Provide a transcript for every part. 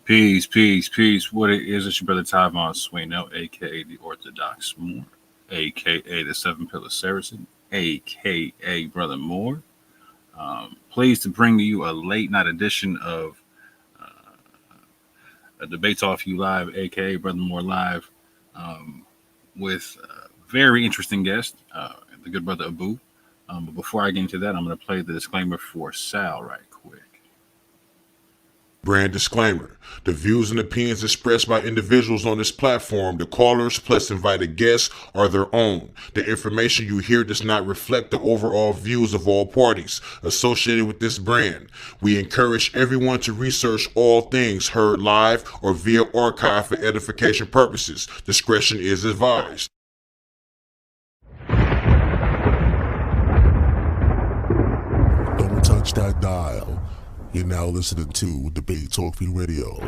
Peace, peace, peace. What it is, it's your brother Tyvon Swayno, aka the Orthodox Moor, aka the Seven Pillar Saracen, aka Brother Moore. Pleased to bring you a late night edition of a Debates Off You Live, aka Brother Moore Live, with a very interesting guest, the good brother Abu. But before I get into that, I'm going to play the disclaimer for Sal right quick. Brand disclaimer. The views and opinions expressed by individuals on this platform, the callers plus invited guests, are their own. The information you hear does not reflect the overall views of all parties associated with this brand. We encourage everyone to research all things heard live or via archive for edification purposes. Discretion is advised. Don't touch that dial. You're now listening to Debate Talk Free Radio.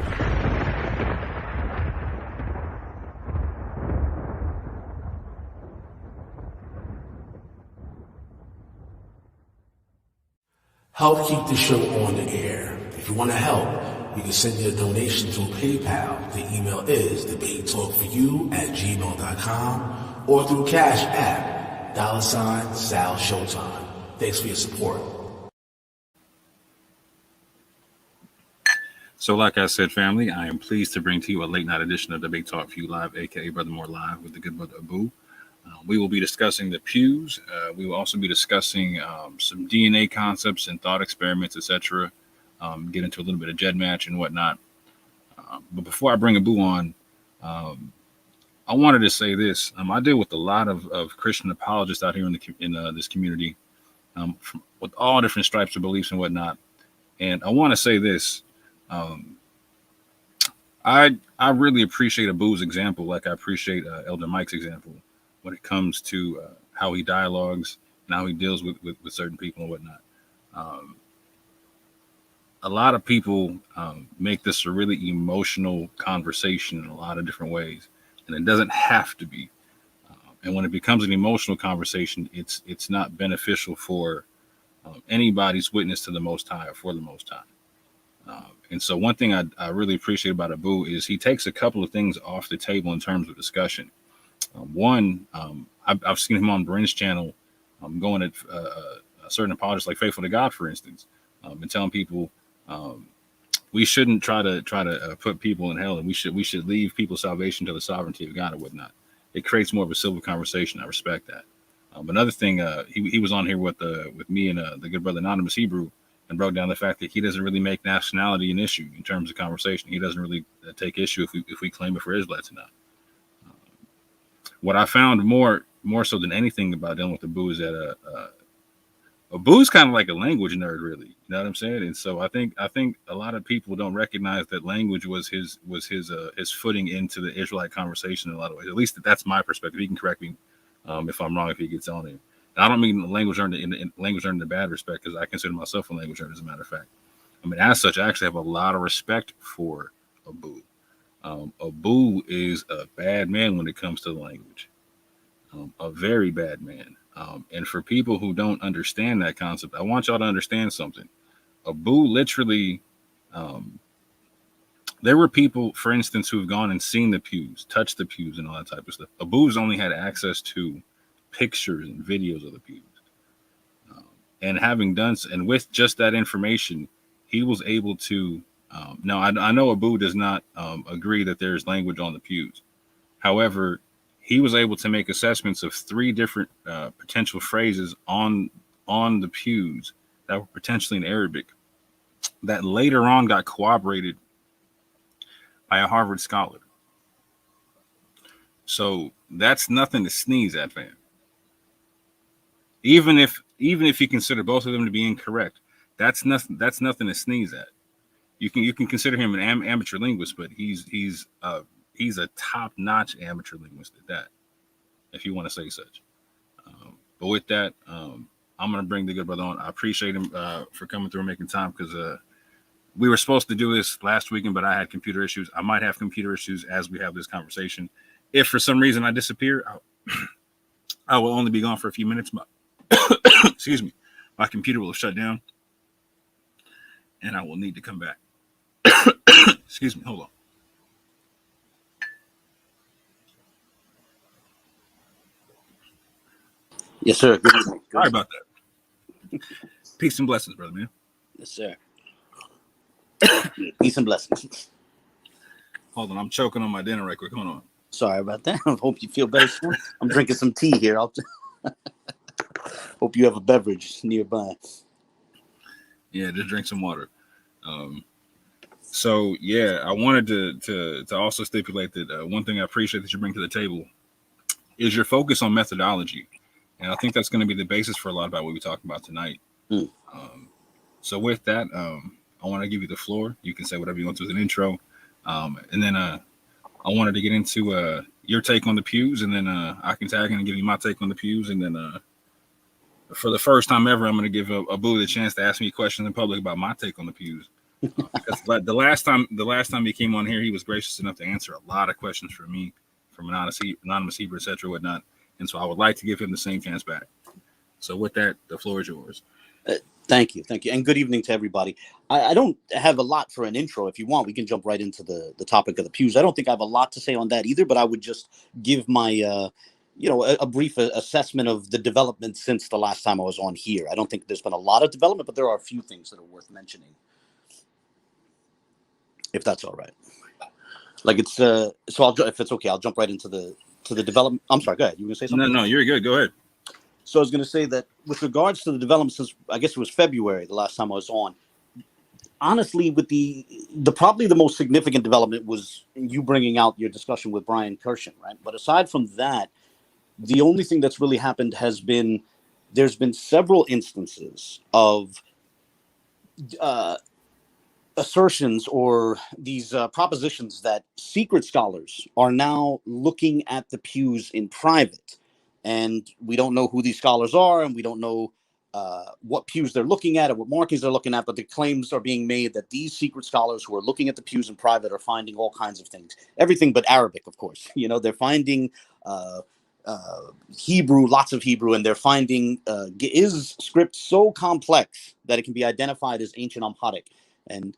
Help keep the show on the air. If you want to help, you can send your donation to PayPal. The email is debatetalkforyou@gmail.com or through Cash App, $Sal Showtime. Thanks for your support. So, like I said, family, I am pleased to bring to you a late night edition of Debate Talk for You Live, aka Brother Moore Live, with the good brother Abu. We will be discussing the Pews. We will also be discussing some DNA concepts and thought experiments, etc. Get into a little bit of Jed match and whatnot. But before I bring Abu on, I wanted to say this. I deal with a lot of Christian apologists out here in this community, with all different stripes of beliefs and whatnot. And I want to say this. I really appreciate Abu's example, like I appreciate Elder Mike's example when it comes to how he dialogues and how he deals with certain people and whatnot. A lot of people make this a really emotional conversation in a lot of different ways, and it doesn't have to be. And when it becomes an emotional conversation, it's not beneficial for anybody's witness to the Most High or for the Most High. And so one thing I really appreciate about Abu is he takes a couple of things off the table in terms of discussion. I've seen him on Bryn's channel going at certain apologists like Faithful to God, for instance, and telling people we shouldn't try to put people in hell, and we should leave people's salvation to the sovereignty of God or whatnot. It creates more of a civil conversation. I respect that. Another thing, he was on here with me and the good brother Anonymous Hebrew, and broke down the fact that he doesn't really make nationality an issue in terms of conversation. He doesn't really take issue if we claim it for Israelites or not. What I found more so than anything about dealing with Abu is that Abu's kind of like a language nerd, really. You know what I'm saying? And so I think a lot of people don't recognize that language was his footing into the Israelite conversation in a lot of ways. At least that's my perspective. He can correct me if I'm wrong if he gets on here. I don't mean language learned in the bad respect, because I consider myself a language learner, as a matter of fact. I mean, as such, I actually have a lot of respect for Abu. Abu is a bad man when it comes to the language, a very bad man. And for people who don't understand that concept, I want y'all to understand something. Abu literally, there were people, for instance, who've gone and seen the pews, touched the pews and all that type of stuff. Abu's only had access to pictures and videos of the pews, and having done and with just that information, he was able to. Now I know Abu does not agree that there's language on the pews. However, he was able to make assessments of 3 different potential phrases on the pews that were potentially in Arabic, that later on got corroborated by a Harvard scholar. So that's nothing to sneeze at, fam. Even if you consider both of them to be incorrect, that's nothing to sneeze at. You can consider him an amateur linguist, but he's a top-notch amateur linguist at that, if you want to say such. But with that, I'm gonna bring the good brother on. I appreciate him for coming through and making time, because we were supposed to do this last weekend, but I had computer issues. I might have computer issues as we have this conversation. If for some reason I disappear, I will only be gone for a few minutes. Excuse me, my computer will have shut down, and I will need to come back. Excuse me, hold on. Yes, sir. Good. Sorry about that. Peace and blessings, brother, man. Yes, sir. Peace and blessings. Hold on, I'm choking on my dinner right quick. Hold on. Sorry about that. I hope you feel better soon. I'm drinking some tea here. Hope you have a beverage nearby. Yeah, just drink some water. So yeah, I wanted to also stipulate that one thing I appreciate that you bring to the table is your focus on methodology, and I think that's going to be the basis for a lot about what we talk about tonight. Mm. So with that, I want to give you the floor. You can say whatever you want to as an intro, and then I wanted to get into your take on the pews, and then I can tag in and give you my take on the pews, and then for the first time ever, I'm going to give a Boo the chance to ask me questions in public about my take on the pews. Because the last time he came on here, he was gracious enough to answer a lot of questions for me from anonymous Hebrew, etc., whatnot. And so I would like to give him the same chance back. So with that, the floor is yours. Thank you, and good evening to everybody. I don't have a lot for an intro. If you want, we can jump right into the topic of the pews. I don't think I have a lot to say on that either, but I would just give my a brief assessment of the development since the last time I was on here. I don't think there's been a lot of development, but there are a few things that are worth mentioning, if that's all right. Like it's so if it's okay, I'll jump right into the development. I'm sorry, go ahead. You were gonna say something? No, you're good. Go ahead. So I was going to say that with regards to the development since I guess it was February, the last time I was on, honestly, with the probably the most significant development was you bringing out your discussion with Brian Kirshen, right? But aside from that, the only thing that's really happened has been there's been several instances of assertions or these propositions that secret scholars are now looking at the pews in private. And we don't know who these scholars are, and we don't know what pews they're looking at or what markings they're looking at, but the claims are being made that these secret scholars who are looking at the pews in private are finding all kinds of things. Everything but Arabic, of course. You know, they're finding Hebrew, lots of Hebrew, and they're finding Ge'ez script so complex that it can be identified as ancient Amharic. And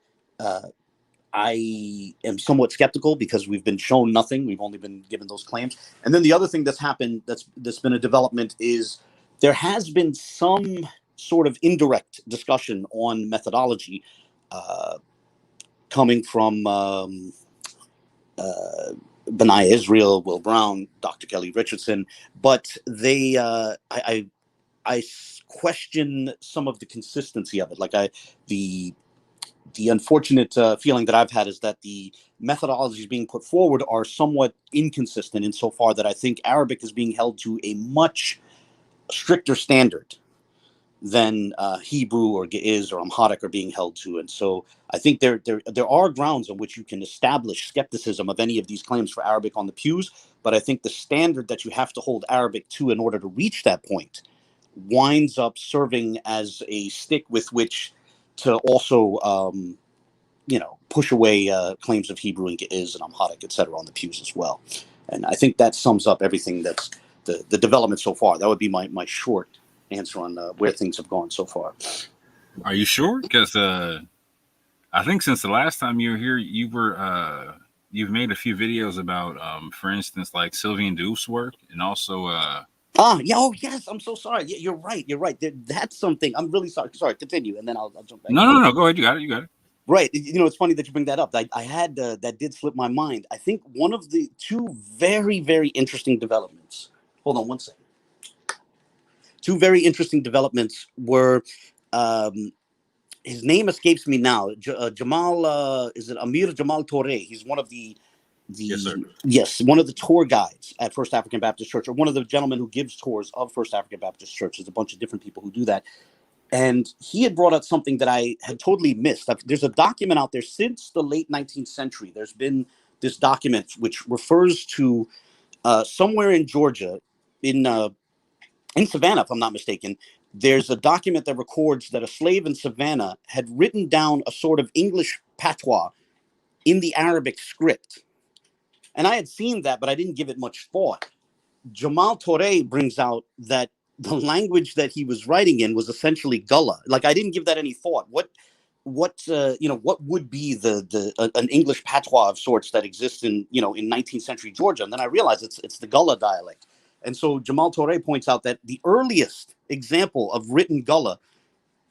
I am somewhat skeptical because we've been shown nothing. We've only been given those claims. And then the other thing that's happened that's been a development is there has been some sort of indirect discussion on methodology coming from Benai Israel, Will Brown, Dr. Kelly Richardson, but they I question some of the consistency of it. Like the unfortunate feeling that I've had is that the methodologies being put forward are somewhat inconsistent insofar that I think Arabic is being held to a much stricter standard than Hebrew or Ge'ez or Amharic are being held to. And so I think there are grounds on which you can establish skepticism of any of these claims for Arabic on the pews. But I think the standard that you have to hold Arabic to in order to reach that point winds up serving as a stick with which to also, push away claims of Hebrew and Ge'ez and Amharic, etc., on the pews as well. And I think that sums up everything that's the development so far. That would be my short answer on where things have gone so far. Are you sure? Because I think since the last time you were here, you've made a few videos about, for instance, like Sylvian Douf's work, and also. Yes. I'm so sorry. Yeah, you're right. That's something. I'm really sorry. Sorry. Continue, and then I'll jump back. No. Go ahead. You got it. Right. It's funny that you bring that up. I had that did slip my mind. I think one of the two very, very interesting developments. Hold on one second. Two very interesting developments were. His name escapes me now. Jamal. Is it Amir Jamal Torre? He's one of the. One of the tour guides at First African Baptist Church, or one of the gentlemen who gives tours of First African Baptist Church. There's a bunch of different people who do that. And he had brought up something that I had totally missed. There's a document out there since the late 19th century. There's been this document which refers to somewhere in Georgia, in Savannah, if I'm not mistaken. There's a document that records that a slave in Savannah had written down a sort of English patois in the Arabic script. And I had seen that, but I didn't give it much thought. Jamal Torre brings out that the language that he was writing in was essentially Gullah. Like, I didn't give that any thought. What would be an English patois of sorts that exists in 19th century Georgia? And then I realized it's the Gullah dialect. And so Jamal Torre points out that the earliest example of written Gullah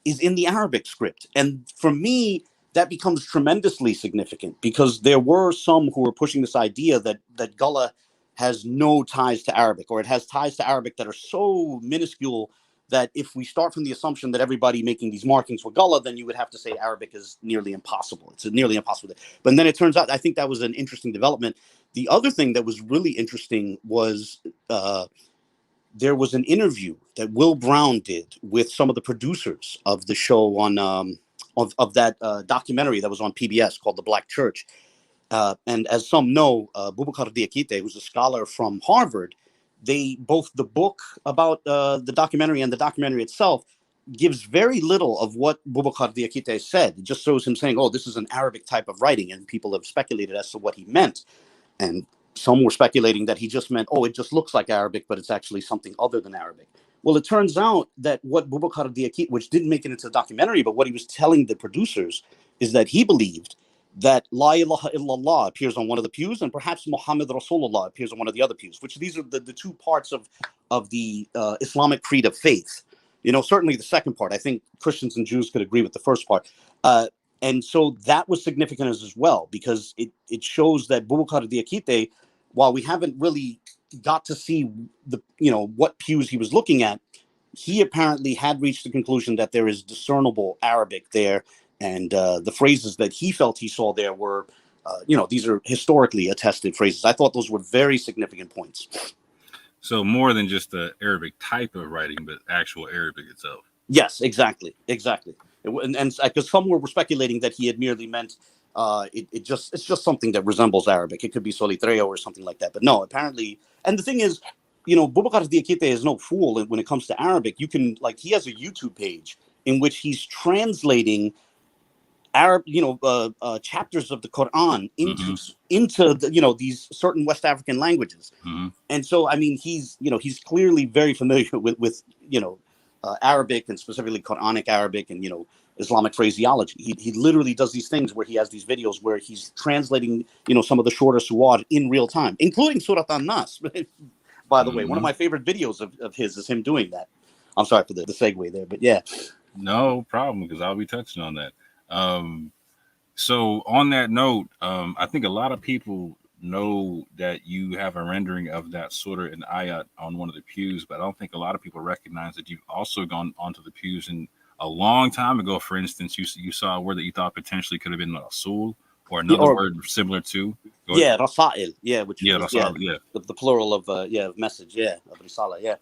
is in the Arabic script. And for me, that becomes tremendously significant because there were some who were pushing this idea that Gullah has no ties to Arabic, or it has ties to Arabic that are so minuscule that if we start from the assumption that everybody making these markings were Gullah, then you would have to say Arabic is nearly impossible. It's nearly impossible. But then it turns out, I think that was an interesting development. The other thing that was really interesting was there was an interview that Will Brown did with some of the producers of the show on of that documentary that was on PBS called The Black Church. And as some know, Boubacar Diakite, who's a scholar from Harvard, both the book about the documentary and the documentary itself gives very little of what Boubacar Diakite said. It just shows him saying, "Oh, this is an Arabic type of writing," and people have speculated as to what he meant. And some were speculating that he just meant, "Oh, it just looks like Arabic, but it's actually something other than Arabic." Well, it turns out that what Boubacar Diakite, which didn't make it into the documentary, but what he was telling the producers is that he believed that La ilaha illallah appears on one of the pews, and perhaps Muhammad Rasulullah appears on one of the other pews, which these are the two parts of the Islamic creed of faith. Certainly the second part. I think Christians and Jews could agree with the first part. And so that was significant as well, because it shows that Boubacar Diakite, while we haven't really got to see what pews he was looking at, he apparently had reached the conclusion that there is discernible Arabic there. And the phrases that he felt he saw there were, these are historically attested phrases. I thought those were very significant points. So more than just the Arabic type of writing, but actual Arabic itself. Yes, exactly. And because some were speculating that he had merely meant it's just something that resembles Arabic. It could be solitreo or something like that. But no, apparently. And the thing is, Boubacar Diakite is no fool when it comes to Arabic. You can, he has a YouTube page in which he's translating Arab, chapters of the Quran into the, these certain West African languages. Mm-hmm. And so, I mean, he's clearly very familiar with Arabic, and specifically Quranic Arabic, and, Islamic phraseology. He literally does these things where he has these videos where he's translating, some of the shorter suwar in real time, including Surat An-Nas. By the way, one of my favorite videos of his is him doing that. I'm sorry for the segue there, but yeah. No problem, because I'll be touching on that. So on that note, I think a lot of people know that you have a rendering of that surah and ayat on one of the pews, but I don't think a lot of people recognize that you've also gone onto the pews. And a long time ago, for instance, you saw a word that you thought potentially could have been Rasul, or another word similar to. Rasail, which is Rasail, the plural of message, of Risala,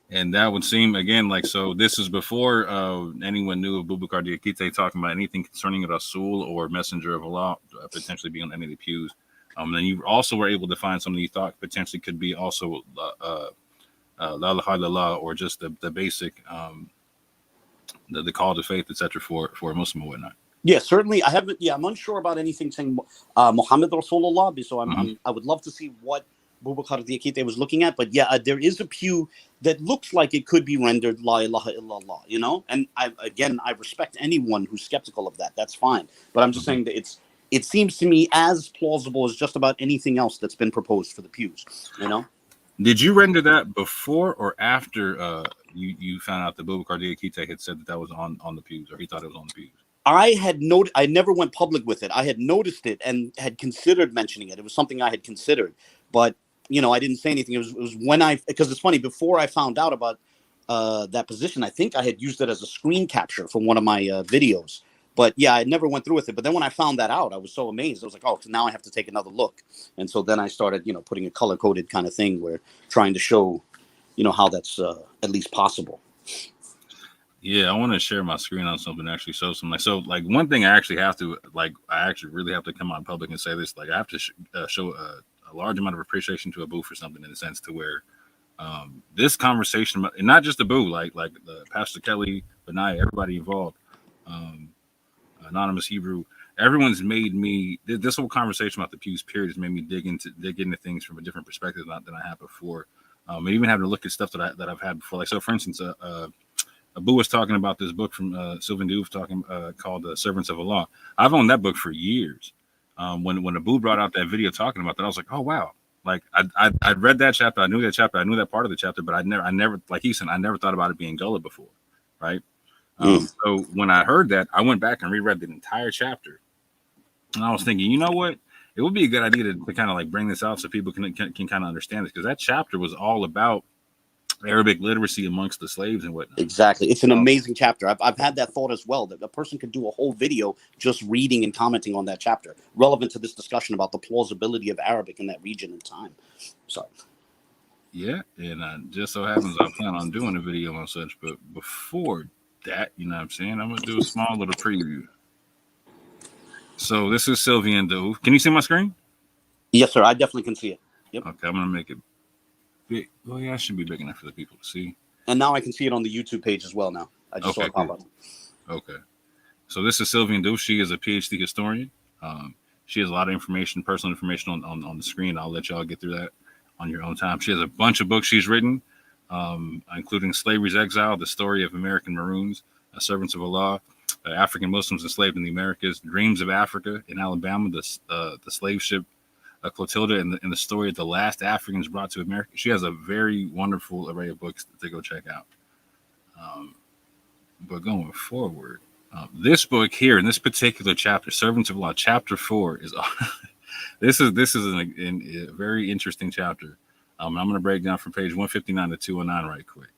And that would seem, again, so this is before anyone knew of Boubacar Diakite talking about anything concerning Rasul or Messenger of Allah potentially being on any of the pews. Then you also were able to find something you thought potentially could be also La ilaha illallah, or just the basic, the call to faith, etc. for a Muslim or whatnot. Yeah, certainly. I'm unsure about anything saying Muhammad Rasulullah, so I would love to see what Boubacar Diakite was looking at. But there is a pew that looks like it could be rendered La ilaha illallah, and I respect anyone who's skeptical of that. That's fine. But I'm just saying that it seems to me as plausible as just about anything else that's been proposed for the pews, Did you render that before or after you found out that Boubacar Diakite had said that was on the pews, or he thought it was on the pews? I never went public with it. I had noticed it and had considered mentioning it. It was something I had considered, but I didn't say anything. It was when because it's funny, before I found out about that position, I think I had used it as a screen capture from one of my videos. But I never went through with it. But then when I found that out, I was so amazed. I was like, oh, so now I have to take another look. And so then I started, putting a color coded kind of thing where trying to show, how that's at least possible. Yeah, I want to share my screen on something to actually show something. So one thing I actually have to, I actually really have to come on public and say this. I have to show a large amount of appreciation to Abu for something, in the sense to where this conversation, and not just Abu, like Pastor Kelly, Benai, everybody involved, Anonymous Hebrew, everyone's made me, this whole conversation about the pews period has made me dig into things from a different perspective than I had before. And even having to look at stuff that I've had before. So for instance, Abu was talking about this book from Sylvain Diouf called Servants of Allah. I've owned that book for years. When Abu brought out that video talking about that, I was like, oh wow. I'd read that chapter, I knew that chapter, I knew that part of the chapter, but I never, like he said, I never thought about it being Gullah before, right? So when I heard that, I went back and reread the entire chapter, and I was thinking, you know what? it would be a good idea to kind of like bring this out so people can kind of understand this, because that chapter was all about Arabic literacy amongst the slaves and whatnot. Exactly. It's an amazing chapter. I've had that thought as well, that a person could do a whole video just reading and commenting on that chapter, relevant to this discussion about the plausibility of Arabic in that region and time. Sorry. Yeah, and just so happens I plan on doing a video on such, but before that, you know what I'm saying, I'm going to do a small little preview. So this is Sylvie and Dove. Can you see my screen? Yes, sir. I definitely can see it. Yep. Okay, I'm going to make it big. Well, yeah, it should be big enough for the people to see. And now I can see it on the YouTube page as well now. I just saw it pop up. Okay. So this is Sylvie and Dove. She is a PhD historian. She has a lot of information, personal information on the screen. I'll let y'all get through that on your own time. She has a bunch of books she's written, including Slavery's Exile, The Story of American Maroons, Servants of Allah, African Muslims enslaved in the Americas, Dreams of Africa in Alabama, the slave ship Clotilda, and the story of the last Africans brought to America. She has a very wonderful array of books to go check out. But going forward, this book here in this particular chapter, Servants of Allah, chapter 4, is this is a very interesting chapter. I'm going to break down from page 159 to 209 right quick.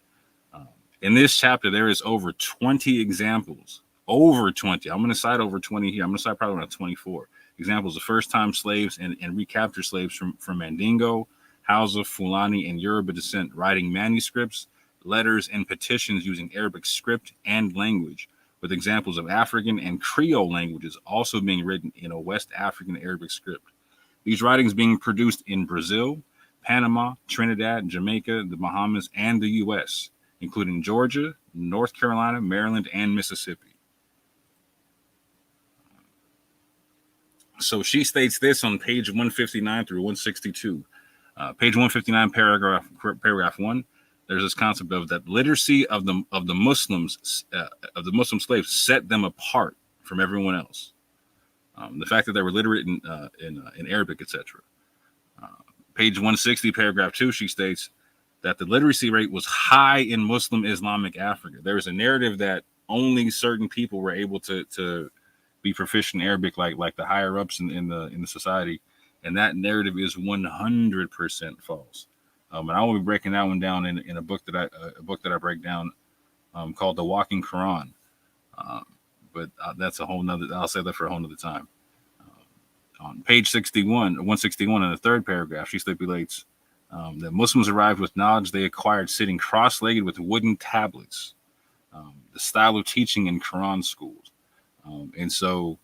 In this chapter, there is over 20 examples. Over 20. I'm going to cite over 20 here. I'm going to cite probably around 24 examples of first-time slaves and recaptured slaves from Mandingo, Hausa, Fulani, and Yoruba descent, writing manuscripts, letters, and petitions using Arabic script and language, with examples of African and Creole languages also being written in a West African Arabic script. These writings being produced in Brazil, Panama, Trinidad, Jamaica, the Bahamas, and the U.S., including Georgia, North Carolina, Maryland, and Mississippi. So she states this on page 159 through 162. Page 159, paragraph 1. There's this concept of that literacy of the Muslims, of the Muslim slaves, set them apart from everyone else. The fact that they were literate in Arabic, etc. Page 160, paragraph 2, she states that the literacy rate was high in Muslim Islamic Africa. There is a narrative that only certain people were able to be proficient in Arabic, like the higher ups in the society, and that narrative is 100% false. And I will be breaking that one down in a book that I break down called The Walking Quran. But that's a whole nother. I'll say that for a whole nother time. On page 161, in the third paragraph, she stipulates that Muslims arrived with knowledge they acquired sitting cross-legged with wooden tablets, the style of teaching in Quran schools. And so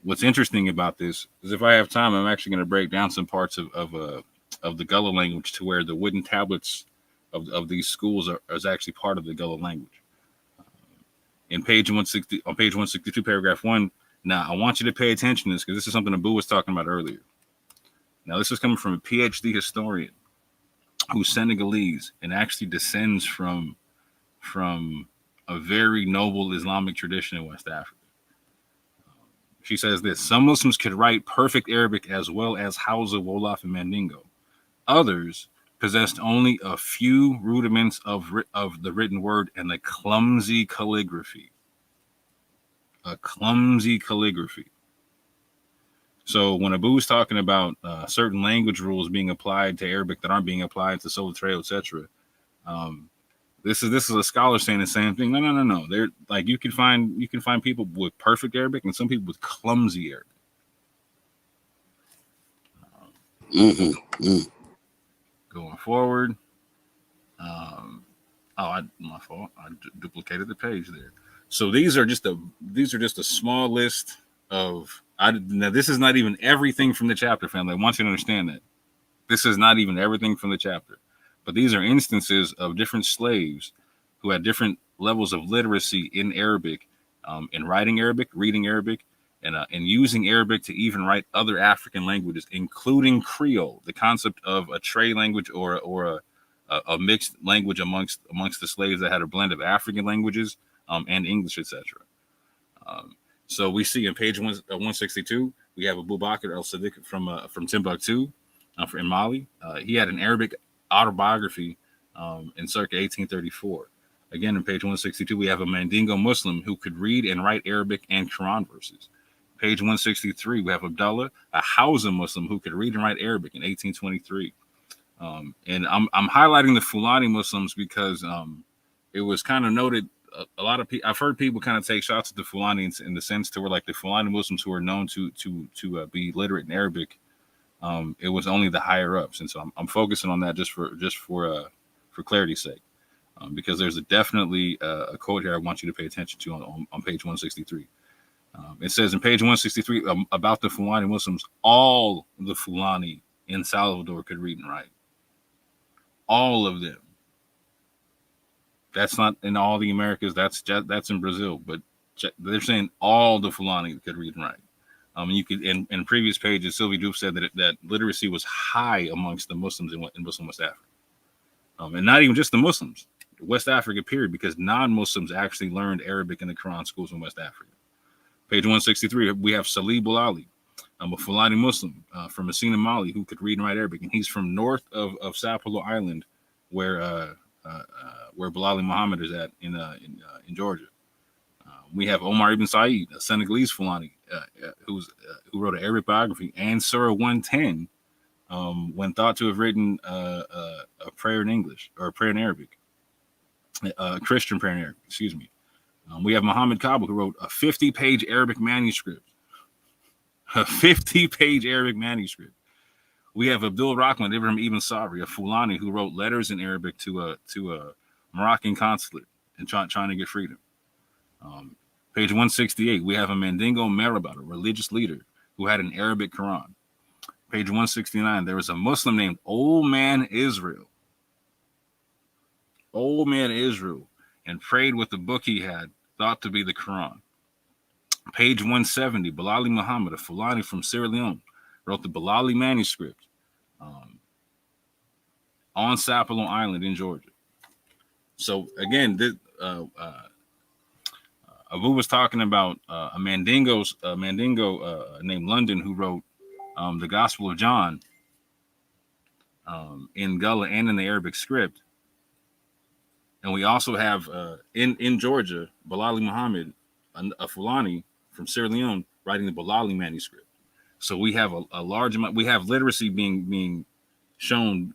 what's interesting about this is, if I have time, I'm actually going to break down some parts of the Gullah language, to where the wooden tablets of these schools is actually part of the Gullah language. On page 162, paragraph 1. Now, I want you to pay attention to this, because this is something Abu was talking about earlier. Now, this is coming from a PhD historian who's Senegalese and actually descends from a very noble Islamic tradition in West Africa. She says this: some Muslims could write perfect Arabic as well as Hausa, Wolof, and Mandingo. Others possessed only a few rudiments of the written word and a clumsy calligraphy. So when Abu's talking about certain language rules being applied to Arabic that aren't being applied to Soletreo, etc., this is a scholar saying the same thing. No. They're like, you can find people with perfect Arabic and some people with clumsy Arabic. Going forward, my fault. I duplicated the page there. So these are just a small list of. Now this is not even everything from the chapter, family. I want you to understand that this is not even everything from the chapter, but these are instances of different slaves who had different levels of literacy in Arabic, in writing Arabic, reading Arabic, and using Arabic to even write other African languages, including Creole, the concept of a trade language or a mixed language amongst the slaves that had a blend of African languages and English, etc. So we see in page 162, we have Abu Bakr al-Siddiq from Timbuktu, in Mali. He had an Arabic autobiography in circa 1834. Again, in page 162, we have a Mandingo Muslim who could read and write Arabic and Quran verses. Page 163, we have Abdullah, a Hausa Muslim who could read and write Arabic in 1823. And I'm highlighting the Fulani Muslims because it was kind of noted. A lot of people, I've heard people kind of take shots at the Fulani in the sense to where like the Fulani Muslims who are known to be literate in Arabic, it was only the higher ups, and so I'm focusing on that just for clarity's sake, because there's definitely a quote here I want you to pay attention to on page 163. It says in page 163 about the Fulani Muslims, all the Fulani in Salvador could read and write. All of them. That's not in all the Americas. That's in Brazil, but they're saying all the Fulani could read and write. You could in previous pages, Sylvie Dupe said that literacy was high amongst the Muslims in Muslim West Africa, and not even just the Muslims, West Africa period, because non-Muslims actually learned Arabic in the Quran schools in West Africa. Page 163, we have Salih Boulali, a Fulani Muslim from Messina, Mali, who could read and write Arabic, and he's from north of Sao Paulo Island, where Bilali Muhammad is at in Georgia. We have Omar Ibn Said, a Senegalese Fulani, who wrote an Arabic biography and Surah 110, when thought to have written a prayer in English or a prayer in Arabic, a Christian prayer in Arabic. Excuse me. We have Muhammad Kabul, who wrote a 50-page Arabic manuscript. A 50-page Arabic manuscript. We have Abdul Rahman Ibrahim Ibn Sabri, a Fulani, who wrote letters in Arabic to a Moroccan consulate and trying to get freedom. Page 168, we have a Mandingo Marabat, a religious leader, who had an Arabic Quran. Page 169, there was a Muslim named Old Man Israel. Old Man Israel, and prayed with the book he had, thought to be the Quran. Page 170, Bilali Muhammad, a Fulani from Sierra Leone, wrote the Bilali manuscript on Sao Paulo Island in Georgia. So again, Abu was talking about a Mandingo named London who wrote the Gospel of John in Gullah and in the Arabic script. And we also have in Georgia, Bilali Muhammad, a Fulani from Sierra Leone, writing the Bilali manuscript. So we have a large amount. We have literacy being shown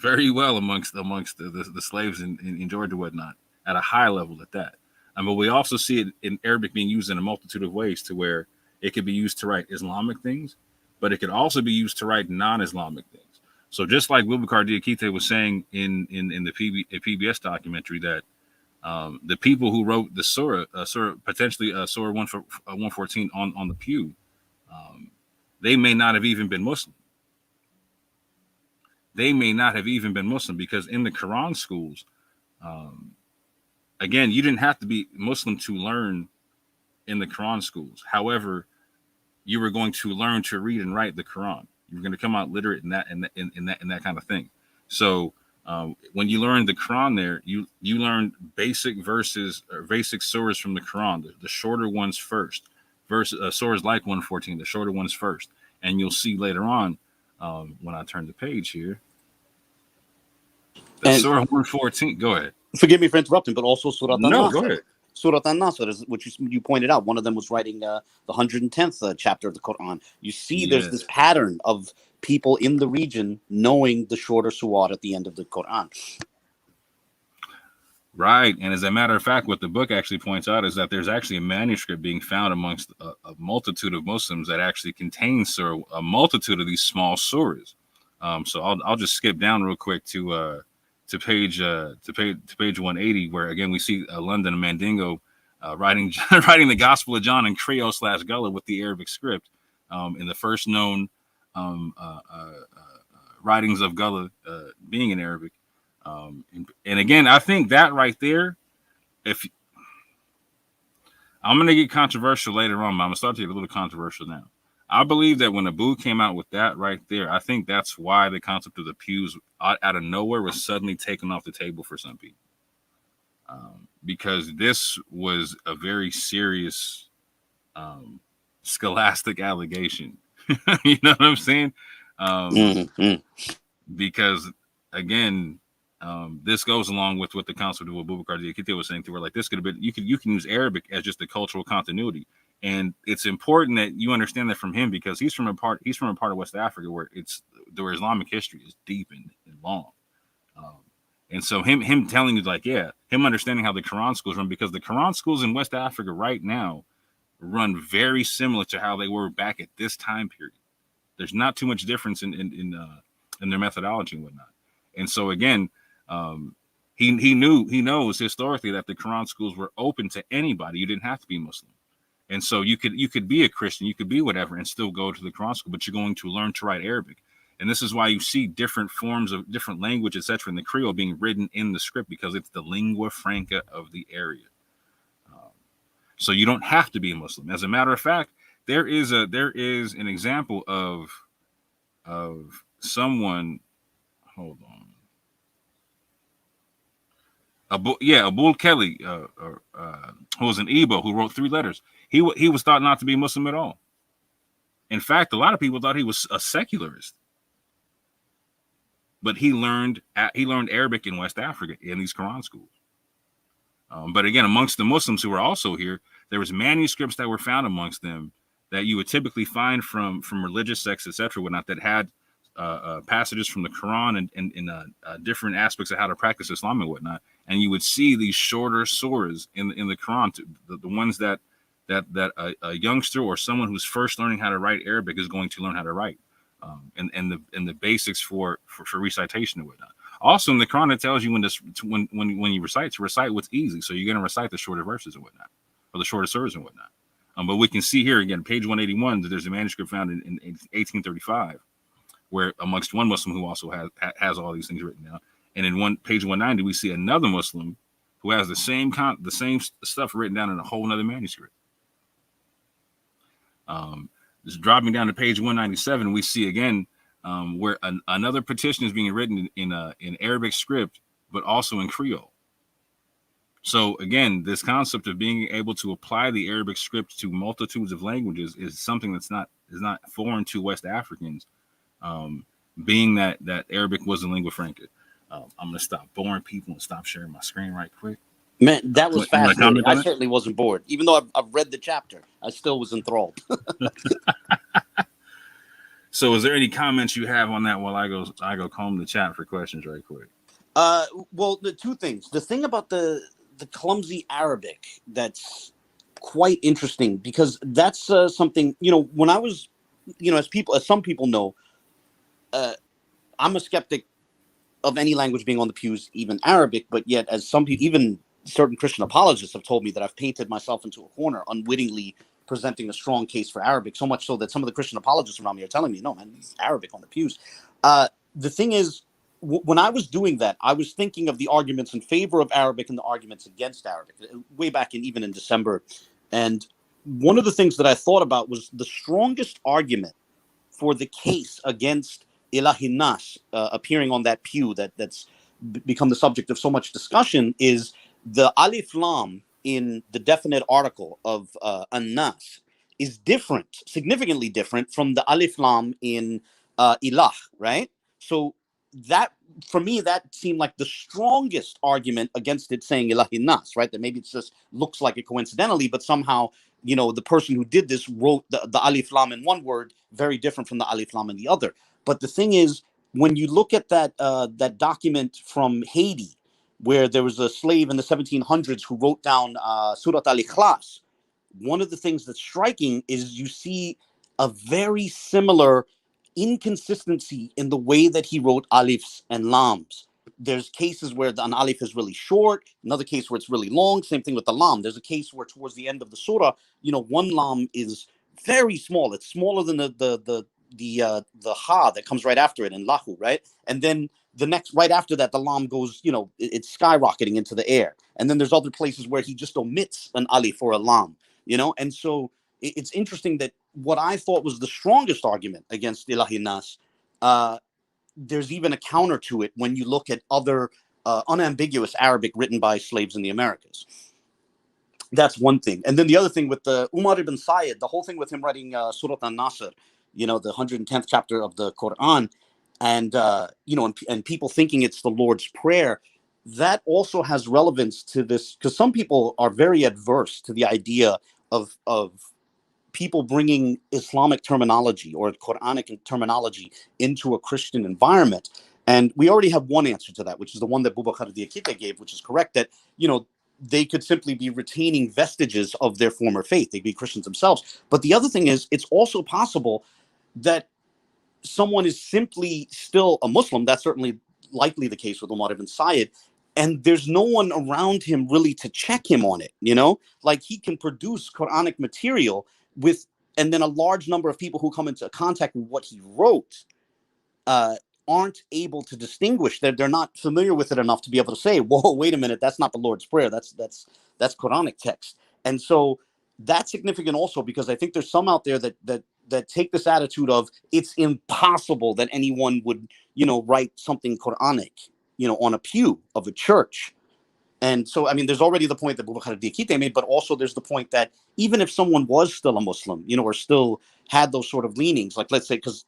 very well amongst the slaves in Georgia and whatnot, at a high level at that. But we also see it in Arabic being used in a multitude of ways, to where it could be used to write Islamic things, but it could also be used to write non-Islamic things. So just like Boubacar Diakite was saying in the PBS documentary, that the people who wrote the surah potentially Surah 114 on the Pew, they may not have even been Muslim. They may not have even been Muslim, because in the Quran schools, again, you didn't have to be Muslim to learn in the Quran schools. However, you were going to learn to read and write the Quran. You were going to come out literate in that kind of thing. So when you learn the Quran there, you learn basic verses or basic surahs from the Quran, the shorter ones first. Surahs like 114, the shorter ones first. And you'll see later on, when I turn the page here, Surah 114. Go ahead. Forgive me for interrupting, but also Surah No, An-Nasr. go ahead. Surah An-Nasr, which you pointed out, one of them was writing the 110th chapter of the Quran. You see, there's this pattern of people in the region knowing the shorter surah at the end of the Quran. Right. And as a matter of fact, what the book actually points out is that there's actually a manuscript being found amongst a multitude of Muslims that actually contains a multitude of these small surahs. So I'll just skip down real quick to page 180, where again we see London, a Mandingo, writing the Gospel of John in Creole/Gullah with the Arabic script, in the first known writings of Gullah being in Arabic. And again, I think that right there, if I'm going to get controversial later on, but I'm going to start to get a little controversial now. I believe that when Abu came out with that right there, I think that's why the concept of the pews out of nowhere was suddenly taken off the table for some people. Because this was a very serious scholastic allegation. You know what I'm saying? Because, again, this goes along with what the concept of what Boubacar Diakite was saying, to where like this could have been, you can use Arabic as just a cultural continuity. And it's important that you understand that from him, because he's from a part of West Africa where Islamic history is deep and long. And so him telling you, like, yeah, him understanding how the Quran schools run, because the Quran schools in West Africa right now run very similar to how they were back at this time period. There's not too much difference in their methodology and whatnot. And so again, he knows historically that the Quran schools were open to anybody. You didn't have to be Muslim. And so you could be a Christian, you could be whatever, and still go to the Quran school, but you're going to learn to write Arabic. And this is why you see different forms of different language, etc., in the Creole being written in the script, because it's the lingua franca of the area. So you don't have to be a Muslim. As a matter of fact, there is an example of someone. Hold on. Abul Kelly, who was an Igbo, who wrote 3 letters. He was thought not to be Muslim at all. In fact, a lot of people thought he was a secularist. But he learned Arabic in West Africa in these Quran schools. But again, amongst the Muslims who were also here, there was manuscripts that were found amongst them that you would typically find from religious sects, etc., whatnot, that had passages from the Quran and different aspects of how to practice Islam and whatnot. And you would see these shorter surahs in the Quran, the ones that a youngster or someone who's first learning how to write Arabic is going to learn how to write, and the basics for recitation and whatnot. Also in the Quran, it tells you when you recite, to recite what's easy. So you're going to recite the shorter verses and whatnot, or the shorter surahs and whatnot. But we can see here again, page 181, that there's a manuscript found in 1835, where amongst one Muslim who also has all these things written down. And in page 190, we see another Muslim who has the same stuff written down in a whole other manuscript. Just dropping down to page 197, we see again where another petition is being written in Arabic script, but also in Creole. So again, this concept of being able to apply the Arabic script to multitudes of languages is something that's not foreign to West Africans, being that Arabic was a lingua franca. I'm going to stop boring people and stop sharing my screen right quick. Man, that was fascinating. I certainly wasn't bored. Even though I've read the chapter, I still was enthralled. So is there any comments you have on that while I go comb the chat for questions right quick? Well, the 2 things. The thing about the clumsy Arabic, that's quite interesting, because that's something, when I was, as some people know, I'm a skeptic of any language being on the pews, even Arabic, but yet as some people, even certain Christian apologists have told me, that I've painted myself into a corner, unwittingly presenting a strong case for Arabic, so much so that some of the Christian apologists around me are telling me, no, man, it's Arabic on the pews. The thing is, when I was doing that, I was thinking of the arguments in favor of Arabic and the arguments against Arabic, way back even in December. And one of the things that I thought about was the strongest argument for the case against Ilahi Nas appearing on that pew that's become the subject of so much discussion is the Alif Lam in the definite article of An-Nas is different, significantly different from the Alif Lam in Ilah, right? So that, for me, that seemed like the strongest argument against it saying Ilahi Nas, right? That maybe it just looks like it coincidentally, but somehow, the person who did this wrote the Alif Lam in one word, very different from the Alif Lam in the other. But the thing is, when you look at that document from Haiti, where there was a slave in the 1700s who wrote down Surat al-Ikhlas, one of the things that's striking is you see a very similar inconsistency in the way that he wrote alifs and lams. There's cases where an alif is really short, another case where it's really long, same thing with the lam. There's a case where towards the end of the surah, one lam is very small. It's smaller than the ha that comes right after it in lahu, right? And then the next, right after that, the lam goes, it's skyrocketing into the air. And then there's other places where he just omits an alif or a lam, and so it's interesting that what I thought was the strongest argument against Ilahi Nas, there's even a counter to it when you look at other unambiguous Arabic written by slaves in the Americas. That's one thing. And then the other thing with the Umar ibn Sayyid, the whole thing with him writing Surat al-Nasr, the 110th chapter of the Quran, and and people thinking it's the Lord's Prayer, that also has relevance to this, because some people are very adverse to the idea of people bringing Islamic terminology or Quranic terminology into a Christian environment. And we already have one answer to that, which is the one that Bubakar Diakite gave, which is correct, that, they could simply be retaining vestiges of their former faith. They'd be Christians themselves. But the other thing is, it's also possible that someone is simply still a Muslim. That's certainly likely the case with Umar ibn Sayyid. And there's no one around him really to check him on it, Like, he can produce Quranic material and then a large number of people who come into contact with what he wrote aren't able to distinguish. They're not familiar with it enough to be able to say, whoa, wait a minute, that's not the Lord's Prayer. That's Quranic text. And so that's significant also, because I think there's some out there that take this attitude of it's impossible that anyone would, write something Quranic, on a pew of a church. And so, there's already the point that Bubakar Diakite made, but also there's the point that even if someone was still a Muslim, or still had those sort of leanings, like, let's say, because,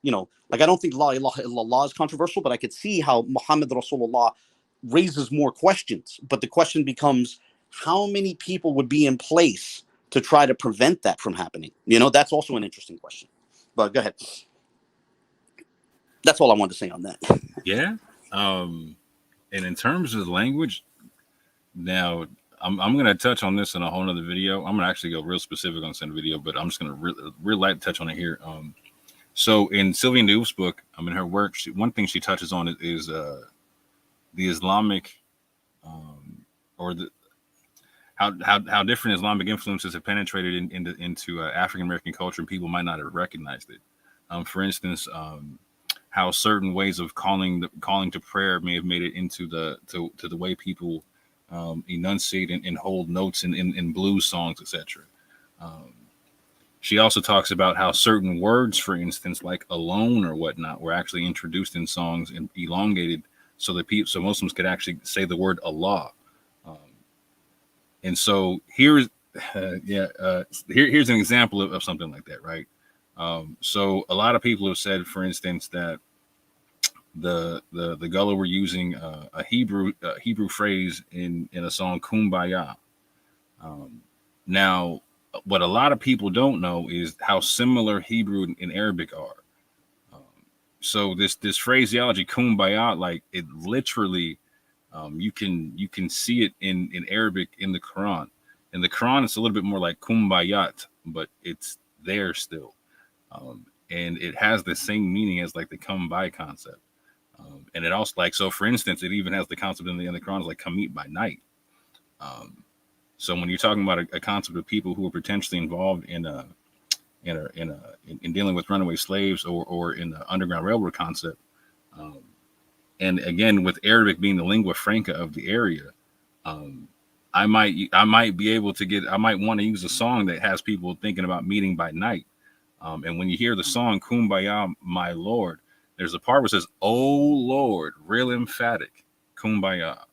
I don't think La ilaha illallah is controversial, but I could see how Muhammad Rasulullah raises more questions. But the question becomes, how many people would be in place to try to prevent that from happening? That's also an interesting question. But go ahead. That's all I wanted to say on that. Yeah. And in terms of the language, now I'm going to touch on this in a whole nother video. I'm going to actually go real specific on this video, but I'm just going to real light touch on it here. So in Sylvia New's book, in her work, one thing she touches on is the Islamic, or the how different Islamic influences have penetrated into African American culture, and people might not have recognized it. For instance, how certain ways of calling to prayer may have made it into the way people enunciate and hold notes in blues songs, etc. She also talks about how certain words, for instance, like alone or whatnot, were actually introduced in songs and elongated so Muslims could actually say the word Allah. And so here's here's an example of something like that, right? So a lot of people have said, for instance, that the Gullah were using a Hebrew phrase in a song Kumbaya. Now, what a lot of people don't know is how similar Hebrew and Arabic are. So this phraseology Kumbaya, like, it literally, you can see it in Arabic in the Quran. In the Quran, it's a little bit more like Kumbayat, but it's there still, and it has the same meaning as like the come by concept. And it also, like, so for instance, it even has the concept in the Quran is like come eat by night. So when you're talking about a concept of people who are potentially involved in dealing with runaway slaves or in the Underground Railroad concept, and again with Arabic being the lingua franca of the area, I might want to use a song that has people thinking about meeting by night. And when you hear the song Kumbaya, my Lord, there's a part where it says, "Oh Lord," real emphatic, Kumbaya.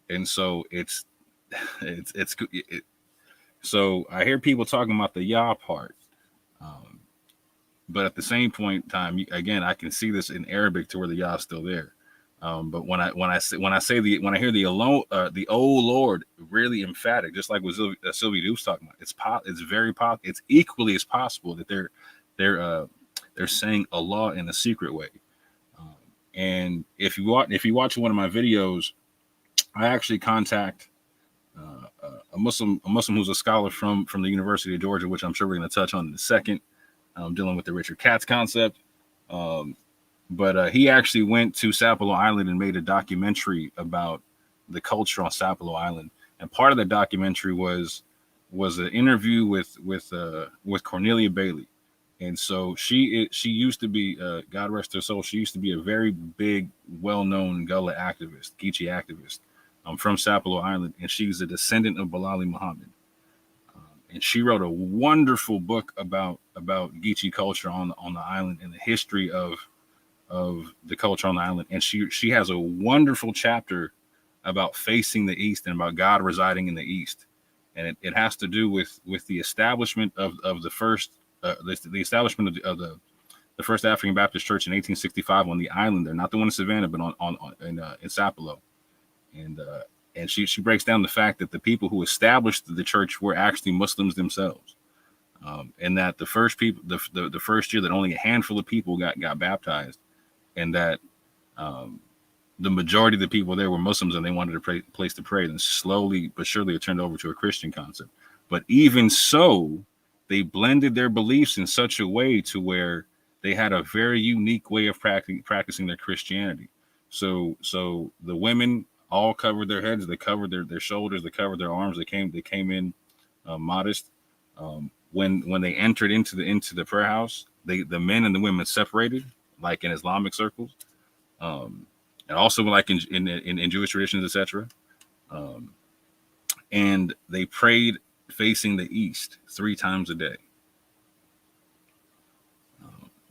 And so so I hear people talking about the Yah part. But at the same point in time, again, I can see this in Arabic to where the Yah is still there. But when I hear the "Oh Lord," really emphatic, just like what Sylvia Deuce talking about, it's equally as possible that they're saying Allah in a secret way. And if you watch one of my videos, I actually contact a Muslim who's a scholar from the University of Georgia, which I'm sure we're going to touch on in a second, dealing with the Richard Katz concept. But he actually went to Sapelo Island and made a documentary about the culture on Sapelo Island. And part of the documentary was an interview with Cornelia Bailey. And so she used to be, God rest her soul, she used to be a very big, well-known Gullah activist, Geechee activist, from Sapelo Island. And she's a descendant of Bilali Muhammad. And she wrote a wonderful book about Geechee culture on the island and the history of the culture on the island. And she has a wonderful chapter about facing the East and about God residing in the East. And it has to do with the establishment of the first, the establishment of the first African Baptist Church in 1865 on the island there, not the one in Savannah, but in Sapelo. And she breaks down the fact that the people who established the church were actually Muslims themselves. And that the first people, the first year that only a handful of people got baptized, and that the majority of the people there were Muslims and they wanted a place to pray. Then slowly but surely it turned over to a Christian concept. But even so, they blended their beliefs in such a way to where they had a very unique way of practicing their Christianity. So the women all covered their heads, they covered their shoulders, they covered their arms. They came in modest. When they entered into the prayer house, the men and the women separated, like in Islamic circles. And also like in Jewish traditions, etc. And they prayed facing the east 3 times a day.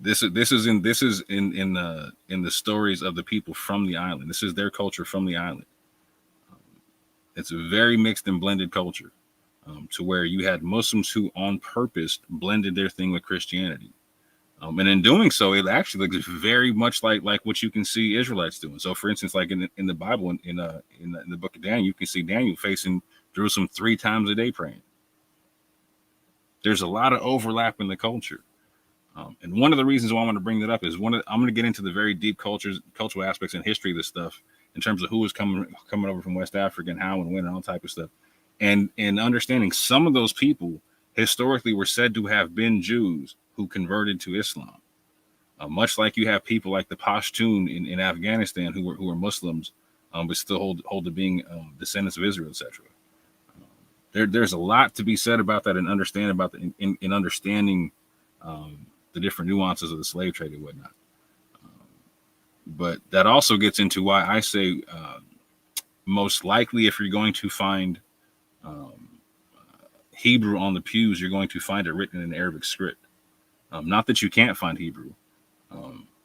This is in the stories of the people from the island. This is their culture from the island. It's a very mixed and blended culture, to where you had Muslims who on purpose blended their thing with Christianity. And in doing so, it actually looks very much like what you can see Israelites doing. So, for instance, like in the Bible, in the book of Daniel, you can see Daniel facing Jerusalem 3 times a day praying. There's a lot of overlap in the culture, and one of the reasons why I want to bring that up is I'm going to get into the very deep cultural aspects and history of this stuff in terms of who was coming over from West Africa and how and when and all type of stuff, and understanding some of those people historically were said to have been Jews who converted to Islam, much like you have people like the Pashtun in Afghanistan who were Muslims, but still hold to being descendants of Israel, etc. There's a lot to be said about that and understand about in understanding the different nuances of the slave trade and whatnot. But that also gets into why I say most likely if you're going to find Hebrew on the pews, you're going to find it written in Arabic script. Not that you can't find Hebrew,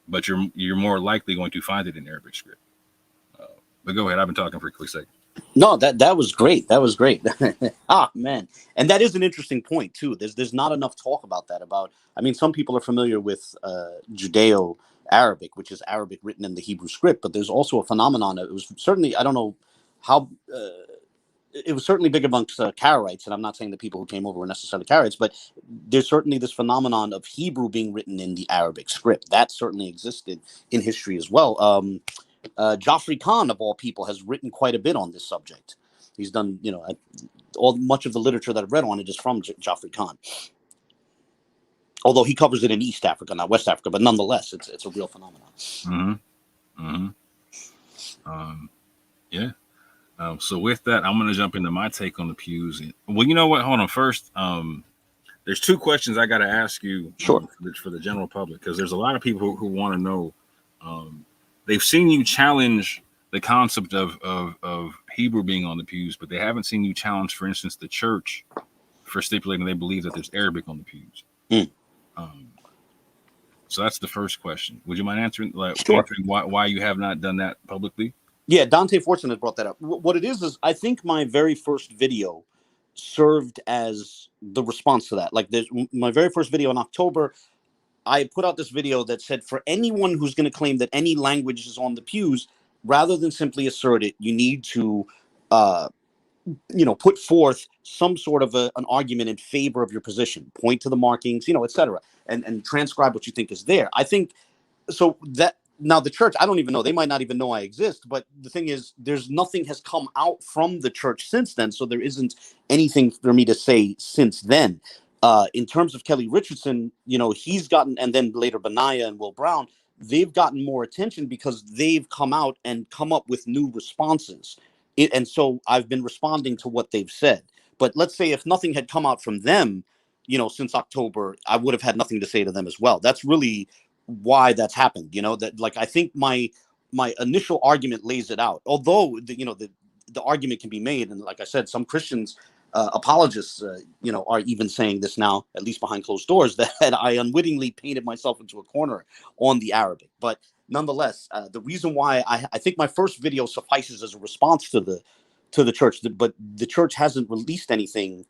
but you're more likely going to find it in Arabic script. But go ahead. I've been talking for a quick second. No, that was great. That was great. Man. And that is an interesting point too. There's not enough talk about that. I mean, some people are familiar with Judeo-Arabic, which is Arabic written in the Hebrew script, but there's also a phenomenon. It was certainly, I don't know how, it was certainly big amongst Karaites, and I'm not saying the people who came over were necessarily Karaites, but there's certainly this phenomenon of Hebrew being written in the Arabic script. That certainly existed in history as well. Joffrey Khan, of all people, has written quite a bit on this subject. He's done, much of the literature that I've read on it is from Joffrey Khan. Although he covers it in East Africa, not West Africa, but nonetheless, it's a real phenomenon. Mm-hmm. Mm-hmm. Yeah. So with that, I'm going to jump into my take on the pews. Well, you know what? Hold on. First, there's 2 questions I got to ask you. Sure. For the general public, because there's a lot of people who want to know. They've seen you challenge the concept of Hebrew being on the pews, but they haven't seen you challenge, for instance, the church for stipulating they believe that there's Arabic on the pews. So that's the first question. Would you mind answering why you have not done that publicly? Yeah, Dante Fortune has brought that up. What it is I think my very first video served as the response to that. Like my very first video in October, I put out this video that said, for anyone who's going to claim that any language is on the pews, rather than simply assert it, you need to, put forth some sort of an argument in favor of your position, point to the markings, etc., and transcribe what you think is there. I think so that now the church, I don't even know, they might not even know I exist, but the thing is, nothing has come out from the church since then, so there isn't anything for me to say since then. In terms of Kelly Richardson, he's gotten, and then later Benaiah and Will Brown, they've gotten more attention because they've come out and come up with new responses. And so I've been responding to what they've said. But let's say if nothing had come out from them, since October, I would have had nothing to say to them as well. That's really why that's happened. That, like, I think my initial argument lays it out. Although the argument can be made, and like I said, some Christians apologists, are even saying this now, at least behind closed doors, that I unwittingly painted myself into a corner on the Arabic. But nonetheless, the reason why I think my first video suffices as a response to the church, but the church hasn't released anything.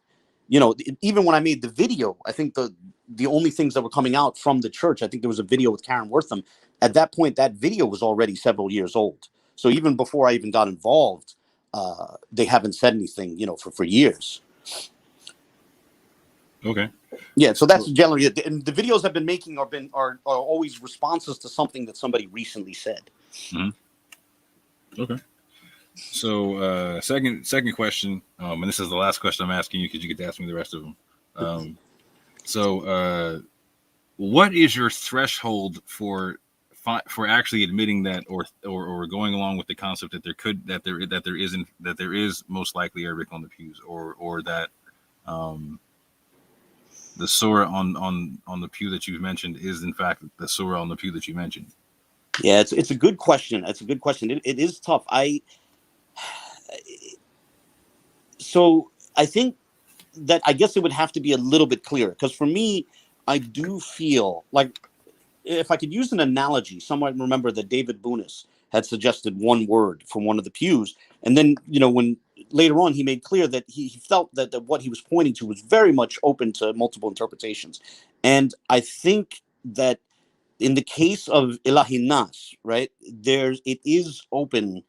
Even when I made the video, I think the only things that were coming out from the church, I think there was a video with Karen Wortham. At that point, that video was already several years old. So even before I even got involved, they haven't said anything, for years. Okay. Yeah, so that's generally it. And the videos I've been making are always responses to something that somebody recently said. Okay. So second question, and this is the last question I'm asking you because you get to ask me the rest of them. So what is your threshold for actually admitting that, or going along with the concept that there is most likely Arabic on the pews, or that the surah on the pew that you've mentioned is in fact the surah on the pew that you mentioned? Yeah, it's a good question. It's a good question. It is tough. So I think that I guess it would have to be a little bit clearer, because for me, I do feel like, if I could use an analogy, someone remember that David Bunis had suggested one word from one of the pews, and then when later on he made clear that he felt that what he was pointing to was very much open to multiple interpretations, and I think that in the case of Ilahi Nas, right, it is open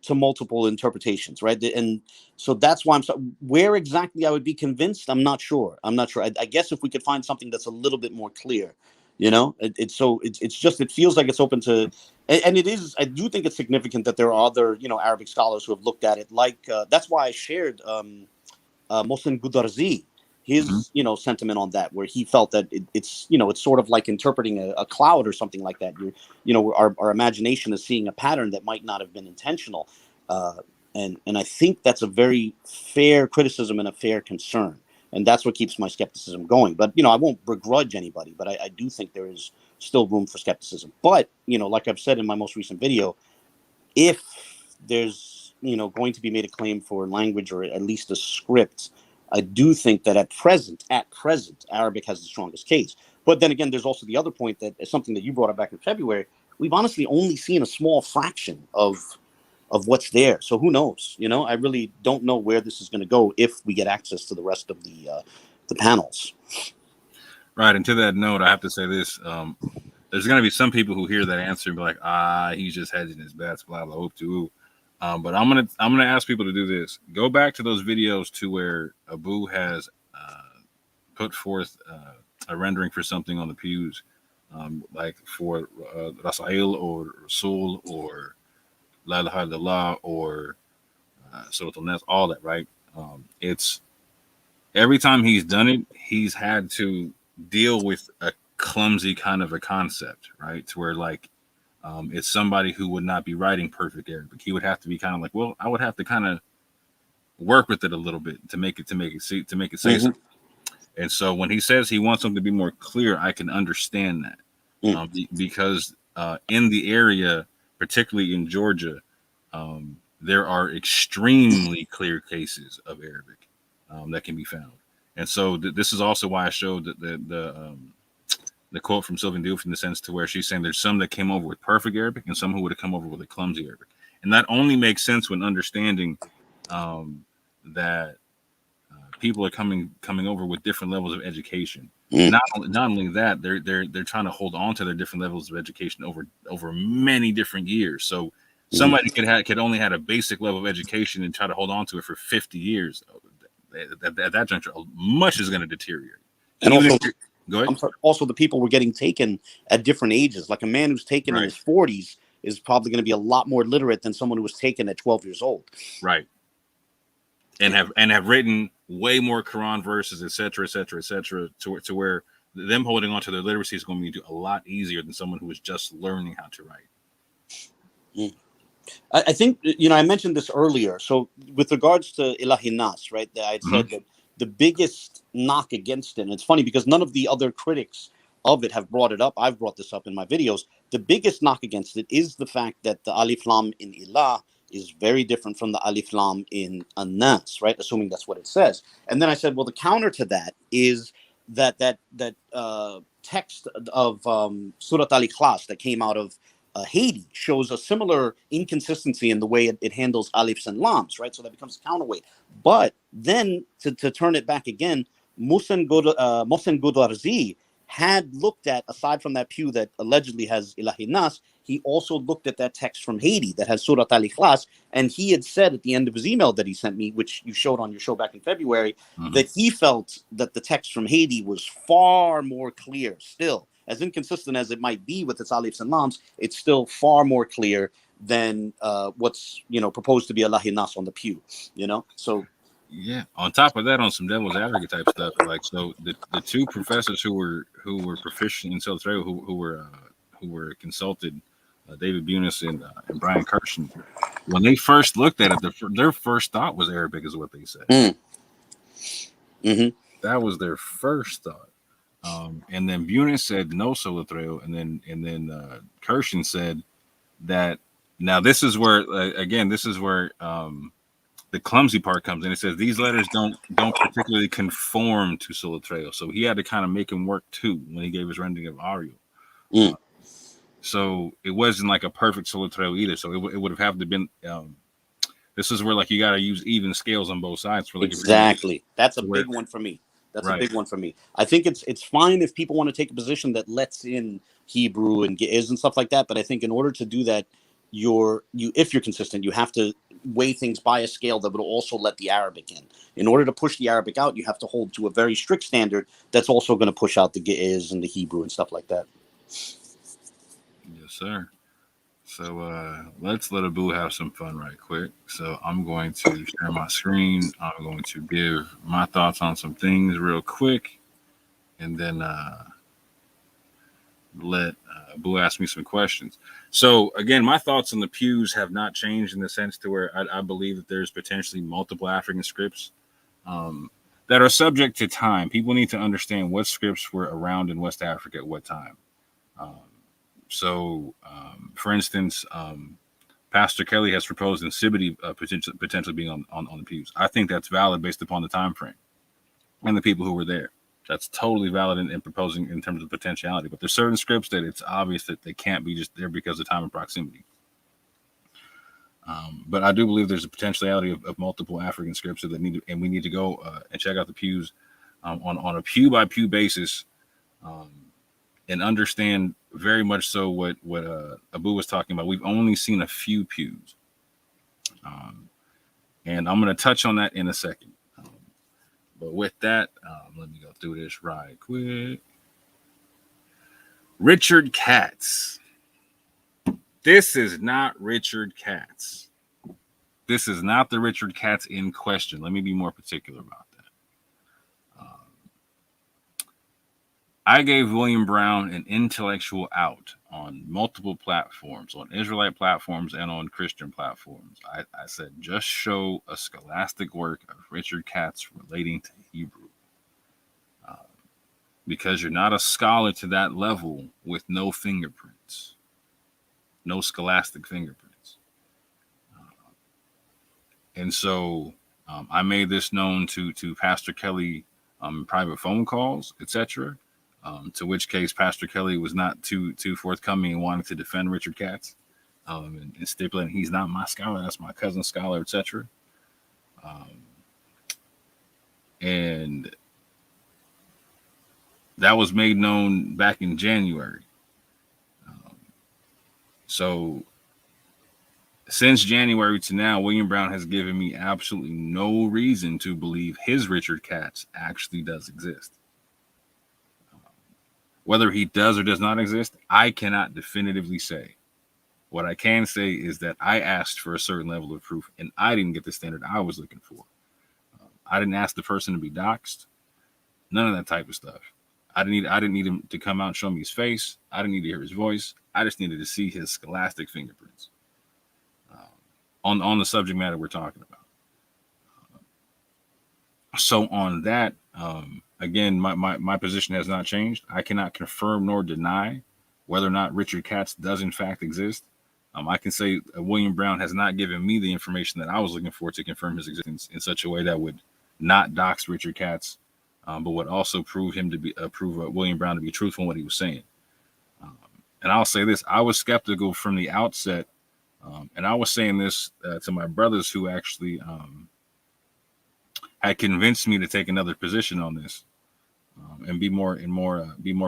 to multiple interpretations, right? And so that's why where exactly I would be convinced, I'm not sure. I guess if we could find something that's a little bit more clear, it's just, it feels like it's open to, and it is. I do think it's significant that there are other Arabic scholars who have looked at it. Like that's why I shared Mohsen Gudarzi, Mm-hmm. his sentiment on that, where he felt that it's sort of like interpreting a cloud or something like that. Our imagination is seeing a pattern that might not have been intentional, uh, and I think that's a very fair criticism and a fair concern, and that's what keeps my skepticism going. But I won't begrudge anybody, but I do think there is still room for skepticism. But like I've said in my most recent video, if there's going to be made a claim for language, or at least a script, I do think that at present Arabic has the strongest case. But then again, there's also the other point, that is something that you brought up back in February. We've honestly only seen a small fraction of what's there, so who knows? I really don't know where this is going to go if we get access to the rest of the panels. Right. And to that note, I have to say this: there's going to be some people who hear that answer and be like, he's just hedging his bets, blah blah, hope to. But I'm gonna ask people to do this. Go back to those videos to where Abu has put forth a rendering for something on the pews, like for Rasail or Rasul or La ilaha illallah or Surat al-Nas, all that, right? It's every time he's done it, he's had to deal with a clumsy kind of a concept, right? To where like it's somebody who would not be writing perfect Arabic. He would have to be kind of like, well, I would have to kind of work with it a little bit to make it say something. And so when he says he wants something to be more clear, I can understand that because in the area, particularly in Georgia, there are extremely clear cases of Arabic that can be found. And so this is also why I showed the quote from Sylvian Diouf, in the sense to where she's saying there's some that came over with perfect Arabic and some who would have come over with a clumsy Arabic. And that only makes sense when understanding that people are coming over with different levels of education. Not only that, they're trying to hold on to their different levels of education over many different years. So somebody could only had a basic level of education and try to hold on to it for 50 years. At that juncture, much is going to deteriorate. And also, go ahead. Also, the people were getting taken at different ages. Like a man who's taken in his 40s is probably going to be a lot more literate than someone who was taken at 12 years old. Right. And have written way more Quran verses, etc., to where them holding on to their literacy is going to be a lot easier than someone who is just learning how to write. I think, I mentioned this earlier. So with regards to Ilahi Nas, right, I said that the biggest knock against it, and it's funny because none of the other critics of it have brought it up. I've brought this up in my videos. The biggest knock against it is the fact that the Alif Lam in Ilah is very different from the Alif Lam in An-Nas, right? Assuming that's what it says. And then I said, well, the counter to that is that text of Surat Al-Ikhlas that came out of Haiti shows a similar inconsistency in the way it handles alifs and lams, right? So that becomes a counterweight. But then to turn it back again, Mohsen Gudarzi had looked at, aside from that pew that allegedly has Ilahi Nas, he also looked at that text from Haiti that has Surat al-Ikhlas, and he had said at the end of his email that he sent me, which you showed on your show back in February, that he felt that the text from Haiti was far more clear still. As inconsistent as it might be with its alifs and lams, it's still far more clear than what's proposed to be Allah Nas on the pew. So yeah. On top of that, on some devil's advocate type stuff, like so the two professors who were proficient in Sotrail, who were consulted, David Bunis and Brian Kirshen, when they first looked at it, their first thought was Arabic, is what they said. That was their first thought. And then Bunis said no Sotrail, and then Kirshen said that. Now this is where the clumsy part comes in. It says these letters don't particularly conform to Sotrail, so he had to kind of make him work too when he gave his rendering of Ariel. So it wasn't like a perfect Sotrail either. So it would have had to been. This is where like you got to use even scales on both sides for like exactly. That's a big one for me. That's a big one for me. I think it's fine if people want to take a position that lets in Hebrew and Ge'ez and stuff like that, but I think in order to do that, if you're consistent, you have to weigh things by a scale that would also let the Arabic in. In order to push the Arabic out, you have to hold to a very strict standard that's also going to push out the Ge'ez and the Hebrew and stuff like that. Yes, sir. So let's let Abu have some fun right quick. So I'm going to share my screen. I'm going to give my thoughts on some things real quick, and then let Abu ask me some questions. So again, my thoughts on the pews have not changed in the sense to where I believe that there's potentially multiple African scripts that are subject to time. People need to understand what scripts were around in West Africa at what time. So, for instance, Pastor Kelly has proposed Insibity potentially being on the pews. I think that's valid based upon the time frame and the people who were there. That's totally valid in proposing in terms of potentiality. But there's certain scripts that it's obvious that they can't be just there because of time and proximity. But I do believe there's a potentiality of multiple African scripts that we need to go and check out the pews on a pew by pew basis and understand very much so what Abu was talking about. We've only seen a few pews, and I'm going to touch on that in a second. But with that, let me go through this right quick. Richard Katz. This is not Richard Katz. This is not the Richard Katz in question. Let me be more particular about that. I gave William Brown an intellectual out on multiple platforms, on Israelite platforms and on Christian platforms. I said, just show a scholastic work of Richard Katz relating to Hebrew. Because you're not a scholar to that level with no fingerprints, no scholastic fingerprints. And so I made this known to Pastor Kelly private phone calls, etc. To which case Pastor Kelly was not too forthcoming and wanted to defend Richard Katz and stipulating he's not my scholar, that's my cousin's scholar, etc. And that was made known back in January. So since January to now, William Brown has given me absolutely no reason to believe his Richard Katz actually does exist. Whether he does or does not exist, I cannot definitively say. What I can say is that I asked for a certain level of proof, and I didn't get the standard I was looking for. I didn't ask the person to be doxxed. None of that type of stuff. I didn't need him to come out and show me his face. I didn't need to hear his voice. I just needed to see his scholastic fingerprints on the subject matter we're talking about. So on that, again, my position has not changed. I cannot confirm nor deny whether or not Richard Katz does in fact exist. I can say William Brown has not given me the information that I was looking for to confirm his existence in such a way that would not dox Richard Katz, but would also prove William Brown to be truthful in what he was saying. And I'll say this: I was skeptical from the outset, and I was saying this to my brothers who actually had convinced me to take another position on this and be more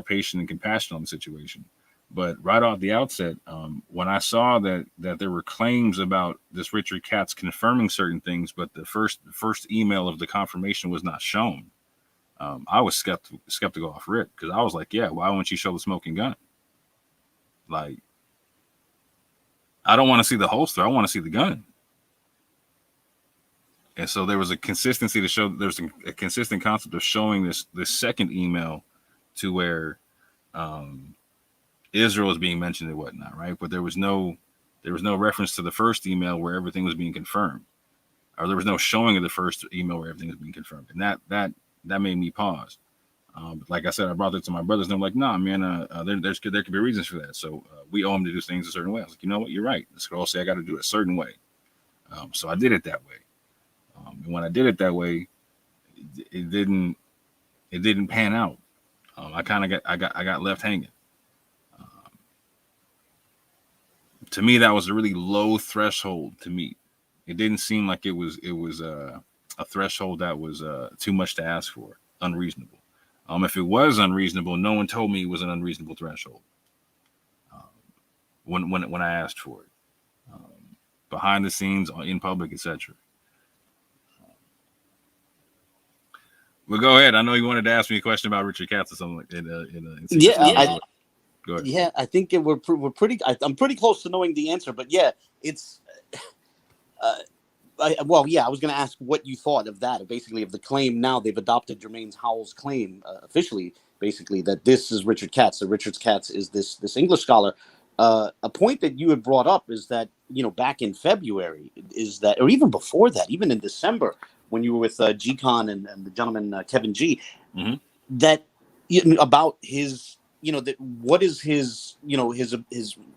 patient and compassionate on the situation. But right off the outset, when I saw that there were claims about this Richard Katz confirming certain things, but the first email of the confirmation was not shown, I was skeptical off rip, because I was like, yeah, why won't you show the smoking gun? Like, I don't want to see the holster. I want to see the gun. And so there was a consistency to show. There's a consistent concept of showing this second email to where Israel is being mentioned and whatnot, right? But there was no reference to the first email where everything was being confirmed, or there was no showing of the first email where everything was being confirmed, and that made me pause. But like I said, I brought it to my brothers, and they're like, "Nah, man, there could be reasons for that. So we owe them to do things a certain way." I was like, "You know what? You're right. This girl say I got to do it a certain way." So I did it that way. And when I did it that way, it didn't pan out. I got left hanging. To me, that was a really low threshold to meet. It didn't seem like it was a threshold that was too much to ask for, unreasonable. If it was unreasonable, no one told me it was an unreasonable threshold when I asked for it, behind the scenes, in public, etc. Well, go ahead. I know you wanted to ask me a question about Richard Katz or something like in Yeah, go ahead. Yeah, I think we're pretty. I'm pretty close to knowing the answer, but yeah, it's. I was going to ask what you thought of that, basically of the claim. Now they've adopted Jermaine Howell's claim officially, basically that this is Richard Katz. That Richard Katz is this English scholar. A point that you had brought up is that back in February is that, or even before that, even in December when you were with G-Con and the gentleman Kevin G, that about his. That what is his, his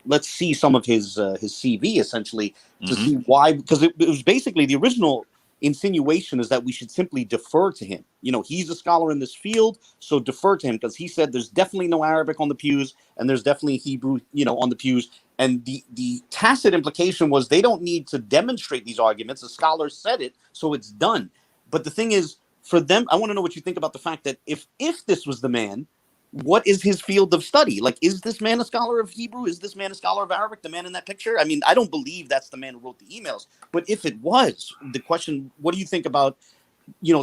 let's see some of his CV essentially to see why, because it was basically the original insinuation is that we should simply defer to him. He's a scholar in this field, so defer to him, because he said there's definitely no Arabic on the pews and there's definitely Hebrew, on the pews. And the tacit implication was they don't need to demonstrate these arguments. The scholars said it, so it's done. But the thing is, for them, I want to know what you think about the fact that if this was the man, what is his field of study? Like, is this man a scholar of Hebrew? Is this man a scholar of Arabic? The man in that picture? I mean, I don't believe that's the man who wrote the emails. But if it was, the question, what do you think about,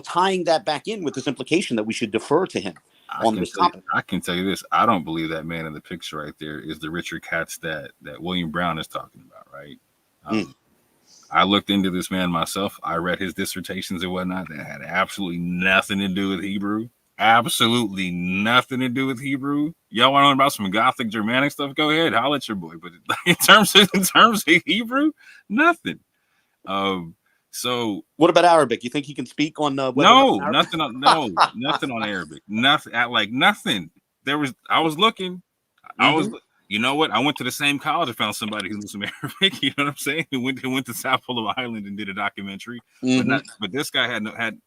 tying that back in with this implication that we should defer to him on this topic? I can tell you this. I don't believe that man in the picture right there is the Richard Katz that William Brown is talking about, right? I looked into this man myself. I read his dissertations and whatnot that had absolutely nothing to do with Hebrew. Absolutely nothing to do with Hebrew. Y'all want to learn about some Gothic Germanic stuff? Go ahead, holler at your boy. But in terms of Hebrew, nothing. So what about Arabic? You think he can speak on? Nothing on Arabic. Nothing. I was looking. You know what? I went to the same college and found somebody who knew some Arabic. You know what I'm saying? Who went to South Pole Island and did a documentary. But this guy had.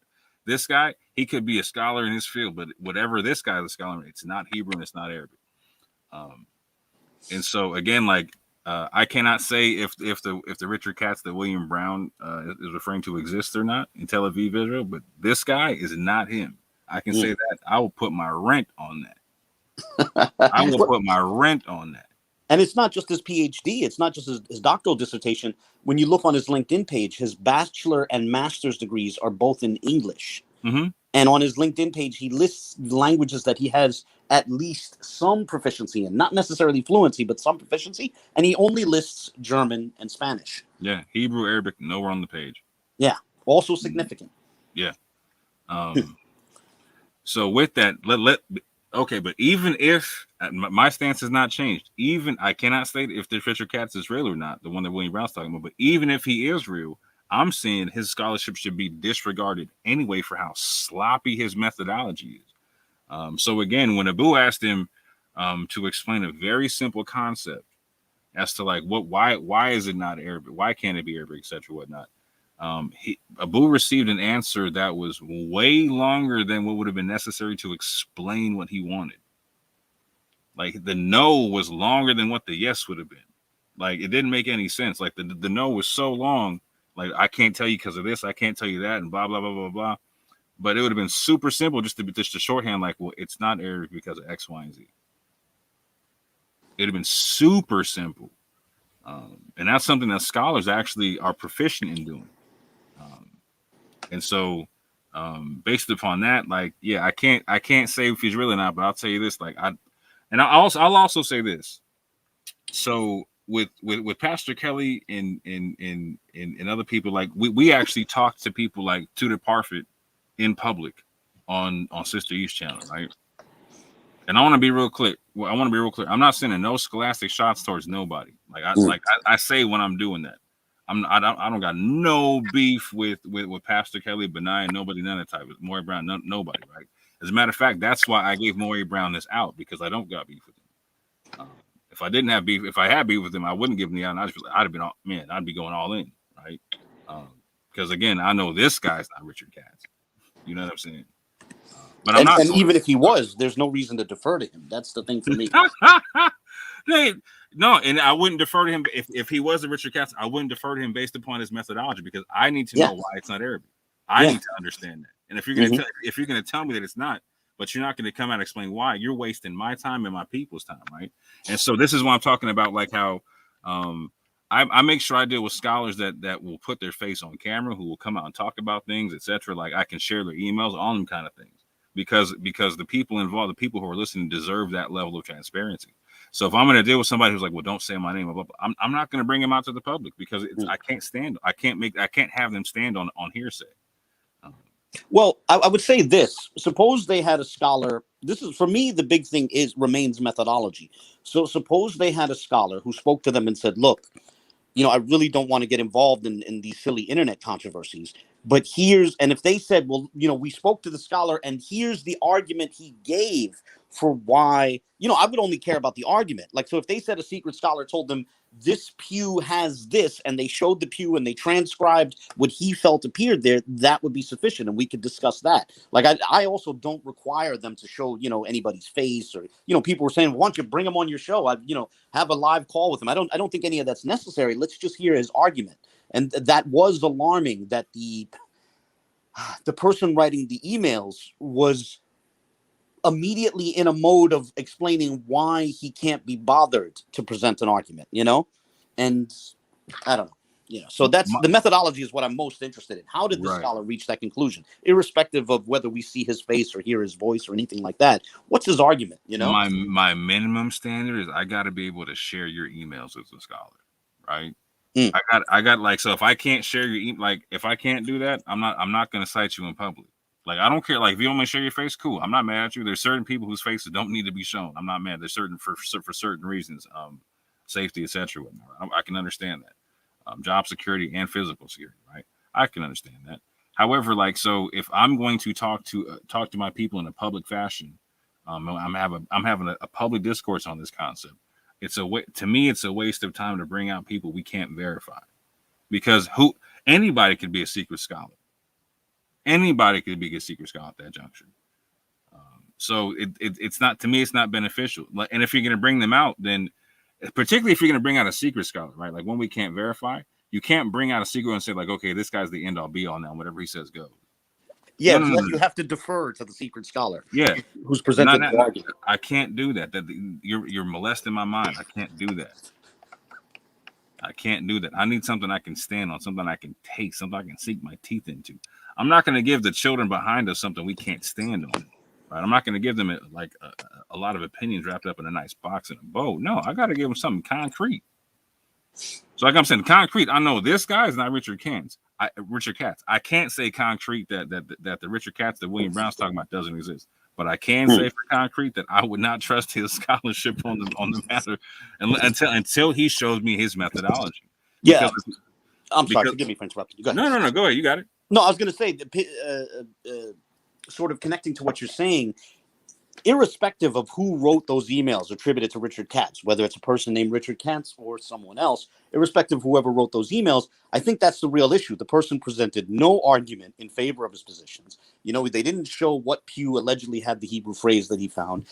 This guy, he could be a scholar in his field, but whatever this guy is a scholar, it's not Hebrew and it's not Arabic. And so again, I cannot say if the Richard Katz that William Brown is referring to exists or not in Tel Aviv, Israel, but this guy is not him. I can say that. I will put my rent on that. I will put my rent on that. And it's not just his PhD. It's not just his doctoral dissertation. When you look on his LinkedIn page, his bachelor and master's degrees are both in English. And on his LinkedIn page, he lists languages that he has at least some proficiency in. Not necessarily fluency, but some proficiency. And he only lists German and Spanish. Yeah, Hebrew, Arabic, nowhere on the page. Yeah, also significant. Yeah. So with that, okay, but even if my stance has not changed, even I cannot state if this Richard Katz is real or not, the one that William Brown's talking about, but even if he is real, I'm saying his scholarship should be disregarded anyway for how sloppy his methodology is. So again, when Abu asked him to explain a very simple concept as to why is it not Arabic? Why can't it be Arabic, etc., whatnot? Abu received an answer that was way longer than what would have been necessary to explain what he wanted. Like the no was longer than what the yes would have been. Like it didn't make any sense. Like the no was so long. Like I can't tell you because of this. I can't tell you that, and blah blah blah blah blah. But it would have been super simple just to shorthand. Like, well, it's not Arabic because of X, Y, and Z. It'd have been super simple. And that's something that scholars actually are proficient in doing. And so, based upon that, like, yeah, I can't say if he's really not, but I'll tell you this, like, I'll also say this. So with Pastor Kelly and other people, like we actually talked to people like Tudor Parfit in public on Sister East channel, right? And I want to be real clear. I want to be real clear. I'm not sending no scholastic shots towards nobody. Like I say when I'm doing that. I don't got no beef with Pastor Kelly, Benai, nobody, none of that type. Maury Brown, nobody, right? As a matter of fact, that's why I gave Maury Brown this out, because I don't got beef with him. If I didn't have beef, if I had beef with him, I wouldn't give him the out. I'd have been all, man, I'd be going all in, right? Because again, I know this guy's not Richard Katz. You know what I'm saying? But I'm not. And even if he was, there's no reason to defer to him. That's the thing for me. No, and I wouldn't defer to him if he was a Richard Katz. I wouldn't defer to him based upon his methodology, because I need to know why it's not Arabic. I need to understand that. And if you're gonna tell me that it's not, but you're not going to come out and explain why, you're wasting my time and my people's time, right? And so this is what I'm talking about, like how I make sure I deal with scholars that will put their face on camera, who will come out and talk about things, etc. Like I can share their emails, all them kind of things, because the people involved, the people who are listening, deserve that level of transparency. So if I'm going to deal with somebody who's like, well, don't say my name, blah, blah, blah, I'm not going to bring him out to the public, because I can't have them stand on hearsay. Well, I would say this. Suppose they had a scholar. This is, for me, the big thing remains methodology. So suppose they had a scholar who spoke to them and said, look, I really don't want to get involved in these silly internet controversies. But and if they said, well, we spoke to the scholar and here's the argument he gave for why, I would only care about the argument. Like, so if they said a secret scholar told them this pew has this, and they showed the pew and they transcribed what he felt appeared there, that would be sufficient. And we could discuss that. Like, I also don't require them to show, anybody's face, or, people were saying, why don't you bring him on your show? Have a live call with him. I don't think any of that's necessary. Let's just hear his argument. And that was alarming, that the person writing the emails was immediately in a mode of explaining why he can't be bothered to present an argument, and I don't know, so that's the methodology is what I'm most interested in. How did the scholar reach that conclusion, irrespective of whether we see his face or hear his voice or anything like that? What's his argument? My minimum standard is I got to be able to share your emails as a scholar, right? I got like, so if I can't share your like, if I can't do that, I'm not going to cite you in public. Like, I don't care. Like, if you don't want to share your face, cool. I'm not mad at you. There's certain people whose faces don't need to be shown. I'm not mad. There's certain for certain reasons, safety, etc. I can understand that. Job security and physical security, right? I can understand that. However, like, so if I'm going to talk to my people in a public fashion, I'm having a public discourse on this concept. To me, it's a waste of time to bring out people we can't verify, because anybody could be a secret scholar. Anybody could be a secret scholar at that juncture. So it's not, to me, it's not beneficial. And if you're going to bring them out, then particularly if you're going to bring out a secret scholar, right? Like, when we can't verify, you can't bring out a secret and say, like, okay, this guy's the end all be all now. Whatever he says goes. Yeah, no. You have to defer to the secret scholar. Yeah, who's presented the argument. I can't do that. You're molesting my mind. I can't do that. I need something I can stand on, something I can taste, something I can sink my teeth into. I'm not going to give the children behind us something we can't stand on. Right? I'm not going to give them a lot of opinions wrapped up in a nice box and a bow. No, I got to give them something concrete. So, like I'm saying, concrete. I know this guy is not Richard Katz. I can't say concrete that the Richard Katz that William Brown's talking about doesn't exist. But I can say for concrete that I would not trust his scholarship on the matter until he shows me his methodology. Yeah, I'm sorry. Forgive me for interrupting. Go ahead. No. Go ahead. You got it. No, I was going to say, sort of connecting to what you're saying, irrespective of who wrote those emails attributed to Richard Katz, whether it's a person named Richard Katz or someone else, irrespective of whoever wrote those emails, I think that's the real issue. The person presented no argument in favor of his positions. They didn't show what Pew allegedly had the Hebrew phrase that he found.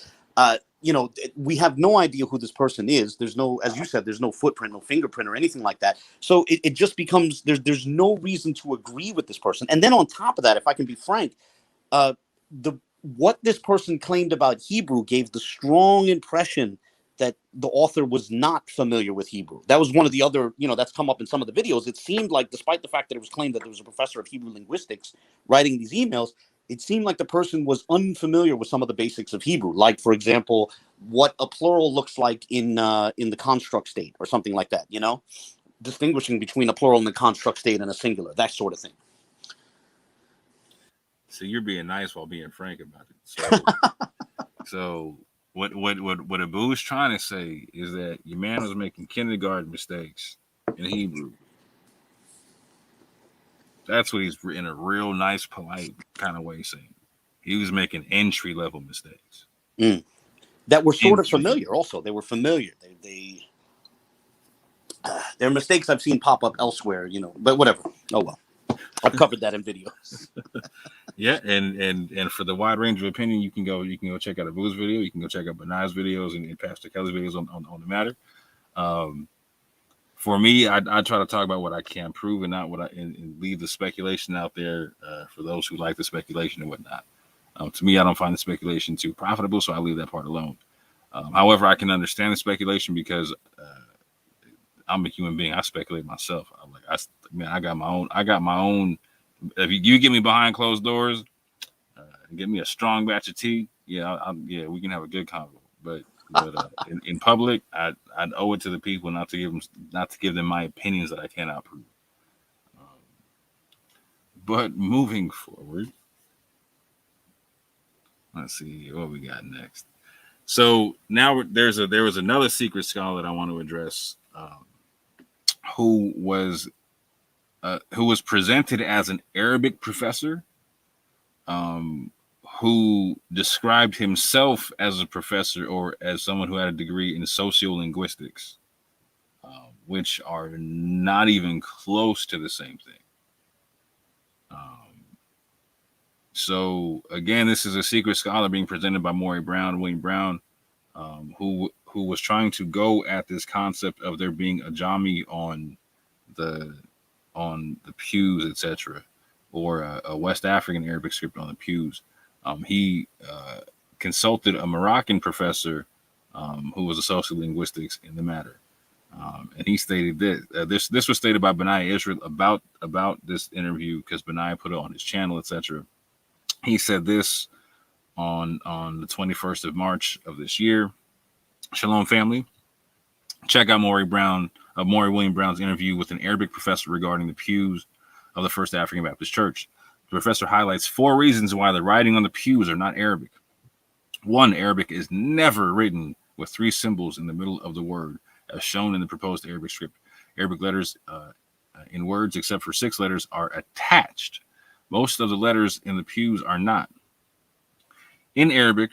We have no idea who this person is. There's no, as you said, there's no footprint, no fingerprint or anything like that. So it just becomes, there's no reason to agree with this person. And then on top of that, if I can be frank, what this person claimed about Hebrew gave the strong impression that the author was not familiar with Hebrew. That was one of the other, that's come up in some of the videos. It seemed like, despite the fact that it was claimed that there was a professor of Hebrew linguistics writing these emails, it seemed like the person was unfamiliar with some of the basics of Hebrew. Like, for example, what a plural looks like in the construct state or something like that, distinguishing between a plural and a construct state and a singular, that sort of thing. So you're being nice while being frank about it. So what Abu's trying to say is that your man was making kindergarten mistakes in Hebrew. That's what he's in a real nice, polite kind of way saying. He was making entry level mistakes. That were sort of familiar. Also, they were familiar. They're mistakes I've seen pop up elsewhere, but whatever. Oh well, I've covered that in videos. Yeah, and for the wide range of opinion, you can go check out Abu's video. You can go check out Benai's videos and Pastor Kelly's videos on the matter. For me, I try to talk about what I can prove and not what and leave the speculation out there for those who like the speculation and whatnot. To me, I don't find the speculation too profitable, so I leave that part alone. However, I can understand the speculation because I'm a human being. I speculate myself. I got my own. If you get me behind closed doors and get me a strong batch of tea, we can have a good convo. But in public, I'd owe it to the people not to give them my opinions that I cannot prove. But moving forward, let's see what we got next. So now there was another secret scholar that I want to address, who was presented as an Arabic professor, who described himself as a professor or as someone who had a degree in sociolinguistics, which are not even close to the same thing. So again, this is a secret scholar being presented by William Brown, who was trying to go at this concept of there being a Jami on the pews, etc., or a West African Arabic script on the pews. He consulted a Moroccan professor who was a sociolinguistics in the matter, and he stated this was stated by Benaiah Israel about this interview because Benaiah put it on his channel, etc. He said this on the 21st of March of this year. Shalom, family. Check out Maury William Brown's interview with an Arabic professor regarding the pews of the First African Baptist Church. The professor highlights 4 reasons why the writing on the pews are not Arabic. 1, Arabic is never written with 3 symbols in the middle of the word, as shown in the proposed Arabic script. Arabic letters in words, except for 6 letters, are attached. Most of the letters in the pews are not. In Arabic,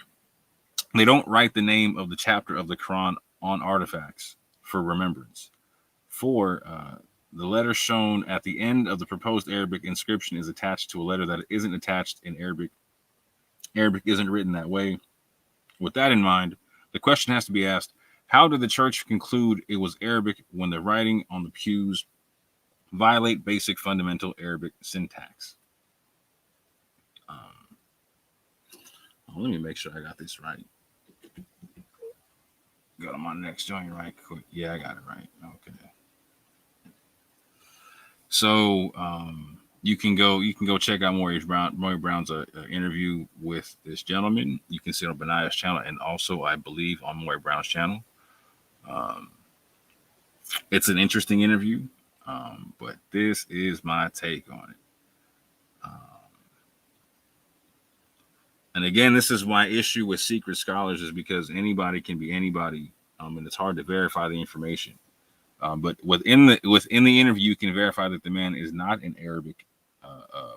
they don't write the name of the chapter of the Quran on artifacts for remembrance. 4, the letter shown at the end of the proposed Arabic inscription is attached to a letter that isn't attached in Arabic. Arabic isn't written that way. With that in mind, the question has to be asked, how did the church conclude it was Arabic when the writing on the pews violate basic fundamental Arabic syntax? Let me make sure I got this right. Go to my next joint right quick. Yeah, I got it right. Okay. So you can go check out Maury Brown's interview with this gentleman. You can see it on Benaiah's channel and also, I believe, on Maury Brown's channel. It's an interesting interview, but this is my take on it. And again, this is my issue with secret scholars, is because anybody can be anybody, and it's hard to verify the information. But within the interview, you can verify that the man is not an Arabic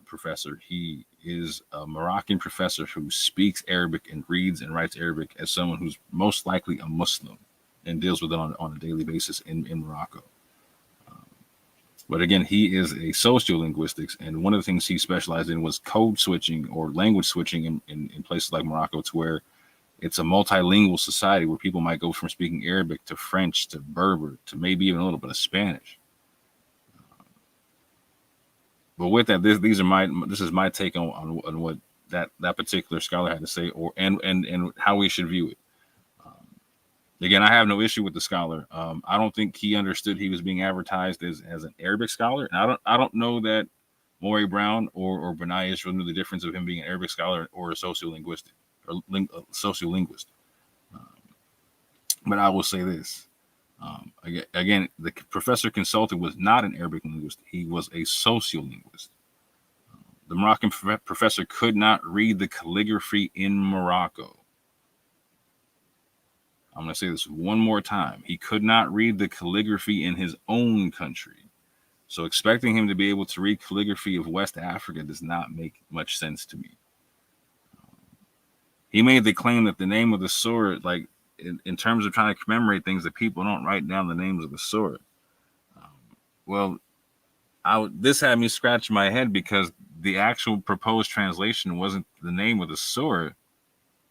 professor. He is a Moroccan professor who speaks Arabic and reads and writes Arabic as someone who's most likely a Muslim and deals with it on a daily basis in Morocco. But again, he is a sociolinguistics, and one of the things he specialized in was code switching or language switching in places like Morocco, to where it's a multilingual society where people might go from speaking Arabic to French to Berber to maybe even a little bit of Spanish. But with that, this is my take on what that particular scholar had to say, and how we should view it. Again, I have no issue with the scholar. I don't think he understood he was being advertised as an Arabic scholar, and I don't know that Maury Brown or Benai Israel knew the difference of him being an Arabic scholar or a sociolinguistic or sociolinguist. Um, but I will say this: again, the professor consulted was not an Arabic linguist; he was a sociolinguist. The Moroccan professor could not read the calligraphy in Morocco. I'm going to say this one more time. He could not read the calligraphy in his own country. So expecting him to be able to read calligraphy of West Africa does not make much sense to me. He made the claim that the name of the surah, like in terms of trying to commemorate things, that people don't write down the names of the surah. Well, this had me scratch my head because the actual proposed translation wasn't the name of the surah,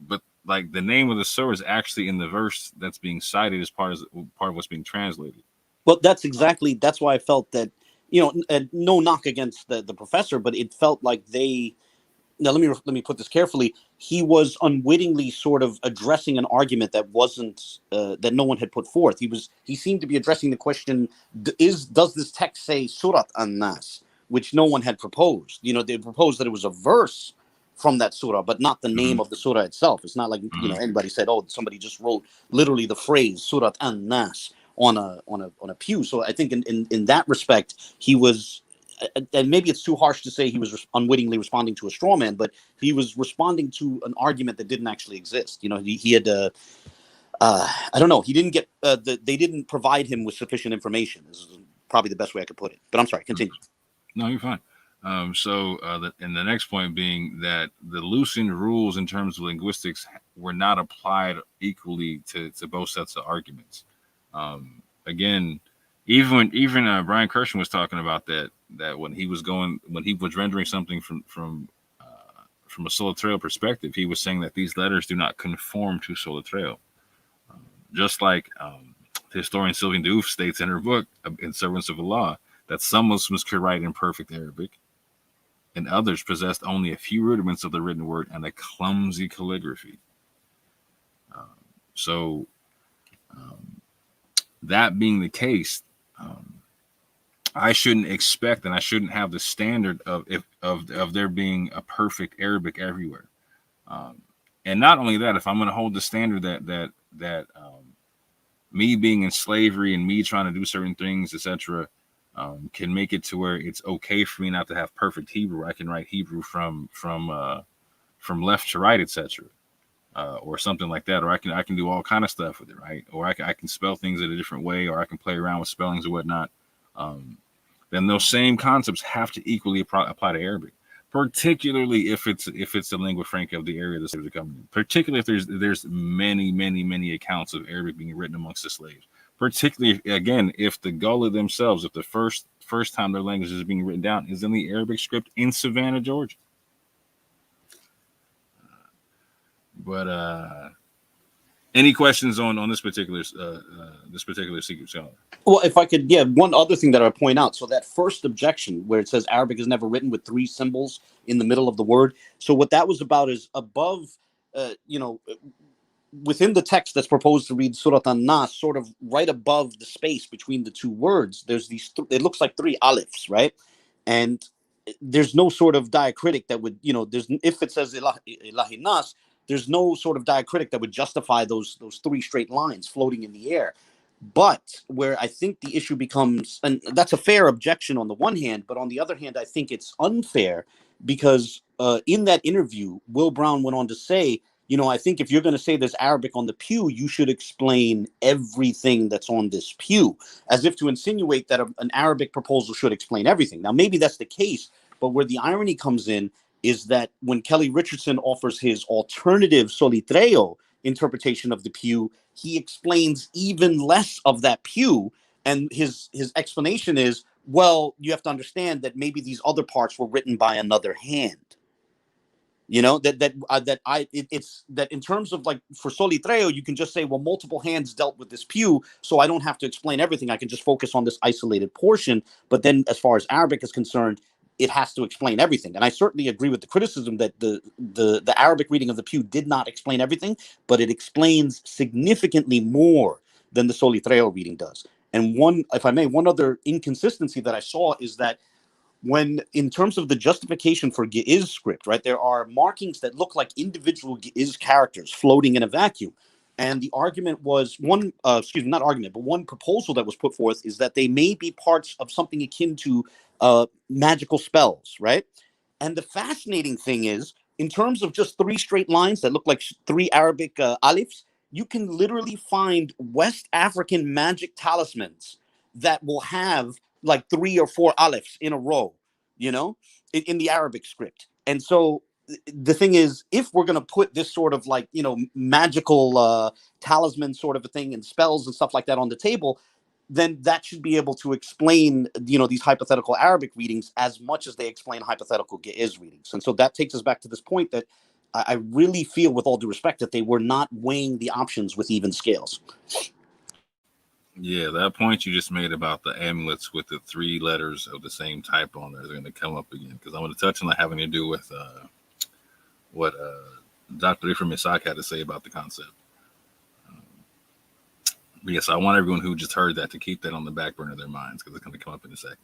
but like the name of the surah is actually in the verse that's being cited as part of what's being translated. Well, that's why I felt that, no knock against the professor, but it felt like they. Now let me put this carefully. He was unwittingly sort of addressing an argument that wasn't that no one had put forth. He seemed to be addressing the question: does this text say Surat An-Nas, which no one had proposed? They proposed that it was a verse from that surah, but not the name of the surah itself. It's not like anybody said, oh, somebody just wrote literally the phrase Surat An-Nas on a pew. So I think in that respect, he was. And maybe it's too harsh to say he was unwittingly responding to a straw man, but he was responding to an argument that didn't actually exist. He had, I don't know, he didn't get, they didn't provide him with sufficient information. This is probably the best way I could put it. But I'm sorry, continue. No, you're fine. And the next point being that the loosened rules in terms of linguistics were not applied equally to both sets of arguments. Again, even Brian Kirshman was talking about that when he was rendering something from a Soletreo perspective, he was saying that these letters do not conform to Soletreo. Just like the historian Sylviane Diouf states in her book, In Servants of Allah, that some Muslims could write in perfect Arabic, and others possessed only a few rudiments of the written word and a clumsy calligraphy. That being the case, I shouldn't expect and I shouldn't have the standard of there being a perfect Arabic everywhere. And not only that, if I'm going to hold the standard that me being in slavery and me trying to do certain things, etc., can make it to where it's okay for me not to have perfect Hebrew. I can write Hebrew from left to right, etc., or something like that. Or I can do all kind of stuff with it, right? Or I can spell things in a different way, or I can play around with spellings or whatnot. Then those same concepts have to equally apply to Arabic, particularly if it's the lingua franca of the area the slaves are coming in. Particularly if there's many accounts of Arabic being written amongst the slaves. Particularly, again, if the Gullah themselves, if the first time their language is being written down is in the Arabic script in Savannah, Georgia. But any questions on this particular secret scholar? Well, if I could, one other thing that I would point out. So that first objection where it says Arabic is never written with 3 symbols in the middle of the word. So what that was about is above, within the text that's proposed to read Surat An-Nas, sort of right above the space between the 2 words, there's these, it looks like 3 alifs, right? And there's no sort of diacritic that would, if it says Ilahi Nas, there's no sort of diacritic that would justify those 3 straight lines floating in the air. But where I think the issue becomes, and that's a fair objection on the one hand, but on the other hand, I think it's unfair because in that interview, Will Brown went on to say, I think if you're going to say there's Arabic on the pew, you should explain everything that's on this pew, as if to insinuate that an Arabic proposal should explain everything. Now, maybe that's the case, but where the irony comes in is that when Kelly Richardson offers his alternative Soletreo interpretation of the pew, he explains even less of that pew. And his explanation is, well, you have to understand that maybe these other parts were written by another hand. It's that in terms of like for Soletreo, you can just say, well, multiple hands dealt with this pew, so I don't have to explain everything. I can just focus on this isolated portion. But then as far as Arabic is concerned, it has to explain everything. And I certainly agree with the criticism that the Arabic reading of the Pew did not explain everything, but it explains significantly more than the Solitreo reading does. And one, if I may, one other inconsistency that I saw is that when, in terms of the justification for Ge'ez script, right, there are markings that look like individual Ge'ez characters floating in a vacuum. And the argument was one, not argument, but one proposal that was put forth is that they may be parts of something akin to magical spells, right? And the fascinating thing is, in terms of just three straight lines that look like three Arabic alifs, you can literally find West African magic talismans that will have like 3 or 4 alifs in a row, you know, in the Arabic script. And so the thing is, if we're going to put this sort of like, you know, magical talisman sort of a thing and spells and stuff like that on the table, then that should be able to explain, you know, these hypothetical Arabic readings as much as they explain hypothetical Ge'ez readings. And so that takes us back to this point that I really feel, with all due respect, that they were not weighing the options with even scales. Yeah, that point you just made about the amulets with the 3 letters of the same type on there is going to come up again, because I'm going to touch on that having to do with what Dr. Ifram Isaac had to say about the concept. But yes, I want everyone who just heard that to keep that on the back burner of their minds, because it's going to come up in a second.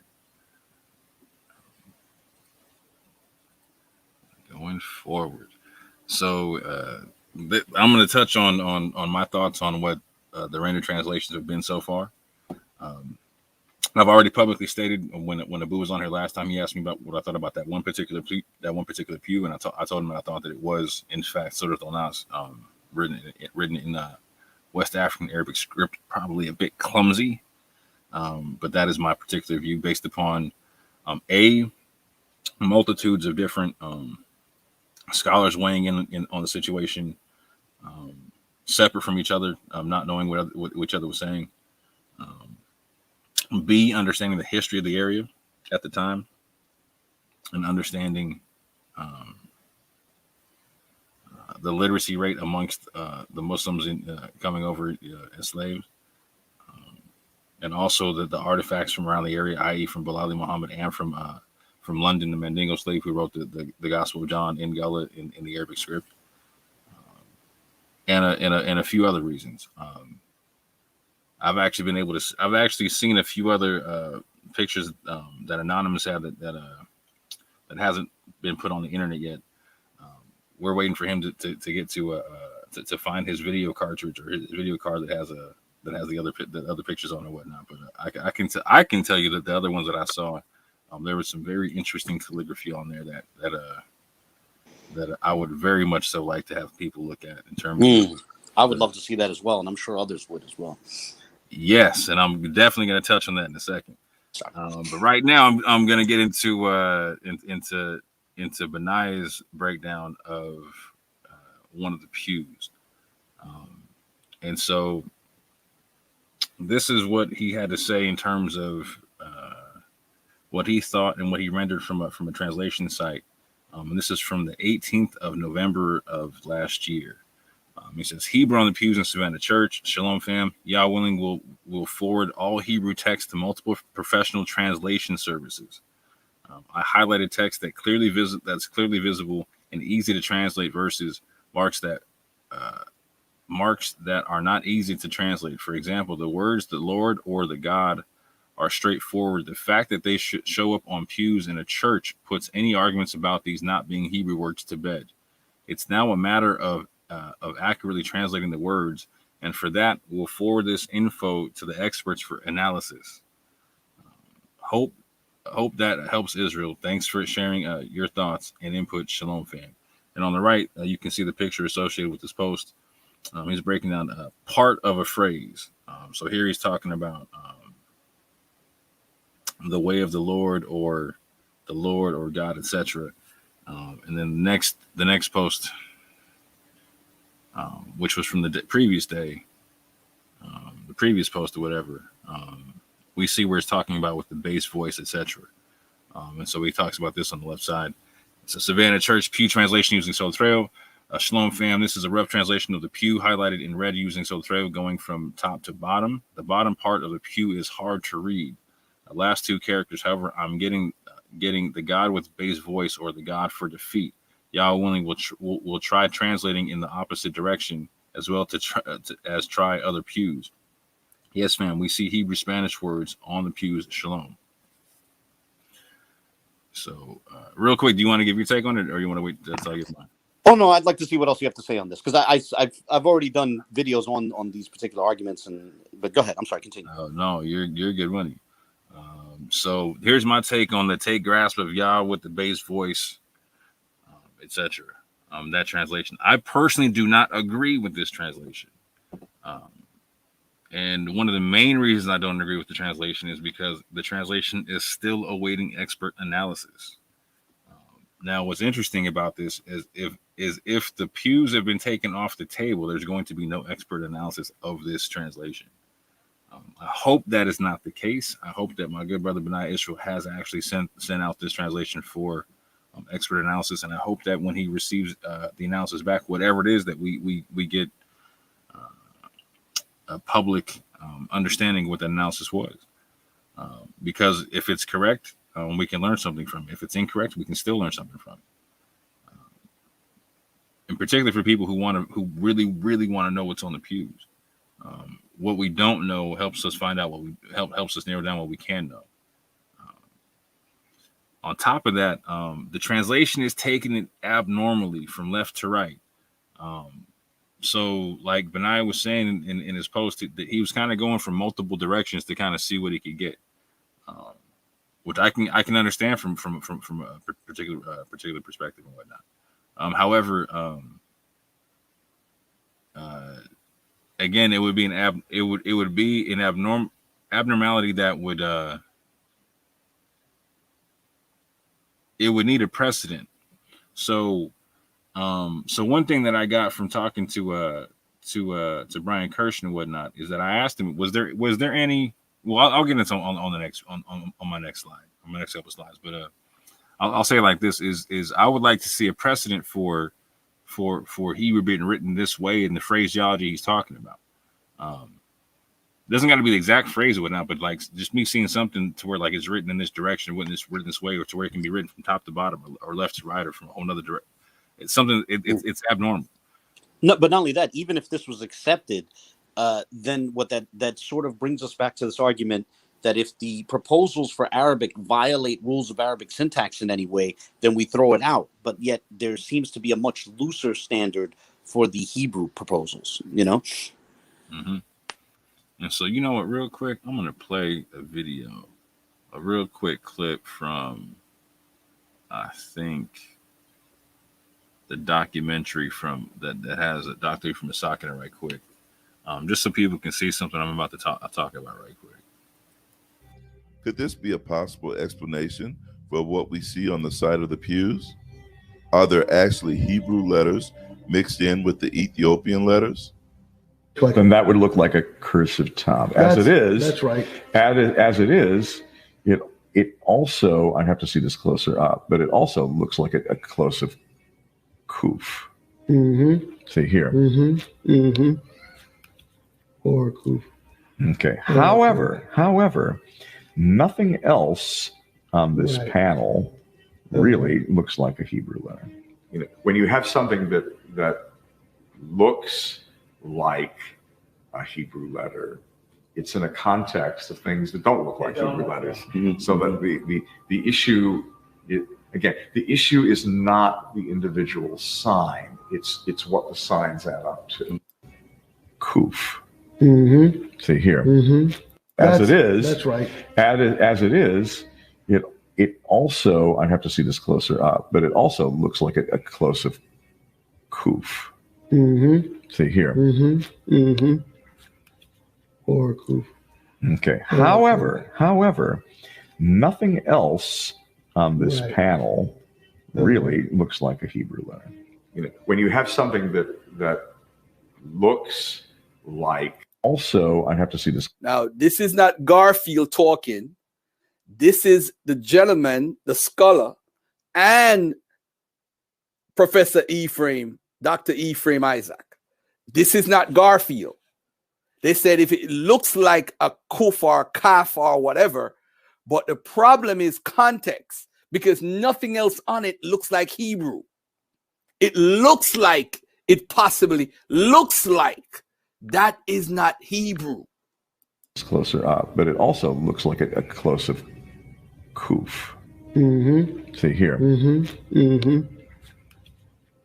Going forward. So I'm going to touch on my thoughts on what the rendered translations have been so far. I've already publicly stated when Abu was on here last time, he asked me about what I thought about that one particular pew, and I told him that I thought that it was in fact Surat al-Nas, written in West African Arabic script, probably a bit clumsy, but that is my particular view based upon multitudes of different scholars weighing in on the situation, separate from each other, not knowing what each other was saying. B, understanding the history of the area at the time, and understanding the literacy rate amongst the Muslims coming over as slaves, and also the artifacts from around the area, i.e. from Bilal Muhammad and from London, the Mandingo slave who wrote the Gospel of John in Gullah in the Arabic script, and a few other reasons. I've actually seen a few other pictures that Anonymous had that hasn't been put on the internet yet. We're waiting for him to get to find his video cartridge or his video card that has the other pictures on or whatnot. But I can tell you that the other ones that I saw, there was some very interesting calligraphy on there that I would very much so like to have people look at in terms of. I would love to see that as well, and I'm sure others would as well. Yes, and I'm definitely going to touch on that in a second. But right now, I'm going to get into Benai's breakdown of one of the pews, and so this is what he had to say in terms of what he thought and what he rendered from a translation site. And this is from the 18th of November of last year. He says, Hebrew on the pews in Savannah Church. Shalom, fam. Yah willing, will forward all Hebrew text to multiple professional translation services. I highlighted text that's clearly visible and easy to translate versus marks that are not easy to translate. For example, the words the Lord or the God are straightforward. The fact that they should show up on pews in a church puts any arguments about these not being Hebrew words to bed. It's now a matter of accurately translating the words, and for that, we'll forward this info to the experts for analysis. Hope that helps Israel. Thanks for sharing your thoughts and input. Shalom, fam. And on the right, you can see the picture associated with this post. He's breaking down part of a phrase. So here he's talking about the way of the Lord or God, etc. And then the next post, which was from the previous day, the previous post or whatever, we see where it's talking about with the bass voice, etc. And so he talks about this on the left side. It's a Savannah Church Pew translation using Solitreo. Shalom, fam. This is a rough translation of the pew highlighted in red using Solitreo going from top to bottom. The bottom part of the pew is hard to read. The last 2 characters, however, I'm getting getting the God with bass voice or the God for defeat. Yah willing will try translating in the opposite direction as well to try other pews. Yes, fam, we see Hebrew Spanish words on the pews. Shalom. So, real quick, do you want to give your take on it, or you want to wait until I get mine? Oh no, I'd like to see what else you have to say on this, because I've already done videos on these particular arguments, but go ahead. I'm sorry, continue. No, you're good money. So here's my take on the take grasp of Yah with the bass voice, etc. That translation. I personally do not agree with this translation. And one of the main reasons I don't agree with the translation is because the translation is still awaiting expert analysis. Now, what's interesting about this is if the pews have been taken off the table, there's going to be no expert analysis of this translation. I hope that is not the case. I hope that my good brother Benai Israel has actually sent out this translation for expert analysis, and I hope that when he receives the analysis back, whatever it is, that we get a public understanding what the analysis was. Because if it's correct, we can learn something from it. If it's incorrect, we can still learn something from it. In particular, for people who really want to know what's on the pews. What we don't know helps us find out helps us narrow down what we can know. On top of that, the translation is taking it abnormally from left to right. So, like Benai was saying in his post, that he was kind of going from multiple directions to kind of see what he could get, which I can understand from a particular perspective and whatnot. However, again, it would be an abnormality that would it would need a precedent. So one thing that I got from talking to Brian Kirsch and whatnot is that I asked him, was there any? Well, I'll get into on the next on my next slide, on my next couple of slides, but I'll say it like this: is I would like to see a precedent for Hebrew being written this way in the phraseology he's talking about. Doesn't got to be the exact phrase or whatnot, but like just me seeing something to where like it's written in this direction, written this way, or to where it can be written from top to bottom or left to right or from a whole other direction. It's something. It's abnormal. No, but not only that. Even if this was accepted, then what that sort of brings us back to this argument that if the proposals for Arabic violate rules of Arabic syntax in any way, then we throw it out. But yet there seems to be a much looser standard for the Hebrew proposals. You know. Mm-hmm. And so, you know what? Real quick, I'm gonna play a real quick clip from, I think, the documentary from that has a documentary from Asakina right quick, just so people can see something I'm about to talk about right quick. Could this be a possible explanation for what we see on the side of the pews? Are there actually Hebrew letters mixed in with the Ethiopian letters? Then that would look like a cursive tab. As it is, that's right. As it is, it also, I'd have to see this closer up, but it also looks like a closive kuf. Mm-hmm. See here. Mm-hmm. Mm-hmm. Or kuf. Okay. However, nothing else on this panel really looks like a Hebrew letter. When you have something that looks like a Hebrew letter, it's in a context of things that don't look like Hebrew letters. Mm-hmm. So that the issue, again, the issue is not the individual sign. It's what the signs add up to. Kuf. Mm-hmm. See here. Mm-hmm. As it is. That's right. As it is, it also, I'd have to see this closer up, but it also looks like a closive kuf. Mm-hmm. See here. Mm-hmm. Mm-hmm. Or kuf. Okay. However, nothing else on this panel really looks like a Hebrew letter. When you have something that looks like, also, I'd have to see this. Now, this is not Garfield talking. This is the gentleman, the scholar, and Professor Ephraim, Dr. Ephraim Isaac. This is not Garfield. They said if it looks like a kuf or kaf or whatever, but the problem is context, because nothing else on it looks like Hebrew. It looks like, it possibly looks like that is not Hebrew. It's closer up, but it also looks like a close-up kuf. Mm-hmm. See here. Mm-hmm. Mm-hmm.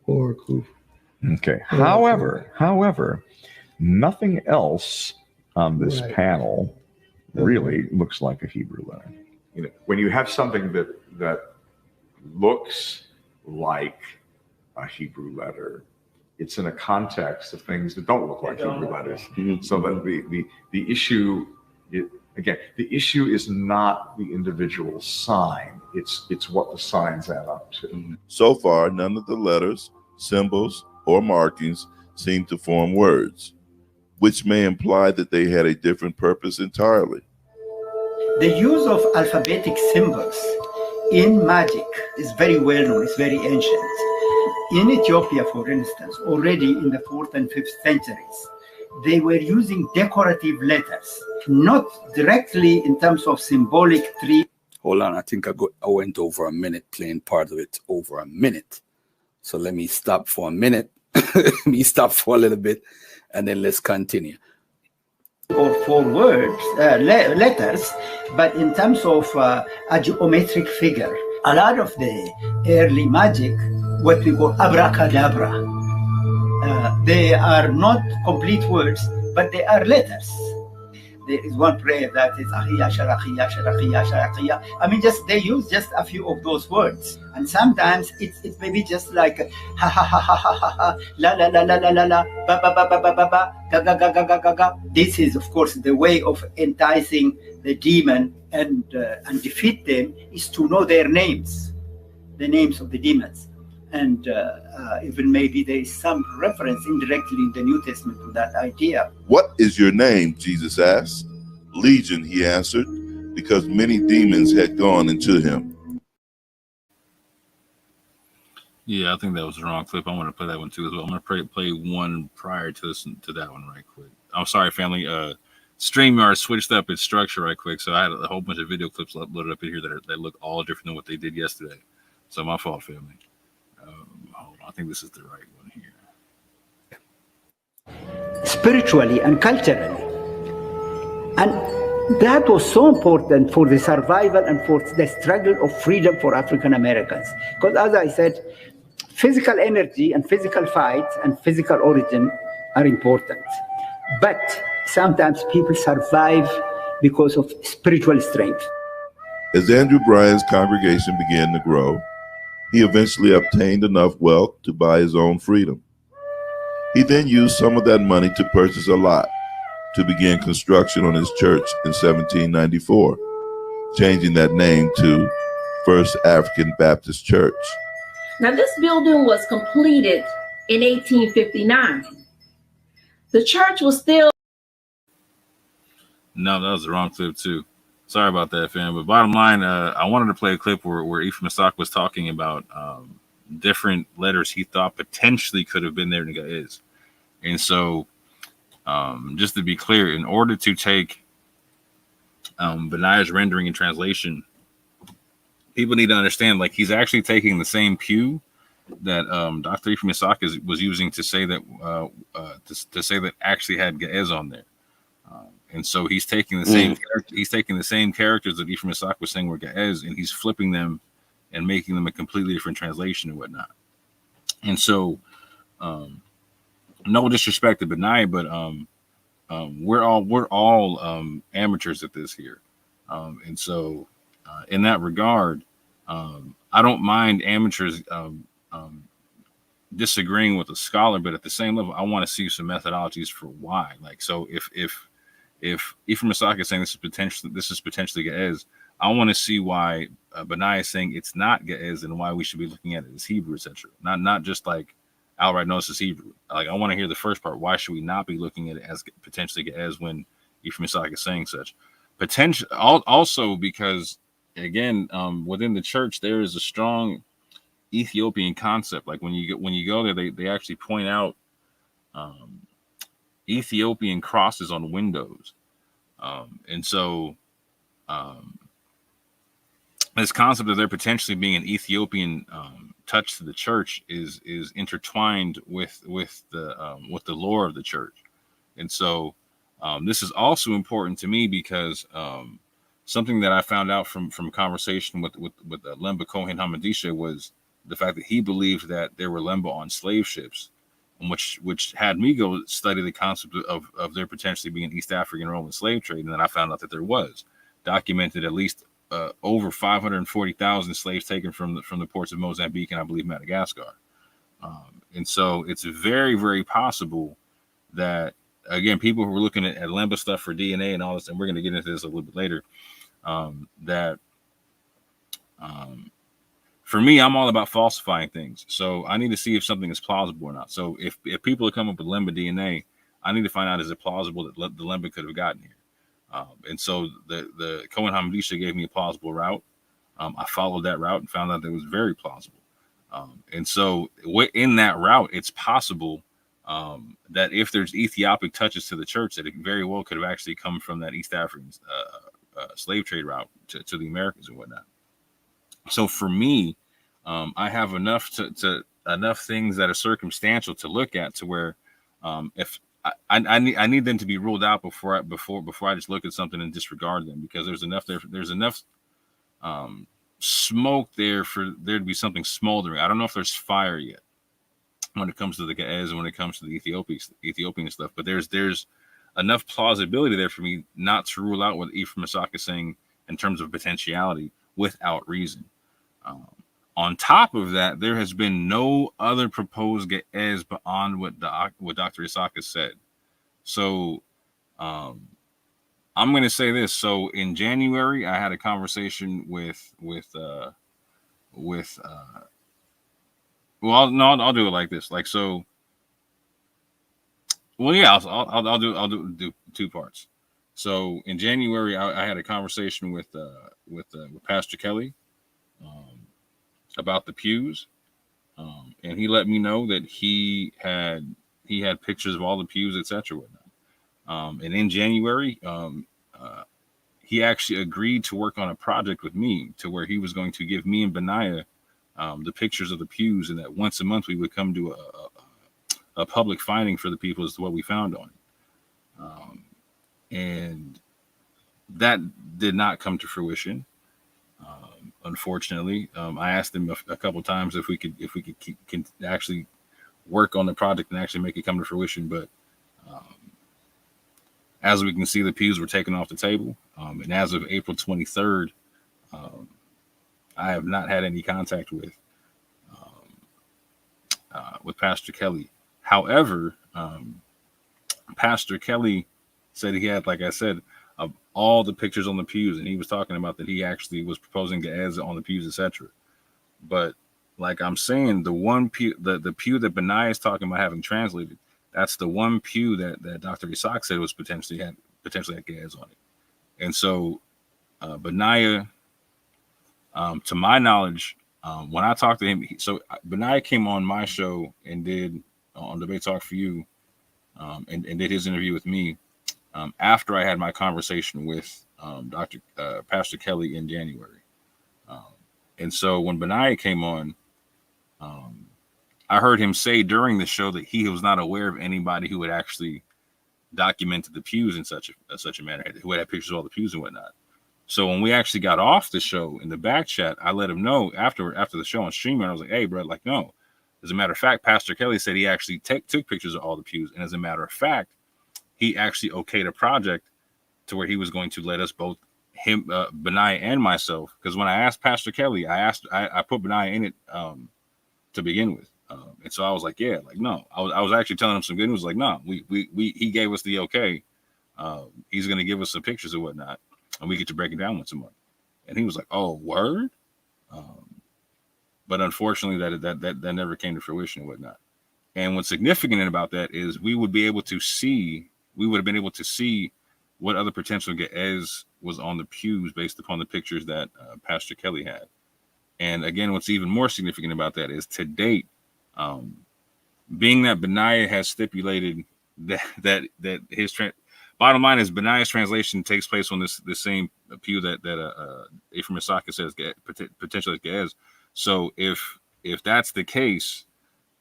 Or kuf. Okay. However, nothing else on this Right. panel really looks like a Hebrew letter. You know, when you have something that looks like a Hebrew letter, it's in a context of things that don't look like Hebrew letters. So that the issue, the issue is not the individual sign. It's what the signs add up to. So far, none of the letters, symbols, or markings seem to form words, which may imply that they had a different purpose entirely. The use of alphabetic symbols in magic is very well known, it's very ancient. In Ethiopia, for instance, already in the 4th and 5th centuries, they were using decorative letters, not directly in terms of symbolic tree. Hold on, I think I went over a minute, playing part of it over a minute. So let me stop for a minute. Let me stop for a little bit, and then let's continue. Or for words, letters, but in terms of a geometric figure. A lot of the early magic, what we call abracadabra, they are not complete words, but they are letters. There is one prayer that is ahiya sharahiya sharahiya sharahiya. I mean, they use just a few of those words, and sometimes it's maybe just like ha ha ha ha ha ha ha la la la la la la la ba ba ba ba ba ba ba ga ga ga ga ga ga ga. This is, of course, the way of enticing the demon and defeat them is to know their names, the names of the demons. And even maybe there is some reference indirectly in the New Testament to that idea. What is your name? Jesus asked. Legion, he answered, because many demons had gone into him. Yeah, I think that was the wrong clip. I want to play that one too as well. I'm going to play one prior to that one right quick. I'm sorry, family. StreamYard switched up its structure right quick, so I had a whole bunch of video clips uploaded up in here that look all different than what they did yesterday. So my fault, family. Hold on, I think this is the right one here. Spiritually and culturally. And that was so important for the survival and for the struggle of freedom for African Americans. Because as I said, physical energy and physical fights and physical origin are important. But sometimes people survive because of spiritual strength. As Andrew Bryan's congregation began to grow, he eventually obtained enough wealth to buy his own freedom. He then used some of that money to purchase a lot to begin construction on his church in 1794, changing that name to First African Baptist Church. Now, this building was completed in 1859. The church was still... No, that was the wrong clip too. Sorry about that, fam. But bottom line, I wanted to play a clip where Ephraim Isaac was talking about different letters he thought potentially could have been there in Ge'ez. And so, just to be clear, in order to take Benaya's rendering and translation, people need to understand, like, he's actually taking the same pew that Dr. Ephraim Isaac was using to say that to say that actually had Ge'ez on there. And so he's taking the same characters that Ephraim Isaac was saying were Ge'ez, and he's flipping them and making them a completely different translation and whatnot. And so, no disrespect to Benai, but we're all amateurs at this here. And so, in that regard, I don't mind amateurs disagreeing with a scholar, but at the same level, I want to see some methodologies for why. Like, so if Ephraim Isaac is saying this is potentially Ge'ez, I want to see why Benai is saying it's not Ge'ez and why we should be looking at it as Hebrew, etc. Not just like outright no, this is Hebrew. Like, I want to hear the first part. Why should we not be looking at it as potentially Ge'ez when Ephraim Isaac is saying such? Potential also because, again, within the church there is a strong Ethiopian concept. Like when you go there, they actually point out Ethiopian crosses on windows, and so this concept of there potentially being an Ethiopian touch to the church is intertwined with the lore of the church, and so this is also important to me because something that I found out from conversation with Lemba Kohen Hamadisha was the fact that he believed that there were Lemba on slave ships, which had me go study the concept of there potentially being an East African Roman slave trade, and then I found out that there was documented at least over 540,000 slaves taken from the ports of Mozambique and I believe Madagascar. And so it's very, very possible that, again, people who were looking at Lemba stuff for DNA and all this, and we're going to get into this a little bit later, for me, I'm all about falsifying things. So I need to see if something is plausible or not. So if people are coming up with Lemba DNA, I need to find out, is it plausible that the Lemba could have gotten here? And so the Kohen Hamadisha gave me a plausible route. I followed that route and found out that it was very plausible. And so in that route, it's possible that if there's Ethiopic touches to the church, that it very well could have actually come from that East African slave trade route to the Americas and whatnot. So for me, I have enough enough things that are circumstantial to look at to where if I need them to be ruled out before I just look at something and disregard them, because there's enough smoke there for there to be something smoldering. I don't know if there's fire yet when it comes to the Ge'ez and when it comes to the Ethiopian stuff, but there's enough plausibility there for me not to rule out what Ephraim Isaac is saying in terms of potentiality without reason. On top of that, there has been no other proposed Ge'ez beyond what Dr. Isaac has said. So I'm going to say this. So in January, I had a conversation I'll do it like this. Like, so, well, yeah, I'll do two parts. So in January, I had a conversation with Pastor Kelly about the pews, and he let me know that he had pictures of all the pews, etc. And in January, he actually agreed to work on a project with me to where he was going to give me and Benaiah the pictures of the pews, and that once a month we would come to a public finding for the people as to what we found on it. And that did not come to fruition. Unfortunately, I asked him a couple times if we could actually work on the project and actually make it come to fruition, but as we can see, the pews were taken off the table. And as of April 23rd, I have not had any contact with Pastor Kelly. However, Pastor Kelly said he had, like I said, of all the pictures on the pews, and he was talking about that he actually was proposing Ge'ez on the pews, etc. But like I'm saying, the one pew, the pew that Benaiah is talking about having translated, that's the one pew that Dr. Isaac said was potentially had Ge'ez on it. And so Benaiah, to my knowledge, when I talked to him, Benaiah came on my show and did on Debate Talk for You, and did his interview with me after I had my conversation with Pastor Kelly in January. And so when Benaiah came on, I heard him say during the show that he was not aware of anybody who had actually documented the pews in such a manner, who had pictures of all the pews and whatnot. So when we actually got off the show in the back chat, I let him know after the show on Streamer, I was like, hey, bro, like, no. As a matter of fact, Pastor Kelly said he actually took pictures of all the pews. And as a matter of fact, he actually okayed a project to where he was going to let us both, him, Benaiah and myself. Because when I asked Pastor Kelly, I put Benaiah in it to begin with. And so I was like, yeah, like, no. I was actually telling him some good news. Like, no, he gave us the okay. He's going to give us some pictures and whatnot, and we get to break it down once a month. And he was like, oh, word? But unfortunately, that never came to fruition and whatnot. And what's significant about that is we would have been able to see what other potential Ge'ez was on the pews based upon the pictures that Pastor Kelly had. And again, what's even more significant about that is to date, being that Benaiah has stipulated that his bottom line is Benaya's translation takes place on the same pew that Ephraim Isaka says potentially Ge'ez. So if that's the case,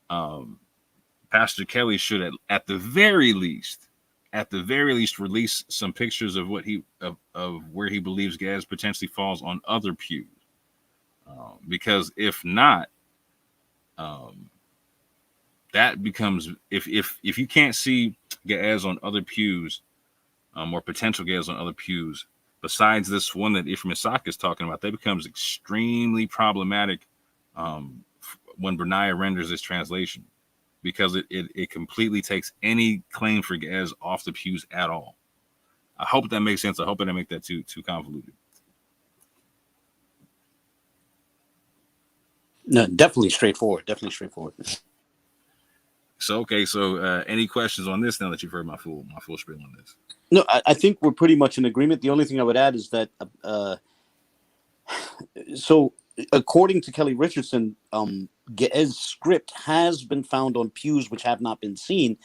Pastor Kelly should at the very least release some pictures of what of where he believes Ge'ez potentially falls on other pews, because if not, that becomes if you can't see Ge'ez on other pews, or potential Ge'ez on other pews besides this one that Ephraim Isaac is talking about, that becomes extremely problematic when Benaiah renders this translation, because it completely takes any claim for Ge'ez off the pews at all. I hope that makes sense. I hope I didn't make that too convoluted. No, definitely straightforward. Definitely straightforward. So any questions on this now that you've heard my full spiel on this? No, I think we're pretty much in agreement. The only thing I would add is that so according to Kelly Richardson, Ge'ez script has been found on pews which have not been seen.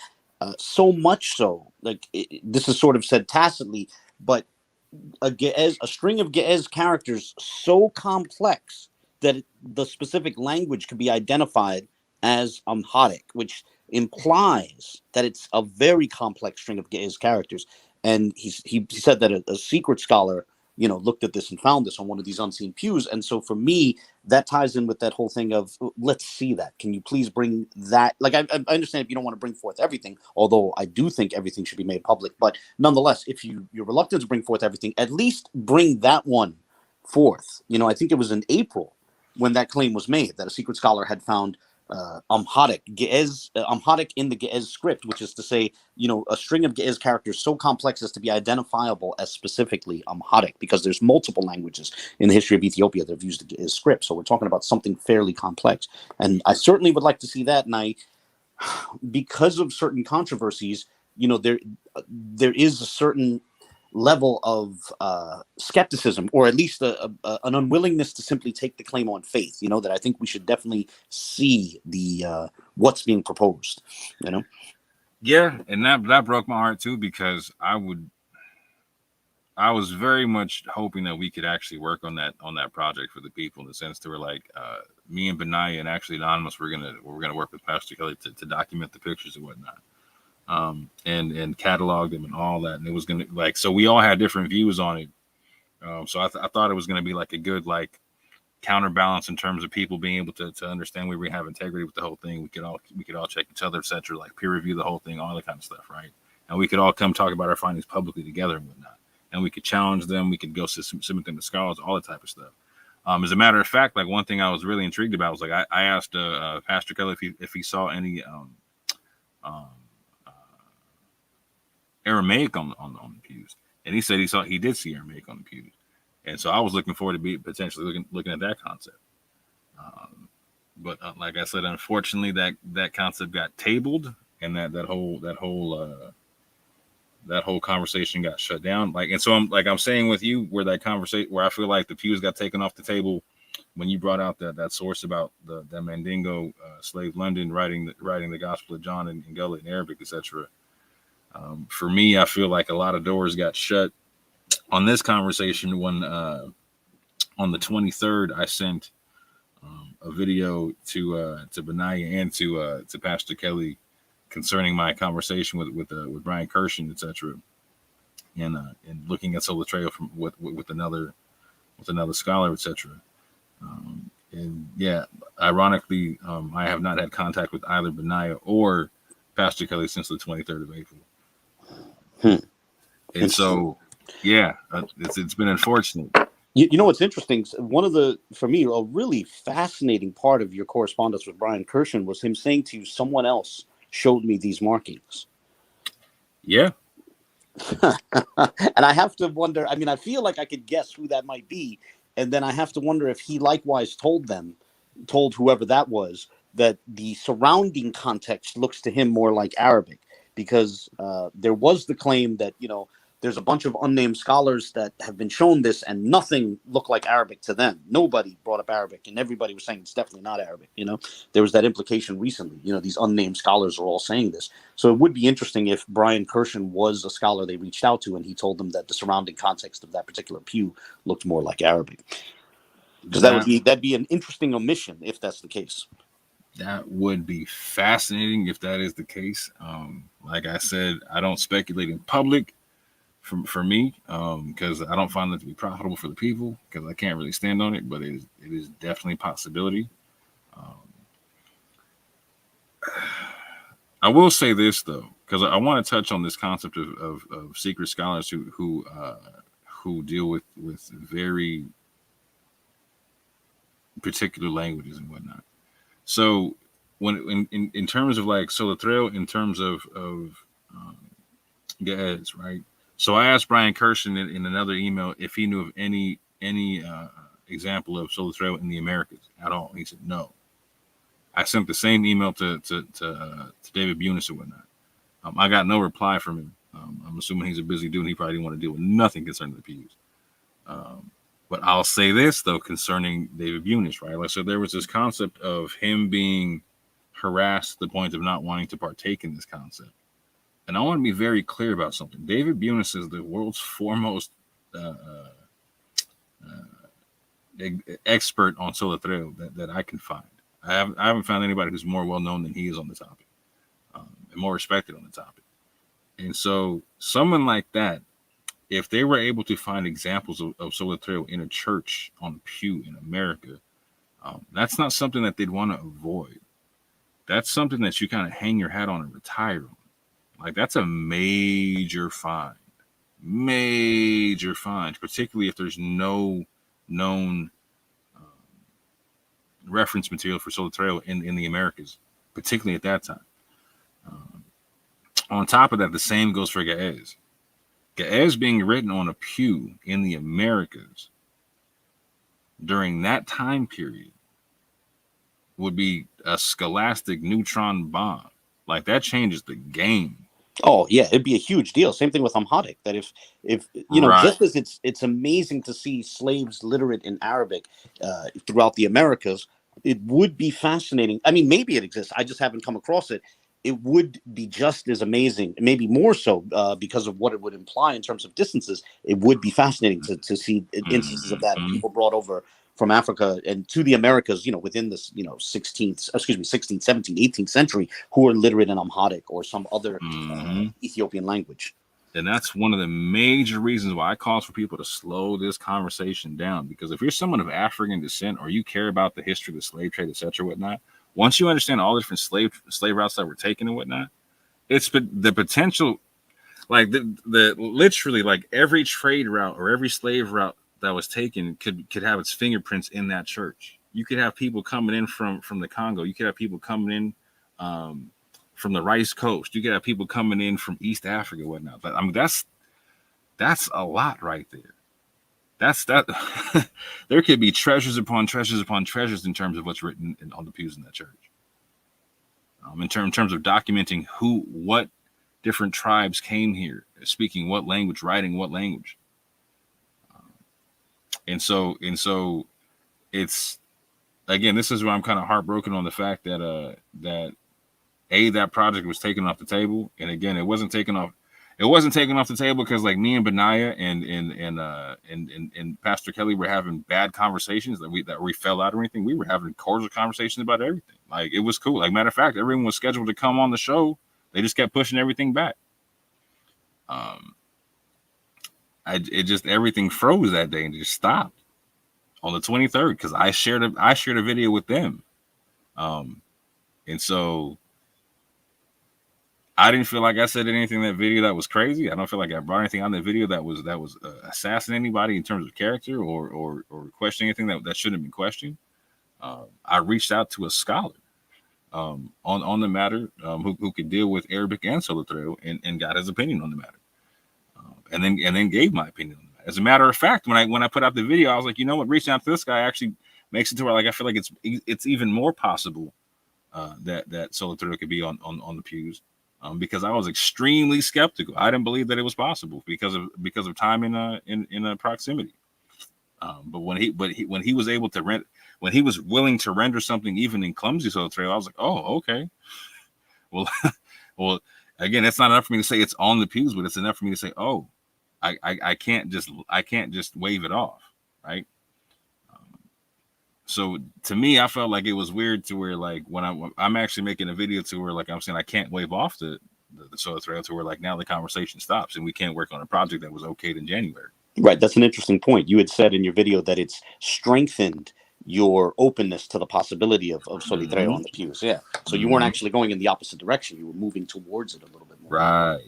So much so, like this is sort of said tacitly, but a string of Ge'ez characters so complex that the specific language could be identified as Amharic, which implies that it's a very complex string of Ge'ez characters. And he said that a secret scholar, looked at this and found this on one of these unseen pews. And so for me, that ties in with that whole thing of, let's see that. Can you please bring that? Like, I understand if you don't want to bring forth everything, although I do think everything should be made public. But nonetheless, if you're reluctant to bring forth everything, at least bring that one forth. I think it was in April when that claim was made that a secret scholar had found Amharic in the Ge'ez script, which is to say, a string of Ge'ez characters so complex as to be identifiable as specifically Amharic, because there's multiple languages in the history of Ethiopia that have used the Ge'ez script. So we're talking about something fairly complex. And I certainly would like to see that. And because of certain controversies, there is a certain level of skepticism, or at least an unwillingness to simply take the claim on faith, that I think we should definitely see the what's being proposed, Yeah, and that broke my heart too, because I was very much hoping that we could actually work on that project for the people, in the sense that we're like, me and Benaiah and actually Anonymous, we're gonna work with Pastor Kelly to document the pictures and whatnot. And catalog them and all that, and it was gonna so we all had different views on it. So I thought it was gonna be like a good counterbalance in terms of people being able to understand we have integrity with the whole thing. We could all check each other, etc., peer review the whole thing, all that kind of stuff, right? And we could all come talk about our findings publicly together and whatnot. And we could challenge them. We could go submit them to scholars, all that type of stuff. As a matter of fact, one thing I was really intrigued about was I asked Pastor Kelly if he saw any Aramaic on the pews, and he said he did see Aramaic on the pews, and so I was looking forward to be potentially looking at that concept. But like I said, unfortunately, that concept got tabled, and that whole conversation got shut down. And so I'm saying with you, where that conversation, where I feel like the pews got taken off the table when you brought out that source about the Mandingo slave London writing the Gospel of John in Gullah and Arabic, etc. For me, I feel like a lot of doors got shut on this conversation when on the 23rd I sent a video to Benaiah and to Pastor Kelly concerning my conversation with Brian Kirshen, etc. And looking at Sola Trail with another scholar, etc. And yeah, ironically, I have not had contact with either Benaiah or Pastor Kelly since the 23rd of April. And so, yeah, it's been unfortunate. You know what's interesting? One of for me, a really fascinating part of your correspondence with Brian Kirshen was him saying to you, someone else showed me these markings. Yeah. And I have to wonder, I feel like I could guess who that might be. And then I have to wonder if he likewise told whoever that was, that the surrounding context looks to him more like Arabic. Because there was the claim that, there's a bunch of unnamed scholars that have been shown this, and nothing looked like Arabic to them. Nobody brought up Arabic, and everybody was saying it's definitely not Arabic. There was that implication recently. These unnamed scholars are all saying this. So it would be interesting if Brian Kirshen was a scholar they reached out to, and he told them that the surrounding context of that particular pew looked more like Arabic. Because that'd be an interesting omission if that's the case. That would be fascinating if that is the case. Like I said, I don't speculate in public for me because I don't find it to be profitable for the people because I can't really stand on it, but it is definitely a possibility. I will say this though, because I want to touch on this concept of secret scholars who deal with very particular languages and whatnot. So when in terms of like Solatreo, in terms of Ge'ez, right? So I asked Brian Kirshen in another email if he knew of any example of Solatreo in the Americas at all. He said no. I sent the same email to David Bunis and whatnot. I got no reply from him. I'm assuming he's a busy dude and he probably didn't want to deal with nothing concerning the Pews. But I'll say this, though, concerning David Bunis, right? Like, so there was this concept of him being harassed to the point of not wanting to partake in this concept. And I want to be very clear about something. David Bunis is the world's foremost expert on Solatreo that I can find. I haven't found anybody who's more well-known than he is on the topic and more respected on the topic. And so someone like that, if they were able to find examples of Solatreo in a church on a pew in America, that's not something that they'd want to avoid. That's something that you kind of hang your hat on and retire on. Like, that's a major find, particularly if there's no known reference material for Solatreo in the Americas, particularly at that time. On top of that, the same goes for Ge'ez. Ge'ez being written on a pew in the Americas during that time period would be a scholastic neutron bomb. Like, that changes the game. Oh yeah, it'd be a huge deal. Same thing with Amharic. That if Right. just as it's amazing to see slaves literate in Arabic throughout the Americas, it would be fascinating. I mean, maybe it exists. I just haven't come across it. It would be just as amazing, maybe more so, because of what it would imply in terms of distances. It would be fascinating to see instances of that, people brought over from Africa and to the Americas, within this, 16th, 17th, 18th century, who are literate in Amharic or some other Ethiopian language. And that's one of the major reasons why I call for people to slow this conversation down. Because if you're someone of African descent or you care about the history of the slave trade, etc., whatnot, once you understand all the different slave routes that were taken and whatnot, it's the potential, like the literally, like every trade route or every slave route that was taken could have its fingerprints in that church. You could have people coming in from the Congo. You could have people coming in from the Rice Coast. You could have people coming in from East Africa and whatnot. But I mean, that's a lot right there. That there could be treasures upon treasures upon treasures in terms of what's written on the pews in that church. In terms of documenting what different tribes came here, speaking what language, writing what language. And so it's, again, this is where I'm kind of heartbroken on the fact that that project was taken off the table. And again, it wasn't taken off the table because, like, me and Benaiah and Pastor Kelly were having bad conversations that we fell out or anything. We were having cordial conversations about everything. Like, it was cool. Like, matter of fact, everyone was scheduled to come on the show. They just kept pushing everything back. Everything froze that day and just stopped on the 23rd because I shared a video with them. And so I didn't feel like I said anything in that video that was crazy. I don't feel like I brought anything on that video that was assassinating anybody in terms of character or questioning anything that shouldn't have been questioned. I reached out to a scholar on the matter who could deal with Arabic and Solatreo and got his opinion on the matter. And then gave my opinion on that. As a matter of fact, when I put out the video, I was like, you know what, reaching out to this guy actually makes it to where, like, I feel like it's even more possible that Solatreo could be on the pews. because I was extremely skeptical. I didn't believe that it was possible because of time in proximity. But when he was able to when he was willing to render something even in clumsy soil trail, I was like, oh, okay. Well, well, again, it's not enough for me to say it's on the pews, but it's enough for me to say, oh, I can't just wave it off, right? So to me, I felt like it was weird to where, like, when I'm actually making a video to where, like, I'm saying I can't wave off the soil trail to where, like, now the conversation stops and we can't work on a project that was okayed in January. Right. That's an interesting point. You had said in your video that it's strengthened your openness to the possibility of Solitreo on the pews. Yeah. So you weren't actually going in the opposite direction. You were moving towards it a little bit more. Right.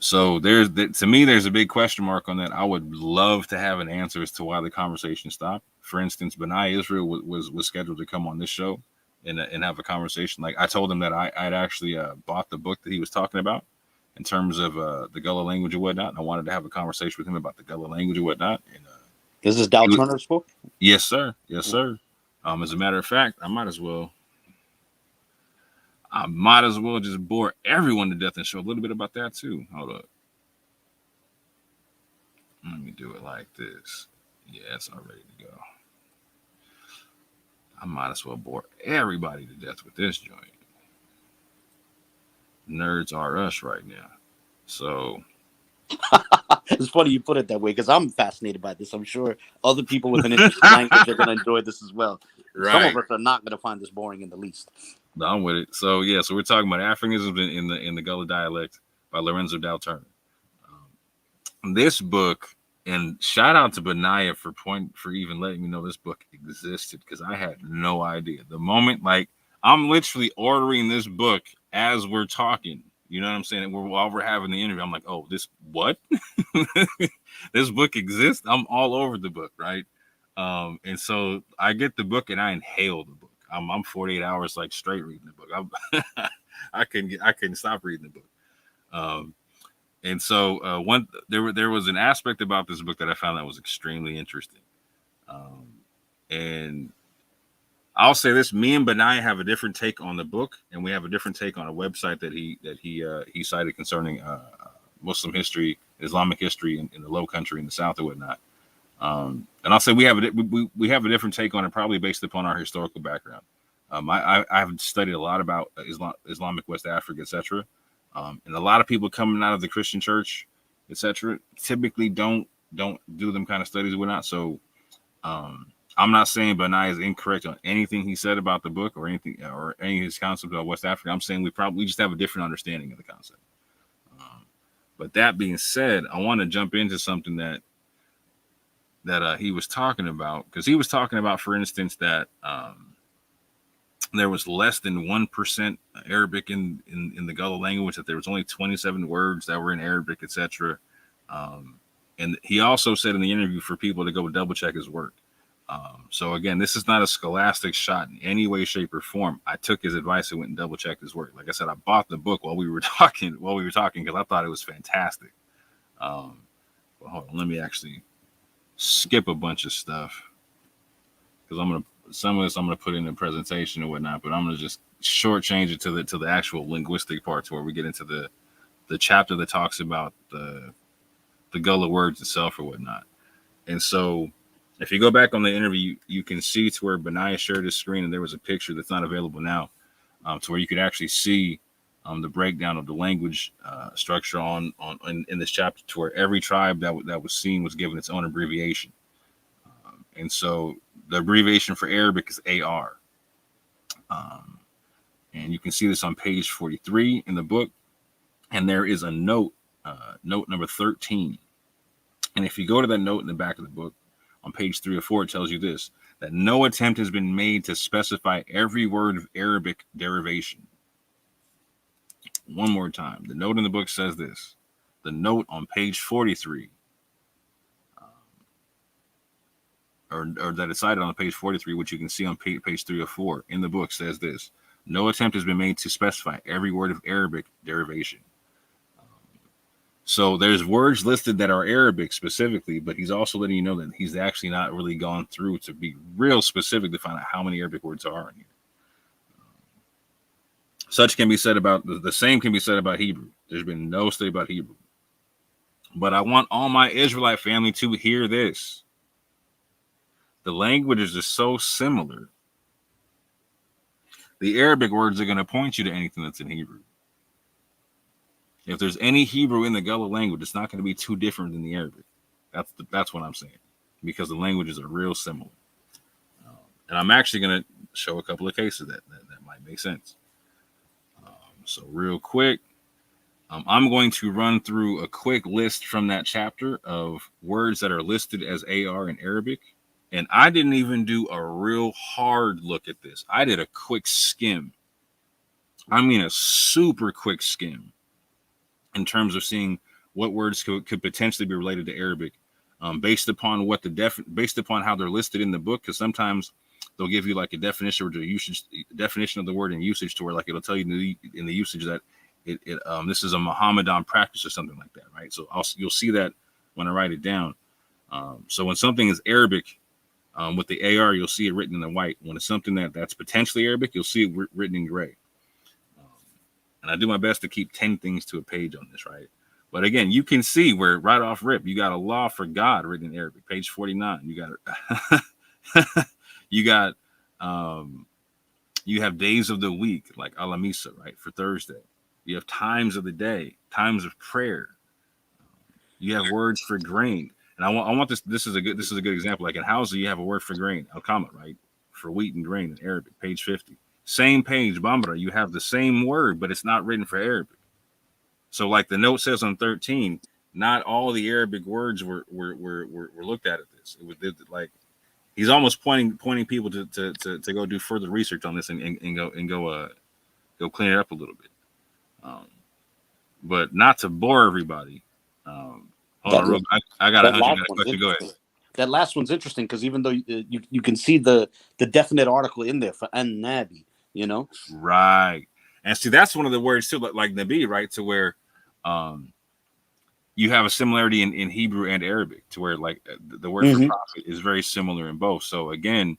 So to me, there's a big question mark on that. I would love to have an answer as to why the conversation stopped. For instance, Benai Israel was scheduled to come on this show and have a conversation. Like, I told him that I'd actually bought the book that he was talking about in terms of the Gullah language and whatnot. And I wanted to have a conversation with him about the Gullah language and whatnot. And this is Dow Turner's book? Yes, sir. Yes, sir. As a matter of fact, I might as well just bore everyone to death and show a little bit about that too. Hold up. Let me do it like this. Yeah, it's all ready to go. I might as well bore everybody to death with this joint. Nerds are us right now. So it's funny you put it that way because I'm fascinated by this. I'm sure other people with an interest in language are going to enjoy this as well. Right. Some of us are not going to find this boring in the least. No, I'm with it. So yeah, so we're talking about Africanism in the Gullah dialect by Lorenzo Dow Turner. This book, and shout out to Benaya for even letting me know this book existed, because I had no idea. The moment, like, I'm literally ordering this book as we're talking. You know what I'm saying? While we're having the interview, I'm like, oh, this what? This book exists? I'm all over the book, right? And so I get the book and I inhale the book. I'm 48 hours like straight reading the book. I couldn't stop reading the book. And so there was an aspect about this book that I found that was extremely interesting. And I'll say this: me and Benai have a different take on the book, and we have a different take on a website that he cited concerning Muslim history, Islamic history in the Low Country in the South and whatnot. And I'll say we have a different take on it, probably based upon our historical background. I've studied a lot about Islamic West Africa, etc. And a lot of people coming out of the Christian church, etc., typically don't do them kind of studies or whatnot. So I'm not saying Benai is incorrect on anything he said about the book or anything or any of his concepts about West Africa. I'm saying we just have a different understanding of the concept. But that being said, I want to jump into something that he was talking about, because he was talking about, for instance, that there was less than 1% Arabic in the Gullah language, that there was only 27 words that were in Arabic, etc. And he also said in the interview for people to go double check his work. So again, this is not a scholastic shot in any way, shape, or form. I took his advice and went and double checked his work. Like I said, I bought the book while we were talking because I thought it was fantastic. But hold on, let me actually skip a bunch of stuff, because some of this I'm gonna put in the presentation or whatnot, but I'm gonna just shortchange it to the actual linguistic parts where we get into the chapter that talks about the Gullah words itself or whatnot. And so if you go back on the interview, you can see to where Benaya shared his screen, and there was a picture that's not available now, to where you could actually see the breakdown of the language structure in this chapter, to where every tribe that was seen was given its own abbreviation. And so the abbreviation for Arabic is AR. And you can see this on page 43 in the book. And there is a note number 13. And if you go to that note in the back of the book, on page 3 or 4, it tells you this: that no attempt has been made to specify every word of Arabic derivation. One more time. The note in the book says this. The note on page 43, or that is cited on page 43, which you can see on page 3 or 4 in the book, says this: no attempt has been made to specify every word of Arabic derivation. So there's words listed that are Arabic specifically, but he's also letting you know that he's actually not really gone through to be real specific to find out how many Arabic words are in here. Such can be said about the same can be said about Hebrew. There's been no study about Hebrew. But I want all my Israelite family to hear this. The languages are so similar. The Arabic words are going to point you to anything that's in Hebrew. If there's any Hebrew in the Gullah language, it's not going to be too different than the Arabic. That's what I'm saying, because the languages are real similar. And I'm actually going to show a couple of cases that might make sense. So real quick, I'm going to run through a quick list from that chapter of words that are listed as AR in Arabic. And I didn't even do a real hard look at this. I did a quick skim. I mean, a super quick skim in terms of seeing what words could potentially be related to Arabic, based upon what based upon how they're listed in the book. Because sometimes they'll give you like a definition or definition of the word and usage, to where like it'll tell you in the usage that this is a Muhammadan practice or something like that, right? So you'll see that when I write it down. So when something is Arabic, with the AR, you'll see it written in the white. When it's something that's potentially Arabic, you'll see it written in gray. And I do my best to keep 10 things to a page on this, right? But again, you can see where right off rip, you got a law for God written in Arabic, page 49. You got you have days of the week, like Alamisa, right, for Thursday. You have times of the day, times of prayer. You have words for grain. And I want this. This is a good example. Like in Hausa, you have a word for grain, al-kama, right, for wheat and grain in Arabic, page 50. Same page, Bambara, you have the same word, but it's not written for Arabic. So, like the note says on 13, not all the Arabic words were looked at this. It was like he's almost pointing people to go do further research on this and go clean it up a little bit. But not to bore everybody. Hold on, I got to go ahead. That last one's interesting because even though you can see the definite article in there for an-nabi, you know, right? And see, that's one of the words too, like nabi, right? To where you have a similarity in Hebrew and Arabic, to where like the word for prophet is very similar in both. So again,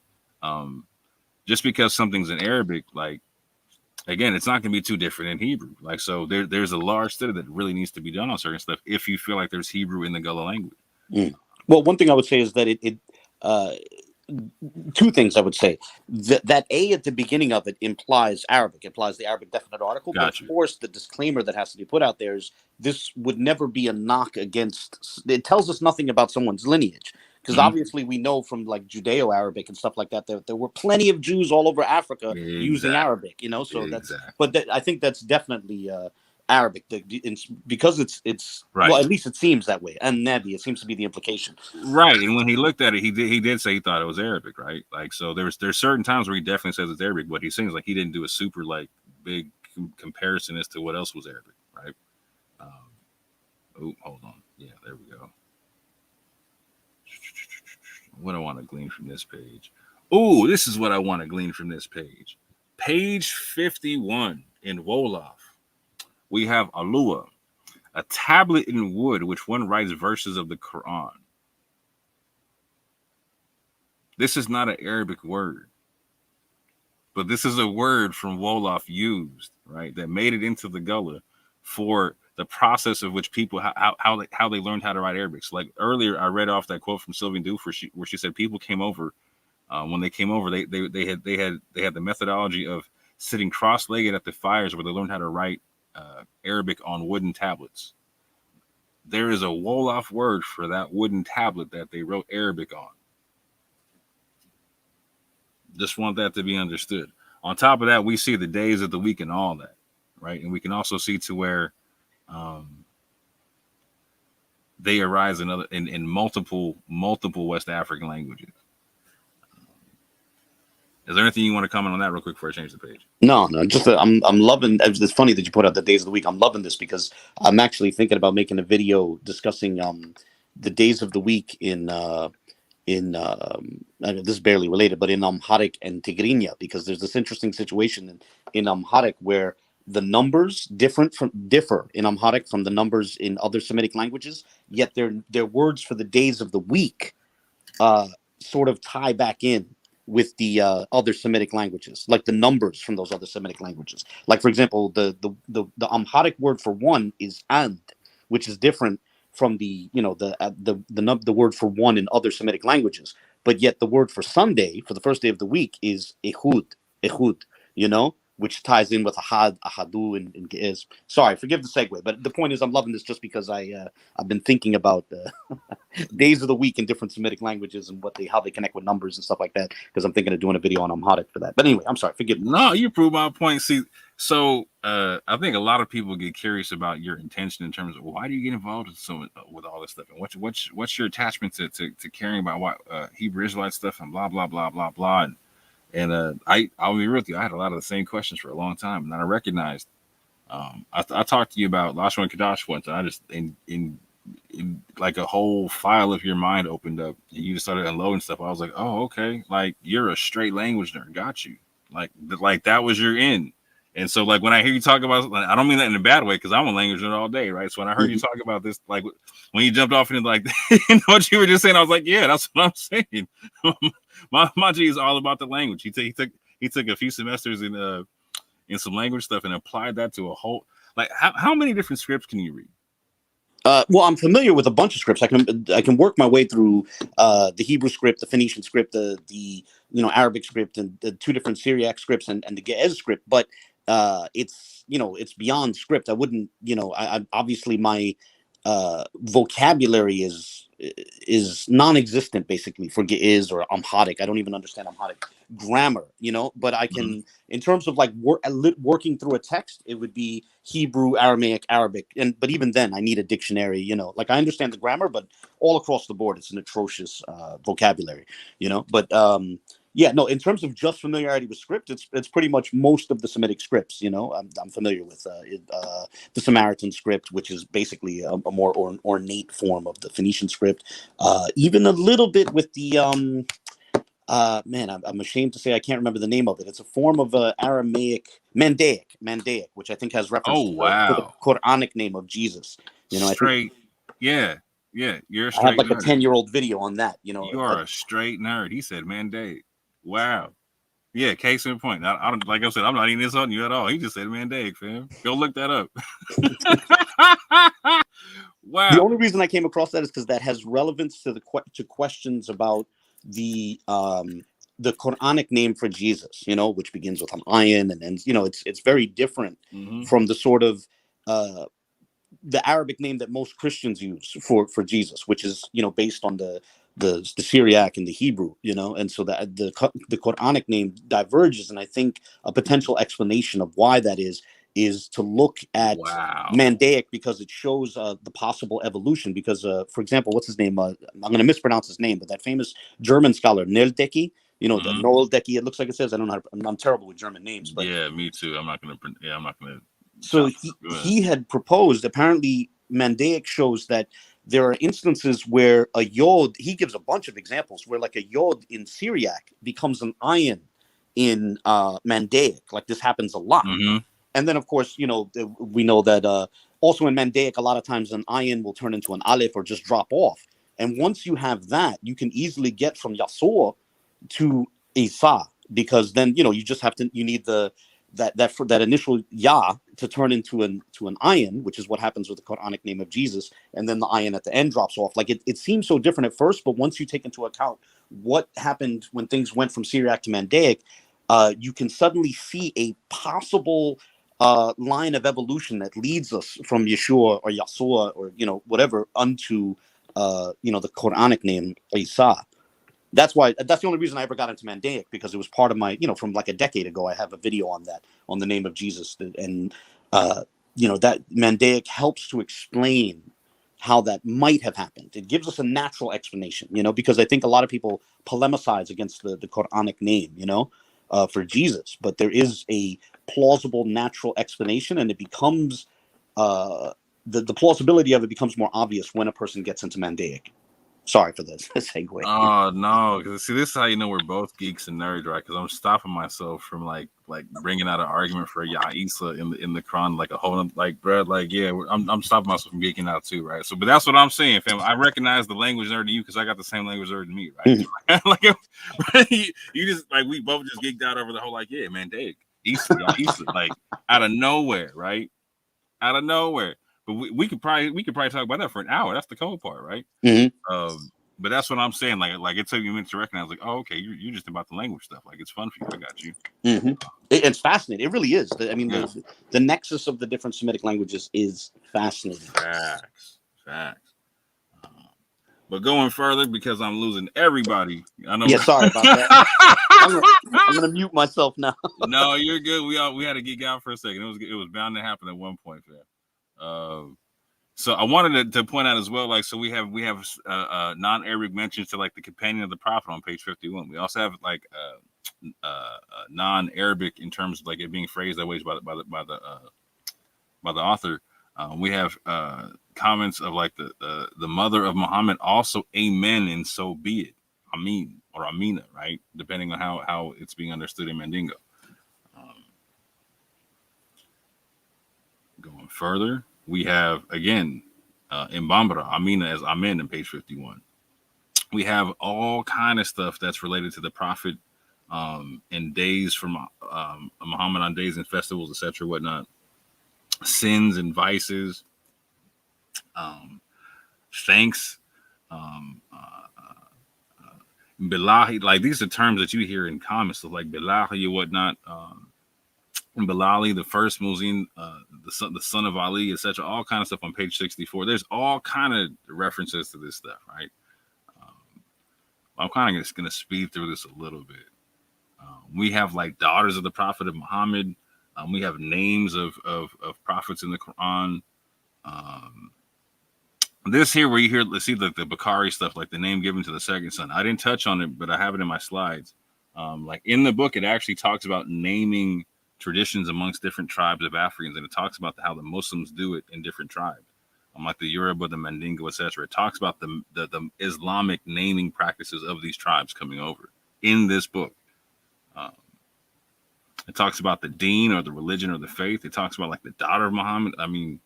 just because something's in Arabic, like again, it's not going to be too different in Hebrew. Like, so there's a large study that really needs to be done on certain stuff if you feel like there's Hebrew in the Gullah language. Well, one thing I would say is that two things I would say. That A at the beginning of it implies Arabic, implies the Arabic definite article. But of course, the disclaimer that has to be put out there is this would never be a knock against. It tells us nothing about someone's lineage. Because obviously we know from like Judeo-Arabic and stuff like that, there were plenty of Jews all over Africa using Arabic, you know. So I think that's definitely Arabic, because it's right. Well, at least it seems that way. And Nabi, it seems to be the implication. Right. And when he looked at it, he did say he thought it was Arabic, right? Like, so there's certain times where he definitely says it's Arabic, but he seems like he didn't do a super like big comparison as to what else was Arabic, right? Hold on. Yeah, there we go. What I want to glean from this page. This is what I want to glean from this page. Page 51 in Wolof. We have Alua, a tablet in wood which one writes verses of the Quran. This is not an Arabic word, but this is a word from Wolof used, right, that made it into the Gullah for the process of which people how they learned how to write Arabic. So like earlier, I read off that quote from Sylvian Doof where she said people came over. When they came over, they had the methodology of sitting cross-legged at the fires where they learned how to write Arabic on wooden tablets. There is a Wolof word for that wooden tablet that they wrote Arabic on. Just want that to be understood. On top of that, we see the days of the week and all that, right? And we can also see to where they arise in multiple West African languages. Is there anything you want to comment on that real quick before I change the page? No, just I'm loving. It's funny that you put out the days of the week. I'm loving this because I'm actually thinking about making a video discussing the days of the week in this is barely related, but in Amharic and Tigrinya, because there's this interesting situation in Amharic where the numbers differ in Amharic from the numbers in other Semitic languages, yet their words for the days of the week sort of tie back in with the other Semitic languages, like the numbers from those other Semitic languages. Like, for example, the Amharic word for one is and, which is different from the word for one in other Semitic languages. But yet the word for Sunday, for the first day of the week, is ehud, which ties in with ahad, ahadu, and ge'ez. Sorry, forgive the segue, but the point is, I'm loving this just because I've been thinking about days of the week in different Semitic languages and how they connect with numbers and stuff like that. Because I'm thinking of doing a video on Amharic for that. But anyway, I'm sorry, forgive me. No, you prove my point. See, so I think a lot of people get curious about your intention in terms of why do you get involved with all this stuff, and what's your attachment to caring about what Hebrew Israelite stuff and blah blah blah blah blah. And I'll be real with you, I had a lot of the same questions for a long time, and then I recognized I talked to you about Lashon and Kadash once, and I just in like a whole file of your mind opened up, and you just started unloading stuff. I was like, oh, okay, like you're a straight language nerd, got you. Like that was your end. And so like when I hear you talk about, I don't mean that in a bad way, because I'm a language nerd all day, right? So when I heard you talk about this, like when you jumped off into like what you were just saying, I was like, yeah, that's what I'm saying. my G is all about the language. He took a few semesters in some language stuff and applied that to a whole, like how many different scripts can you read? Well, I'm familiar with a bunch of scripts. I can work my way through the Hebrew script, the Phoenician script, the Arabic script, and the two different Syriac scripts, and the Ge'ez script. But it's beyond script. I wouldn't I obviously my vocabulary is non-existent basically for Ge'ez or Amharic. I don't even understand Amharic grammar, but I can, in terms of like working through a text, it would be Hebrew, Aramaic, Arabic, but even then I need a dictionary. Like I understand the grammar, but all across the board it's an atrocious vocabulary. But yeah, no, in terms of just familiarity with script, it's pretty much most of the Semitic scripts. I'm familiar with the Samaritan script, which is basically a more ornate form of the Phoenician script. Even a little bit with the man, I'm ashamed to say I can't remember the name of it. It's a form of Aramaic, Mandaic, which I think has reference to the Quranic name of Jesus. Straight, yeah, you're straight. I have like nerd. A 10-year-old video on that. You are a straight nerd. He said Mandaic. Wow. Yeah, case in point. I don't, like I said, I'm not even insulting you at all. He just said Mandaic, fam. Go look that up. Wow. The only reason I came across that is because that has relevance to to questions about the Quranic name for Jesus, which begins with an ayin, and it's very different from the sort of the Arabic name that most Christians use for Jesus, which is based on the Syriac and the Hebrew, and so that the Quranic name diverges. And I think a potential explanation of why that is to look at Mandaic, because it shows the possible evolution. Because, for example, what's his name? I'm going to mispronounce his name, but that famous German scholar Noeldeki, the Noeldeki, it looks like it says. I don't know. I'm terrible with German names, but yeah, me too. I'm not going to. So he had proposed. Apparently, Mandaic shows that there are instances where a yod, he gives a bunch of examples where like a yod in Syriac becomes an ayin in Mandaic. Like this happens a lot. And then, of course, we know that also in Mandaic, a lot of times an ayin will turn into an aleph or just drop off. And once you have that, you can easily get from Yasur to Isa, because then, you just have to, you need that initial ya to turn into an ayin, which is what happens with the Quranic name of Jesus, and then the ayin at the end drops off. Like it seems so different at first, but once you take into account what happened when things went from Syriac to Mandaic, you can suddenly see a possible line of evolution that leads us from Yeshua or Yasua or whatever unto the Quranic name Isa. That's the only reason I ever got into Mandaic, because it was part of my, from like a decade ago, I have a video on that, on the name of Jesus. And, that Mandaic helps to explain how that might have happened. It gives us a natural explanation, because I think a lot of people polemicize against the Quranic name, for Jesus. But there is a plausible natural explanation, and it becomes, the plausibility of it becomes more obvious when a person gets into Mandaic. Sorry for this segue. Oh no, because see, this is how you know we're both geeks and nerds, right? Because I'm stopping myself from like bringing out an argument for Ya'isa in the Quran, like a whole like, bro, like yeah, I'm stopping myself from geeking out too, right? So, but that's what I'm saying, fam. I recognize the language nerd in you because I got the same language nerd in me, right? Like you just like we both just geeked out over the whole like, yeah, man, Dave, Ya'isa, like out of nowhere, right? Out of nowhere. But we could probably talk about that for an hour. That's the cool part, right? But that's what I'm saying. Like it took me a minute to recognize. Like, oh, okay, you're just about the language stuff. Like it's fun for you. I got you. It's fascinating. It really is. I mean, the nexus of the different Semitic languages is fascinating. Facts. But going further, because I'm losing everybody. I know. Yeah, sorry about that. I'm gonna mute myself now. No, you're good. We had to geek out for a second. It was bound to happen at one point, fam. So I wanted to point out as well, like, so we have non-Arabic mentions to like the companion of the prophet on page 51. We also have like non-Arabic in terms of like it being phrased that way by the author. We have comments of like the mother of Muhammad, also amen, and so be it, Amin or Amina, right? Depending on how it's being understood in Mandingo. Going further, we have again in Bambara, Amina as Amen in page 51. We have all kind of stuff that's related to the prophet and days from Muhammad on days and festivals, etc., whatnot. Sins and vices, thanks, bilahi. Like these are terms that you hear in comments, so like bilahi or whatnot. And Bilali, the first Muzin, the son of Ali, etc. All kind of stuff on page 64. There's all kind of references to this stuff, right? I'm kind of just going to speed through this a little bit. We have like daughters of the Prophet of Muhammad. We have names of prophets in the Quran. This here where you hear, let's see the Bukhari stuff, like the name given to the second son. I didn't touch on it, but I have it in my slides. Like in the book, it actually talks about naming traditions amongst different tribes of Africans, and it talks about how the Muslims do it in different tribes, like the Yoruba, the Mandingo, etc. It talks about the Islamic naming practices of these tribes coming over in this book. It talks about the deen or the religion or the faith. It talks about like the daughter of Muhammad. I mean,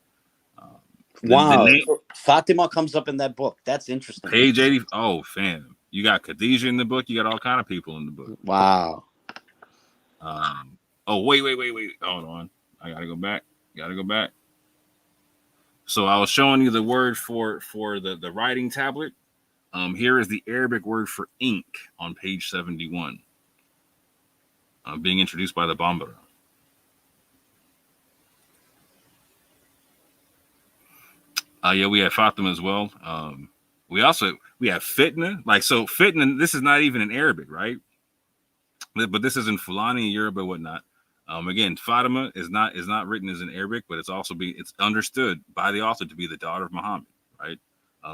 wow, Fatima comes up in that book. That's interesting. Page 80. Oh, fam, you got Khadijah in the book. You got all kind of people in the book. Wow. Oh, wait. Hold on. I gotta go back. So I was showing you the word for the writing tablet. Here is the Arabic word for ink on page 71. Being introduced by the Bambara. Yeah, we have Fatima as well. We have fitna. Like, so fitna, this is not even in Arabic, right? But this is in Fulani and Yoruba, whatnot. Again, Fatima is not written as in Arabic, but it's understood by the author to be the daughter of Muhammad, right?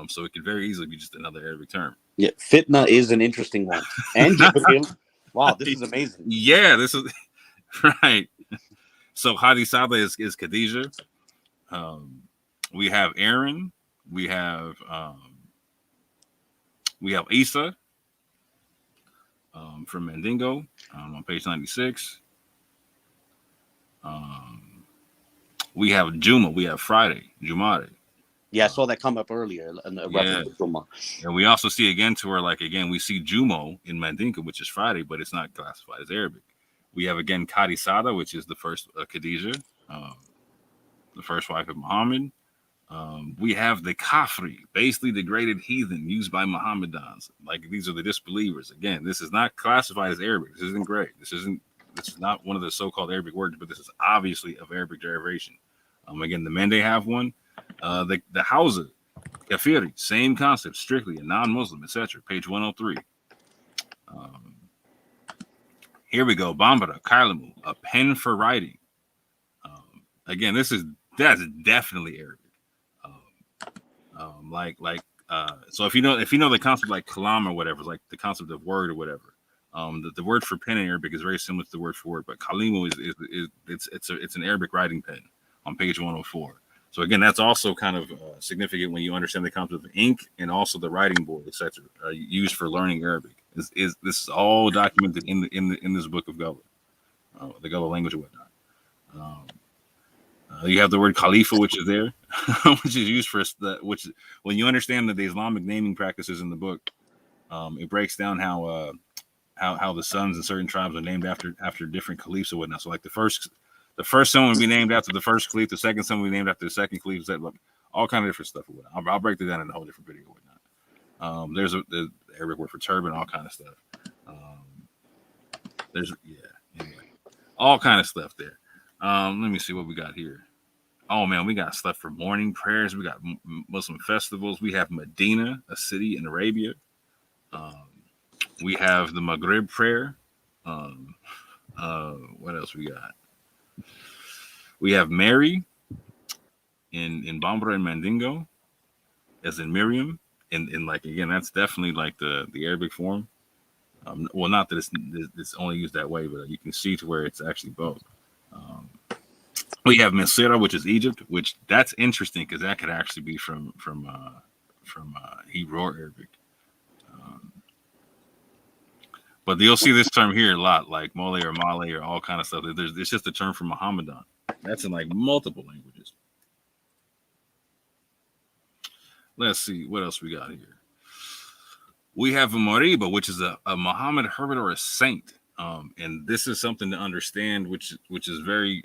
So it could very easily be just another Arabic term. Yeah, fitna is an interesting one. And wow, this is amazing. Yeah, this is right. So Hadisada is Khadijah. We have Aaron. We have Isa from Mandingo on page 96. We have Juma. We have Friday, Jumare. Yeah, I saw that come up earlier. And we also see again to where, like, again, we see Jumo in Mandinka, which is Friday, but it's not classified as Arabic. We have again Kadisada, which is the first Khadijah, the first wife of Muhammad. We have the Kafri, basically degraded heathen used by Mohammedans. Like, these are the disbelievers. Again, this is not classified as Arabic. This isn't great. This is not one of the so-called Arabic words, but this is obviously of Arabic derivation. Again, the Mende have one. The Hausa, Kafiri, same concept, strictly a non-Muslim, etc. Page 103. Here we go. Bambara, Kailamu, a pen for writing. Again, that's definitely Arabic. So if you know the concept like kalam or whatever, like the concept of word or whatever, the word for pen in Arabic is very similar to the word for word, but kalimu it's an Arabic writing pen on page 104. So again, that's also kind of significant when you understand the concept of ink and also the writing board, etc., used for learning Arabic. This is all documented in this book of Gullah, the Gullah language and whatnot. You have the word Khalifa, which is there, which is used for which when you understand that the Islamic naming practices in the book, it breaks down how the sons in certain tribes are named after different caliphs or whatnot. So like the first son would be named after the first caliph, the second son would be named after the second caliph, all kind of different stuff. I'll break that down in a whole different video or whatnot. There's the Arabic word for turban, all kind of stuff. Anyway, all kind of stuff there. Let me see what we got here. Oh man, we got stuff for morning prayers. We got Muslim festivals. We have Medina, a city in Arabia. We have the Maghrib prayer. What else we got? We have Mary in Bambara and Mandingo, as in Miriam. And like again, that's definitely like the Arabic form. Well, not that it's only used that way, but you can see to where it's actually both. We have Misra, which is Egypt, which that's interesting because that could actually be from Hebrew or Arabic. But you'll see this term here a lot, like Mole or Male or all kind of stuff. It's just a term for Muhammadan. That's in like multiple languages. Let's see what else we got here. We have a Mariba, which is a Muhammad hermit or a saint. And this is something to understand, which is very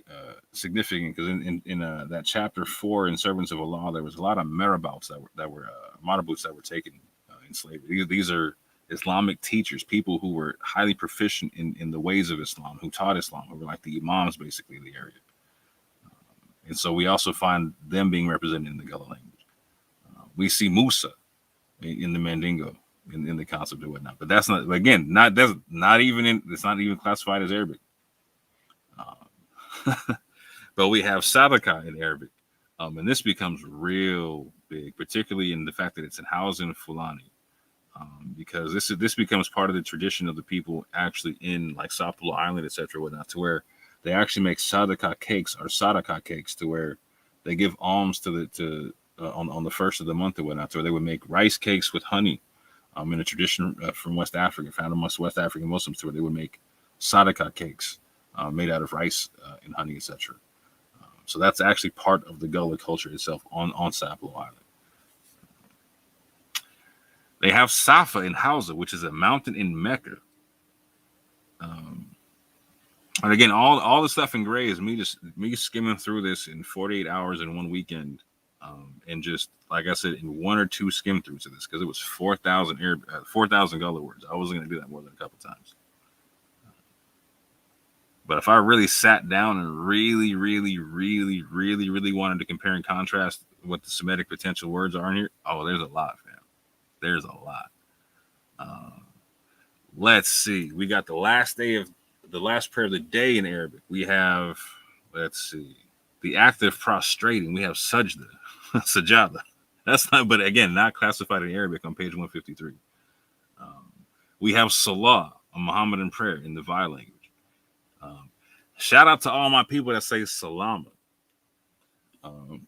significant because in that chapter 4 in Servants of Allah, there was a lot of marabouts that were marabouts that were taken in slavery. These are Islamic teachers, people who were highly proficient in the ways of Islam, who taught Islam, who were like the imams basically in the area. And so we also find them being represented in the Gullah language. We see Musa in the Mandingo. In the concept and whatnot, but that's not it's not even classified as Arabic. But we have Sadaka in Arabic, and this becomes real big, particularly in the fact that it's in Hausa and Fulani, because this becomes part of the tradition of the people actually in like Sapelo Island, etc., whatnot, to where they actually make Sadaka cakes or Sadaka cakes, to where they give alms on the first of the month or whatnot, to where they would make rice cakes with honey. In a tradition from West Africa, found amongst West African Muslims, where they would make sadaka cakes made out of rice and honey, etc. So that's actually part of the Gullah culture itself on Sapelo Island. They have Safa in Hausa, which is a mountain in Mecca. And again, all the stuff in gray is me skimming through this in 48 hours in one weekend. And just like I said, in one or two skim throughs of this, because it was 4,000 Gullah words. I wasn't going to do that more than a couple times. But if I really sat down and really, really, really, really, really wanted to compare and contrast what the Semitic potential words are in here, there's a lot, fam. There's a lot. Let's see. We got the last prayer of the day in Arabic. We have, let's see, the act of prostrating. We have sajda. Sajada. That's not, but again, not classified in Arabic on page 153. We have Salah, a Muhammadan prayer in the Vai language. Shout out to all my people that say Salama.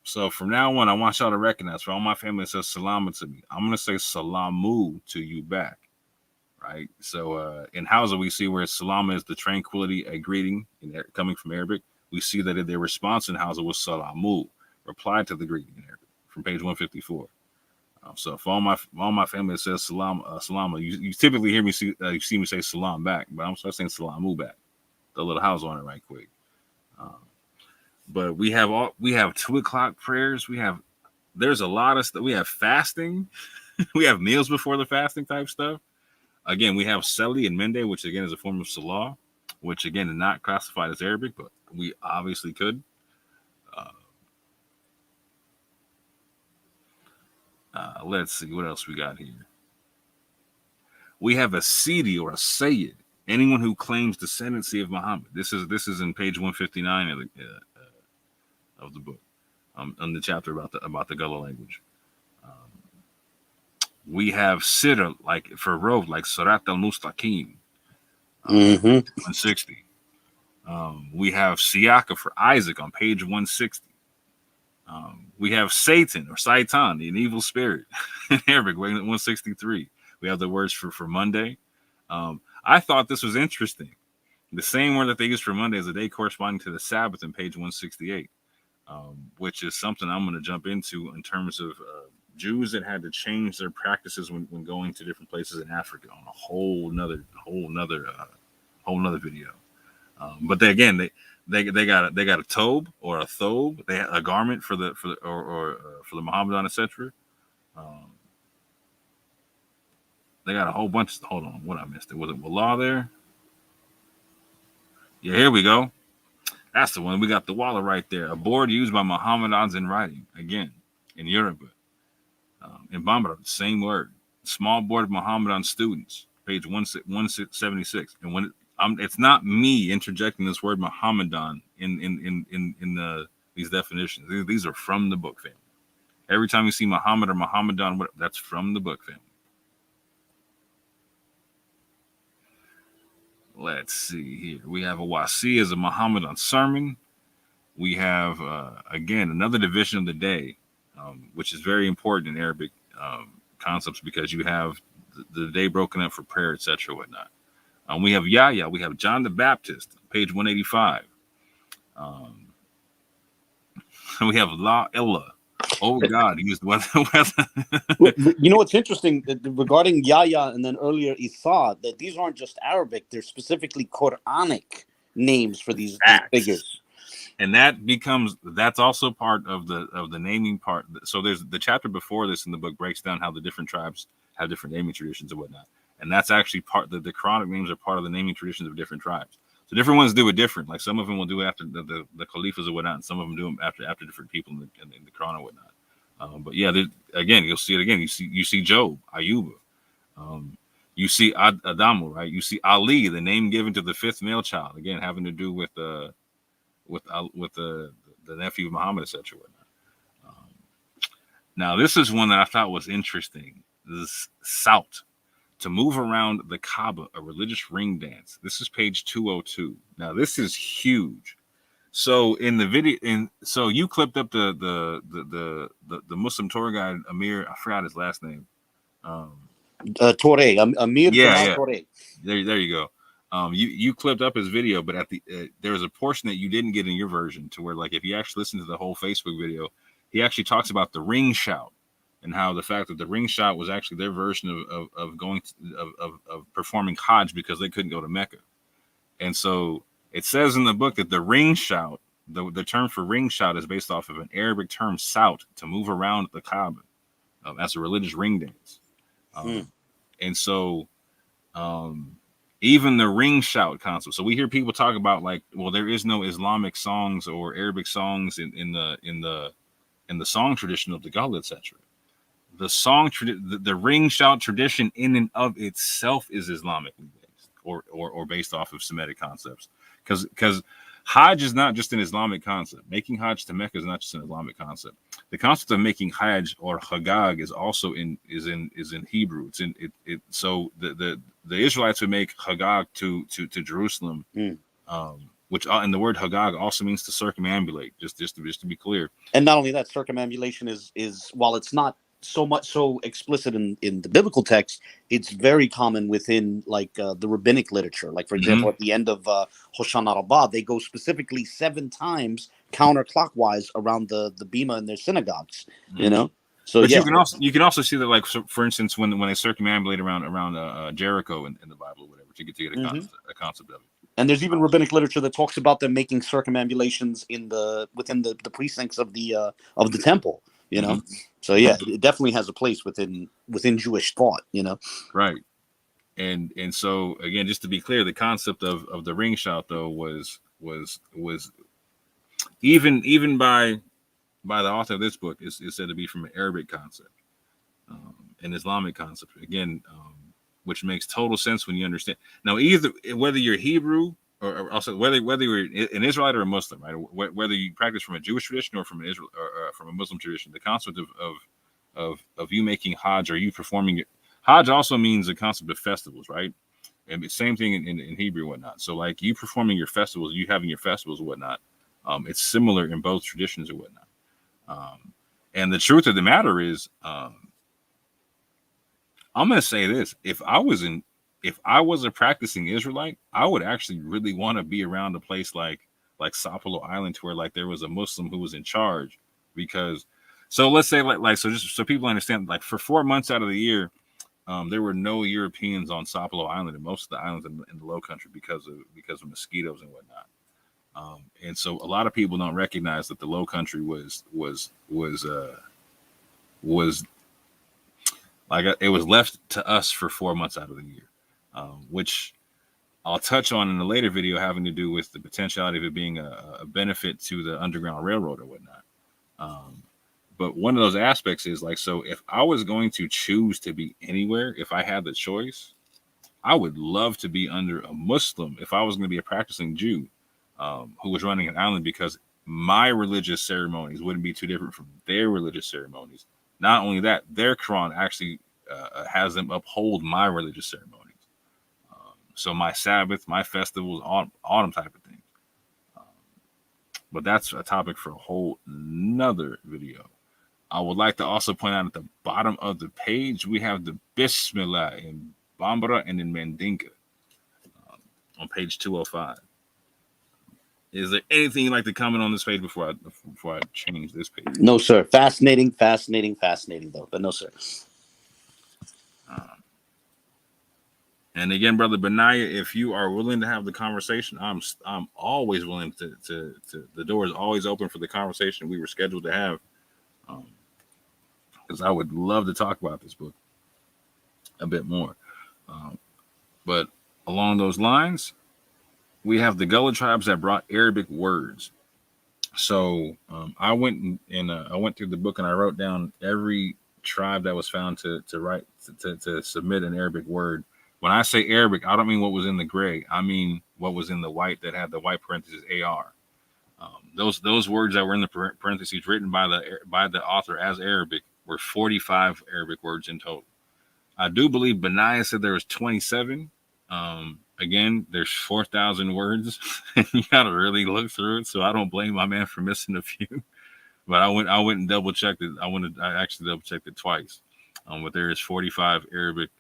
So from now on, I want y'all to recognize, for all my family that says Salama to me, I'm going to say Salamu to you back. Right? So in Hausa, we see where Salama is the tranquility, a greeting coming from Arabic. We see that their response in Hausa was Salamu, replied to the greeting in Arabic from page 154. So for all my family that says salama, you typically hear me you see me say salam back, but I'm saying salamu back. The little house on it right quick. But we have 2:00 prayers. There's a lot of stuff. We have fasting. We have meals before the fasting type stuff. Again, we have Seli and Mende, which again is a form of Salah, which again is not classified as Arabic, but we obviously could. Let's see what else we got here. We have a Sidi or a Sayyid, anyone who claims descendancy of Muhammad. This is in page 159 of the book, on the chapter about the Gullah language. We have Sidr, like for road, like Surat al-Mustaqim, 160. We have Siyaka for Isaac on page 160. We have Satan or Satan, an evil spirit, in Arabic, 163. We have the words for Monday. I thought this was interesting. The same word that they use for Monday is a day corresponding to the Sabbath in page 168, which is something I'm going to jump into in terms of Jews that had to change their practices when going to different places in Africa on a whole nother video. But they got a tobe or a thobe. They had a garment for the Mohammedan, etc. They got a whole bunch. Hold on, what I missed? Was it Wallah there? Yeah, here we go. That's the one. We got the Wallah right there. A board used by Mohammedans in writing. Again, in Yoruba. In Bambara, same word. Small board of Mohammedan students, page 176. And when it's not me interjecting this word Mohammedan in these definitions. These are from the book, family. Every time you see Muhammad or Mohammedan, that's from the book, family. Let's see here. We have a wasi as a Mohammedan sermon. We have, again, another division of the day, which is very important in Arabic concepts because you have the day broken up for prayer, etc., whatnot. We have Yahya. We have John the Baptist, page 185. We have La Illa. Oh, God. He used weather. You know what's interesting regarding Yahya and then earlier Isa, that these aren't just Arabic. They're specifically Quranic names for these figures. And that's also part of the naming part. So there's the chapter before this in the book breaks down how the different tribes have different naming traditions and whatnot. And that's actually the Quranic names are part of the naming traditions of different tribes. So different ones do it different. Like some of them will do it after the caliphs or whatnot, and some of them do them after different people in the Quran or whatnot. But yeah, again, you'll see it again. You see Job, Ayuba. You see Adamu, right? You see Ali, the name given to the fifth male child, again having to do with the nephew of Muhammad, etc. Now, this is one that I thought was interesting. This is Saut. To move around the Kaaba, a religious ring dance. This is page 202. Now, this is huge. So in the video, so you clipped up the Muslim tour guide Amir. I forgot his last name. Torre, Amir. Yeah. Torre. There you go. You clipped up his video, but at the there was a portion that you didn't get in your version, to where like if you actually listen to the whole Facebook video, he actually talks about the ring shout. And how the fact that the ring shout was actually their version of performing Hajj because they couldn't go to Mecca. And so it says in the book that the ring shout, the term for ring shout is based off of an Arabic term saut, to move around the Kaaba as a religious ring dance. And so even the ring shout concept. So we hear people talk about like, well, there is no Islamic songs or Arabic songs in the song tradition of the Gullah, etc. The ring shout tradition in and of itself is Islamically based or based off of Semitic concepts, because Hajj is not just an Islamic concept. Making Hajj to Mecca is not just an Islamic concept. The concept of making Hajj or Hagag is also in Hebrew. So the Israelites would make Hagag to Jerusalem, which in the word Hagag also means to circumambulate. Just to be clear. And not only that, circumambulation is while it's not so explicit in the biblical text, it's very common within like the rabbinic literature. Like, for example, at the end of Hoshana Rabbah, they go specifically 7 times counterclockwise around the bima in their synagogues. You know, so but yeah, you can also see that, like, so for instance, when they circumambulate around Jericho in the Bible or whatever to get a concept of it. And there's even rabbinic literature that talks about them making circumambulations within the precincts of the temple. You know, so yeah, it definitely has a place within Jewish thought. You know, right. And so again, just to be clear, the concept of the ring shout though was even by the author of this book is said to be from an Arabic concept, an Islamic concept. Again, which makes total sense when you understand. Now, either whether you're Hebrew or also whether you're an Israelite or a Muslim, right? Whether you practice from a Jewish tradition or from an Israel or from a Muslim tradition, the concept of you making Hajj or you performing it. Hajj also means the concept of festivals, right? And the same thing in Hebrew and whatnot. So like you performing your festivals, you having your festivals and whatnot. It's similar in both traditions and whatnot. And the truth of the matter is, I'm going to say this: if I was a practicing Israelite, I would actually really want to be around a place like Sapelo Island, where like there was a Muslim who was in charge. Because, so let's say so just so people understand, like for 4 months out of the year, there were no Europeans on Sapelo Island and most of the islands in the Low Country because of mosquitoes and whatnot. And so a lot of people don't recognize that the Low Country was like it was left to us for 4 months out of the year, which I'll touch on in a later video, having to do with the potentiality of it being a benefit to the Underground Railroad or whatnot. But one of those aspects is like, so if I was going to choose to be anywhere, if I had the choice, I would love to be under a Muslim if I was going to be a practicing Jew who was running an island, because my religious ceremonies wouldn't be too different from their religious ceremonies. Not only that, their Quran actually has them uphold my religious ceremonies. So my Sabbath, my festivals, all them type of things. But that's a topic for a whole nother video. I would like to also point out at the bottom of the page, we have the Bismillah in Bambara and in Mandinka on page 205. Is there anything you'd like to comment on this page before I change this page? No, sir. Fascinating, though. But no, sir. And again, Brother Benaiah, if you are willing to have the conversation, I'm always willing to the door is always open for the conversation we were scheduled to have. Because I would love to talk about this book a bit more. But along those lines, we have the Gullah tribes that brought Arabic words. So I went through the book and I wrote down every tribe that was found to submit an Arabic word. When I say Arabic, I don't mean what was in the gray. I mean what was in the white that had the white parentheses AR. Those words that were in the parentheses written by the author as Arabic were 45 Arabic words in total. I do believe Benaiah said there was 27. Again, there's 4,000 words, and you gotta really look through it. So I don't blame my man for missing a few. But I went and double checked it. I actually double checked it twice. But there is 45 Arabic.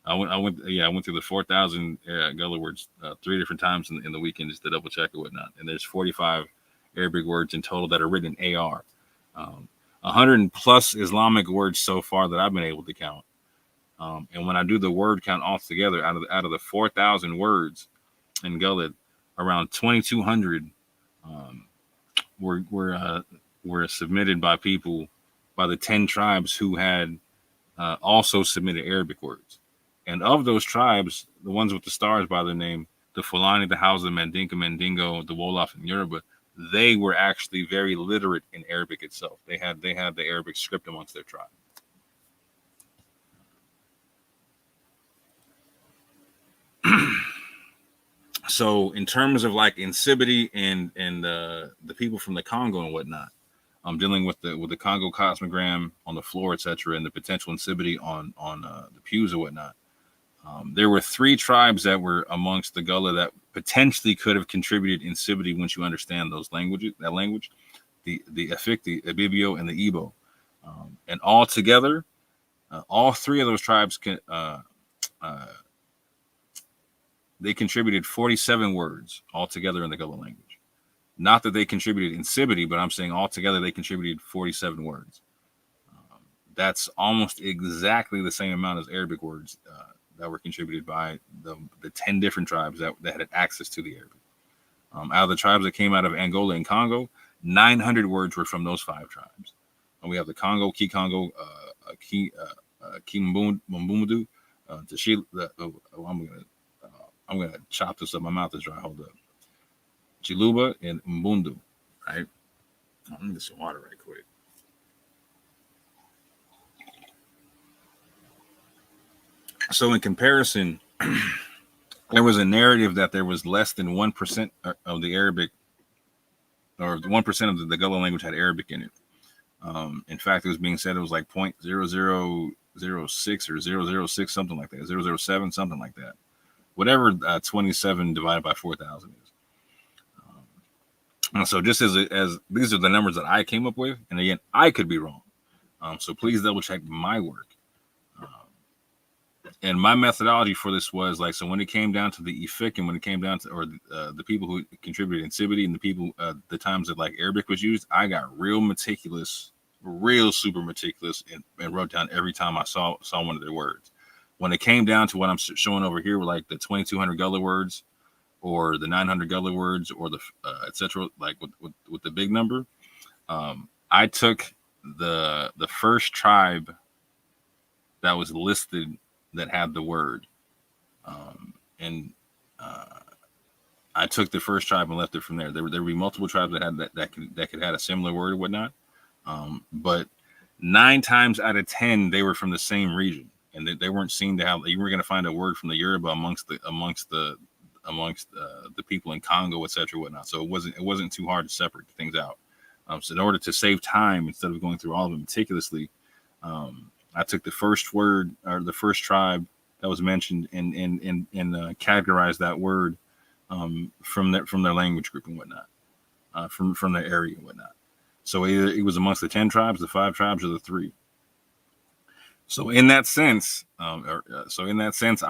I went through the 4,000 Gullah words 3 different times in the weekend just to double check and whatnot. And there's 45 Arabic words in total that are written in AR. 100 plus Islamic words so far that I've been able to count. And when I do the word count altogether, out of the 4,000 words in Gullah, around 2,200 were submitted by the 10 tribes who had also submitted Arabic words. And of those tribes, the ones with the stars by their name, the Fulani, the Hausa, Mandinka, Mandingo, the Wolof, and Yoruba, they were actually very literate in Arabic itself. They had the Arabic script amongst their tribe. So in terms of like insipidity and the people from the Congo and whatnot, I'm dealing with the Congo cosmogram on the floor, etc., and the potential insipidity on the pews and whatnot. There were 3 tribes that were amongst the Gullah that potentially could have contributed insipidity once you understand that language, the Efik, the Ibibio, and the Igbo. And all together, all 3 of those tribes they contributed 47 words altogether in the Gullah language. Not that they contributed insipidity, but I'm saying altogether they contributed 47 words. That's almost exactly the same amount as Arabic words that were contributed by the 10 different tribes that had access to the Arabic. Out of the tribes that came out of Angola and Congo, 900 words were from those 5 tribes. And we have the Congo, Kikongo, Kimbundu, I'm gonna chop this up. My mouth is dry. Hold up. Chiluba and Mbundu, right? Let me get some water right quick. So in comparison, there was a narrative that there was less than 1% of the Arabic, or 1% of the Gullah language had Arabic in it. In fact, it was being said it was like 0.0006 or 006, something like that, 007, something like that. Whatever 27 divided by 4,000 is. And so just as these are the numbers that I came up with, and again, I could be wrong. So please double check my work. And my methodology for this was like, so when it came down to the Efik, and when it came down to, or the people who contributed in Sibiti, and the people, the times that like Arabic was used, I got real meticulous, real super meticulous, and wrote down every time I saw one of their words. When it came down to what I'm showing over here, with like the 2,200 Gullah words, or the 900 Gullah words, or the etc., like with the big number, I took the first tribe that was listed that had the word, and I took the first tribe and left it from there. There would be multiple tribes that had that could have a similar word or whatnot, but 9 times out of 10 they were from the same region, and they weren't seen to have. You were going to find a word from the Yoruba amongst the people in Congo, etc., whatnot. So it wasn't too hard to separate things out. So in order to save time, instead of going through all of them meticulously, I took the first word, or the first tribe that was mentioned, and categorized that word from their language group and whatnot, from their area and whatnot. So either it was amongst the 10 tribes, the 5 tribes, or the 3. So in that sense, I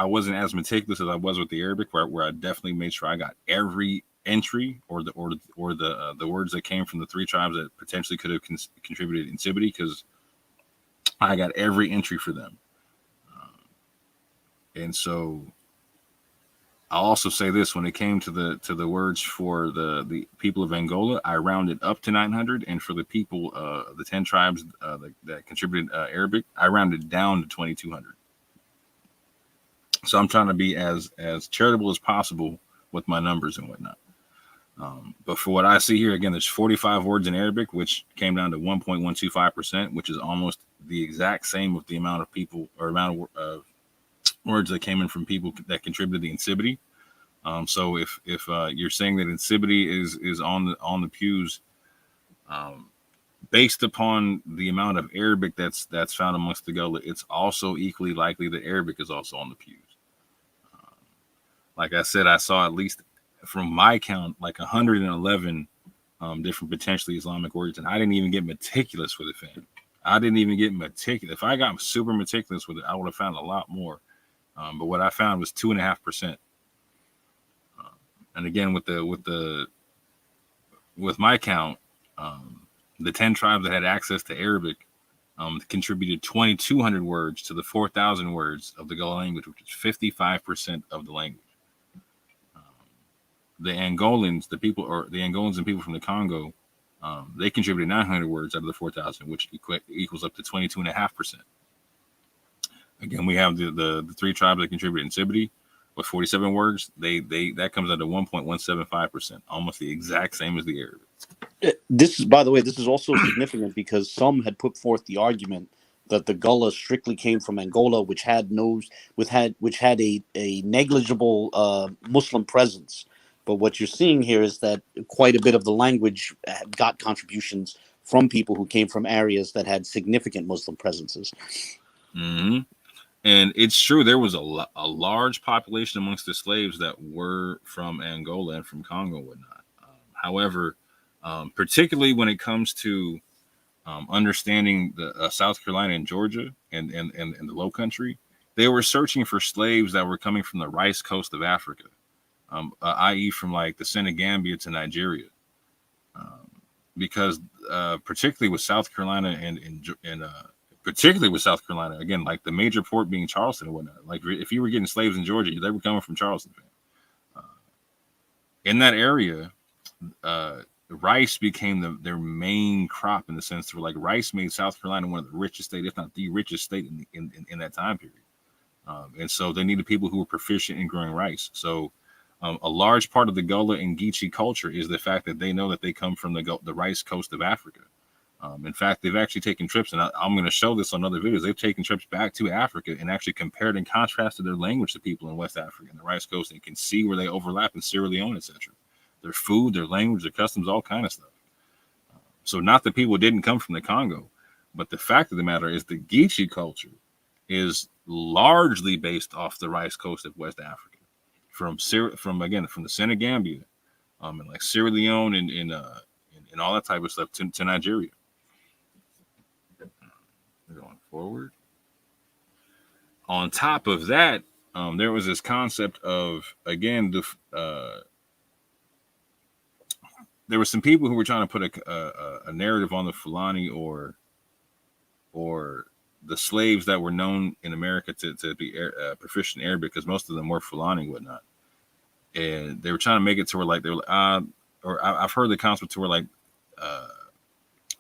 wasn't as meticulous as I was with the Arabic, where I definitely made sure I got every entry, or the words that came from the 3 tribes that potentially could have contributed in Sibiti, because I got every entry for them. And so I'll also say this: when it came to the words for the people of Angola, I rounded up to 900, and for the people, the 10 tribes that contributed Arabic, I rounded down to 2,200. So I'm trying to be as charitable as possible with my numbers and whatnot. But for what I see here, again, there's 45 words in Arabic, which came down to 1.125%, which is almost the exact same with the amount of people, or amount of words that came in from people that contributed the Insibiti. So if you're saying that Insibiti is on the Pews, based upon the amount of Arabic that's found amongst the Gullah, it's also equally likely that Arabic is also on the Pews. Like I said, I saw, at least from my count, like 111 different potentially Islamic words, and I didn't even get meticulous with it, fam. I didn't even get meticulous. If I got super meticulous with it, I would have found a lot more. But what I found was 2.5%. And again, with my count, the 10 tribes that had access to Arabic contributed 2,200 words to the 4,000 words of the Gullah language, which is 55% of the language. The Angolans, the Angolans and people from the Congo, they contributed 900 words out of the 4,000, which equals up to 22.5%. Again, we have the 3 tribes that contributed in Sibiti with 47 words. That comes out to 1.175%, almost the exact same as the Arabic. This is, by the way, this is also significant because some had put forth the argument that the Gullah strictly came from Angola, which had a negligible Muslim presence. But what you're seeing here is that quite a bit of the language got contributions from people who came from areas that had significant Muslim presences. Mm-hmm. And it's true, there was a large population amongst the slaves that were from Angola and from Congo and whatnot. However, particularly when it comes to understanding the South Carolina and Georgia and the Low Country, they were searching for slaves that were coming from the rice coast of Africa, i.e. from like the Senegambia to Nigeria, because particularly with South Carolina and particularly with South Carolina, again, like the major port being Charleston and whatnot. Like if you were getting slaves in Georgia, they were coming from Charleston. In that area, rice became their main crop, in the sense that like rice made South Carolina one of the richest states, if not the richest state in that time period. And so they needed people who were proficient in growing rice. So a large part of the Gullah and Geechee culture is the fact that they know that they come from the rice coast of Africa. In fact, they've actually taken trips, and I'm going to show this on other videos. They've taken trips back to Africa and actually compared and contrasted their language to people in West Africa and the rice coast, and you can see where they overlap in Sierra Leone, etc. Their food, their language, their customs, all kind of stuff. So not that people didn't come from the Congo, but the fact of the matter is the Geechee culture is largely based off the rice coast of West Africa, from the Senegambia and like Sierra Leone and all that type of stuff to Nigeria. Going forward. On top of that, there was this concept of, again, there were some people who were trying to put a narrative on the Fulani or the slaves that were known in America to be proficient in Arabic, because most of them were Fulani and whatnot. And they were trying to make it to where like they were or I've heard the concept to where like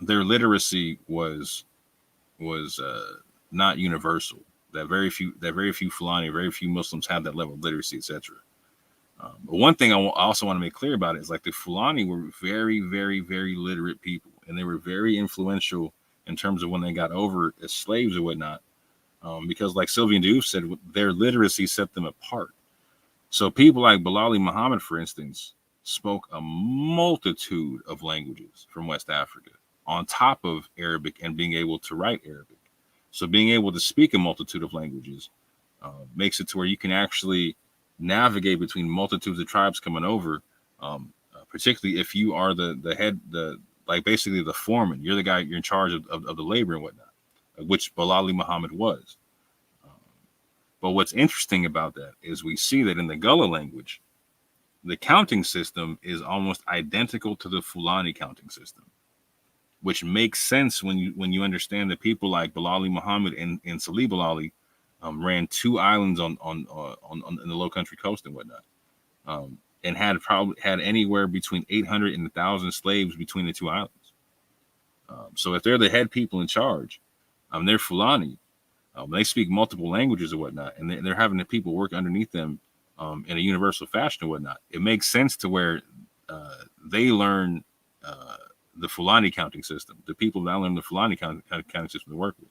their literacy was not universal. That very few Fulani, very few Muslims have that level of literacy, etc. But one thing I also want to make clear about it is like the Fulani were very, very, very literate people, and they were very influential in terms of when they got over as slaves or whatnot, because like Sylvian Diouf said, their literacy set them apart. So people like Bilali Muhammad, for instance, spoke a multitude of languages from West Africa on top of Arabic and being able to write Arabic. So being able to speak a multitude of languages makes it to where you can actually navigate between multitudes of tribes coming over, particularly if you are the head, like basically the foreman. You're the guy, you're in charge of the labor and whatnot, which Bilali Muhammad was. But what's interesting about that is we see that in the Gullah language, the counting system is almost identical to the Fulani counting system, which makes sense when you understand that people like Bilali Muhammad and Salih Bilali ran two islands on the Low Country coast and whatnot, and had anywhere between 800 and 1,000 slaves between the two islands. So if they're the head people in charge, they're Fulani. They speak multiple languages and whatnot, and they're having the people work underneath them in a universal fashion and whatnot. It makes sense to where they learn the Fulani counting system. The people that learn the Fulani counting system to work with.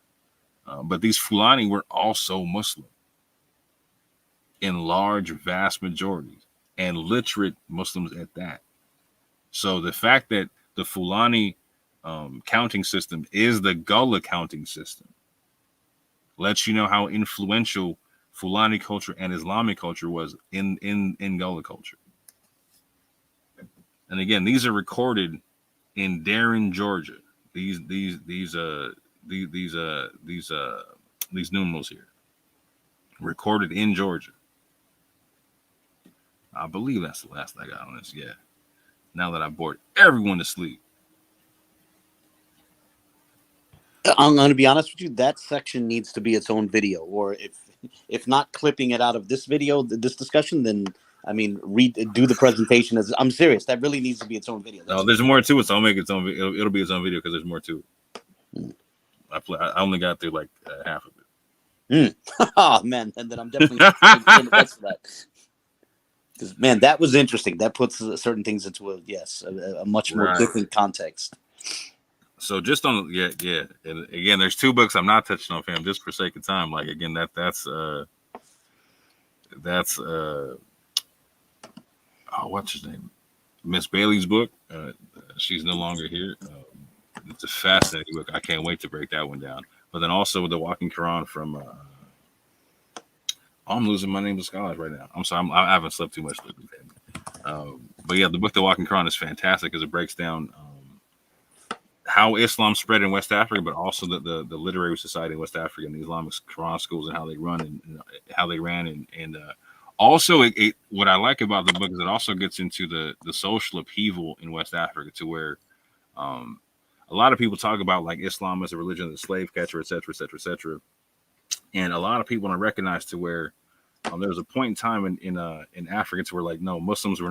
But these Fulani were also Muslim in large, vast majorities, and literate Muslims at that. So the fact that the Fulani counting system is the Gullah counting system lets you know how influential Fulani culture and Islamic culture was in Gullah culture. And again, these are recorded in Darren, Georgia. These numerals here, recorded in Georgia. I believe that's the last I got on this. Yeah. Now that I bored everyone to sleep. I'm going to be honest with you. That section needs to be its own video, or if not clipping it out of this video, this discussion, then I mean, do the presentation as. I'm serious. That really needs to be its own video. No, there's more to it, so I'll make its own. It'll be its own video because there's more to it. I only got through like half of it. Oh man, and then I'm definitely the rest of that. Because man, that was interesting. That puts certain things into a much more different context. So just on and again, there's two books I'm not touching on, fam, just for sake of time. Like again, that's what's his name? Miss Bailey's book. She's no longer here. It's a fascinating book. I can't wait to break that one down. But then also the Walking Quran from. I'm losing my name to scholars right now. I'm sorry. I haven't slept too much. But yeah, the book The Walking Quran is fantastic because it breaks down how Islam spread in West Africa, but also the literary society in West Africa and the Islamic Quran schools and how they run and how they ran and also what I like about the book is it also gets into the social upheaval in West Africa to where a lot of people talk about like Islam as a religion of the slave catcher, et cetera, et cetera, et cetera. And a lot of people don't recognize to where there was a point in time in Africa to where like no, Muslims were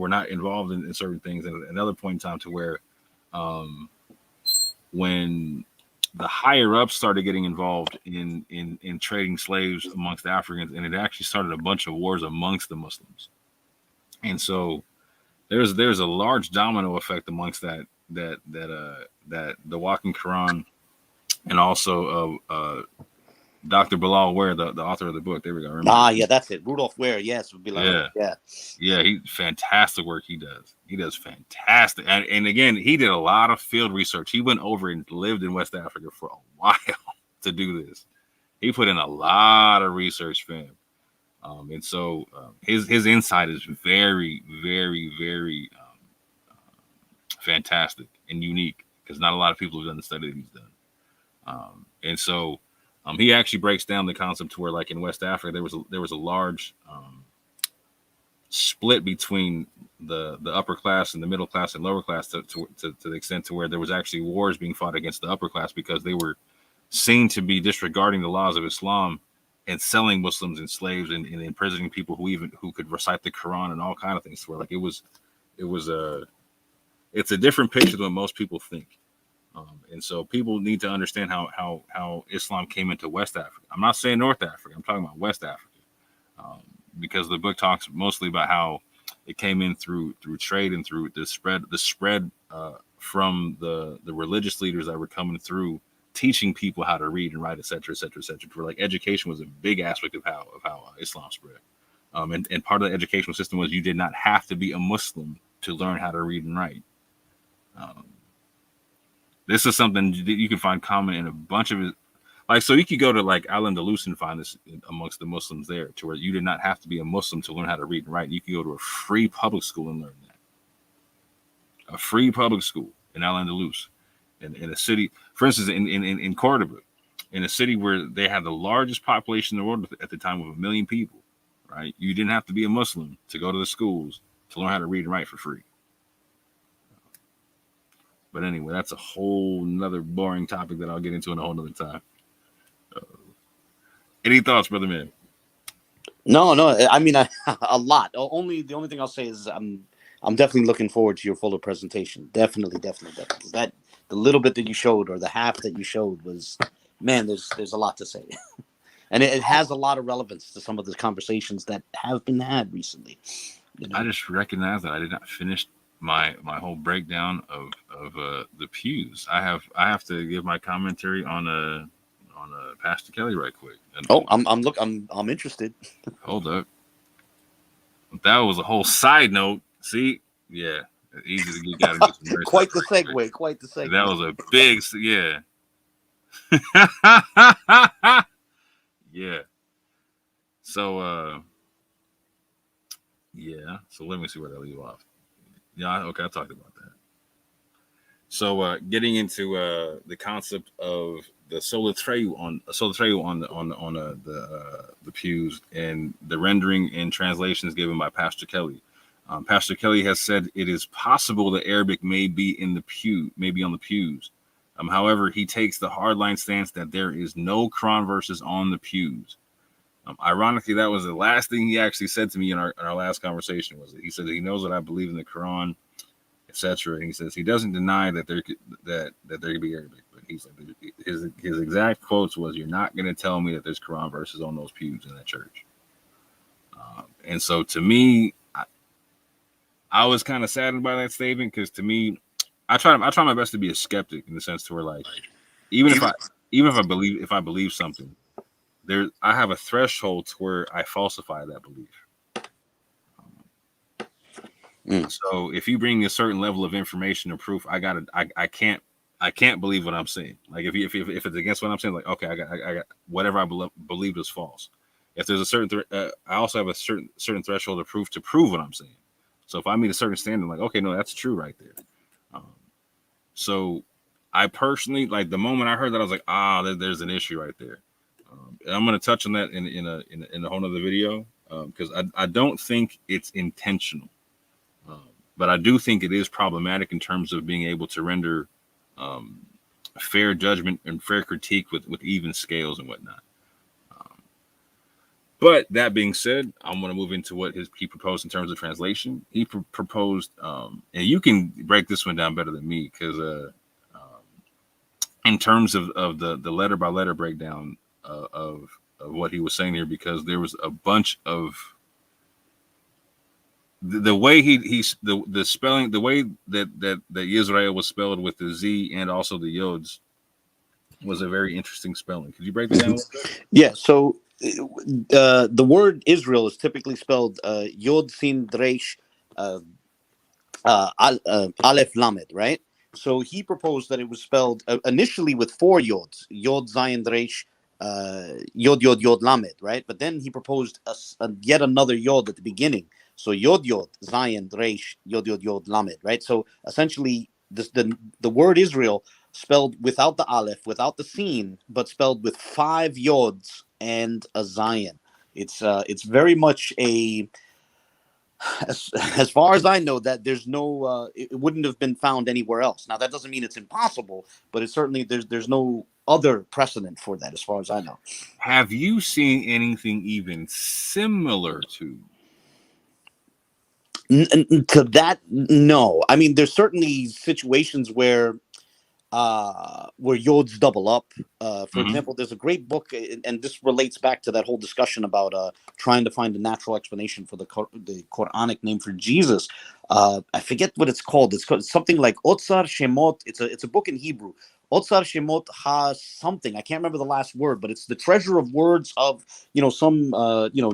not involved in certain things, and another point in time to where when the higher ups started getting involved in trading slaves amongst Africans, and it actually started a bunch of wars amongst the Muslims. And so there's a large domino effect amongst that the Walking Quran and also Dr. Bilal Ware, the author of the book. There we go. Remember? Yeah, that's it. Rudolph Ware, yes, would be like yeah. He fantastic work he does. He does fantastic. And again, he did a lot of field research. He went over and lived in West Africa for a while to do this. He put in a lot of research, fam. And so his insight is very, very, very fantastic and unique because not a lot of people have done the study that he's done. And so he actually breaks down the concept to where, like in West Africa, there was a large split between the upper class and the middle class and lower class to the extent to where there was actually wars being fought against the upper class because they were seen to be disregarding the laws of Islam and selling Muslims and slaves and imprisoning people who could recite the Quran and all kind of things. Where like it's a different picture than what most people think. And so people need to understand how Islam came into West Africa. I'm not saying North Africa. I'm talking about West Africa. Because the book talks mostly about how it came in through trade and through the spread from the religious leaders that were coming through, teaching people how to read and write, et cetera, et cetera, et cetera. For like education was a big aspect of how Islam spread. And part of the educational system was you did not have to be a Muslim to learn how to read and write. This is something that you can find common in a bunch of it. Like, so you could go to like Al-Andalus and find this amongst the Muslims there, to where you did not have to be a Muslim to learn how to read and write. You could go to a free public school and learn that. A free public school in Al-Andalus, in a city, for instance, in Cordoba, in a city where they had the largest population in the world at the time of 1 million people, right? You didn't have to be a Muslim to go to the schools to learn how to read and write for free. But anyway, that's a whole nother boring topic that I'll get into in a whole nother time. Any thoughts, brother man? No. I mean, a lot. The only thing I'll say is I'm definitely looking forward to your fuller presentation. Definitely. That the little bit that you showed, or the half that you showed, was, man. There's a lot to say, and it has a lot of relevance to some of the conversations that have been had recently. You know? I just recognized that I did not finish my whole breakdown of the Pews. I have to give my commentary on Pastor Kelly right quick. I'm interested. Hold up. That was a whole side note. See? Yeah. Easy to get out of some Quite the segue. That was a big, yeah. Yeah. So yeah. So let me see where that leave off. Yeah, okay, I talked about that. So getting into the concept of the sola treu on the Pews, and the rendering and translations given by Pastor Kelly. Pastor Kelly has said it is possible that Arabic may be on the pews. However, he takes the hardline stance that there is no Quran verses on the pews. Ironically, that was the last thing he actually said to me in our last conversation. Was that he said that he knows that I believe in the Quran, etc. And he says he doesn't deny that there could be Arabic, but he's like, his exact quotes was, "You're not going to tell me that there's Quran verses on those pews in that church." And so, to me, I was kind of saddened by that statement, because to me, I try my best to be a skeptic, in the sense to where, like, even if I believe something, I have a threshold to where I falsify that belief. So if you bring a certain level of information or proof, I can't believe what I'm saying. Like if it's against what I'm saying, like, okay, I got whatever I believe is false. If there's a certain, I also have a certain threshold of proof to prove what I'm saying. So if I meet a certain standard, like, okay, no, that's true right there. So I personally, like, the moment I heard that, I was like, there's an issue right there. And I'm going to touch on that in a whole other video, because I don't think it's intentional. But I do think it is problematic in terms of being able to render fair judgment and fair critique with even scales and whatnot. But that being said, I'm going to move into what he proposed in terms of translation. He proposed, and you can break this one down better than me, because in terms of the letter by letter breakdown of what he was saying here, because there was a bunch of the way the spelling, the way that Israel was spelled with the Z and also the Yods was a very interesting spelling. Could you break that down? Yeah. So the word Israel is typically spelled Yod Sin Dresh Aleph Lamed, right? So he proposed that it was spelled initially with 4 Yods: Yod Zayin Dresh Yod Yod Yod Lamed, right? But then he proposed yet another Yod at the beginning. So Yod Yod Zayin Reish Yod Yod Yod Lamed, right? So essentially, the word Israel spelled without the aleph, without the sin, but spelled with 5 yods and a zayin. It's very much a, as far as I know, that there's no it wouldn't have been found anywhere else. Now that doesn't mean it's impossible, but it's certainly there's no other precedent for that as far as I know. Have you seen anything even similar to? To that, no. I mean, there's certainly situations where yods double up. For example, there's a great book, and this relates back to that whole discussion about trying to find a natural explanation for the Quranic name for Jesus. I forget what it's called. It's called something like Otsar Shemot. It's a book in Hebrew. Otsar Shemot ha something. I can't remember the last word, but it's the treasure of words of some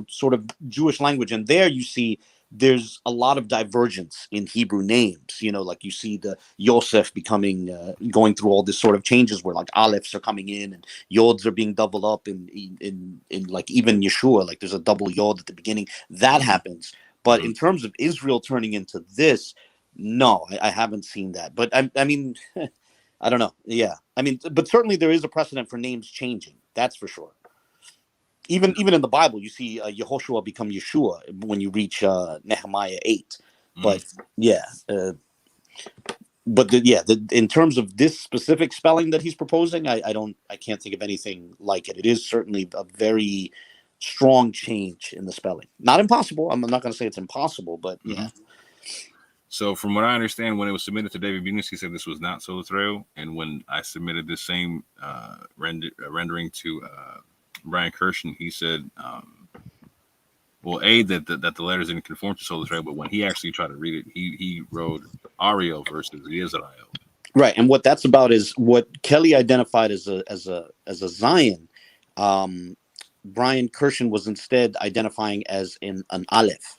sort of Jewish language. And there you see there's a lot of divergence in Hebrew names. Like you see the Yosef becoming going through all this sort of changes where like alephs are coming in and yods are being doubled up in like even Yeshua, like there's a double yod at the beginning. That happens. But in terms of Israel turning into this, no, I haven't seen that. But I mean, I don't know. Yeah, I mean, but certainly there is a precedent for names changing. That's for sure. Even in the Bible, you see Yehoshua become Yeshua when you reach Nehemiah 8. But yeah, in terms of this specific spelling that he's proposing, I can't think of anything like it. It is certainly a very strong change in the spelling. Not impossible. I'm not going to say it's impossible, but yeah. So from what I understand, when it was submitted to David Bunus, he said this was not Solotreo. And when I submitted the same rendering to Brian Kirshen, he said, that the letters didn't conform to Solotreo, but when he actually tried to read it, he wrote Ariel versus Israel. Right, and what that's about is what Kelly identified as a Zion. Brian Kirshen was instead identifying as an Aleph.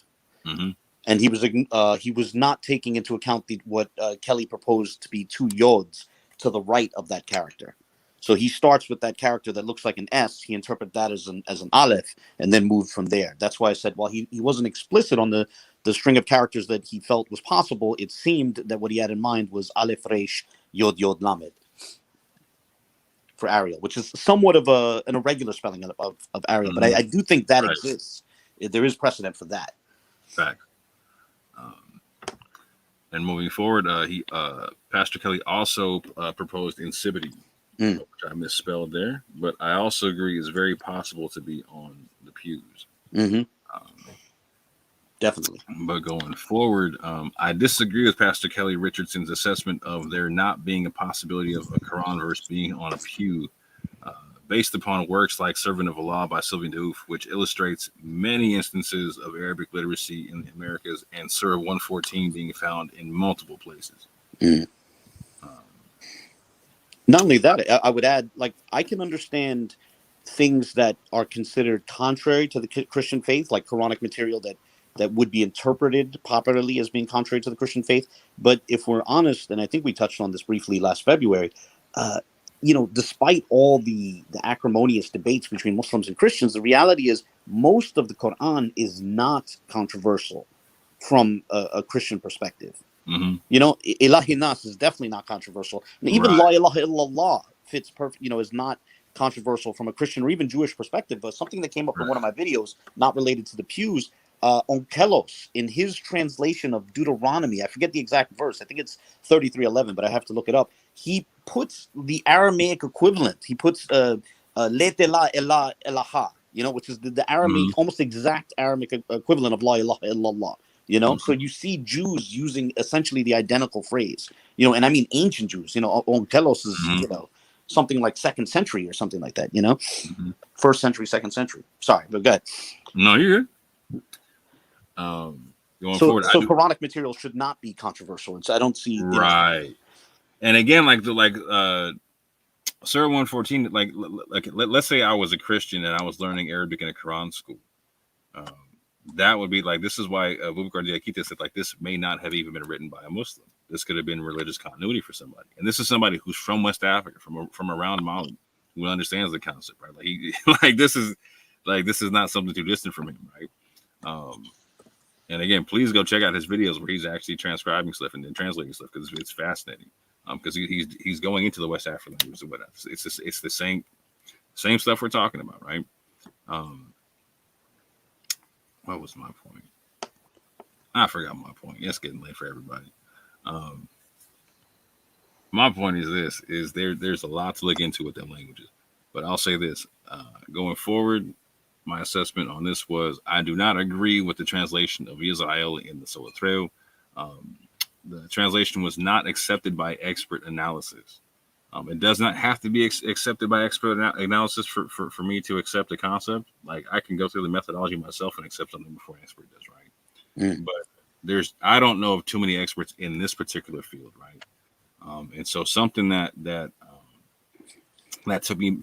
And he was not taking into account what Kelly proposed to be 2 yods to the right of that character. So he starts with that character that looks like an S. He interprets that as an aleph, and then moved from there. That's why I said, while he wasn't explicit on the string of characters that he felt was possible, it seemed that what he had in mind was aleph resh yod yod lamed for Ariel, which is somewhat of an irregular spelling of Ariel. But I do think that exists. There is precedent for that. Fact. And moving forward, Pastor Kelly also proposed insipidity, which I misspelled there, but I also agree is very possible to be on the pews. Definitely. But going forward, I disagree with Pastor Kelly Richardson's assessment of there not being a possibility of a Quran verse being on a pew, based upon works like Servant of Allah by Sylvain Diouf, which illustrates many instances of Arabic literacy in the Americas, and Surah 114 being found in multiple places. Not only that, I would add, like, I can understand things that are considered contrary to the Christian faith, like Quranic material that would be interpreted popularly as being contrary to the Christian faith. But if we're honest, and I think we touched on this briefly last February, despite all the acrimonious debates between Muslims and Christians, the reality is most of the Quran is not controversial from a Christian perspective. Ilahi Nas is definitely not controversial. And even La ilaha illallah fits perfect, is not controversial from a Christian or even Jewish perspective. But something that came up in one of my videos, not related to the pews, Onkelos, in his translation of Deuteronomy, I forget the exact verse, I think it's 33:11, but I have to look it up. He puts the Aramaic equivalent. He puts Letela Ela Elaha, which is the Aramaic, almost exact Aramaic equivalent of La ilaha illallah. So you see Jews using essentially the identical phrase, and I mean ancient Jews, Onkelos is, something like 2nd century or something like that, 1st century, 2nd century. Sorry, but go ahead. No, you're good. Going forward, so Quranic material should not be controversial. And so I don't see. And again, Surah 114, let's say I was a Christian and I was learning Arabic in a Quran school. That would be this is why Abubakar Diakite said this may not have even been written by a Muslim. This could have been religious continuity for somebody. And this is somebody who's from West Africa, from around Mali, who understands the concept, right? Like he this is not something too distant from him, right? And again, please go check out his videos where he's actually transcribing stuff and then translating stuff, because it's fascinating. Because he's going into the West African languages and whatnot. It's the same stuff we're talking about, right? What was my point? I forgot my point. It's getting late for everybody. My point is there's a lot to look into with them languages. But I'll say this, going forward, my assessment on this was I do not agree with the translation of Israel in the Soletreo. The translation was not accepted by expert analysis. It does not have to be accepted by expert analysis for me to accept a concept. Like, I can go through the methodology myself and accept something before an expert does, right? But I don't know of too many experts in this particular field, right? And so something that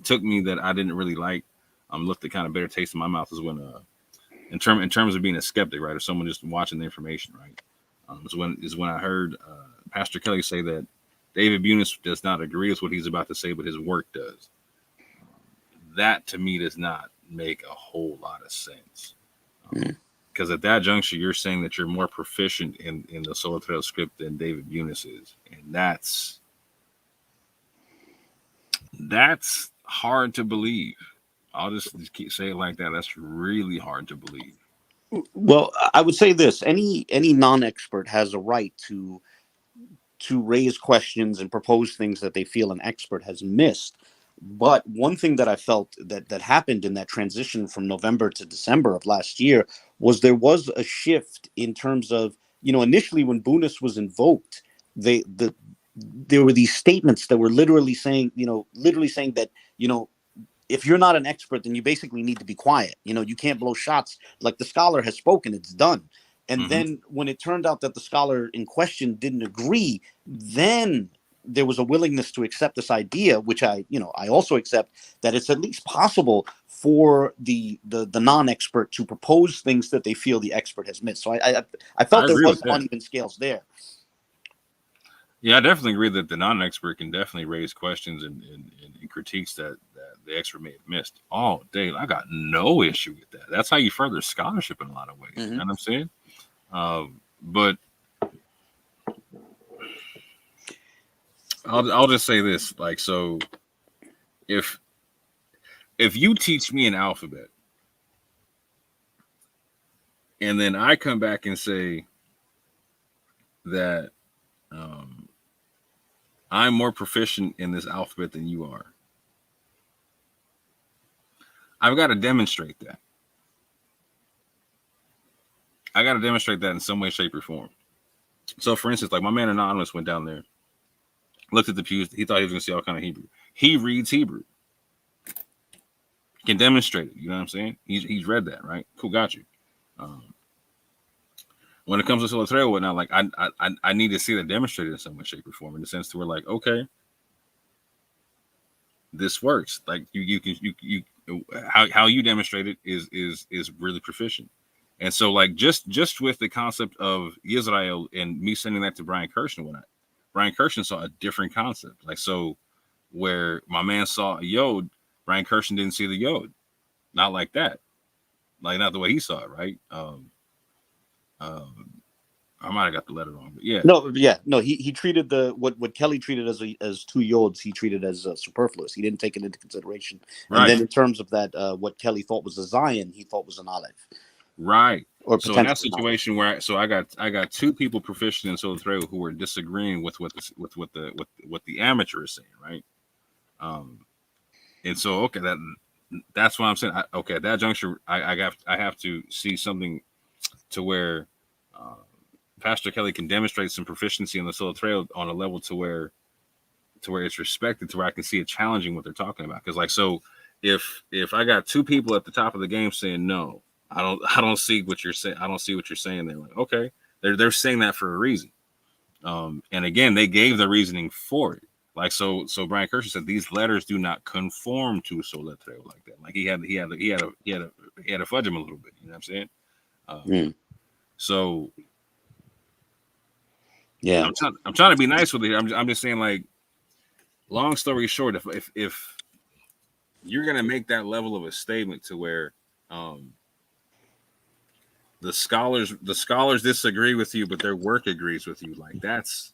took me that I didn't really like, looked at kind of better taste in my mouth, is when in terms of being a skeptic, right, or someone just watching the information, right, is when I heard Pastor Kelly say that David Bunis does not agree with what he's about to say, but his work does. That to me does not make a whole lot of sense. Because at that juncture, you're saying that you're more proficient in the Soletreo script than David Bunis is. And that's hard to believe. I'll just keep saying it like that. That's really hard to believe. Well, I would say this: any non-expert has a right to raise questions and propose things that they feel an expert has missed. But one thing that I felt that happened in that transition from November to December of last year was there was a shift in terms of, initially when Bunis was invoked, there were these statements that were literally saying that, if you're not an expert, then you basically need to be quiet. You can't blow shots. Like, the scholar has spoken, it's done. And then when it turned out that the scholar in question didn't agree, then there was a willingness to accept this idea, which I also accept, that it's at least possible for the non-expert to propose things that they feel the expert has missed. So I felt there was uneven scales there. Yeah, I definitely agree that the non-expert can definitely raise questions and critiques that the expert may have missed. Oh, Dave, I got no issue with that. That's how you further scholarship in a lot of ways. You know what I'm saying? But I'll just say this, like, so if you teach me an alphabet and then I come back and say that I'm more proficient in this alphabet than you are, I've got to demonstrate that. I got to demonstrate that in some way, shape, or form. So, for instance, like, my man Anonymous went down there, looked at the pews. He thought he was going to see all kind of Hebrew. He reads Hebrew. Can demonstrate it. You know what I'm saying? He's read that, right? Cool, got you. When it comes to Soletreo and whatnot, like, I need to see that demonstrated in some way, shape, or form, in the sense to where, like, okay, this works. Like, you how you demonstrate it is really proficient. And so, like, just with the concept of Israel and me sending that to Brian Kirsch and whatnot, Brian Kirsch saw a different concept. Like, so where my man saw a yod, Brian Kirsch didn't see the yod. Not like that. Like, not the way he saw it, right? I might have got the letter wrong, but yeah. No, he treated what Kelly treated as two yods, he treated as superfluous. He didn't take it into consideration. Right. And then in terms of that, what Kelly thought was a Zion, he thought was an Aleph. Right. Or so in that situation where I got two people proficient in Soletreo who were disagreeing with what the amateur is saying, right? And so, okay, that's what I'm saying. At that juncture, I have to see something to where Pastor Kelly can demonstrate some proficiency in the Soletreo on a level to where it's respected, to where I can see it challenging what they're talking about. Because, like, so if I got two people at the top of the game saying no, I don't see what you're saying. I don't see what you're saying. They're like, okay, they're saying that for a reason. And again, they gave the reasoning for it. Like, so Brian Kirsch said these letters do not conform to Soletreo like that. Like, he had to fudge him a little bit. You know what I'm saying? So yeah, I'm trying to be nice with it. I'm just saying, like, long story short, if you're gonna make that level of a statement to where the scholars disagree with you, but their work agrees with you. Like that's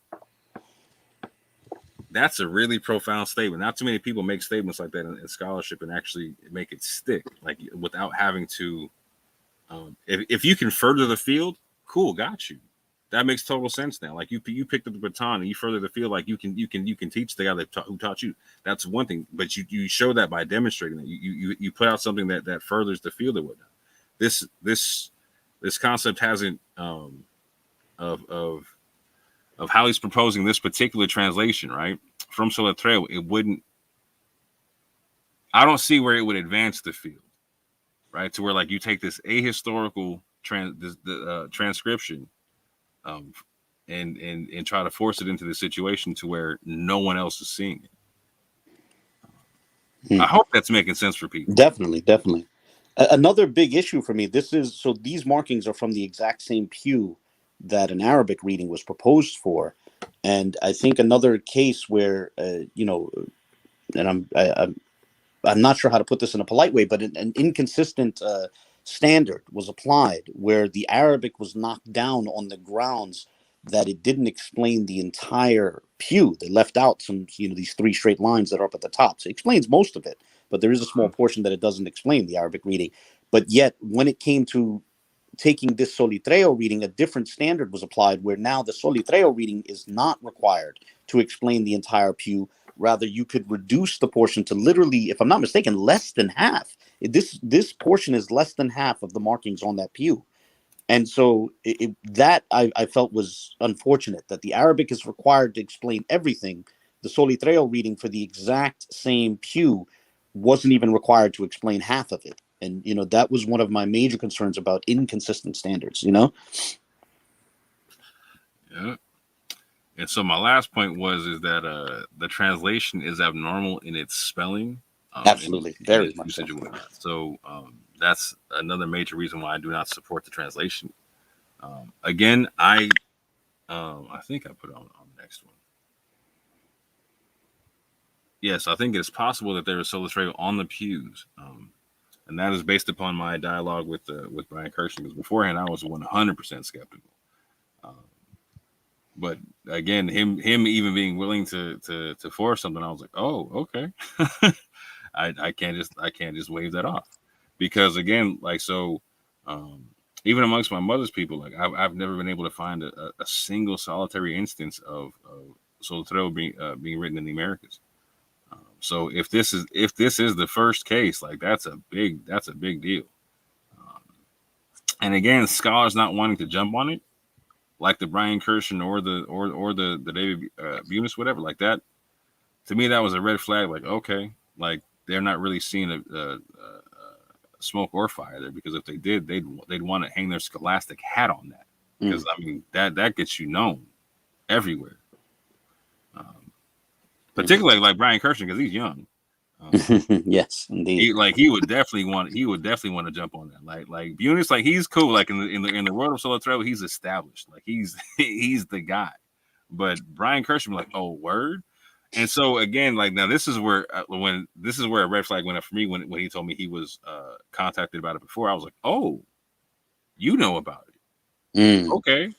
a really profound statement. Not too many people make statements like that in scholarship and actually make it stick, like without having to. If you can further the field, cool, got you. That makes total sense now. Like you picked up the baton and you further the field. Like you can teach the guy who taught you. That's one thing. But you show that by demonstrating that you put out something that furthers the field or whatnot. This concept hasn't of how he's proposing this particular translation, right, from Soletreo. It wouldn't. I don't see where it would advance the field, right, to where like you take this ahistorical transcription. And try to force it into the situation to where no one else is seeing it. I hope that's making sense for people. Definitely. Another big issue for me. These markings are from the exact same pew that an Arabic reading was proposed for, and I think another case where and I'm not sure how to put this in a polite way, but an inconsistent standard was applied where the Arabic was knocked down on the grounds that it didn't explain the entire pew. They left out some, these 3 straight lines that are up at the top. So it explains most of it, but there is a small portion that it doesn't explain, the Arabic reading. But yet, when it came to taking this Soletreo reading, a different standard was applied where now the Soletreo reading is not required to explain the entire pew. Rather, you could reduce the portion to literally, if I'm not mistaken, less than half. This portion is less than half of the markings on that pew. And so that I felt was unfortunate, that the Arabic is required to explain everything. The Soletreo reading for the exact same pew wasn't even required to explain half of it. And, that was one of my major concerns about inconsistent standards, Yeah. And so my last point is that the translation is abnormal in its spelling. Absolutely. Very much so. So that's another major reason why I do not support the translation. Again, I think I put it on the next one. Yes, I think it's possible that there is Soletreo on the pews. And that is based upon my dialogue with Brian Kirschner, because beforehand I was 100% skeptical. But again, him even being willing to force something, I was like, oh, okay. I can't just wave that off, because again, like, so even amongst my mother's people, like I've never been able to find a single solitary instance of Soletreo being written in the Americas. So if this is the first case, like that's a big deal. And again, scholars not wanting to jump on it, like the Brian Kirschner or the David Bunis, whatever, like that. To me, that was a red flag. Like, okay, like they're not really seeing a smoke or fire there, because if they did, they'd want to hang their scholastic hat on that, because I mean that gets you known everywhere. Particularly like Brian Kirschner, because he's young. Yes, indeed. He would definitely want to jump on that. Like Bunis, like he's cool. Like in the world of Soletreo, he's established. Like he's the guy. But Brian Kirschner, like, oh, word. And so again, like, now this is where a red flag went up for me when he told me he was contacted about it before. I was like, oh, you know about it. Okay.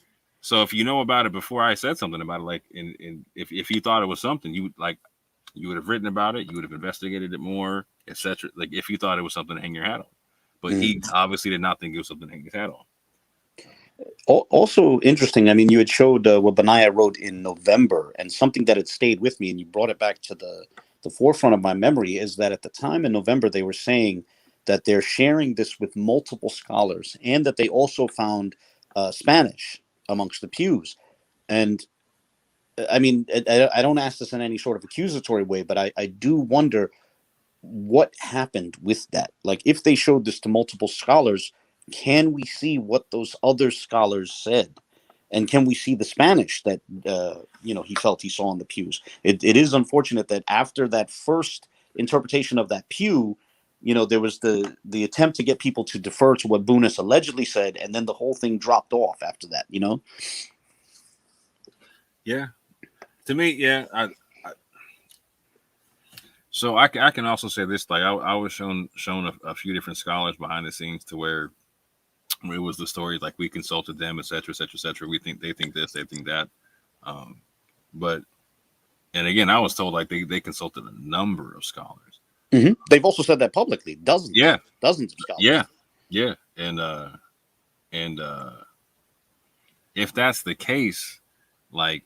So if you know about it before I said something about it, like, if you thought it was something, you would have written about it, you would have investigated it more, etc. Like if you thought it was something to hang your hat on. But he obviously did not think it was something to hang his hat on. Also interesting, I mean, you had showed what Benaiah wrote in November, and something that had stayed with me, and you brought it back to the forefront of my memory, is that at the time in November, they were saying that they're sharing this with multiple scholars, and that they also found Spanish amongst the pews. And I mean, I don't ask this in any sort of accusatory way, but I do wonder what happened with that. Like, if they showed this to multiple scholars, can we see what those other scholars said? And can we see the Spanish that, he felt he saw in the pews? It is unfortunate that after that first interpretation of that pew, there was the attempt to get people to defer to what Bunis allegedly said, and then the whole thing dropped off after that, Yeah. To me, yeah. So I can also say this, like I was shown a few different scholars behind the scenes to where it was the story like we consulted them, et cetera, et cetera, et cetera. We think they think this, they think that. But and again, I was told like they consulted a number of scholars. Mm-hmm. They've also said that publicly, dozens of scholars. Yeah, and if that's the case, like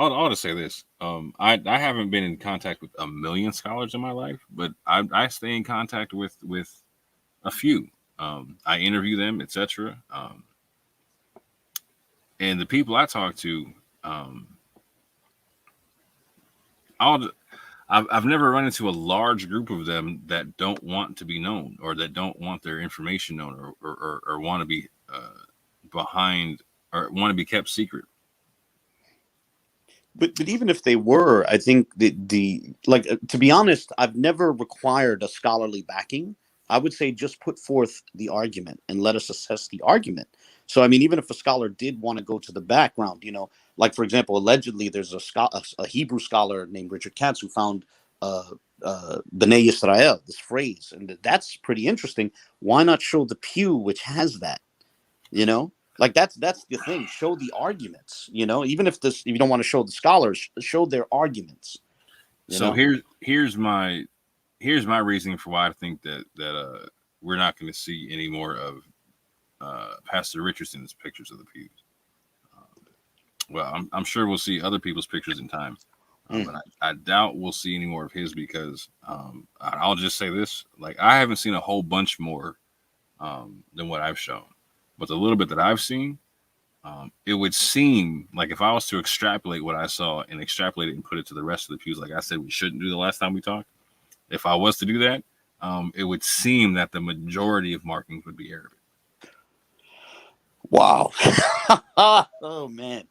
I'll just say this. I haven't been in contact with a million scholars in my life, but I stay in contact with a few. I interview them, etc. And the people I talk to, I've never run into a large group of them that don't want to be known or that don't want their information known or want to be behind or want to be kept secret. But even if they were, I think the to be honest, I've never required a scholarly backing. I would say just put forth the argument and let us assess the argument. So, I mean, even if a scholar did want to go to the background, like, for example, allegedly there's a Hebrew scholar named Richard Katz who found B'nai Yisrael, this phrase, and that's pretty interesting. Why not show the Pew, which has that, Like that's the thing. Show the arguments, even if you don't want to show the scholars, show their arguments. So here's my reasoning for why I think that we're not going to see any more of Pastor Richardson's pictures of the pews. Well, I'm sure we'll see other people's pictures in time, but I doubt we'll see any more of his because I'll just say this: like I haven't seen a whole bunch more than what I've shown. But the little bit that I've seen, it would seem like if I was to extrapolate what I saw and extrapolate it and put it to the rest of the pews, like I said, we shouldn't do the last time we talked. If I was to do that, it would seem that the majority of markings would be Arabic. Wow. Oh, man.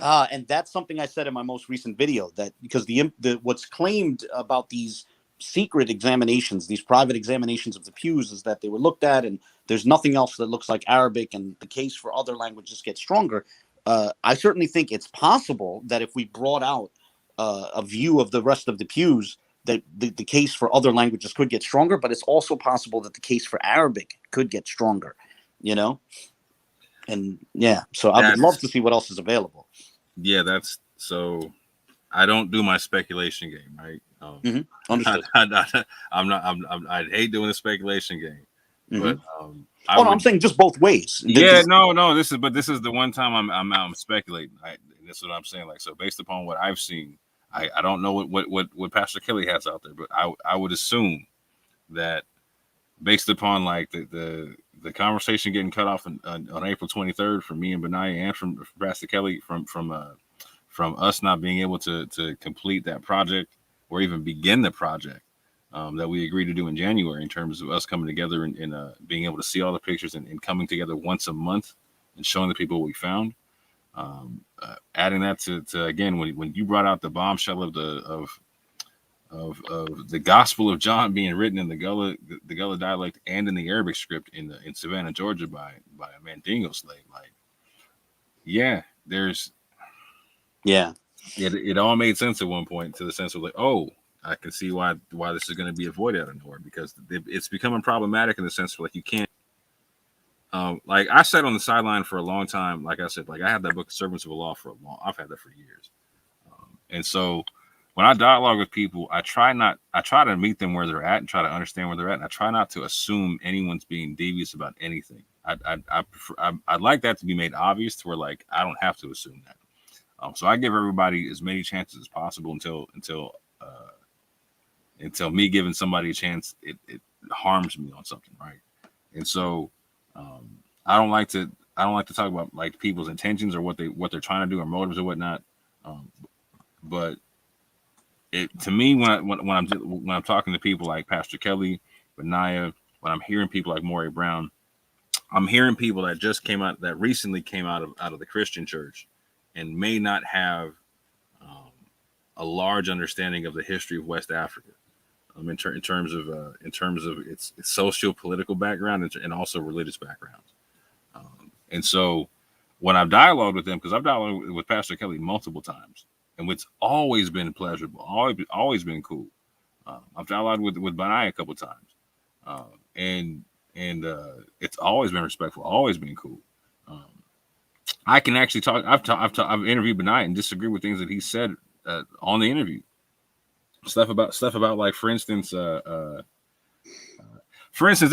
And that's something I said in my most recent video, that because the what's claimed about these secret examinations, these private examinations of the pews, is that they were looked at and there's nothing else that looks like Arabic, and the case for other languages gets stronger. I certainly think it's possible that if we brought out a view of the rest of the pews, that the case for other languages could get stronger, but it's also possible that the case for Arabic could get stronger, And yeah, so I would love to see what else is available. Yeah, that's so. I don't do my speculation game, right? Understood. I hate doing a speculation game, but I'm saying just both ways. Yeah, no. This is the one time I'm speculating. That's what I'm saying. Like, so based upon what I've seen, I don't know what Pastor Kelly has out there, but I would assume that based upon like the conversation getting cut off on April 23rd from me and Benaiah and from Pastor Kelly from us not being able to complete that project or even begin the project that we agreed to do in January, in terms of us coming together and being able to see all the pictures and coming together once a month and showing the people what we found. Adding that to again, when you brought out the bombshell of the Gospel of John being written in the Gullah dialect and in the Arabic script in Savannah, Georgia by a Mandingo slave, like, yeah, it all made sense at one point, to the sense of like, oh, I can see why this is going to be avoided out of nowhere, because it's becoming problematic in the sense of like you can't. Like I sat on the sideline for a long time. Like I said, like I had that book, Servants of Allah, I've had that for years. And so when I dialogue with people, I try to meet them where they're at and try to understand where they're at. And I try not to assume anyone's being devious about anything. I'd like that to be made obvious to where like I don't have to assume that. So I give everybody as many chances as possible until me giving somebody a chance, it harms me on something, right? And so I don't like to talk about like people's intentions or what they're trying to do or motives or whatnot. But to me, when I'm talking to people like Pastor Kelly, Benaiah, when I'm hearing people like Maury Brown, I'm hearing people that recently came out of the Christian church and may not have a large understanding of the history of West Africa, in terms of its socio-political background and also religious backgrounds. And so when I've dialogued with them, because I've dialogued with Pastor Kelly multiple times, and it's always been pleasurable, always been cool. I've dialogued with Banai a couple times, and it's always been respectful, always been cool. I can actually talk. I've interviewed Benai and disagree with things that he said on the interview. Stuff about like, for instance, there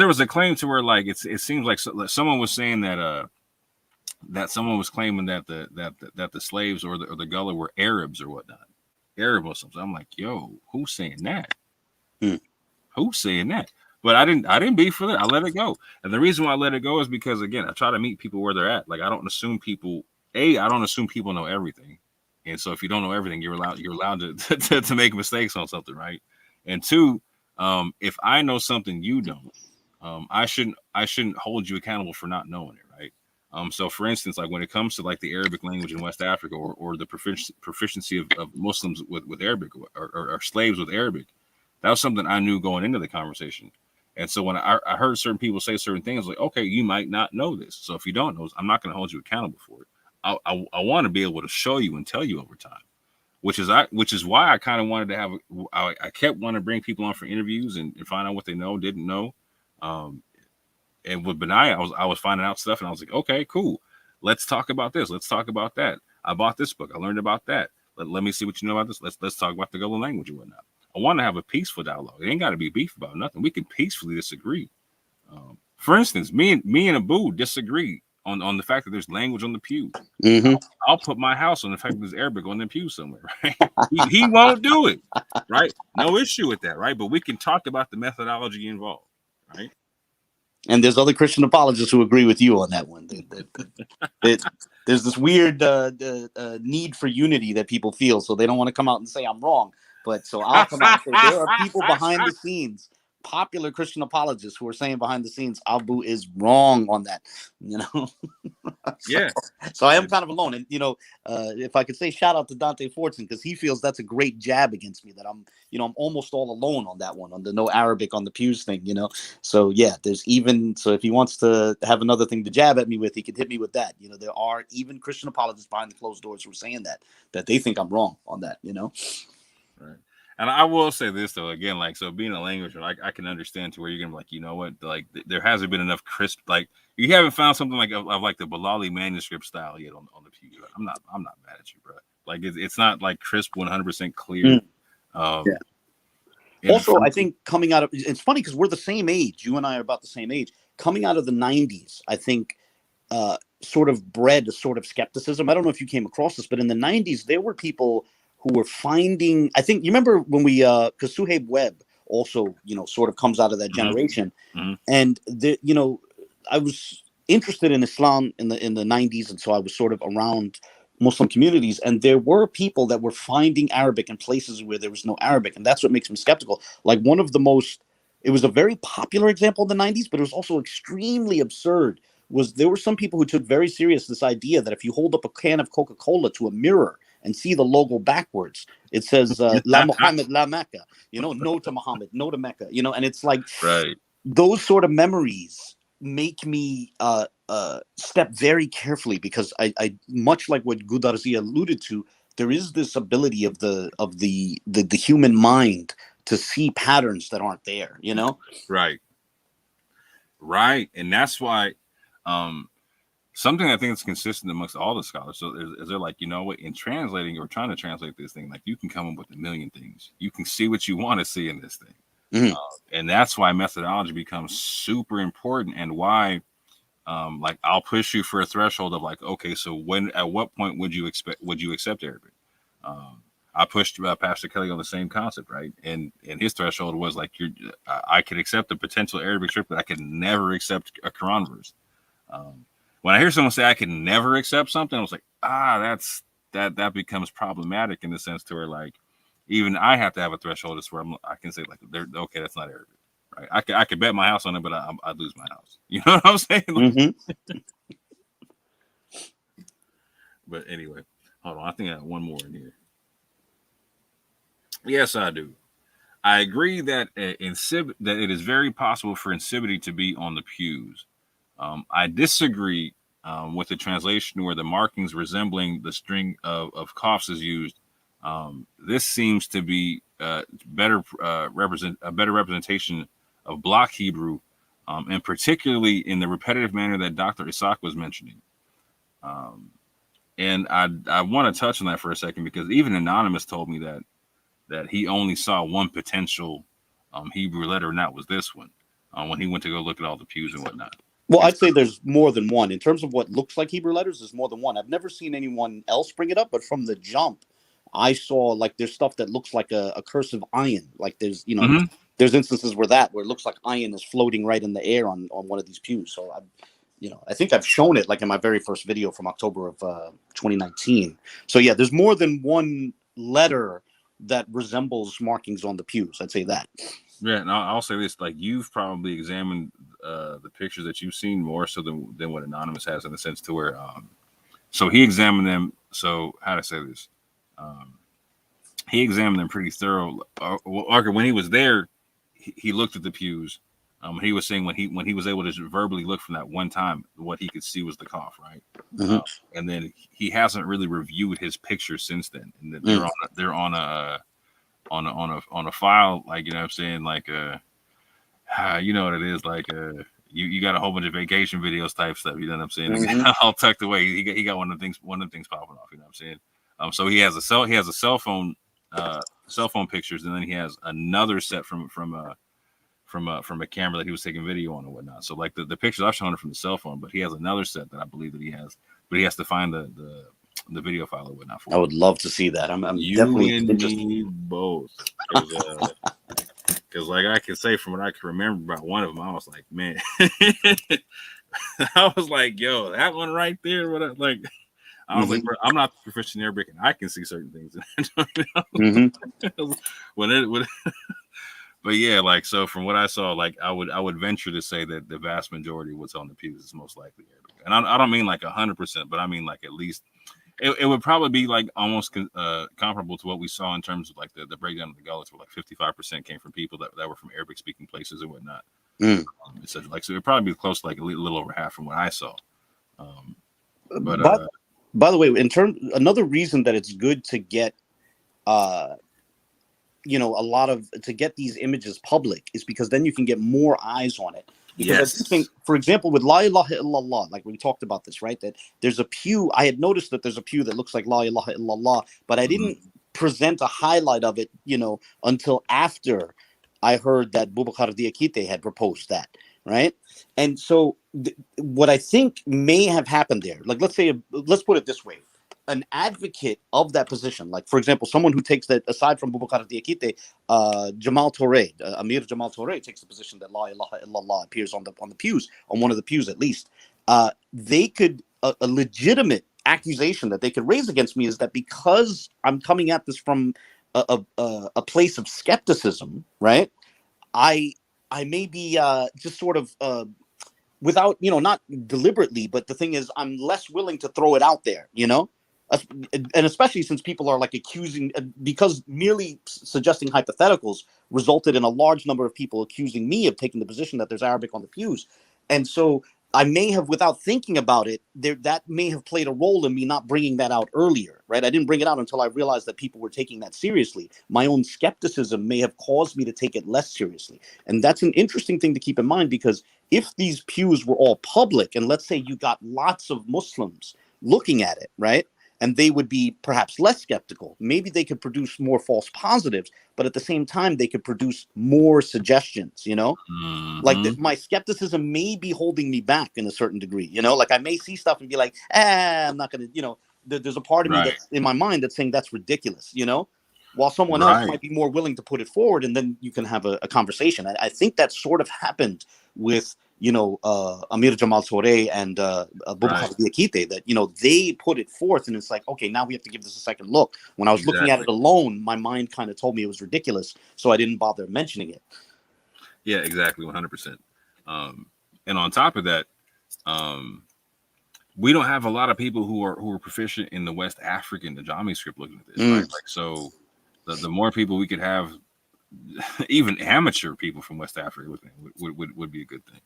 was a claim to where like it seems like someone was saying that someone was claiming that the slaves or the Gullah were Arabs or whatnot, Arab Muslims. I'm like, yo, who's saying that? Who's saying that? But I didn't beef for it. I let it go. And the reason why I let it go is because, again, I try to meet people where they're at. Like, I don't assume people know everything. And so if you don't know everything, you're allowed to make mistakes on something, right? And two, if I know something you don't, I shouldn't hold you accountable for not knowing it, right? So for instance, like when it comes to like the Arabic language in West Africa, or the proficiency of Muslims with Arabic, or slaves with Arabic, that was something I knew going into the conversation. And so when I heard certain people say certain things, like, okay, you might not know this. So if you don't know, I'm not going to hold you accountable for it. I want to be able to show you and tell you over time, which is why I kind of wanted to have. I kept wanting to bring people on for interviews and find out what they didn't know. And with Benai, I was finding out stuff, and I was like, okay, cool. Let's talk about this. Let's talk about that. I bought this book. I learned about that. Let me see what you know about this. Let's talk about the Gullah language and whatnot. I want to have a peaceful dialogue. It ain't got to be beef about nothing. We can peacefully disagree. For instance, me and Abu disagree on the fact that there's language on the pews. Mm-hmm. I'll put my house on the fact that there's Arabic on the pews somewhere, right? he won't do it, right? No issue with that, right? But we can talk about the methodology involved, right? And there's other Christian apologists who agree with you on that one. There's this weird need for unity that people feel, so they don't want to come out and say I'm wrong. But so I'll come out and say there are people behind the scenes, popular Christian apologists, who are saying behind the scenes Abu is wrong on that. You know, Yeah. So I am kind of alone, and if I could say shout out to Dante Fortson, because he feels that's a great jab against me, that I'm almost all alone on that one, on the no Arabic on the pews thing. So yeah, so if he wants to have another thing to jab at me with, he could hit me with that. There are even Christian apologists behind the closed doors who are saying that they think I'm wrong on that. Right. And I will say this though, again, like, so being a language, like, I can understand to where you're gonna be like, you know what, like there hasn't been enough crisp, like you haven't found something like of like the Bilali manuscript style yet on the pew. I'm not mad at you, bro. Like it's not like crisp 100% clear. Yeah. Also, I think coming out of, it's funny because we're the same age. You and I are about the same age. Coming out of the 90s, I think sort of bred a sort of skepticism. I don't know if you came across this, but in the 90s, there were people who were finding, I think, you remember when because Suhaib Webb also, sort of comes out of that generation. Mm-hmm. And, I was interested in Islam in the 90s. And so I was sort of around Muslim communities. And there were people that were finding Arabic in places where there was no Arabic. And that's what makes me skeptical. Like it was a very popular example in the 90s, but it was also extremely absurd. There were some people who took very serious this idea that if you hold up a can of Coca-Cola to a mirror and see the logo backwards, it says La Muhammad, La Mecca, no to Muhammad, no to Mecca, and it's like, right. Those sort of memories make me step very carefully, because I much like what Gudarzi alluded to, there is this ability of the human mind to see patterns that aren't there, Right. And that's why something I think is consistent amongst all the scholars. So is they're like, you know what, in translating or trying to translate this thing, like you can come up with a million things. You can see what you want to see in this thing. Mm-hmm. And that's why methodology becomes super important, and why like I'll push you for a threshold of like, okay, so at what point would you accept Arabic? I pushed Pastor Kelly on the same concept, right? And his threshold was like, I could accept a potential Arabic script, but I could never accept a Quran verse. When I hear someone say I can never accept something, I was like, that becomes problematic in the sense to where like even I have to have a threshold where I can say like, okay, that's not Arabic, right? I could bet my house on it, but I'd lose my house. You know what I'm saying? Mm-hmm. But anyway, hold on. I think I have one more in here. Yes, I do. I agree that that it is very possible for insipidity to be on the pews. I disagree with the translation where the markings resembling the string of coughs is used This seems to be a better representation of block Hebrew, and particularly in the repetitive manner that Dr. Isaac was mentioning. And I want to touch on that for a second, because even Anonymous told me that he only saw one potential Hebrew letter, and that was this one, when he went to go look at all the pews and whatnot. Well, I'd say there's more than one. In terms of what looks like Hebrew letters, there's more than one. I've never seen anyone else bring it up, but from the jump, I saw like there's stuff that looks like a cursive iron. Like there's, there's instances where it looks like iron is floating right in the air on one of these pews. So I think I've shown it like in my very first video from October of 2019. So yeah, there's more than one letter that resembles markings on the pews. I'd say that. Yeah, and I'll say this: like, you've probably examined the pictures that you've seen more so than what Anonymous has, in the sense to where, so he examined them. So how to say this? He examined them pretty thorough. When he was there, he looked at the pews. He was saying when he was able to verbally look from that one time, what he could see was the cough, right? Mm-hmm. And then he hasn't really reviewed his pictures since then, and they're on a file, like, you know what I'm saying, like you know what it is, like you got a whole bunch of vacation videos type stuff, you know what I'm saying? Mm-hmm. All tucked away. He got one of the things popping off, you know what I'm saying? So he has a cell phone pictures, and then he has another set from a camera that he was taking video on and whatnot. So like the pictures I've shown are from the cell phone, but he has another set that I believe that he has, but he has to find the video file or whatnot. I would love to see that. I'm you definitely and interested. me both, because like I can say from what I can remember about one of them, I was like, man, I was like, yo, that one right there. What I was like, bro, I'm not proficient in Arabic, and I can see certain things. But yeah, like, so from what I saw, like I would venture to say that the vast majority of what's on the pews is most likely Arabic. And I don't mean like 100%, but I mean like at least it would probably be like almost comparable to what we saw in terms of like the breakdown of the gullets, where like 55% came from people that were from Arabic speaking places and whatnot. So it would probably be close to like a little over half from what I saw. By the way, another reason that it's good to get to get these images public is because then you can get more eyes on it. Because I think, for example, with La ilaha illallah, like we talked about this, right? That there's a pew. I had noticed that there's a pew that looks like La ilaha illallah, but I didn't present a highlight of it, until after I heard that Boubacar Diakite had proposed that, right? And so what I think may have happened there, like let's put it this way. An advocate of that position, like for example, someone who takes that, aside from Boubacar Diakite, Jamal Touré, Amir Jamal Touré takes the position that La ilaha illallah appears on the pews, on one of the pews at least. They could a legitimate accusation that they could raise against me is that because I'm coming at this from a place of skepticism, right? I may be just sort of without, not deliberately, but the thing is, I'm less willing to throw it out there, and especially since people are like accusing, because merely suggesting hypotheticals resulted in a large number of people accusing me of taking the position that there's Arabic on the pews. And so I may have, without thinking about it, that may have played a role in me not bringing that out earlier, right? I didn't bring it out until I realized that people were taking that seriously. My own skepticism may have caused me to take it less seriously. And that's an interesting thing to keep in mind, because if these pews were all public, and let's say you got lots of Muslims looking at it, right? And they would be perhaps less skeptical. Maybe they could produce more false positives, but at the same time, they could produce more suggestions, Like my skepticism may be holding me back in a certain degree, Like I may see stuff and be like, I'm not going to, there's a part of me that's in my mind that's saying that's ridiculous, While someone else might be more willing to put it forward, and then you can have a conversation. I think that sort of happened with Amir Jamal Touré and Boubacar Diakite, that they put it forth, and it's like, okay, now we have to give this a second look. When I was looking at it alone, my mind kind of told me it was ridiculous, so I didn't bother mentioning it. Yeah, exactly, 100%. And on top of that, we don't have a lot of people who are proficient in the West African, the Jami script, looking at this, right? Like, so the more people we could have, even amateur people from West Africa would be a good thing.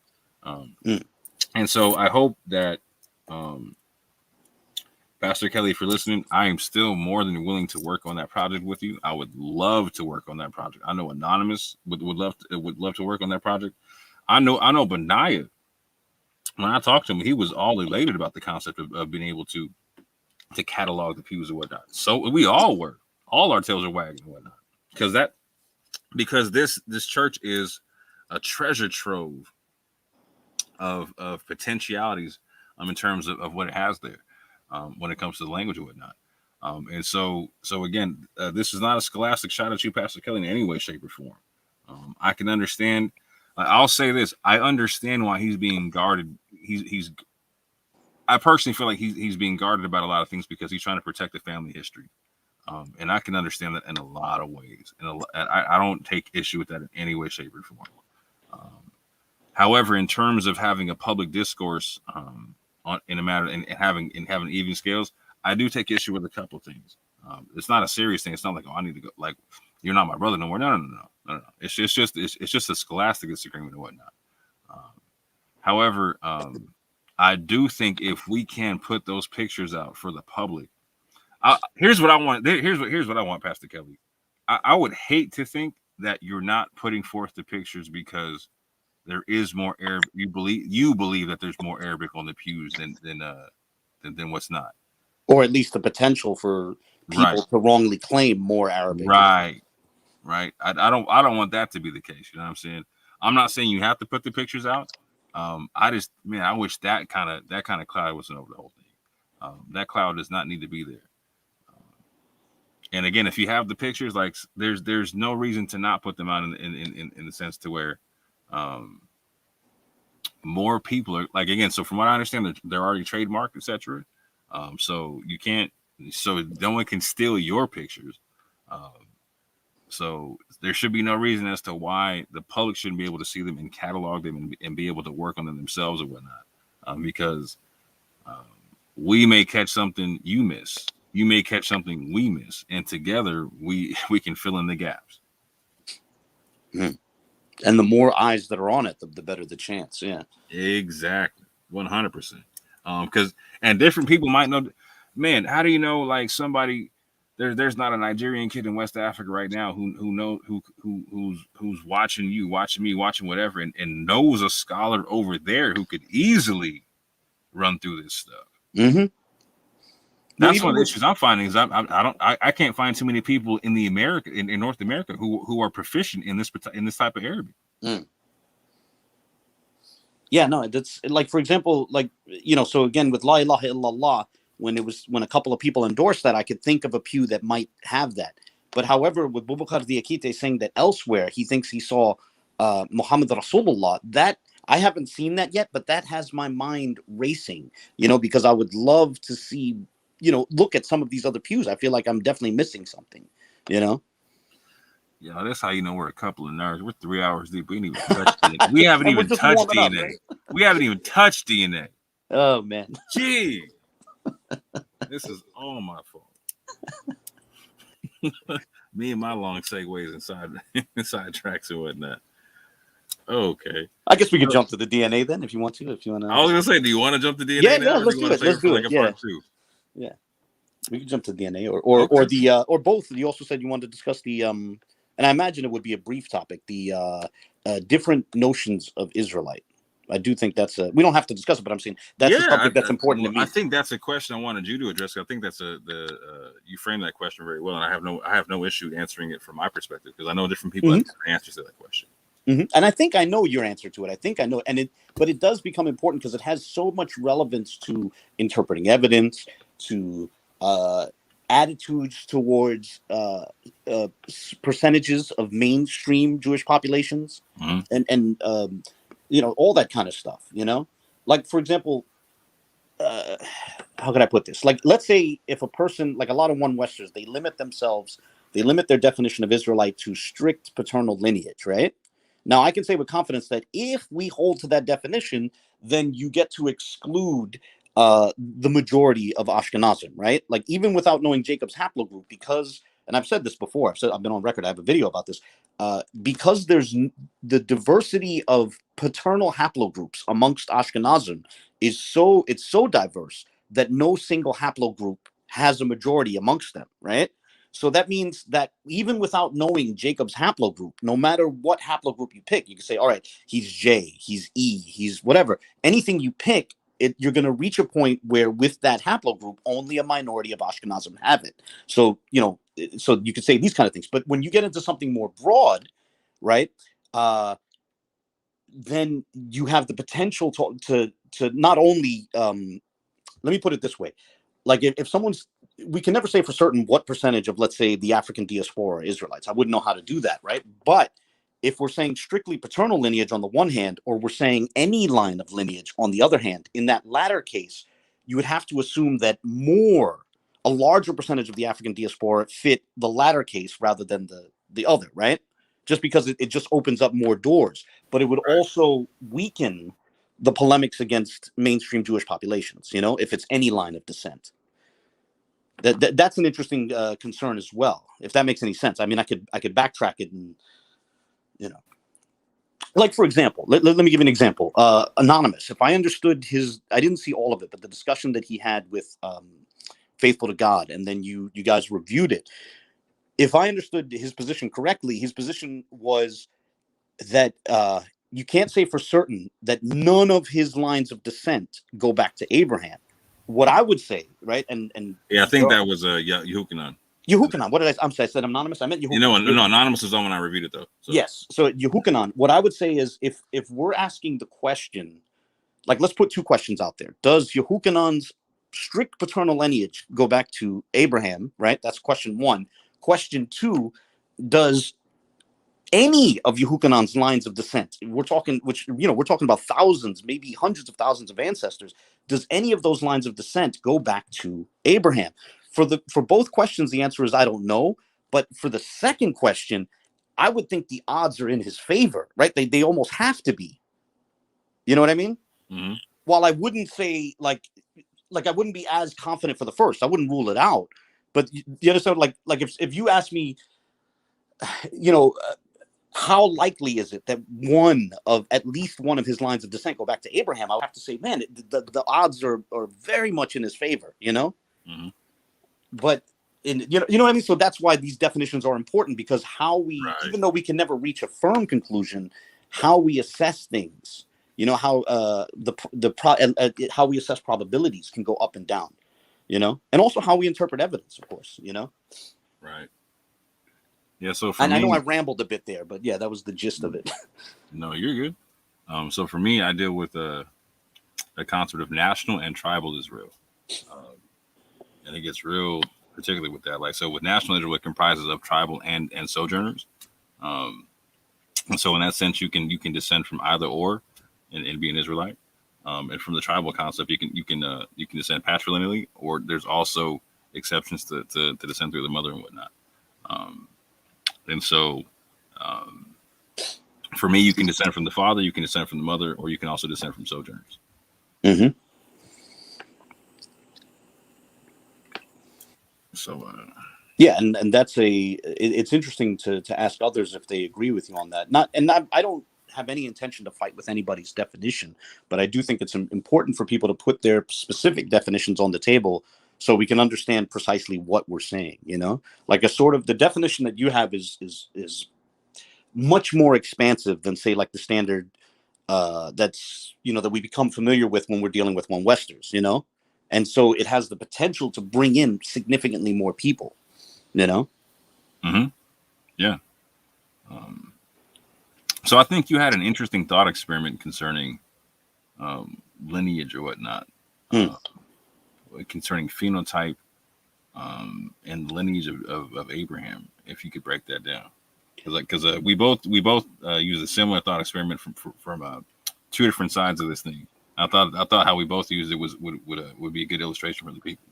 And so I hope that Pastor Kelly, if you're listening, I am still more than willing to work on that project with you. I would love to work on that project. I know Anonymous would love to work on that project. I know Benaiah. When I talked to him, he was all elated about the concept of being able to catalog the pews and whatnot. So we all were. All our tails are wagging and whatnot. Because this church is a treasure trove of potentialities in terms of what it has there. When it comes to the language and whatnot. And so again, this is not a scholastic shot at you, Pastor Kelly, in any way, shape, or form. I can understand. I'll say this. I understand why he's being guarded. I personally feel like he's being guarded about a lot of things because he's trying to protect the family history. And I can understand that in a lot of ways. And I don't take issue with that in any way, shape, or form. However, in terms of having a public discourse, in a matter and having even scales, I do take issue with a couple of things. It's not a serious thing. It's not like, oh, I need to go. Like, you're not my brother no more. No. It's just a scholastic disagreement and whatnot. However, I do think if we can put those pictures out for the public, here's what I want. Here's what I want, Pastor Kelly. I would hate to think that you're not putting forth the pictures because there is more Arabic. You believe that there's more Arabic on the pews than what's not, or at least the potential for people to wrongly claim more Arabic. Right. I don't want that to be the case. You know what I'm saying? I'm not saying you have to put the pictures out. I wish that kind of cloud wasn't over the whole thing. That cloud does not need to be there. And again, if you have the pictures, like there's no reason to not put them out in the sense to where. More people are like, again, so from what I understand, they're already trademarked, etc. So you can't, so no one can steal your pictures. So there should be no reason as to why the public shouldn't be able to see them and catalog them and be able to work on them themselves or whatnot. Because we may catch something you miss, you may catch something we miss, and together we can fill in the gaps. And the more eyes that are on it, the better the chance. Yeah, exactly, 100%. Because different people might know. Man, how do you know? Like somebody, there's not a Nigerian kid in West Africa right now who's watching you, watching me, watching whatever, and knows a scholar over there who could easily run through this stuff. Mm-hmm. That's one of the issues I'm finding is I can't find too many people in in North America who are proficient in this type of Arabic. Yeah, no, that's like, for example, like, so again with La ilaha illallah, when a couple of people endorsed that, I could think of a pew that might have that. But however, with Boubacar Diakite saying that elsewhere he thinks he saw Muhammad Rasulullah, that I haven't seen that yet, but that has my mind racing, because I would love to see. Look at some of these other pews. I feel like I'm definitely missing something, Yeah, that's how you know we're a couple of nerds. We're 3 hours deep. We haven't even touched DNA. We haven't even touched DNA. Right? We haven't even touched DNA. Oh, man. Gee. This is all my fault. Me and my long segues inside tracks and whatnot. Okay. I guess we could jump to the DNA then if you want to. I was going to say, do you want to jump to DNA? Yeah, let's do it. Let's do it. Yeah. Yeah, we can jump to DNA or both. You also said you wanted to discuss the and I imagine it would be a brief topic, the different notions of Israelite. I do think that's we don't have to discuss it, but I'm saying that's a subject that's important to me. I think that's a question I wanted you to address. I think that's you framed that question very well, and I have no issue answering it from my perspective because I know different people have different answers to that question. Mm-hmm. And I think I know your answer to it. I think I know, but it does become important because it has so much relevance to interpreting evidence, to attitudes towards percentages of mainstream Jewish populations, and all that kind of stuff. Like, for example, how can I put this? Like, let's say if a person, like a lot of one Westers, they limit their definition of Israelite to strict paternal lineage, right? Now, I can say with confidence that if we hold to that definition, then you get to exclude the majority of Ashkenazim, right? Like, even without knowing Jacob's haplogroup, because, and I've said this before, I've been on record, I have a video about this, because there's the diversity of paternal haplogroups amongst Ashkenazim it's so diverse that no single haplogroup has a majority amongst them, right? So that means that even without knowing Jacob's haplogroup, no matter what haplogroup you pick, you can say, all right, he's J, he's E, he's whatever. Anything you pick, you're going to reach a point where with that haplogroup, only a minority of Ashkenazim have it. So, so you could say these kind of things. But when you get into something more broad, right, then you have the potential to not only, let me put it this way. Like if someone's, we can never say for certain what percentage of, let's say, the African diaspora are Israelites. I wouldn't know how to do that, right? But if we're saying strictly paternal lineage on the one hand, or we're saying any line of lineage on the other hand, in that latter case, you would have to assume that a larger percentage of the African diaspora fit the latter case rather than the other, right? Just because it just opens up more doors. But it would also weaken the polemics against mainstream Jewish populations, if it's any line of descent. That's an interesting concern as well, if that makes any sense. I mean, I could backtrack it and, like, for example, let me give you an example. Anonymous, if I understood I didn't see all of it, but the discussion that he had with Faithful to God, and then you guys reviewed it. If I understood his position correctly, his position was that you can't say for certain that none of his lines of descent go back to Abraham. What I would say, right, and I think that was Yehukanan. Yehukanan. What did I say anonymous? I meant Yehukanan. No, anonymous is on when I reviewed it though. So. Yes. So Yehukanan. What I would say is, if we're asking the question, like, let's put two questions out there. Does Yehukanan's strict paternal lineage go back to Abraham? Right. That's question one. Question two: does any of Yehukanan's lines of descent, we're talking about thousands, maybe hundreds of thousands of ancestors, does any of those lines of descent go back to Abraham? For both questions, the answer is I don't know. But for the second question, I would think the odds are in his favor, right? They almost have to be. You know what I mean? Mm-hmm. While I wouldn't say like I wouldn't be as confident for the first, I wouldn't rule it out. But you understand, like if you ask me, how likely is it that at least one of his lines of descent go back to Abraham? I would have to say, man, the odds are very much in his favor, Mm-hmm. But you know what I mean? So that's why these definitions are important, because how we, even though we can never reach a firm conclusion, how we assess things, how how we assess probabilities can go up and down, and also how we interpret evidence, of course, Right. Yeah, so I know I rambled a bit there, but yeah, that was the gist of it. No, you're good. So for me, I deal with a concept of national and tribal Israel, and it gets real, particularly with that. Like, so with national Israel, it comprises of tribal and sojourners, and so in that sense, you can descend from either or, and be an Israelite. And from the tribal concept, you can descend patrilineally, or there's also exceptions to descend through the mother and whatnot. And so, for me, you can descend from the father, you can descend from the mother, or you can also descend from sojourners. Mm-hmm. So, yeah, and that's it's interesting to ask others if they agree with you on that. I don't have any intention to fight with anybody's definition, but I do think it's important for people to put their specific definitions on the table, so we can understand precisely what we're saying, like a sort of the definition that you have is much more expansive than, say, like the standard that's, that we become familiar with when we're dealing with one Westers, and so it has the potential to bring in significantly more people, Mm-hmm. Yeah. So I think you had an interesting thought experiment concerning lineage or whatnot. Concerning phenotype and the lineage of Abraham, if you could break that down, because we both use a similar thought experiment from two different sides of this thing. I thought how we both used it would be a good illustration for the people.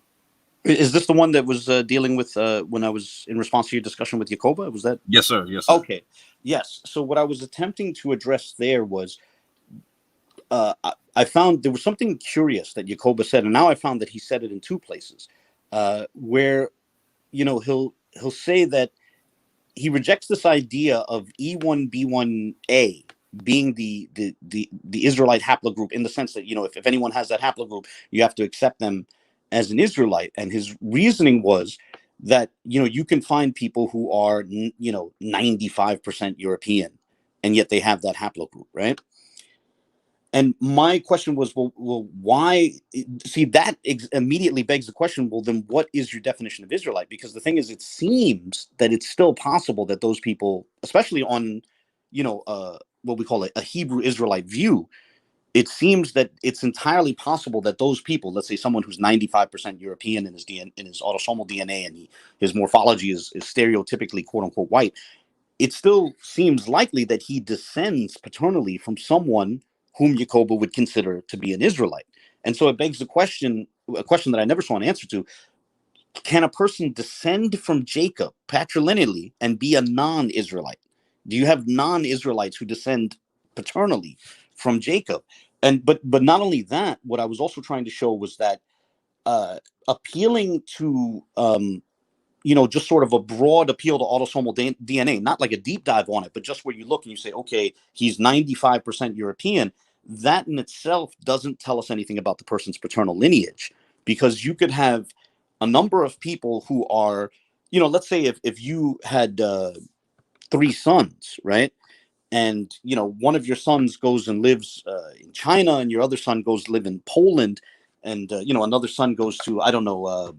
Is this the one that was dealing with when I was in response to your discussion with Jacoba? Was that? Yes, sir. Yes, sir. Okay. Yes. So what I was attempting to address there was, I found there was something curious that Jacoba said, and now I found that he said it in two places, where, he'll say that he rejects this idea of E1B1A being the Israelite haplogroup, in the sense that, if anyone has that haplogroup, you have to accept them as an Israelite. And his reasoning was that, you can find people who are, 95% European, and yet they have that haplogroup, right? And my question was, well, why? See, that immediately begs the question, well, then what is your definition of Israelite? Because the thing is, it seems that it's still possible that those people, especially on, what we call a Hebrew Israelite view, it seems that it's entirely possible that those people, let's say someone who's 95% European in his autosomal DNA, and his morphology is stereotypically quote unquote white, it still seems likely that he descends paternally from someone whom Jacoba would consider to be an Israelite. And so it begs a question that I never saw an answer to. Can a person descend from Jacob patrilineally and be a non-Israelite? Do you have non-Israelites who descend paternally from Jacob? And but not only that, what I was also trying to show was that appealing to just sort of a broad appeal to autosomal DNA, not like a deep dive on it, but just where you look and you say, okay, he's 95% European. That in itself doesn't tell us anything about the person's paternal lineage, because you could have a number of people who are, let's say if you had 3 sons, right? And, one of your sons goes and lives in China, and your other son goes to live in Poland, and, another son goes to, I don't know,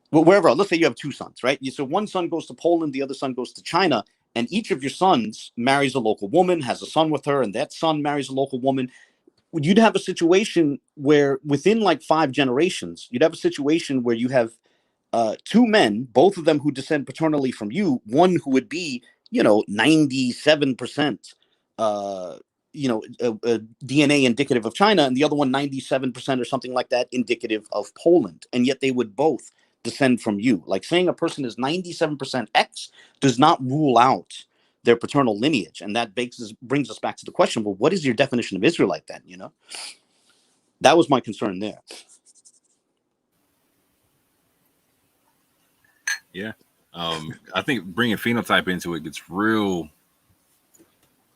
wherever. Let's say you have 2 sons, right? So one son goes to Poland, the other son goes to China, and each of your sons marries a local woman, has a son with her, and that son marries a local woman. You'd have a situation where within like 5 generations, you'd have a situation where you have 2 men, both of them who descend paternally from you, one who would be, 97%, DNA indicative of China, and the other one 97% or something like that indicative of Poland. And yet they would both descend from you. Like saying a person is 97% X does not rule out their paternal lineage. And that brings us back to the question, well, what is your definition of Israelite then? That was my concern there. Yeah. I think bringing phenotype into it gets real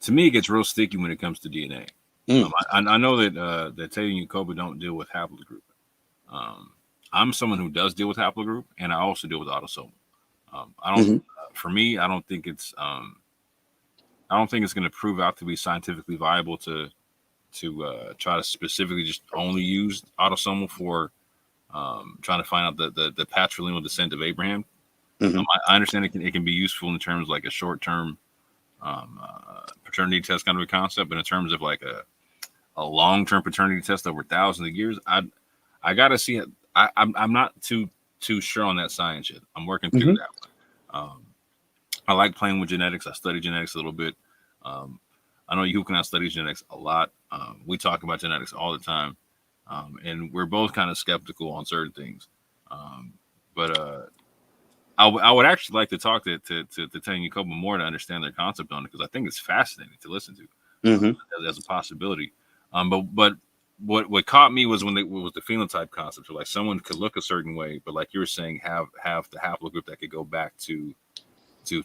sticky when it comes to DNA. I know that Teddy and Jacoba don't deal with haplogroup. I'm someone who does deal with haplogroup, and I also deal with autosomal. I don't. For me, I don't think it's. I don't think it's going to prove out to be scientifically viable to try to specifically just only use autosomal for trying to find out the patrilineal descent of Abraham. I understand it can be useful in terms of like a short-term paternity test kind of a concept, but in terms of like a long-term paternity test over thousands of years, I gotta see it. I'm not too sure on that science yet. I'm working through that. I like playing with genetics. I study genetics a little bit. I know you can study genetics a lot. We talk about genetics all the time, and we're both kind of skeptical on certain things. But I would actually like to talk to Teddy and Jacoba more to understand their concept on it, because I think it's fascinating to listen to as a possibility. But what caught me was was the phenotype concept. So like someone could look a certain way, but like you were saying, have the haplogroup that could go back to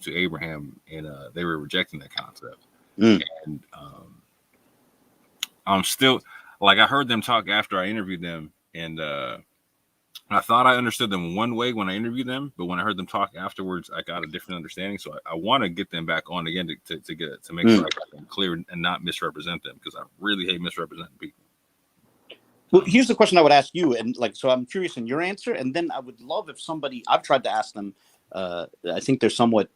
Abraham, and they were rejecting that concept. And I'm still like, I heard them talk after I interviewed them, and I thought I understood them one way when I interviewed them, but when I heard them talk afterwards, I got a different understanding. So I want to get them back on again to make sure I got them clear and not misrepresent them, because I really hate misrepresenting people. Well, here's the question I would ask you, and so I'm curious in your answer, and then I would love if somebody, I've tried to ask them, I think they're somewhat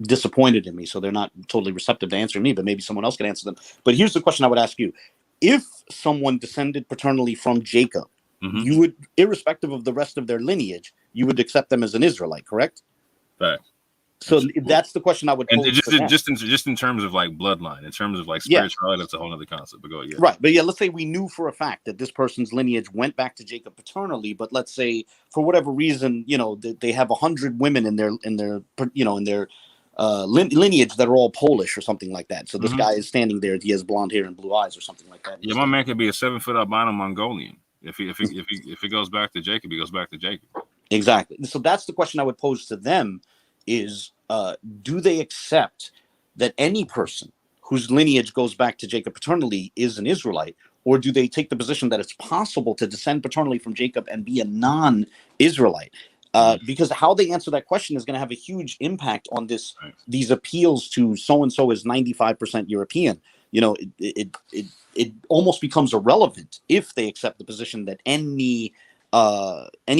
disappointed in me, so they're not totally receptive to answering me, but maybe someone else can answer them. But here's the question I would ask you. If someone descended paternally from Jacob, you would, irrespective of the rest of their lineage, you would accept them as an Israelite, correct? Right. So that's the question I would pose. And just in terms of like bloodline, in terms of like spirituality, that's a whole other concept. But go ahead. Right, but let's say we knew for a fact that this person's lineage went back to Jacob paternally, but let's say for whatever reason, they have 100 women in their lineage that are all Polish or something like that. So this guy is standing there, he has blonde hair and blue eyes or something like that. Yeah, my man could be a 7-foot albino Mongolian. If it goes back to Jacob, he goes back to Jacob. Exactly. So that's the question I would pose to them: is do they accept that any person whose lineage goes back to Jacob paternally is an Israelite, or do they take the position that it's possible to descend paternally from Jacob and be a non-Israelite? Because how they answer that question is going to have a huge impact on these appeals to so and so is 95% European. You know, it almost becomes irrelevant if they accept the position that any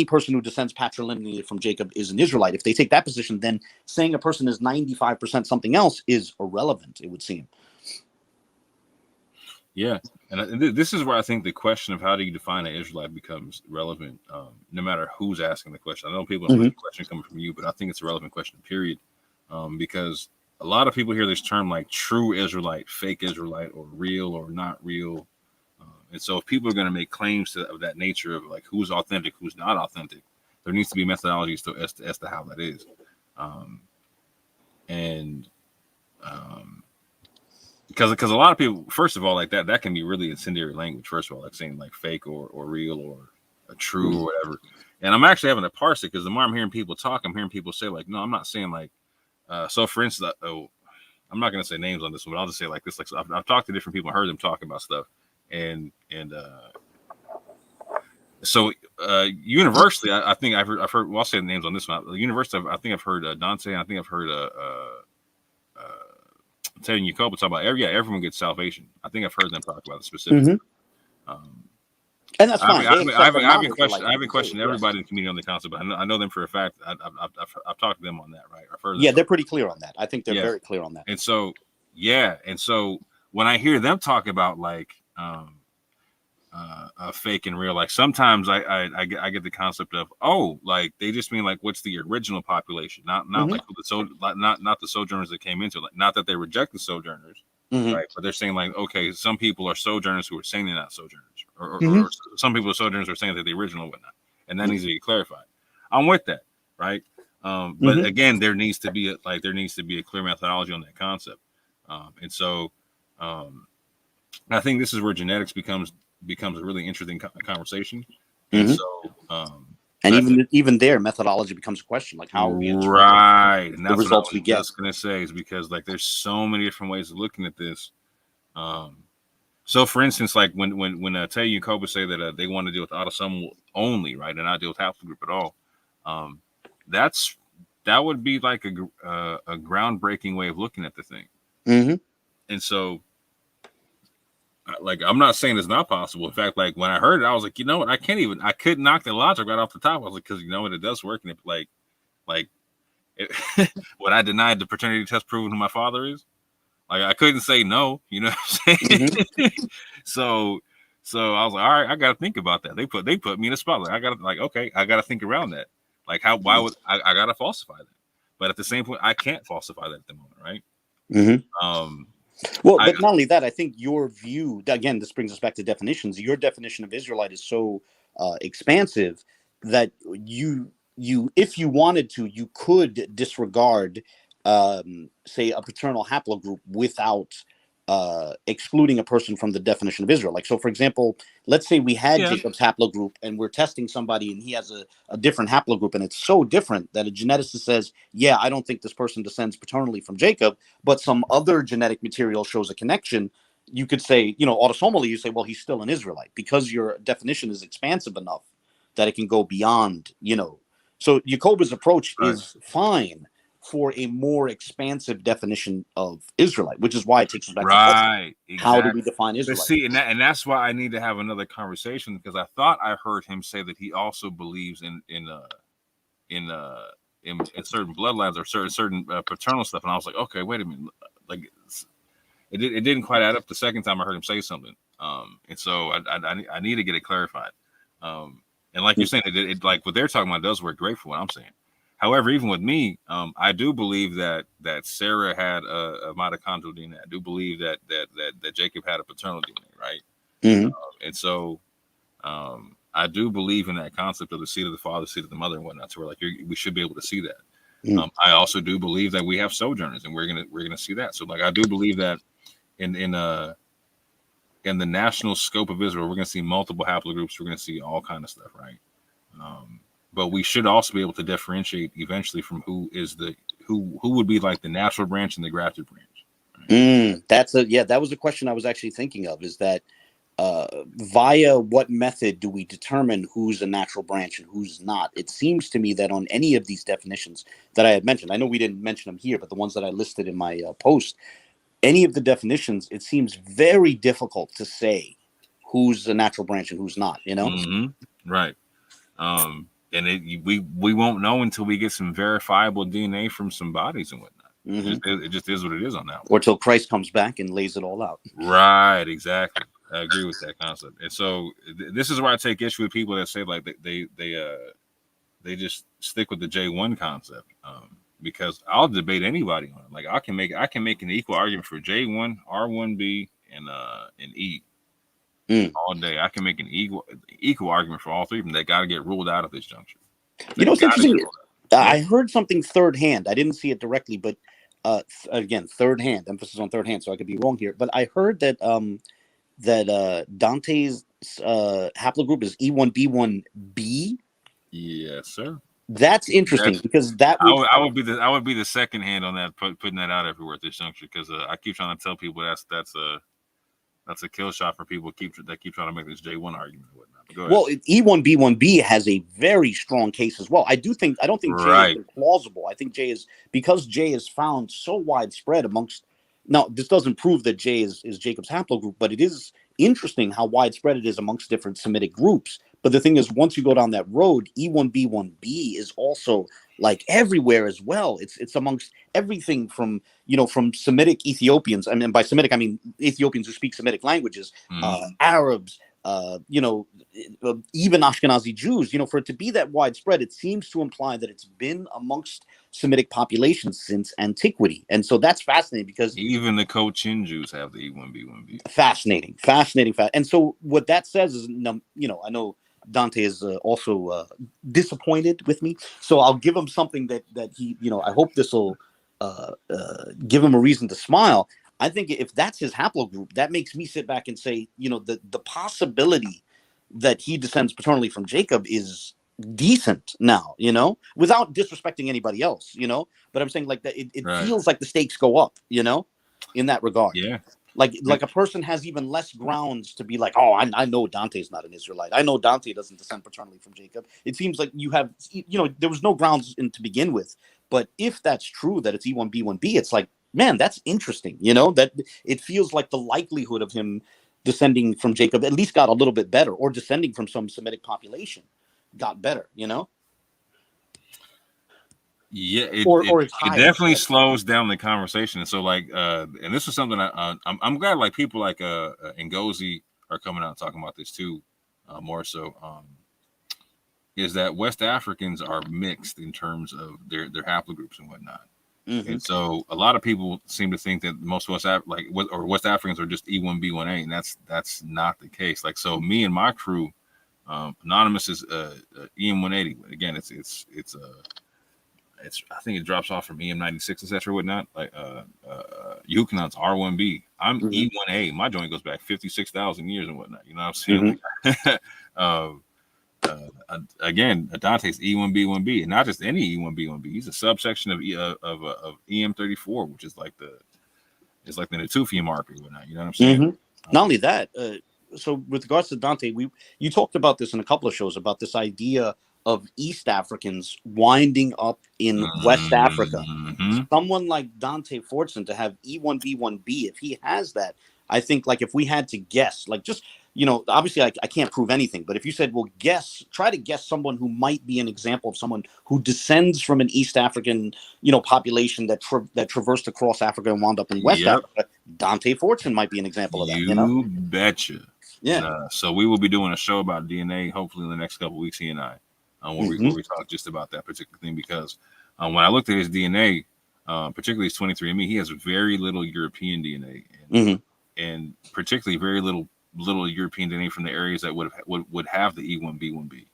person who descends patrilineally from Jacob is an Israelite. If they take that position, then saying a person is 95% something else is irrelevant, it would seem. Yeah, and this is where I think the question of how do you define an Israelite becomes relevant, no matter who's asking the question. I know people don't like the question coming from you, but I think it's a relevant question, period, because a lot of people hear this term like true Israelite, fake Israelite, or real or not real. And so if people are going to make claims of that nature of like who's authentic, who's not authentic, there needs to be methodologies as to how that is. Because a lot of people, first of all, like that can be really incendiary language. First of all, like saying like fake or real or a true or whatever. And I'm actually having to parse it because the more I'm hearing people talk, I'm hearing people say like, no, I'm not saying like. So for instance, I'm not going to say names on this one, but I'll just say like this. Like so I've talked to different people, heard them talking about stuff, so universally, I think I've heard. Well, I'll say the names on this one. Universally, I think I've heard Dante. I think I've heard telling you talk about everyone gets salvation. I think I've heard them talk about it specifically. And that's fine. I haven't questioned everybody in the community on the concept, but I know them for a fact. I've talked to them on that, right? I've heard them they're pretty clear on that. I think they're very clear on that. And so, when I hear them talk about like fake and real, like sometimes I get the concept of like they just mean like what's the original population, not like not the sojourners that came into, like not that they reject the sojourners. Right, but they're saying like, okay, some people are sojourners who are saying they're not sojourners, or some people are sojourners who are saying that the original and whatnot, and that needs to be clarified. I'm with that, right? But again, there needs to be a clear methodology on that concept, and so I think this is where genetics becomes a really interesting conversation, and so. And even their methodology becomes a question, like how are we right? And that's the results what I was we get. just gonna say is because like there's so many different ways of looking at this. So for instance, like when Tay and Koba say that they want to deal with autosomal only, right, and not deal with haplogroup at all, that would be like a groundbreaking way of looking at the thing. And so. Like I'm not saying it's not possible. In fact, like when I heard it, I was like, you know what? I couldn't knock the logic right off the top. I was like, because you know what, it does work. And when I denied the paternity test proving who my father is, like I couldn't say no. You know what I'm saying? So I was like, all right, I got to think about that. They put me in a spot. Like I got to think around that. Like why would I got to falsify that? But at the same point, I can't falsify that at the moment, right? Well, but not only that, I think your view, again, this brings us back to definitions. Your definition of Israelite is so expansive that you, if you wanted to, you could disregard, say, a paternal haplogroup without excluding a person from the definition of Israel. Like, so for example, let's say we had Jacob's haplogroup and we're testing somebody and he has a different haplogroup and it's so different that a geneticist says, yeah, I don't think this person descends paternally from Jacob, but some other genetic material shows a connection. You could say, autosomally, you say, well, he's still an Israelite because your definition is expansive enough that it can go beyond, So Jacoba's approach is fine for a more expansive definition of Israelite, which is why it takes us back to exactly. How do we define Israelite? But see, and that's why I need to have another conversation because I thought I heard him say that he also believes in certain bloodlines or certain paternal stuff, and I was like, okay, wait a minute, like it didn't quite add up the second time I heard him say something, and so I need to get it clarified, and like you're saying, it like what they're talking about does work great for what I'm saying. However, even with me, I do believe that Sarah had a mitochondrial DNA. I do believe that Jacob had a paternal DNA, right? And so I do believe in that concept of the seed of the father, seed of the mother, and whatnot. So we should be able to see that. I also do believe that we have sojourners, and we're gonna see that. So like I do believe that in the national scope of Israel, we're gonna see multiple haplogroups. We're gonna see all kind of stuff, right? But we should also be able to differentiate eventually from who would be like the natural branch and the grafted branch. Right? That was a question I was actually thinking of, is that via what method do we determine who's a natural branch and who's not? It seems to me that on any of these definitions that I had mentioned, I know we didn't mention them here, but the ones that I listed in my post, any of the definitions, it seems very difficult to say who's a natural branch and who's not, you know? Right. And we won't know until we get some verifiable DNA from some bodies and whatnot. It just is what it is on that one. Or till Christ comes back and lays it all out. Right, exactly. I agree with that concept. And so this is where I take issue with people that say like they just stick with the J1 concept. Because I'll debate anybody on it. Like I can make an equal argument for J1, R1B, and E all day. I can make an equal argument for all three of them. They got to get ruled out at this juncture. You know, it's interesting. I heard something third hand. I didn't see it directly, but again, third hand, emphasis on third hand. So I could be wrong here, but I heard that Dante's haplogroup is E1B1B. Yes, sir. That's interesting because I would be the second hand on that, putting that out everywhere at this juncture, because I keep trying to tell people that's a kill shot for people that keep trying to make this J1 argument and whatnot. Go ahead. Well, E1B1B has a very strong case as well. I don't think J is plausible. I think J is, because J is found so widespread amongst. Now, this doesn't prove that J is Jacob's haplogroup, but it is interesting how widespread it is amongst different Semitic groups. But the thing is, once you go down that road, E1B1B is also like everywhere as well. It's amongst everything from Semitic Ethiopians. I mean, by Semitic I mean Ethiopians who speak Semitic languages, Arabs, even Ashkenazi Jews. For it to be that widespread, it seems to imply that it's been amongst Semitic populations since antiquity. And so that's fascinating, because even the Cochin Jews have the E1B1B. Fascinating. And so what that says is, I know Dante is also disappointed with me, so I'll give him something that he, I hope this will give him a reason to smile. I think if that's his haplogroup, that makes me sit back and say, the possibility that he descends paternally from Jacob is decent now, without disrespecting anybody else, but I'm saying like that it Right. feels like the stakes go up, in that regard. Yeah. Like a person has even less grounds to be like, oh, I know Dante's not an Israelite. I know Dante doesn't descend paternally from Jacob. It seems like you have, there was no grounds to begin with. But if that's true, that it's E1B1B, it's like, man, that's interesting. That it feels like the likelihood of him descending from Jacob at least got a little bit better, or descending from some Semitic population got better, Yeah, it it's definitely slows down the conversation. And so, like, and this is something I'm glad like people like Ngozi are coming out and talking about this too, more so. Is that West Africans are mixed in terms of their haplogroups and whatnot. Mm-hmm. And so a lot of people seem to think that most West Africans are just E1B1A, and that's not the case. Like, so me and my crew, Anonymous is EM180. Again, it's I think it drops off from EM96, etc. whatnot. Like Yukonot's R1B. I'm E1A. My joint goes back 56,000 years and whatnot. You know what I'm saying? Again, Dante's E1B1B, and not just any E1B1B. He's a subsection of EM34, which is like the Natufian marker and whatnot. You know what I'm saying? Not only that, so with regards to Dante, you talked about this in a couple of shows about this idea of East Africans winding up in West Africa. Someone like Dante Fortson to have E1B1B, if he has that, I think like if we had to guess, like just, obviously I can't prove anything, but if you said, well, try to guess someone who might be an example of someone who descends from an East African, population that traversed across Africa and wound up in West Africa, Dante Fortson might be an example of that. You betcha. Yeah. So we will be doing a show about DNA, hopefully in the next couple of weeks, he and I. Where we talk just about that particular thing, because when I looked at his DNA, particularly his 23andMe, he has very little European DNA, and particularly very little European DNA from the areas that would have the E1B1B.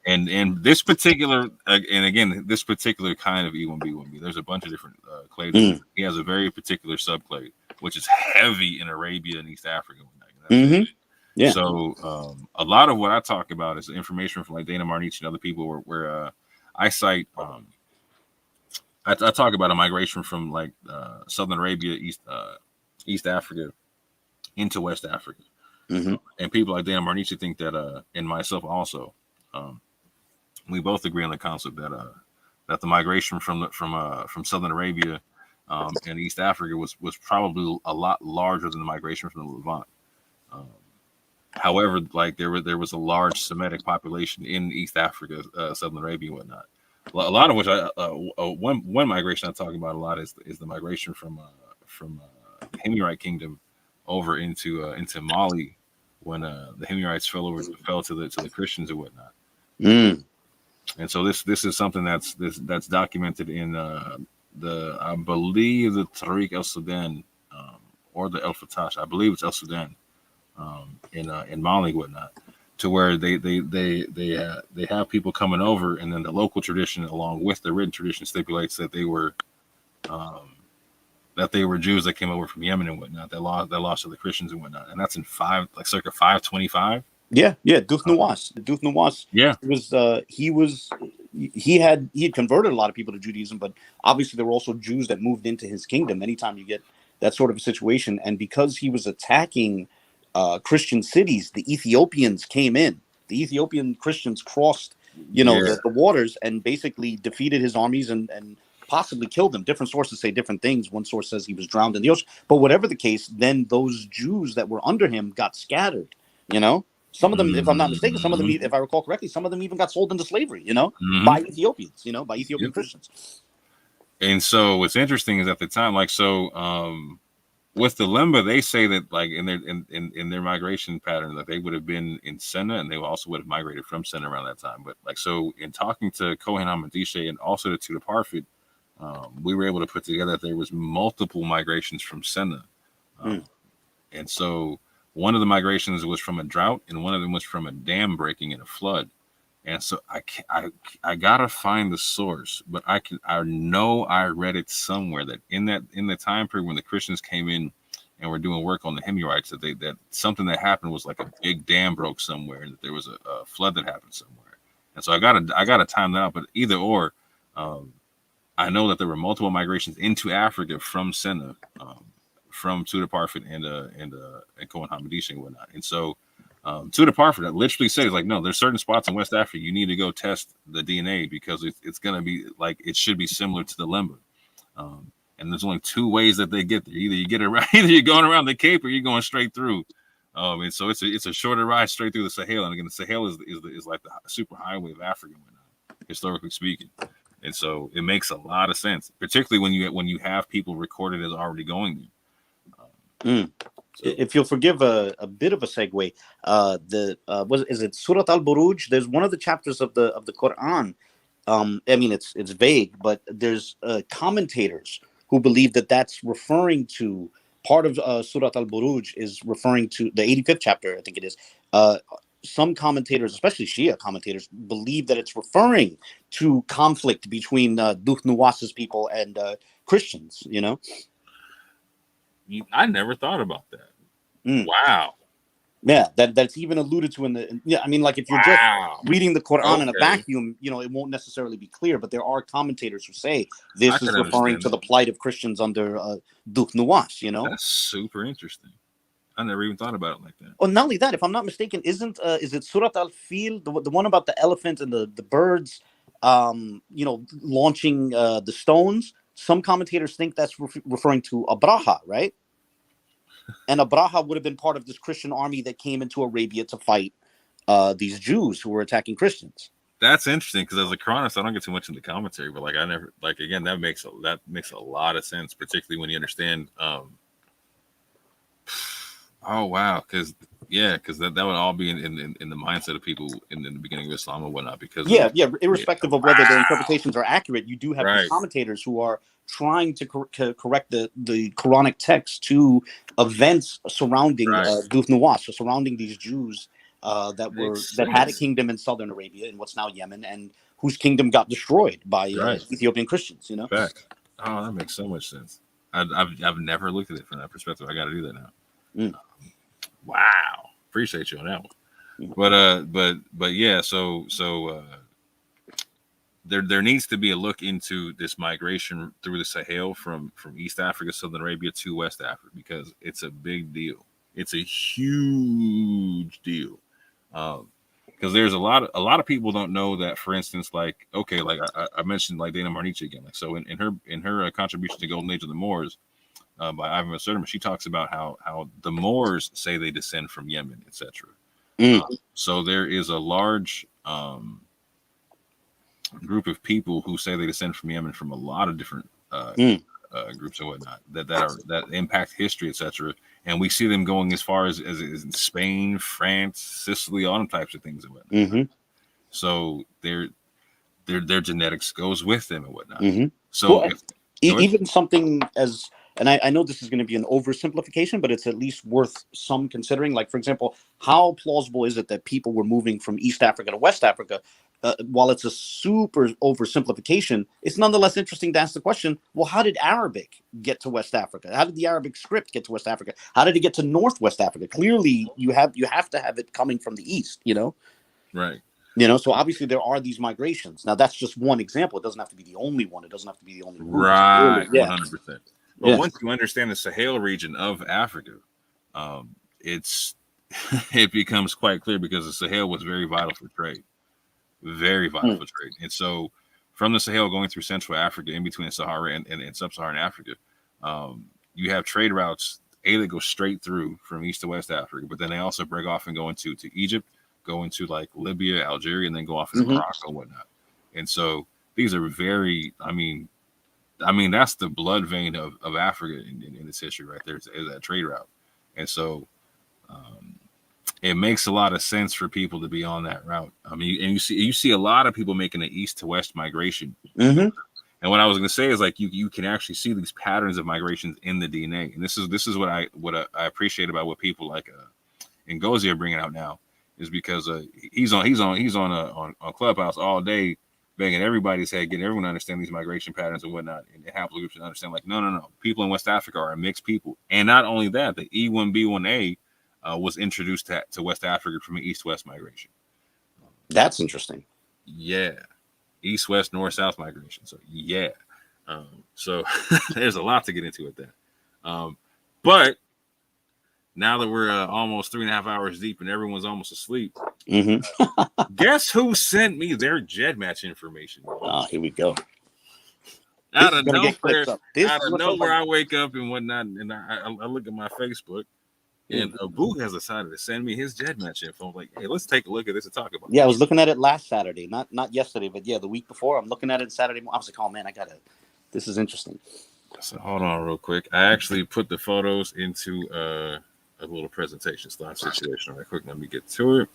And this particular, and again, this particular kind of E1B1B, there's a bunch of different clades. He has a very particular subclade, which is heavy in Arabia and East Africa. Yeah. So a lot of what I talk about is information from like Dana Marnich and other people where I cite I talk about a migration from like Southern Arabia, East Africa into West Africa. And people like Dan Marnici think that, and myself also, we both agree on the concept that the migration from Southern Arabia and East Africa was probably a lot larger than the migration from the Levant. However, like there was a large Semitic population in East Africa, Southern Arabia, and whatnot. A lot of which one migration I talk about a lot is the migration from the Himyarite kingdom over into Mali when the Himyarites fell to the Christians and whatnot. And so this is something that's documented in I believe the Tariq El Sudan or the El Fatash. I believe it's El Sudan in Mali and whatnot, to where they have people coming over, and then the local tradition along with the written tradition stipulates that they were Jews that came over from Yemen and whatnot, that lost to the Christians and whatnot, and that's in circa 525. Yeah, Duth Nuwas. Yeah, he had converted a lot of people to Judaism, but obviously there were also Jews that moved into his kingdom. Anytime you get that sort of a situation, and because he was attacking Christian cities, the Ethiopians came in. The Ethiopian Christians crossed, the waters and basically defeated his armies and possibly killed him. Different sources say different things. One source says he was drowned in the ocean. But whatever the case, then those Jews that were under him got scattered. Some of them, if I'm not mistaken, some of them, if I recall correctly, some of them even got sold into slavery, by Ethiopians, by Ethiopian Christians. And so what's interesting is at the time, with the Lemba, they say that like in their migration pattern, that they would have been in Senna, and they also would have migrated from Senna around that time. But so in talking to Kohen HaMedishe and also to Tuda Parfit, we were able to put together that there was multiple migrations from Senna. And so one of the migrations was from a drought, and one of them was from a dam breaking in a flood. And so I gotta find the source, but I know I read it somewhere that in the time period when the Christians came in and were doing work on the Himyarites, that something that happened was like a big dam broke somewhere, and that there was a flood that happened somewhere. And so I gotta time that out. But either or, I know that there were multiple migrations into Africa from Senna, from Tuda Parfit and Kohen HaMedishe and whatnot. And so Tuda Parfit that literally says, like, no, there's certain spots in West Africa you need to go test the DNA because it's going to be like, it should be similar to the Lemba. And there's only two ways that they get there. Either you get around, either you're going around the Cape or you're going straight through. And so it's a shorter ride straight through the Sahel. And again, the Sahel is like the super highway of Africa, historically speaking. And so it makes a lot of sense, particularly when you have people recorded as already going there. So, if you'll forgive a bit of a segue, is it Surat Al-Buruj? There's one of the chapters of the Quran. I mean, it's vague, but there's commentators who believe that that's referring to part of Surat Al-Buruj is referring to the 85th chapter, I think it is. Some commentators, especially Shia commentators, believe that it's referring to conflict between Duth Nuwas's people and Christians. I never thought about that. Wow. Yeah, that's even alluded to in the. Yeah, I mean, like if you're just reading the Quran in a vacuum, it won't necessarily be clear. But there are commentators who say this is referring to the plight of Christians under Duth Nuwas. That's super interesting. I never even thought about it like that. Oh, not only that, if I'm not mistaken, is it Surat Al-Fil, the one about the elephant and the birds, launching the stones? Some commentators think that's referring to Abraha, right? And Abraha would have been part of this Christian army that came into Arabia to fight these Jews who were attacking Christians. That's interesting because as a chronist, I don't get too much into commentary, but again, that makes a lot of sense, particularly when you understand. Oh wow, because that would all be in the mindset of people in the beginning of Islam and whatnot. Because irrespective of whether their interpretations are accurate, you do have these commentators who are trying to correct the Quranic text to events surrounding Duth Nuwas, surrounding these Jews that had a kingdom in southern Arabia in what's now Yemen, and whose kingdom got destroyed by Ethiopian Christians. Fact. Oh, that makes so much sense. I've never looked at it from that perspective. I got to do that now. Wow, appreciate you on that one. But yeah, so there needs to be a look into this migration through the Sahel from East Africa, Southern Arabia to West Africa, because it's a big deal. It's a huge deal. Because there's a lot of people don't know that, for instance, like, okay, like I mentioned, like Dana Marniche again, like, so in her contribution to Golden Age of the Moors, by Ivan Sertiman, she talks about how the Moors say they descend from Yemen, etc. So there is a large group of people who say they descend from Yemen from a lot of different groups and whatnot that impact history, etc. And we see them going as far as in Spain, France, Sicily, all them types of things and whatnot. So their genetics goes with them and whatnot. So well, even something as, and I know this is going to be an oversimplification, but it's at least worth some considering. Like, for example, how plausible is it that people were moving from East Africa to West Africa? While it's a super oversimplification, it's nonetheless interesting to ask the question, well, how did Arabic get to West Africa? How did the Arabic script get to West Africa? How did it get to Northwest Africa? Clearly, you have to have it coming from the East, Right. So obviously there are these migrations. Now, that's just one example. It doesn't have to be the only one. It doesn't have to be the only group. Right, 100%. But once you understand the Sahel region of Africa, it becomes quite clear, because the Sahel was very vital for trade. Very vital for trade. And so from the Sahel going through Central Africa, in between Sahara and Sub-Saharan Africa, you have trade routes, that go straight through from East to West Africa, but then they also break off and go into Egypt, go into like Libya, Algeria, and then go off into Morocco and whatnot. And so these are very, I mean, that's the blood vein of Africa in its history right there, is that trade route. And so it makes a lot of sense for people to be on that route. I mean, and you see a lot of people making the east to west migration. And what I was going to say is, like, you can actually see these patterns of migrations in the DNA. And this is what I appreciate about what people like Ngozi are bringing out now, is because he's on Clubhouse all day, banging everybody's head, getting everyone to understand these migration patterns and whatnot, and haplogroups to understand, like, no, people in West Africa are a mixed people. And not only that, the E1B1A was introduced to West Africa from an east-west migration. That's interesting. Yeah. East-west, north-south migration. So, yeah. So there's a lot to get into with that. But now that we're almost 3.5 hours deep and everyone's almost asleep, guess who sent me their Jet Match information? Oh, here we go. Out of nowhere, I wake up and whatnot, and I look at my Facebook, and Abu has decided to send me his Jet Match info. I'm like, hey, let's take a look at this and talk about it. Yeah, I was looking at it last Saturday, not yesterday, but the week before. I'm looking at it Saturday morning. I was like, oh man, this is interesting. So hold on real quick. I actually put the photos into a little presentation slide situation right quick. Let me get to it.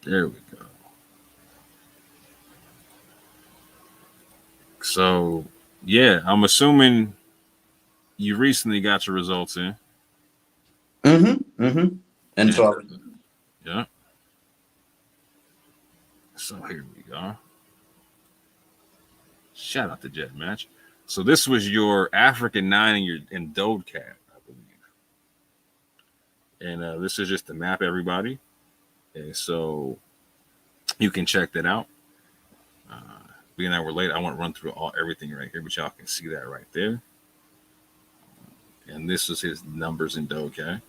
There we go. So, yeah, I'm assuming you recently got your results in. And so, yeah. So here we go. Shout out to Jet Match. So this was your African 9 and Dode Cat, I believe. And this is just to map everybody. And so you can check that out. Being that we're late, I want to run through everything right here, but y'all can see that right there. And this is his numbers in Dode Cat.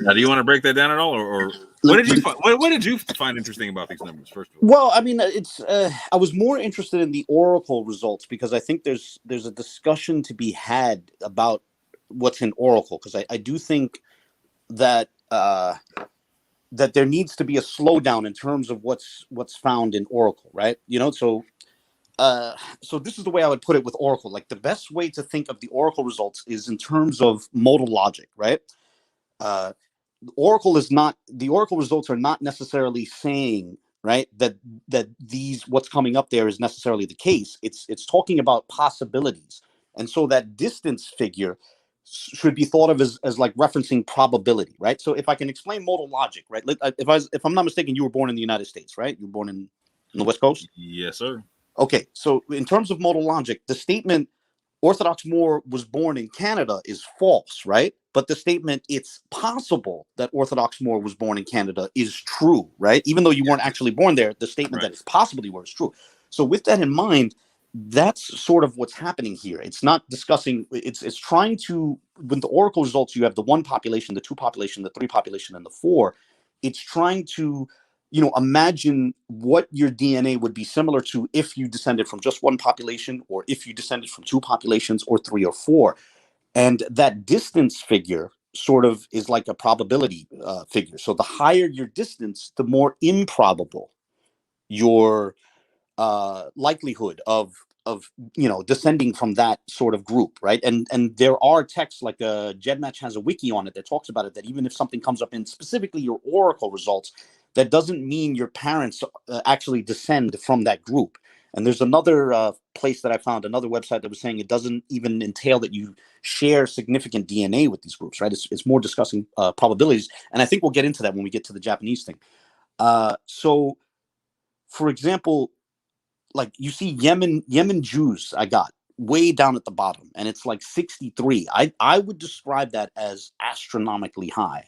Now, do you want to break that down at all, or what did you find interesting about these numbers? First of all, well, I mean, it's I was more interested in the Oracle results, because I think there's a discussion to be had about what's in Oracle, because I do think that that there needs to be a slowdown in terms of what's found in Oracle, right? So this is the way I would put it with Oracle. Like, the best way to think of the Oracle results is in terms of modal logic, right? The Oracle results are not necessarily saying, right, that these, what's coming up there is necessarily the case. It's talking about possibilities. And so that distance figure should be thought of as like referencing probability, right? So if I can explain modal logic, right? If I'm not mistaken, you were born in the United States, right? You were born in the West Coast? Yes, sir. Okay, so in terms of modal logic, the statement Orthodox Moor was born in Canada is false, right? But the statement it's possible that Orthodox Moor was born in Canada is true, right? Even though you weren't actually born there, the statement that it's possible you were is true. So with that in mind, that's sort of what's happening here. It's not discussing, it's trying to, with the oracle results, you have the 1 population, the 2 population, the 3 population, and the 4. It's trying to, imagine what your DNA would be similar to if you descended from just 1 population, or if you descended from 2 populations, or 3 or 4. And that distance figure sort of is like a probability figure. So the higher your distance, the more improbable your likelihood of descending from that sort of group, right? And there are texts like GEDmatch has a wiki on it that talks about it, that even if something comes up in specifically your oracle results, that doesn't mean your parents actually descend from that group. And there's another place that I found, another website that was saying it doesn't even entail that you share significant DNA with these groups, right? It's more discussing probabilities, and I think we'll get into that when we get to the Japanese thing. So, for example, like you see Yemen Jews, I got way down at the bottom, and it's like 63. I would describe that as astronomically high,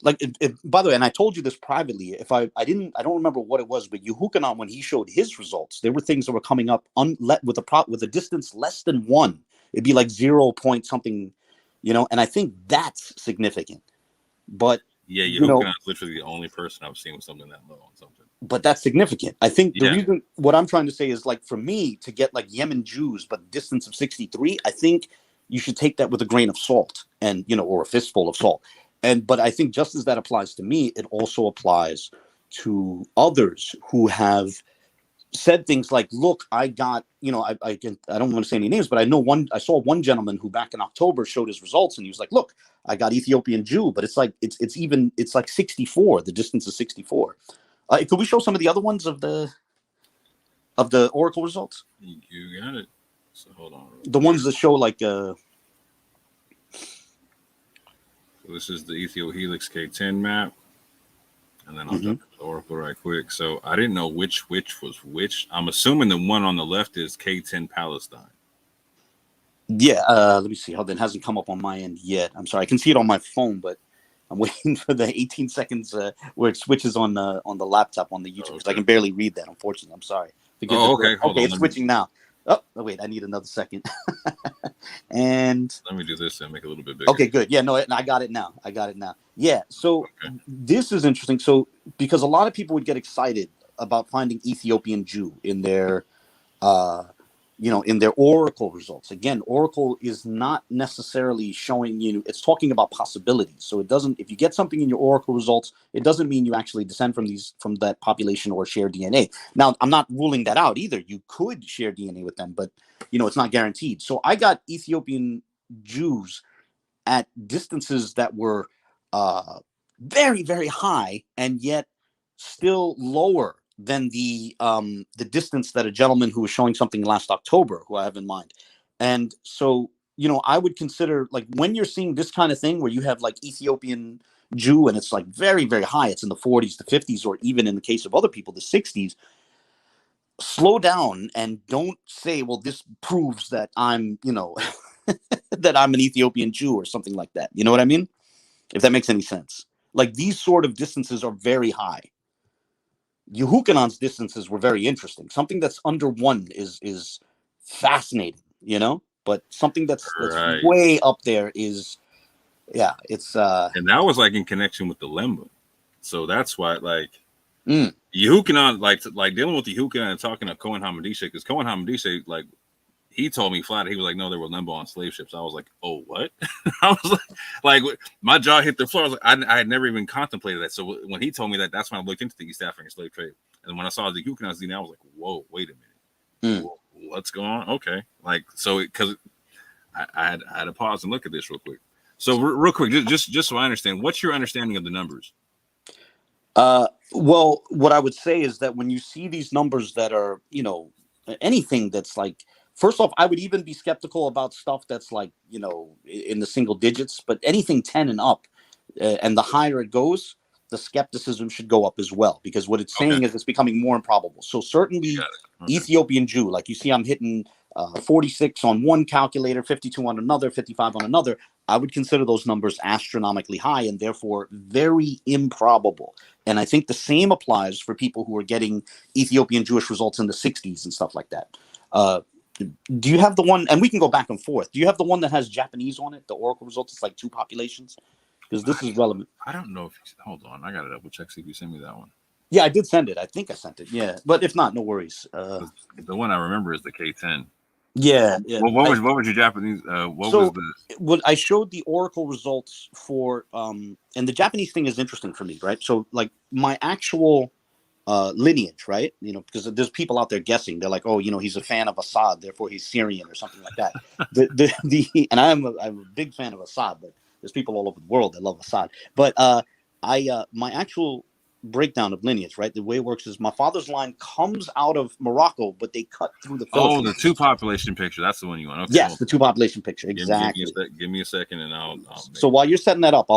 like by the way, and I told you this privately, I don't remember what it was, but Yehukanan, when he showed his results, there were things that were coming up with a distance less than 1. It'd be like 0 point something, and I think that's significant. But yeah, Yehukanan is literally the only person I've seen with something that low on something. But that's significant. I think the reason, what I'm trying to say is, like, for me to get like Yemen Jews, but distance of 63, I think you should take that with a grain of salt, and or a fistful of salt. But I think just as that applies to me, it also applies to others who have said things like, look, I got, I don't want to say any names, but I saw one gentleman who back in October showed his results, and he was like, look, I got Ethiopian Jew, but it's like, it's like 64. The distance is 64. Could we show some of the other ones of the oracle results? You got it. So hold on. The ones that show like So this is the Ethio Helix K10 map. And then I'll jump to the oracle right quick. So I didn't know which was which. I'm assuming the one on the left is K10 Palestine. Yeah, let me see. How that hasn't come up on my end yet. I'm sorry. I can see it on my phone, but I'm waiting for the 18 seconds where it switches on the laptop on the YouTube, because I can barely read that, unfortunately. I'm sorry. Okay. Hold on. It's switching now. Oh, wait, I need another second. And let me do this and make it a little bit bigger. Okay, good. Yeah, no, I got it now. Yeah, so This is interesting. So, because a lot of people would get excited about finding Ethiopian Jew in their in their oracle results. Again, oracle is not necessarily showing it's talking about possibilities. So it doesn't, if you get something in your oracle results, it doesn't mean you actually descend from that population or share DNA. Now, I'm not ruling that out either. You could share DNA with them, but it's not guaranteed. So I got Ethiopian Jews at distances that were very, very high, and yet still lower than the distance that a gentleman who was showing something last October, who I have in mind. And so, I would consider, like, when you're seeing this kind of thing where you have like Ethiopian Jew and it's like very, very high, it's in the 40s, the 50s, or even in the case of other people, the 60s, slow down and don't say, well, this proves that I'm, that I'm an Ethiopian Jew or something like that. You know what I mean? If that makes any sense. Like, these sort of distances are very high. Yehukanan's distances were very interesting. Something that's under 1 is fascinating, but something that's way up there is, it's and that was like in connection with the Lemba. So that's why, like, Yehukanan, like dealing with Yehukanan and talking to Cohen Hamadishe, because Cohen Hamadishe, like, he told me flat, he was like, no, there were Lemba on slave ships. I was like, oh, what? I was like, my jaw hit the floor. I was like, I had never even contemplated that. So when he told me that, that's when I looked into the East African slave trade. And when I saw the Yehukanan's DNA, I was like, whoa, wait a minute. What's going on? Okay. Like, so because I had to pause and look at this real quick. So real quick, just so I understand, what's your understanding of the numbers? Well, what I would say is that when you see these numbers that are, anything that's like, first off, I would even be skeptical about stuff that's like, in the single digits, but anything 10 and up, and the higher it goes, the skepticism should go up as well, because what it's saying is it's becoming more improbable. So certainly Ethiopian Jew, like you see, I'm hitting 46 on one calculator, 52 on another, 55 on another, I would consider those numbers astronomically high and therefore very improbable. And I think the same applies for people who are getting Ethiopian Jewish results in the 60s and stuff like that. Do you have the one, and we can go back and forth, do you have the one that has Japanese on it, the Oracle results? It's like two populations? Because this is relevant. I don't know if, hold on, I got to double check, see if you sent me that one. Yeah, I did send it. I think I sent it. Yeah, but if not, no worries. The one I remember is the K10. Yeah. Well, what was your Japanese? What I showed the Oracle results for, and the Japanese thing is interesting for me, right? So, like my actual lineage, right? You know, because there's people out there guessing. They're like, oh, you know, he's a fan of Assad, therefore he's Syrian or something like that. And I'm a big fan of Assad, but there's people all over the world that love Assad. But my actual breakdown of lineage, right? The way it works is my father's line comes out of Morocco, but they cut through the Philippines. Oh, the two population picture. That's the one you want. Okay, yes, the two population picture. Exactly. Give me a second, and I'll so while you're setting that up,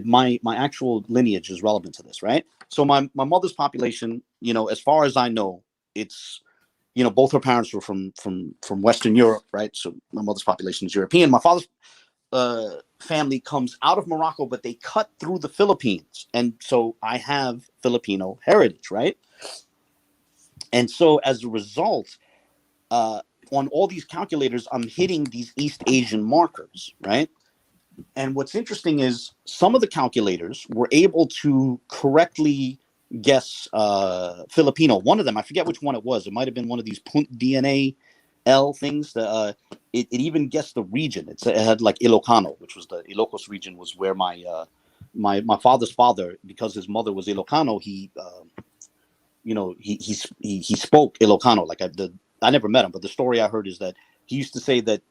my actual lineage is relevant to this, right? So my mother's population, you know, as far as I know, it's, you know, both her parents were from Western Europe, right? So my mother's population is European. My father's family comes out of Morocco, but they cut through the Philippines. And so I have Filipino heritage, right? And so as a result, on all these calculators, I'm hitting these East Asian markers, right? And what's interesting is some of the calculators were able to correctly guess Filipino. One of them, I forget which one it was. It might have been one of these DNA L things. It even guessed the region. It had like Ilocano, which was the Ilocos region, was where my father's father, because his mother was Ilocano, he spoke Ilocano. Like I never met him, but the story I heard is that he used to say that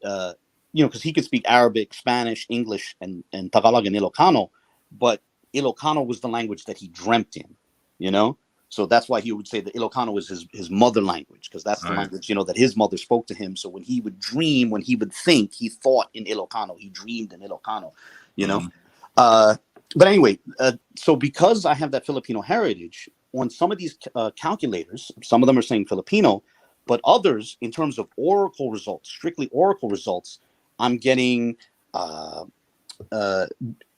because he could speak Arabic, Spanish, English, and Tagalog and Ilocano, but Ilocano was the language that he dreamt in, you know. So that's why he would say that Ilocano is his mother language, because that's the language, you know, that his mother spoke to him. So when he would dream, when he would think, he thought in Ilocano. He dreamed in Ilocano, you know. But anyway, so because I have that Filipino heritage, on some of these calculators, some of them are saying Filipino, but others, in terms of Oracle results, strictly Oracle results, I'm getting...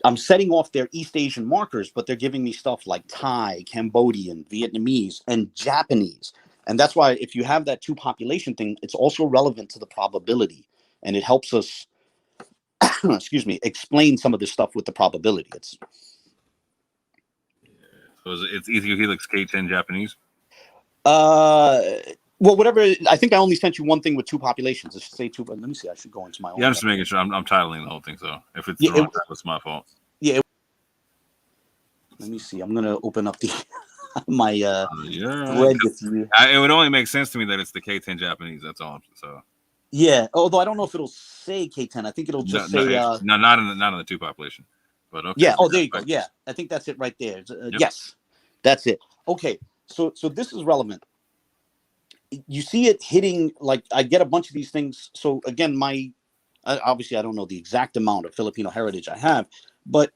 I'm setting off their East Asian markers, but they're giving me stuff like Thai, Cambodian, Vietnamese, and Japanese. And that's why if you have that two population thing, it's also relevant to the probability. And it helps us, explain some of this stuff with the probability. So it's easy. He looks K10 Japanese. Well, whatever. I think I only sent you one thing with two populations. Let's say two, but let me see. I should go into my own. Yeah, I'm just making sure. I'm titling the whole thing. So if it's the wrong title, it's my fault. Yeah. Let me see. I'm gonna open up my thread with you. It would only make sense to me that it's the K10 Japanese. That's all. So. Yeah. Although I don't know if it'll say K10. I think it'll just say. No, not in the two population. But okay. Yeah. Oh, there you go. Yeah, I think that's it right there. Yep. Yes, that's it. Okay. So this is relevant. You see it hitting, like I get a bunch of these things. So again, obviously I don't know the exact amount of Filipino heritage I have, but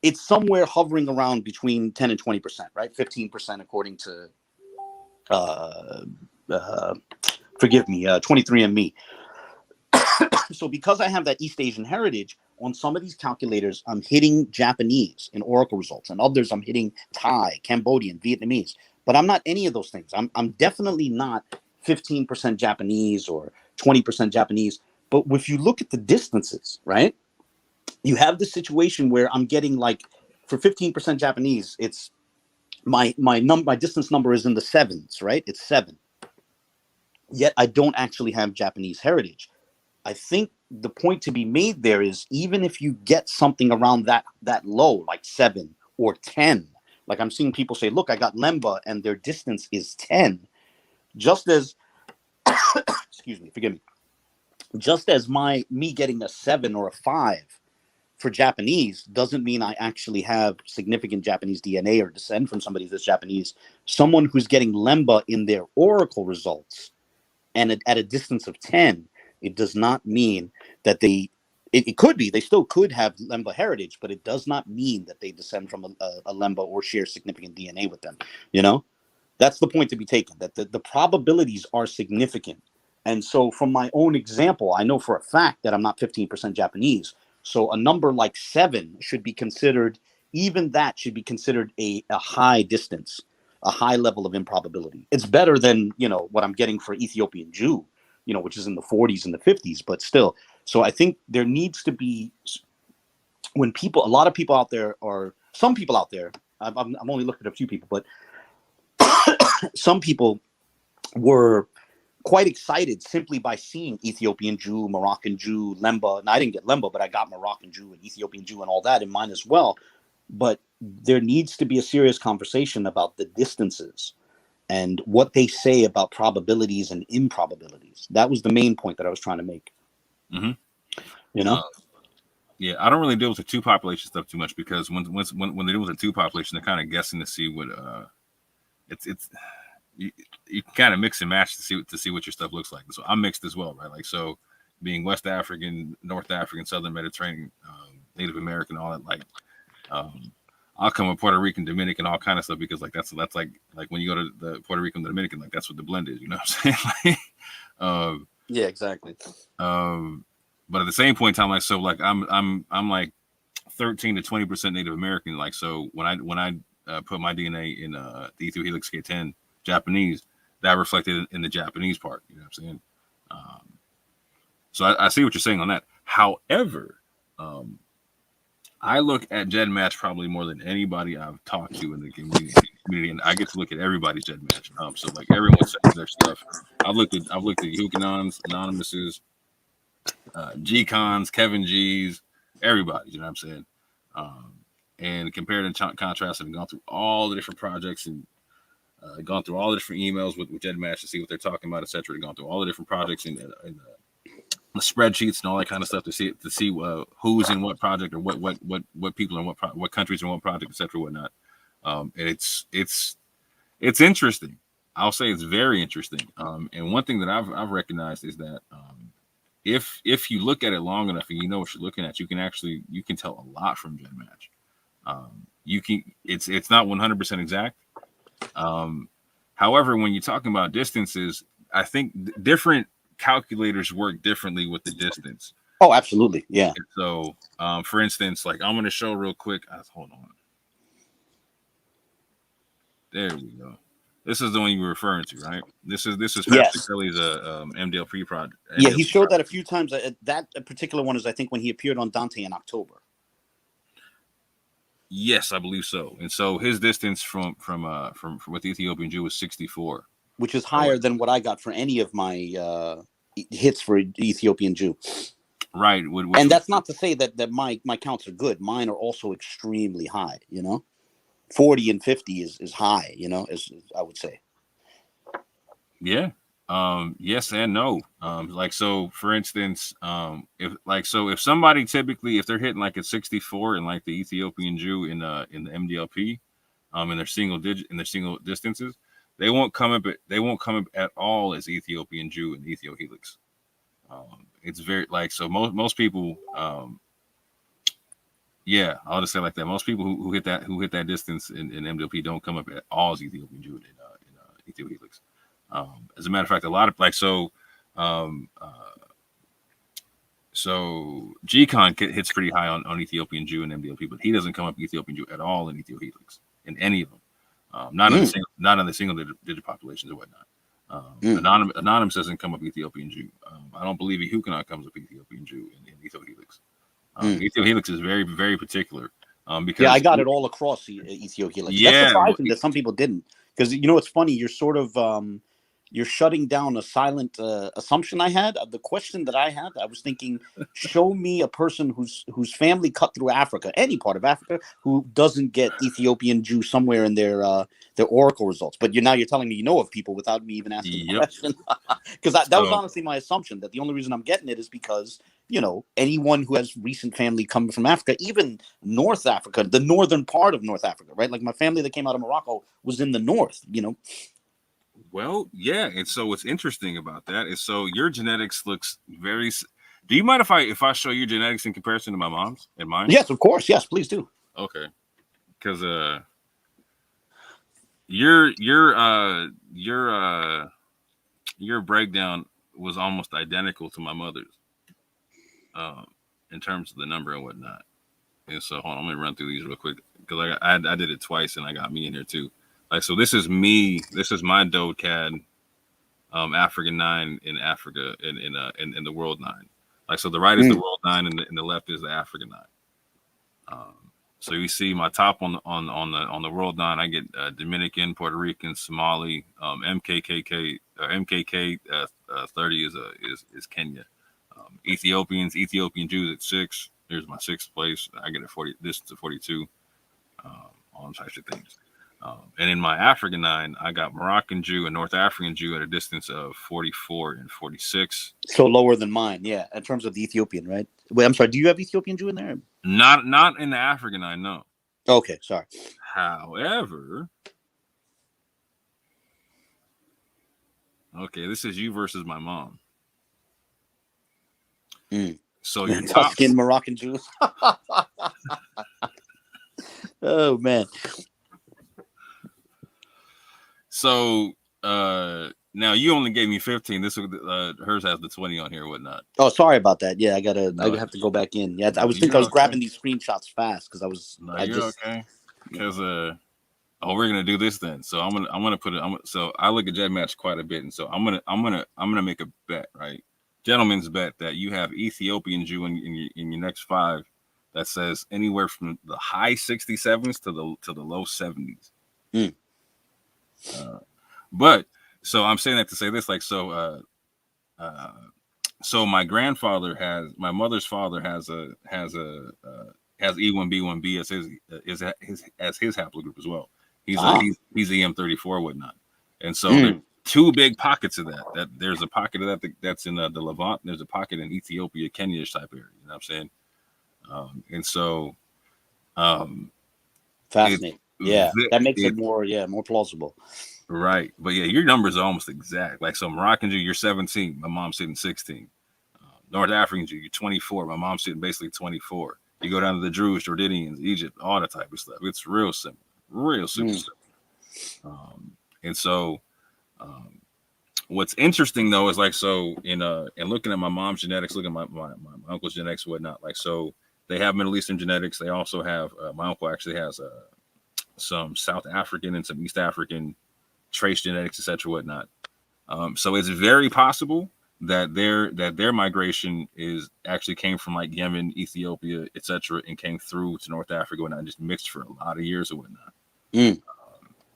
it's somewhere hovering around between 10 and 20%, right? 15% according to, 23andMe. So because I have that East Asian heritage, on some of these calculators, I'm hitting Japanese in Oracle results, and others I'm hitting Thai, Cambodian, Vietnamese. But I'm not any of those things. I'm definitely not 15% Japanese or 20% Japanese. But if you look at the distances, right, you have the situation where I'm getting, like, for 15% Japanese, it's my distance number is in the sevens, right? It's 7. Yet I don't actually have Japanese heritage. I think the point to be made there is, even if you get something around that low, like 7 or 10. Like I'm seeing people say, look, I got Lemba and their distance is 10. Just as, forgive me. Just as me getting a 7 or a 5 for Japanese doesn't mean I actually have significant Japanese DNA or descend from somebody that's Japanese. Someone who's getting Lemba in their Oracle results and at a distance of 10, it does not mean that it could be, they still could have Lemba heritage, but it does not mean that they descend from a Lemba or share significant DNA with them. You know, that's the point to be taken, that the probabilities are significant. And so from my own example, I know for a fact that I'm not 15% Japanese. So a number like 7 should be considered, even that should be considered a high distance, a high level of improbability. It's better than, what I'm getting for Ethiopian Jew, which is in the 40s and the 50s, but still. So I think there needs to be, when a lot of people out there, or some people out there, I've only looked at a few people, but some people were quite excited simply by seeing Ethiopian Jew, Moroccan Jew, Lemba. And I didn't get Lemba, but I got Moroccan Jew and Ethiopian Jew and all that in mine as well. But there needs to be a serious conversation about the distances and what they say about probabilities and improbabilities. That was the main point that I was trying to make. Mm-hmm. Yeah, I don't really deal with the two population stuff too much, because when they deal with the two population, they're kind of guessing to see what you can kind of mix and match to see what your stuff looks like. So I'm mixed as well, right? Like, so being West African, North African, Southern Mediterranean, Native American, all that, like, I'll come with Puerto Rican, Dominican, all kind of stuff, because like that's like when you go to the Puerto Rican, the Dominican, like that's what the blend is, you know what I'm saying? Yeah, exactly. But at the same point in time, like, so like I'm like 13 to 20% Native American. Like, so when I put my DNA in the Ethio Helix K10 Japanese, that reflected in the Japanese part. You know what I'm saying? So I see what you're saying on that. However, I look at GEDmatch probably more than anybody I've talked to in the community, and I get to look at everybody's GEDmatch. So like everyone says their stuff. I've looked at Hukanons, Anonymouses, G-Cons, Kevin G's, everybody. You know what I'm saying? And compared and contrasted, and gone through all the different projects, and gone through all the different emails with GEDmatch to see what they're talking about, etc. Gone through all the different projects and the spreadsheets and all that kind of stuff to see who's in what project, or what people in what countries in what project, etc. Whatnot. And it's interesting. I'll say it's very interesting. And one thing that I've recognized is that if you look at it long enough and you know what you're looking at, you can tell a lot from GEDmatch. It's not 100% exact. However, when you're talking about distances, I think different calculators work differently with the distance. Oh, absolutely. Yeah. And so, for instance, like I'm going to show real quick. Hold on. There we go. This is the one you were referring to, right? This is Pastor Kelly's MDLP project. Yeah, he showed that a few times. That particular one is, I think, when he appeared on Dante in October. Yes, I believe so. And so his distance from with the Ethiopian Jew was 64, which is higher than what I got for any of my hits for Ethiopian Jew. Right. And that's not to say that my counts are good. Mine are also extremely high. 40 and 50 is high. As I would say. Yeah. Yes and no. Like, so for instance, if somebody typically, if they're hitting like at 64 in like the Ethiopian Jew in the MDLP, in their single distances, they won't come up at all as Ethiopian Jew and Ethio Helix. It's very so most people, yeah, I'll just say like that. Most people who hit that distance in MDLP don't come up at all as Ethiopian Jew in Ethio Helix. As a matter of fact, a lot of so G-Con hits pretty high on Ethiopian Jew and MDLP, but he doesn't come up Ethiopian Jew at all in Ethio Helix in any of them. Not on the single digit populations or whatnot. Anonymous doesn't come up Ethiopian Jew. I don't believe Hukanon comes up Ethiopian Jew in Ethio Helix. Ethio Helix is very, very particular. Because I got it all across Ethio Helix. Yeah, that's surprising that some people didn't, because it's funny. You're sort of you're shutting down a silent assumption I had. The question that I had, I was thinking, show me a person whose family cut through Africa, any part of Africa, who doesn't get Ethiopian Jew somewhere in their oracle results. But you're telling me of people without me even asking the question. Because that was honestly my assumption, that the only reason I'm getting it is because anyone who has recent family coming from Africa, even North Africa, the northern part of North Africa, right? Like my family that came out of Morocco was in the north, Well, yeah, and so what's interesting about that is, so your genetics looks very. Do you mind if I show your genetics in comparison to my mom's and mine? Yes, of course. Yes, please do. Okay, because your breakdown was almost identical to my mother's, in terms of the number and whatnot. And so, hold on, I'm gonna run through these real quick because I did it twice and I got me in here too. Like, so this is me. This is my DodeCAD, African 9 in Africa in the World 9. Like, so the right is the World 9 and the left is the African 9. So you see my top on the World 9. I get Dominican, Puerto Rican, Somali, MKK 30 is Kenya. Ethiopian Jews at 6. Here's my 6th place. I get a 40. This is a 42. All types of things. And in my African 9, I got Moroccan Jew and North African Jew at a distance of 44 and 46. So lower than mine, yeah. In terms of the Ethiopian, right? Wait, I'm sorry. Do you have Ethiopian Jew in there? Not in the African 9, no. Okay, sorry. However, okay, this is you versus my mom. So your top skin Moroccan Jews. Oh man. So now you only gave me 15. This hers has the 20 on here and whatnot. Oh, sorry about that. Yeah, I have to go back in. Yeah, I was grabbing these screenshots fast because I was. No, you're okay. Because we're gonna do this then. So I'm gonna put it. So I look at Jet Match quite a bit, and so I'm gonna make a bet, right? Gentleman's bet that you have Ethiopian Jew in your next 5 that says anywhere from the high 67s to the low 70s. But so I'm saying that to say this, like, so my mother's father has E1B1B as his haplogroup as well. He's EM34 whatnot, and so there's 2 big pockets of that. There's a pocket of that that's in the Levant. And there's a pocket in Ethiopia, Kenya type area. You know what I'm saying? And so, fascinating. Yeah, that makes it more plausible. Right, but yeah, your numbers are almost exact. Like, so Moroccan Jew, you're 17. My mom's sitting 16. North African Jew, you're 24. My mom's sitting basically 24. You go down to the Druze, Jordanians, Egypt, all that type of stuff. It's real simple, real simple stuff. And so, what's interesting though is, like, so in looking at my mom's genetics, looking at my uncle's genetics, and whatnot. Like, so they have Middle Eastern genetics. They also have my uncle actually has some South African and some East African trace genetics, etc., whatnot. So it's very possible that their migration came from like Yemen, Ethiopia, etc., and came through to North Africa and just mixed for a lot of years or whatnot.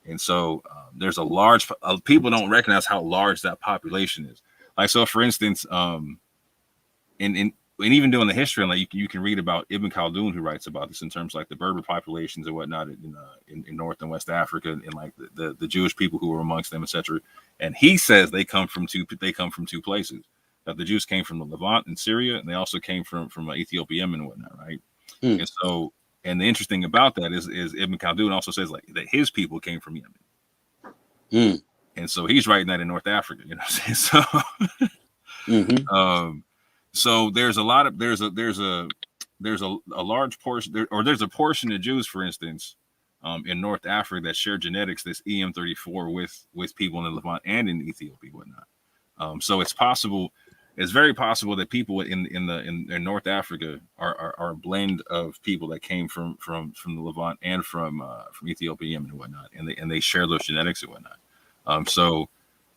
And so there's a large people don't recognize how large that population is. Like, so for instance, and even doing the history, and like you can read about Ibn Khaldun, who writes about this in terms of like the Berber populations and whatnot in North and West Africa, and like the Jewish people who were amongst them, etc. And he says they come from two places. That the Jews came from the Levant and Syria, and they also came from Ethiopia, Yemen, and whatnot, right? And so, and the interesting about that is Ibn Khaldun also says like that his people came from Yemen, and so he's writing that in North Africa, you know what I'm saying? So. So there's a large portion, or there's a portion of Jews, for instance, in North Africa that share genetics that's EM34 with people in the Levant and in Ethiopia, whatnot. So it's very possible that people in North Africa are a blend of people that came from the Levant and from Ethiopia, Yemen, and whatnot, and they share those genetics and whatnot. So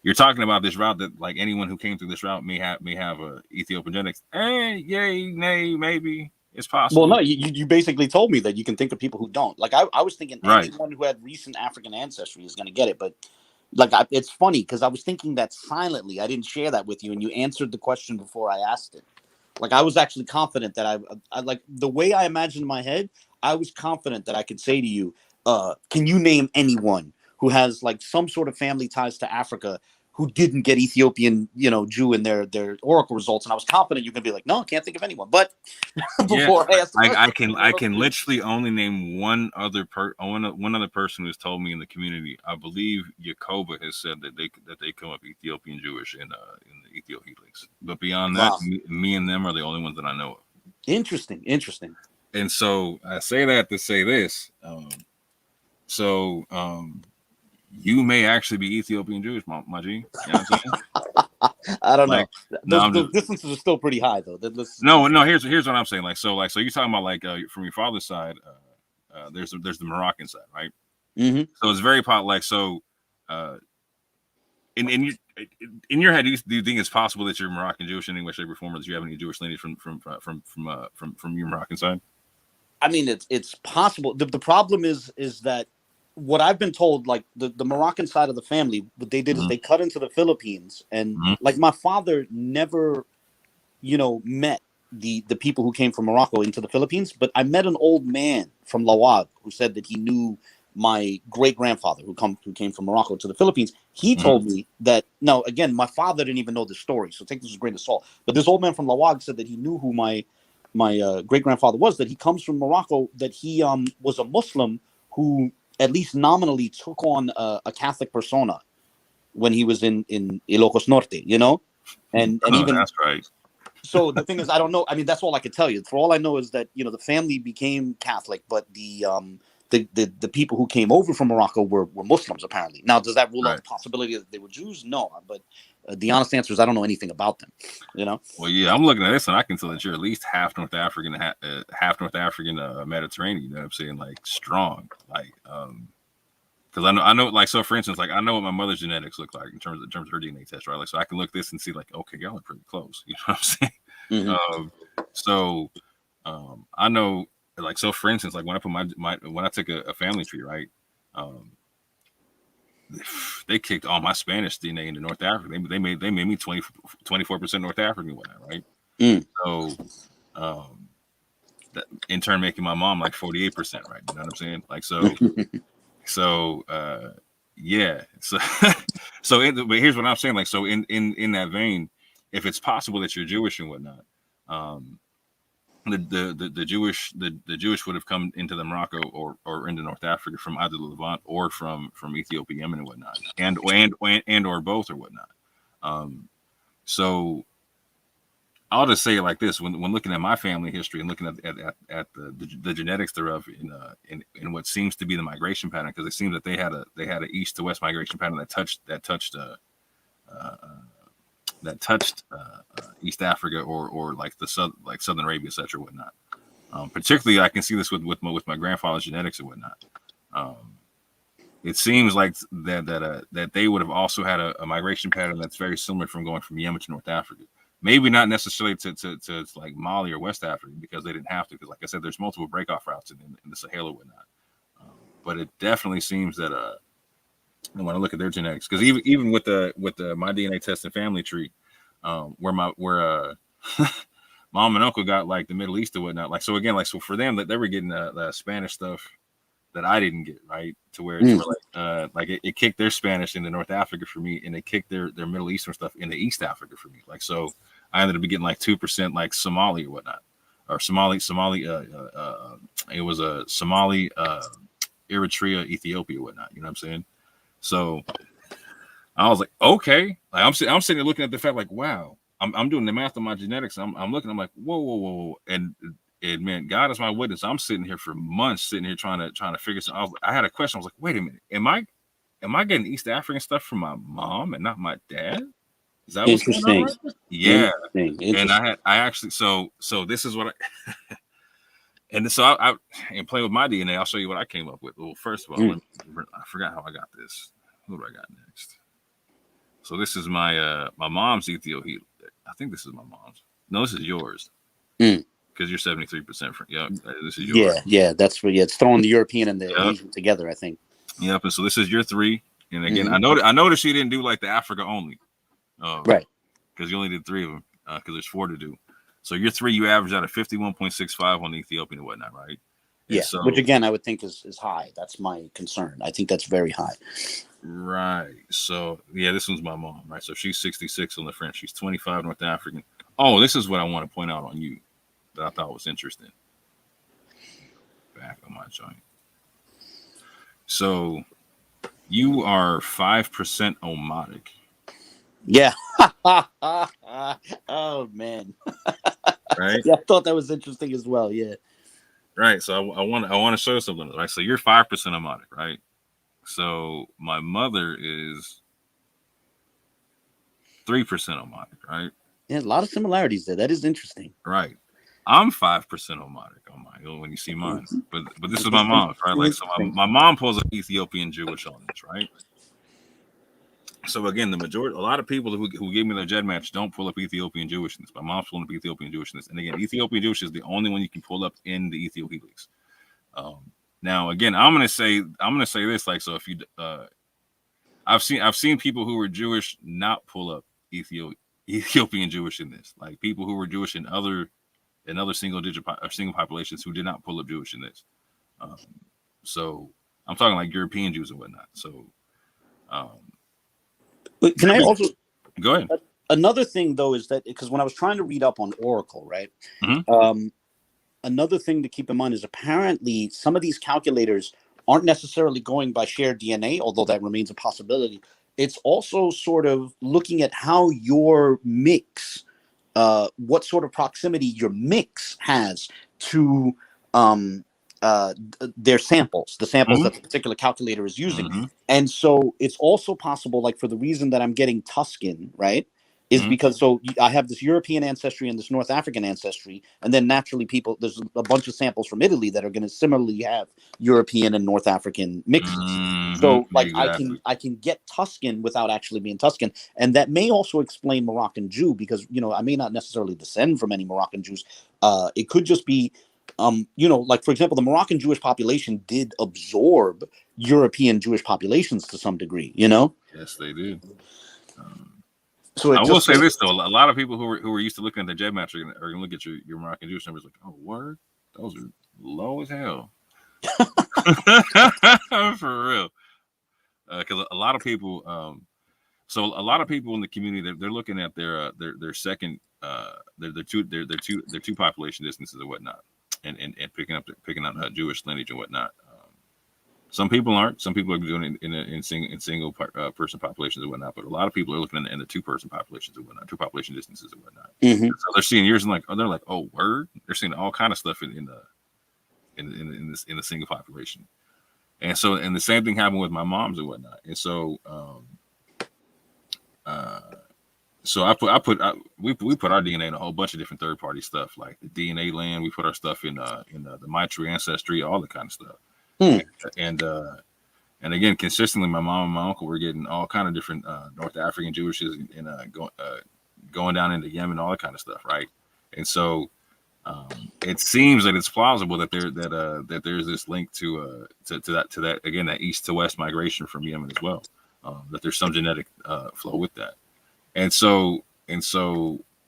you're talking about this route that like anyone who came through this route may have a Ethiopian genetics. Yay, nay, maybe it's possible. Well, no, you basically told me that you can think of people who don't. Like I was thinking anyone who had recent African ancestry is going to get it, but like it's funny because I was thinking that silently. I didn't share that with you, and you answered the question before I asked it. Like I was actually confident that I like the way I imagined in my head. I was confident that I could say to you, "Can you name anyone who has like some sort of family ties to Africa who didn't get Ethiopian, Jew in their oracle results?" And I was confident you can be like, "No, I can't think of anyone." But before I asked, I can literally only name one other person who's told me in the community. I believe Yakoba has said that they come up Ethiopian Jewish in the Ethio Helix. But beyond that, me and them are the only ones that I know of. Interesting. And so I say that to say this. You may actually be Ethiopian Jewish, my G. You know what I'm saying? I don't Like, know. no, Those distances are still pretty high, though. no. Here's what I'm saying. Like, so you're talking about like from your father's side. There's the Moroccan side, right? Mm-hmm. So it's very pot. Like, so, in your head, do you think it's possible that you're Moroccan Jewish in any way, shape, or form, or that you have any Jewish lineage from your Moroccan side? I mean, it's possible. The problem is that what I've been told, like the Moroccan side of the family, what they did is they cut into the Philippines, and like my father never, met the people who came from Morocco into the Philippines, but I met an old man from Lawag who said that he knew my great grandfather who came from Morocco to the Philippines. He told me that, now again, my father didn't even know the story, so take this with a grain of salt. But this old man from Lawag said that he knew who my great grandfather was, that he comes from Morocco, that he was a Muslim who at least nominally took on a Catholic persona when he was in Ilocos Norte, and even that's right. So the thing is, I don't know. I mean, that's all I could tell you. For all I know is that the family became Catholic, but the people who came over from Morocco were Muslims apparently. Now, does that rule out the possibility that they were Jews? No, but the honest answer is I don't know anything about them. Well, yeah, I'm looking at this and I can tell that you're at least half North African, Mediterranean. You know what I'm saying? Like strong, like because I know, like, so for instance, like I know what my mother's genetics look like in terms of her DNA test, right? Like, so I can look this and see, like, okay, y'all are pretty close. You know what I'm saying? I know, like, so for instance, like when I put when I took a family tree, right? They kicked all my Spanish DNA into North Africa. They made me 24% North African with that, right? So, that in turn making my mom like 48%, right? You know what I'm saying? Like, yeah. But here's what I'm saying. Like, so in that vein, if it's possible that you're Jewish and whatnot, the Jewish would have come into the Morocco or into North Africa from either the Levant or from Ethiopia, Yemen, and whatnot, and or both or whatnot. So I'll just say it like this: when looking at my family history and looking at the genetics thereof in what seems to be the migration pattern, because it seems that they had a east to west migration pattern that touched East Africa or like Southern Arabia, etc. whatnot. Particularly, I can see this with my grandfather's genetics and whatnot. It seems like that they would have also had a migration pattern that's very similar from going from Yemen to North Africa. Maybe not necessarily to like Mali or West Africa, because they didn't have to. Because like I said, there's multiple breakoff routes in the Sahel or whatnot. But it definitely seems that when I look at their genetics, because even with my DNA test and family tree, where mom and uncle got like the Middle East or whatnot. Like, so again, like, so for them that they were getting the Spanish stuff that I didn't get, right? To where it kicked their Spanish into North Africa for me, and it kicked their Middle Eastern stuff into East Africa for me. Like, so I ended up getting like 2% like Somali or whatnot, or Somali. It was a Somali, Eritrea, Ethiopia, or whatnot. You know what I'm saying? So I was like, okay. Like, I'm sitting there looking at the fact, like, wow. I'm doing the math on my genetics. I'm looking. I'm like, whoa, and man, God is my witness. I'm sitting here for months, trying to figure something out. I had a question. I was like, wait a minute, am I getting East African stuff from my mom and not my dad? Is that what's going on? Right? Yeah. Interesting. And I actually so this is what I and so I and playing with my DNA. I'll show you what I came up with. Well, first of all, I forgot how I got this. What do I got next? So this is my mom's Ethiopia. I think this is my mom's. No, this is yours. Because you're 73% from. Yeah, this is yours. Yeah. That's what. Yeah, it's throwing the European and the Asian together, I think. Yep. And so this is your 3. And again, I noticed she didn't do like the Africa only. Right. Because you only did 3 of them. Because there's 4 to do. So your 3, you average out at 51.65 on the Ethiopian and whatnot, right? Yeah. So, which again, I would think is high. That's my concern. I think that's very high. Right. So yeah, this one's my mom, right? So she's 66 on the French. She's 25 North African. Oh, this is what I want to point out on you that I thought was interesting. Back on my joint. So you are 5% Omatic. Yeah. Oh man. Right. Yeah, I thought that was interesting as well. Yeah. Right. So I want to show you something. Right. So you're 5% Omatic, right? So my mother is 3% Omatic, right? Yeah, a lot of similarities there. That is interesting. Right. I'm 5% Omatic on mine when you see mine. But this is my mom's, right? Like, so my mom pulls up Ethiopian Jewish on this, right? So again, a lot of people who gave me their Jed match don't pull up Ethiopian Jewish in this. My mom's pulling up Ethiopian Jewish in this. And again, Ethiopian Jewish is the only one you can pull up in the Ethiohelix. Now again, I'm gonna say this, like, so if you I've seen people who were Jewish not pull up Ethiopian Jewish in this, like people who were Jewish in other single populations who did not pull up Jewish in this. So I'm talking like European Jews and whatnot. So but can I also go ahead? Another thing though is that because when I was trying to read up on Oracle, right? Mm-hmm. Another thing to keep in mind is apparently some of these calculators aren't necessarily going by shared DNA, although that remains a possibility. It's also sort of looking at how your mix, what sort of proximity your mix has to their samples, the samples Mm-hmm. that the particular calculator is using. Mm-hmm. And so it's also possible, like for the reason that I'm getting Tuscan, right, is Mhm. because so I have this European ancestry and this North African ancestry, and then naturally there's a bunch of samples from Italy that are going to similarly have European and North African mixes. Mhm. So like Exactly. I can get Tuscan without actually being Tuscan, and that may also explain Moroccan Jew, because I may not necessarily descend from any Moroccan Jews. It could just be like for example, the Moroccan Jewish population did absorb European Jewish populations to some degree, Yes, they do. So I will say this though: a lot of people who were used to looking at the Jed match are gonna look at your Moroccan Jewish numbers like, oh, word, those are low as hell. For real, because a lot of people, so a lot of people in the community, they're looking at their second, their two population distances and whatnot, and picking out Jewish lineage and whatnot. Some people aren't. Some people are doing it in single person populations and whatnot. But a lot of people are looking in the 2-person populations and whatnot, 2 population distances and whatnot. Mm-hmm. So they're seeing yours and they're like, oh, word. They're seeing all kind of stuff in the single population. And so, and the same thing happened with my mom's and whatnot. And so, we put our DNA in a whole bunch of different third party stuff, like the DNA land. We put our stuff in the MyTree ancestry, all the kind of stuff. And again, consistently, my mom and my uncle were getting all kind of different North African Jewishes and going down into Yemen, all that kind of stuff, right? And so it seems that it's plausible that there's this link to that again, that east to west migration from Yemen as well. That there's some genetic flow with that, and so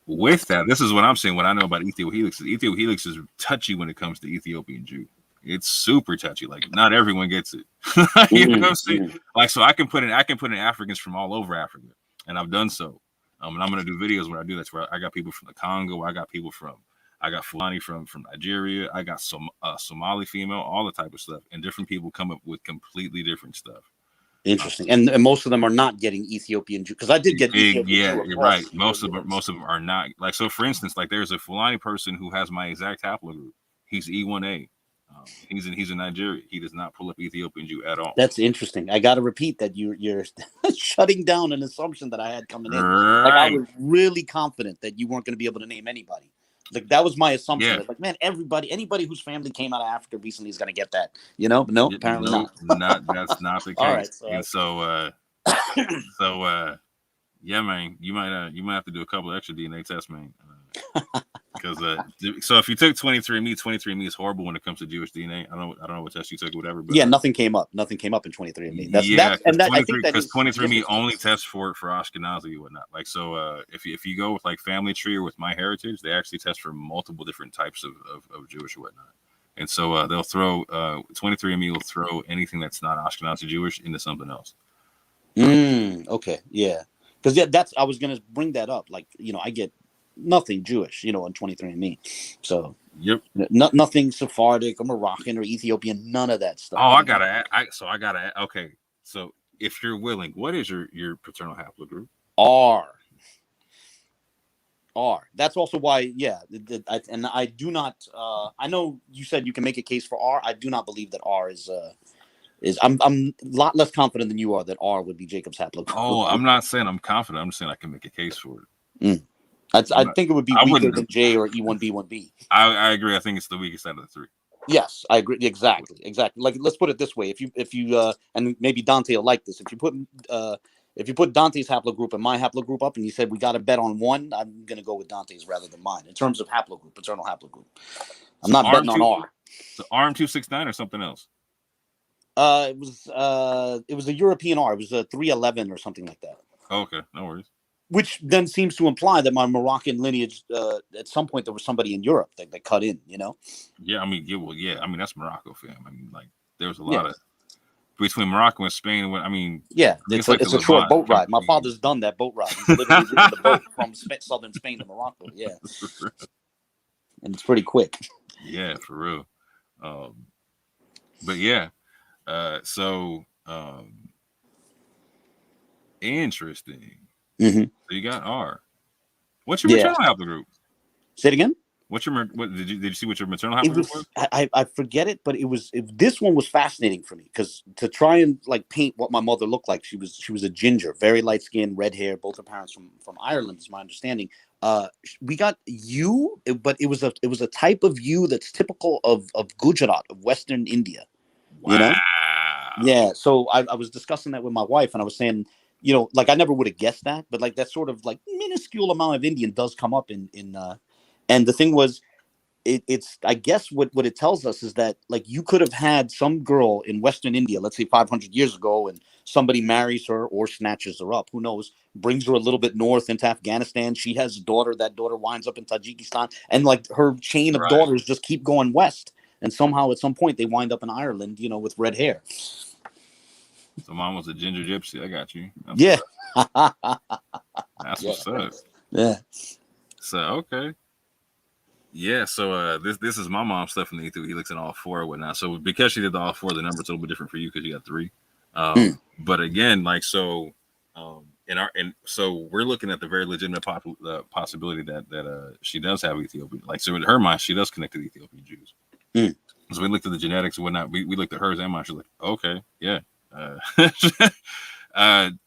with that, this is what I'm saying. What I know about Ethiohelix is touchy when it comes to Ethiopian Jew. It's super touchy. Like not everyone gets it. You know what I'm saying? Like, so I can put in Africans from all over Africa, and I've done so. And I'm gonna do videos when I do that. Where I got people from the Congo. I got Fulani from Nigeria. I got some Somali female, all the type of stuff, and different people come up with completely different stuff. Interesting, and most of them are not getting Ethiopian Jew, because I did get Ethiopian yeah, Jew you're right. Most of them are not. Like, so for instance, like there's a Fulani person who has my exact haplogroup. He's E1A. He's in Nigeria. He does not pull up Ethiopian Jew at all. That's interesting. I got to repeat that you're shutting down an assumption that I had coming in. Right. Like, I was really confident that you weren't going to be able to name anybody. Like, that was my assumption. Yeah. Like, man, anybody whose family came out of Africa recently is going to get that. No, apparently not. That's not the case. All right, and yeah, man, you might have to do a couple of extra DNA tests, man. Because so if you took 23andMe is horrible when it comes to Jewish DNA. I don't know what test you took or whatever. But nothing came up. Nothing came up in 23andMe. Because 23andMe only tests for Ashkenazi and whatnot. Like, so if you go with like Family Tree or with MyHeritage, they actually test for multiple different types of Jewish or whatnot. And so they'll throw 23andMe will throw anything that's not Ashkenazi Jewish into something else. Okay, yeah. Because I was gonna bring that up. Like, I get nothing Jewish, on 23andMe. So yep, nothing Sephardic or Moroccan or Ethiopian, none of that stuff. Oh, I gotta. Okay, so if you're willing, what is your paternal haplogroup? R. That's also why, and I do not. I know you said you can make a case for R. I do not believe that R is I'm a lot less confident than you are that R would be Jacob's haplogroup. Oh, I'm not saying I'm confident. I'm just saying I can make a case for it. I think it would be weaker than J or E1B1B. I agree. I think it's the weakest out of the three. Yes, I agree. Exactly. Like, let's put it this way: if you and maybe Dante will like this. If you put Dante's haplogroup and my haplogroup up, and you said we got to bet on one, I'm gonna go with Dante's rather than mine in terms of haplogroup, paternal haplogroup. I'm not betting on R. So RM269 or something else. It was a European R. It was a 311 or something like that. Okay, no worries. Which then seems to imply that my Moroccan lineage, at some point there was somebody in Europe that cut in, you know? Yeah, I mean, I mean that's Morocco, fam. I mean, like there was a lot of between Morocco and Spain. I mean, it's a short boat ride. My father's done that boat ride. He's literally ridden the boat from southern Spain to Morocco. Yeah, and it's pretty quick. Yeah, for real. But yeah, so interesting. Mm-hmm. So you got R. What's your maternal haplogroup? Say it again. What did you see what your maternal haplogroup was? I forget it, but this one was fascinating for me because to try and like paint what my mother looked like, she was a ginger, very light skin, red hair. Both her parents from Ireland, is my understanding. We got U, but it was a type of U that's typical of Gujarat, of Western India. Wow. You know? Yeah. So I was discussing that with my wife, and I was saying, you know, like I never would have guessed that, but like that sort of like minuscule amount of Indian does come up in and the thing was, it's I guess what it tells us is that like you could have had some girl in Western India, let's say 500 years ago, and somebody marries her or snatches her up, who knows, brings her a little bit north into Afghanistan. She has a daughter, that daughter winds up in Tajikistan, and like her chain of daughters just keep going west, and somehow at some point they wind up in Ireland, you know, with red hair. So mom was a ginger gypsy. I got you. That's what's up. Yeah. So okay. Yeah, so this is my mom's stuff in the helix and all four or whatnot. So because she did the all four, the number's a little bit different for you because you got three. But again, like so, so we're looking at the very legitimate possibility that she does have Ethiopian. Like so, in her mind, she does connect to the Ethiopian Jews. So we looked at the genetics and whatnot. We looked at hers and mine. She's like, okay, yeah.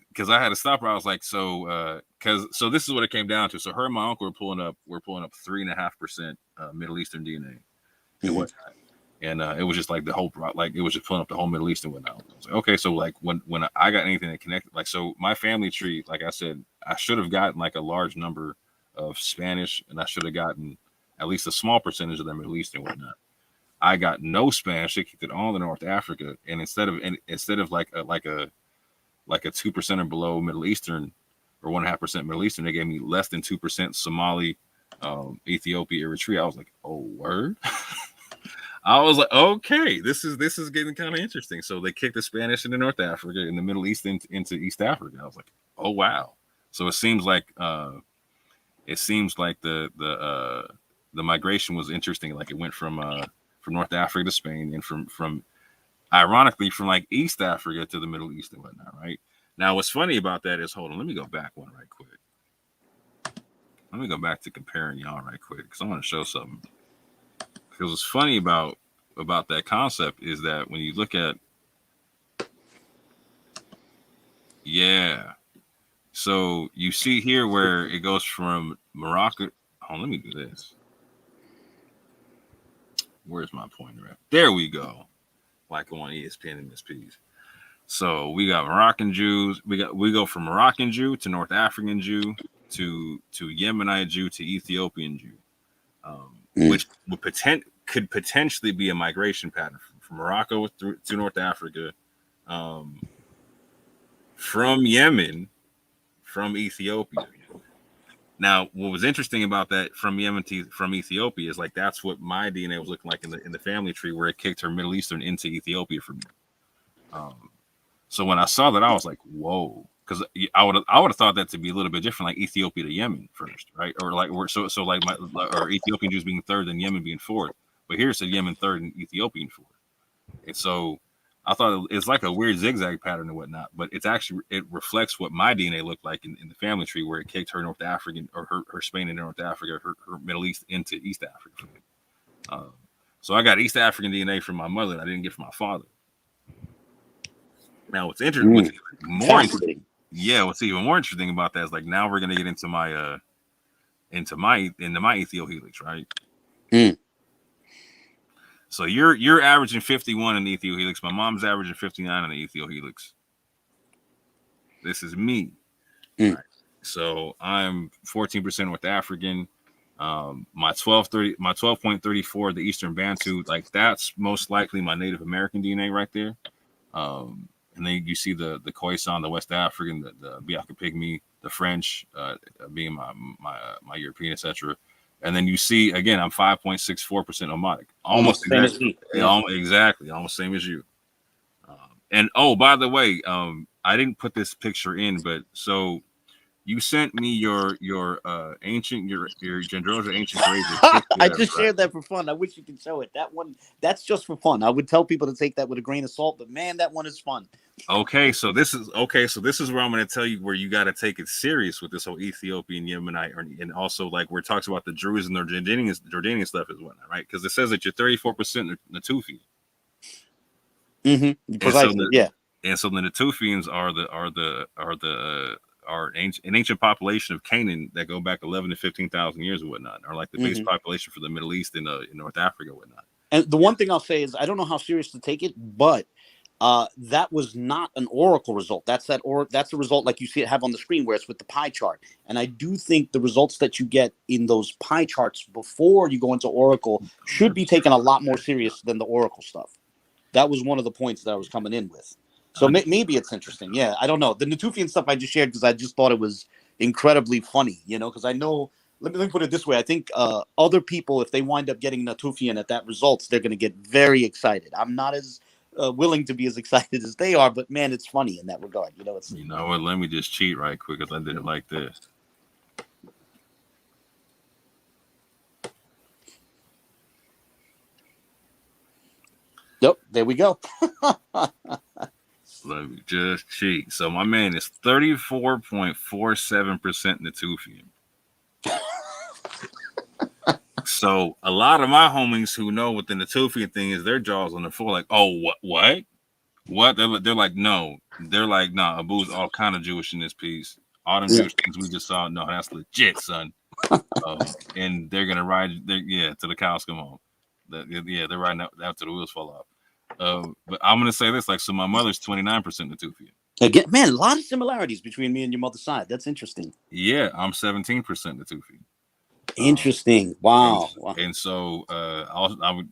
Because I had to stop her. I was like, so this is what it came down to. So her and my uncle were pulling up 3.5% Middle Eastern DNA and whatnot. And it was just like the whole, like it was just pulling up the whole Middle East and whatnot. I was like, okay, so like when I got anything that connected, like so my family tree, like I said, I should have gotten like a large number of Spanish, and I should have gotten at least a small percentage of the Middle East and whatnot. I got no Spanish. They kicked it all to North Africa, and instead of like a 2% or below Middle Eastern or 1.5% Middle Eastern, they gave me less than 2% Somali, Ethiopia, Eritrea. I was like, oh, word. I was like, okay, this is getting kind of interesting. So they kicked the Spanish into North Africa and the Middle East into East Africa. I was like, oh wow. So it seems like the migration was interesting. Like it went from North Africa to Spain, and from ironically from like East Africa to the Middle East and whatnot, right? Now what's funny about that is, hold on, let me go back one right quick. Let me go back to comparing y'all right quick because I want to show something. Because what's funny about that concept is that when you look at, so you see here where it goes from Morocco. Oh, let me do this. Where's my pointer at? There we go. Like on ESPN and MSPs. So we got Moroccan Jews. We go from Moroccan Jew to North African Jew to Yemenite Jew to Ethiopian Jew, which could potentially be a migration pattern from Morocco to North Africa, from Yemen, from Ethiopia. Now, what was interesting about that from Yemen from Ethiopia is like that's what my DNA was looking like in the family tree, where it kicked her Middle Eastern into Ethiopia for me. So when I saw that, I was like, whoa, because I would have thought that to be a little bit different, like Ethiopia to Yemen first, right? Or like so like or Ethiopian Jews being third and Yemen being fourth. But here it said Yemen third and Ethiopian fourth. And so I thought it's like a weird zigzag pattern and whatnot, but it reflects what my DNA looked like in the family tree, where it kicked her North African or her Spain into North Africa, her Middle East into East Africa. So I got East African DNA from my mother, and I didn't get from my father. Now, what's interesting, what's more Fascinating. yeah, what's even more interesting about that is like now we're gonna get into my ethiohelix, right? Mm. So you're averaging 51 in the ethiohelix. My mom's averaging 59 in the ethiohelix. This is me. Mm. Right. So I'm 14% North African. My 12.34, the Eastern Bantu, like that's most likely my Native American DNA right there. And then you see the Khoisan, the West African, the Biaka Pygmy, the French, being my European, etc. And then you see again, I'm 5.64% Omotic, almost same as exactly, me. Yeah. exactly, almost same as you. And oh, by the way, I didn't put this picture in, but so you sent me your ancient your Gendrosia ancient grazer. I just shared that for fun. I wish you could show it. That one, that's just for fun. I would tell people to take that with a grain of salt, but man, that one is fun. Okay, so this is where I'm going to tell you where you got to take it serious with this whole Ethiopian Yemenite, and also like where it talks about the Druze and the Jordanian stuff as whatnot, right? Because it says that you're 34% Natufi. Mm-hmm. Precisely. Yeah. And so the Natufians are an ancient population of Canaan that go back 11 to 15,000 years and whatnot, are like the base population for the Middle East and in North Africa and whatnot. And the one thing I'll say is I don't know how serious to take it, but that was not an oracle result. That's the result like you see it have on the screen where it's with the pie chart. And I do think the results that you get in those pie charts before you go into oracle should be taken a lot more serious than the oracle stuff. That was one of the points that I was coming in with. So maybe it's interesting. Yeah, I don't know. The Natufian stuff I just shared because I just thought it was incredibly funny, because I know, let me put it this way. I think other people, if they wind up getting Natufian at that results, they're going to get very excited. I'm not as willing to be as excited as they are, but man, it's funny in that regard. It's, you know what? Let me just cheat right quick because I did it like this. Yep, there we go. Let me just cheat. So my man is 34.47% Natufian. So a lot of my homies who know what the Natufian thing is, their jaws on the floor like, oh, what? They're like, no. They're like, nah, Abu's all kind of Jewish in this piece. All them Jewish things we just saw, no, that's legit, son. And they're gonna ride, till the cows come home. They're riding out after the wheels fall off. But I'm gonna say this, like, so my mother's 29% Natufian. Again, man, a lot of similarities between me and your mother's side. That's interesting. Yeah, I'm 17% Natufian. Interesting. Wow. And so I would.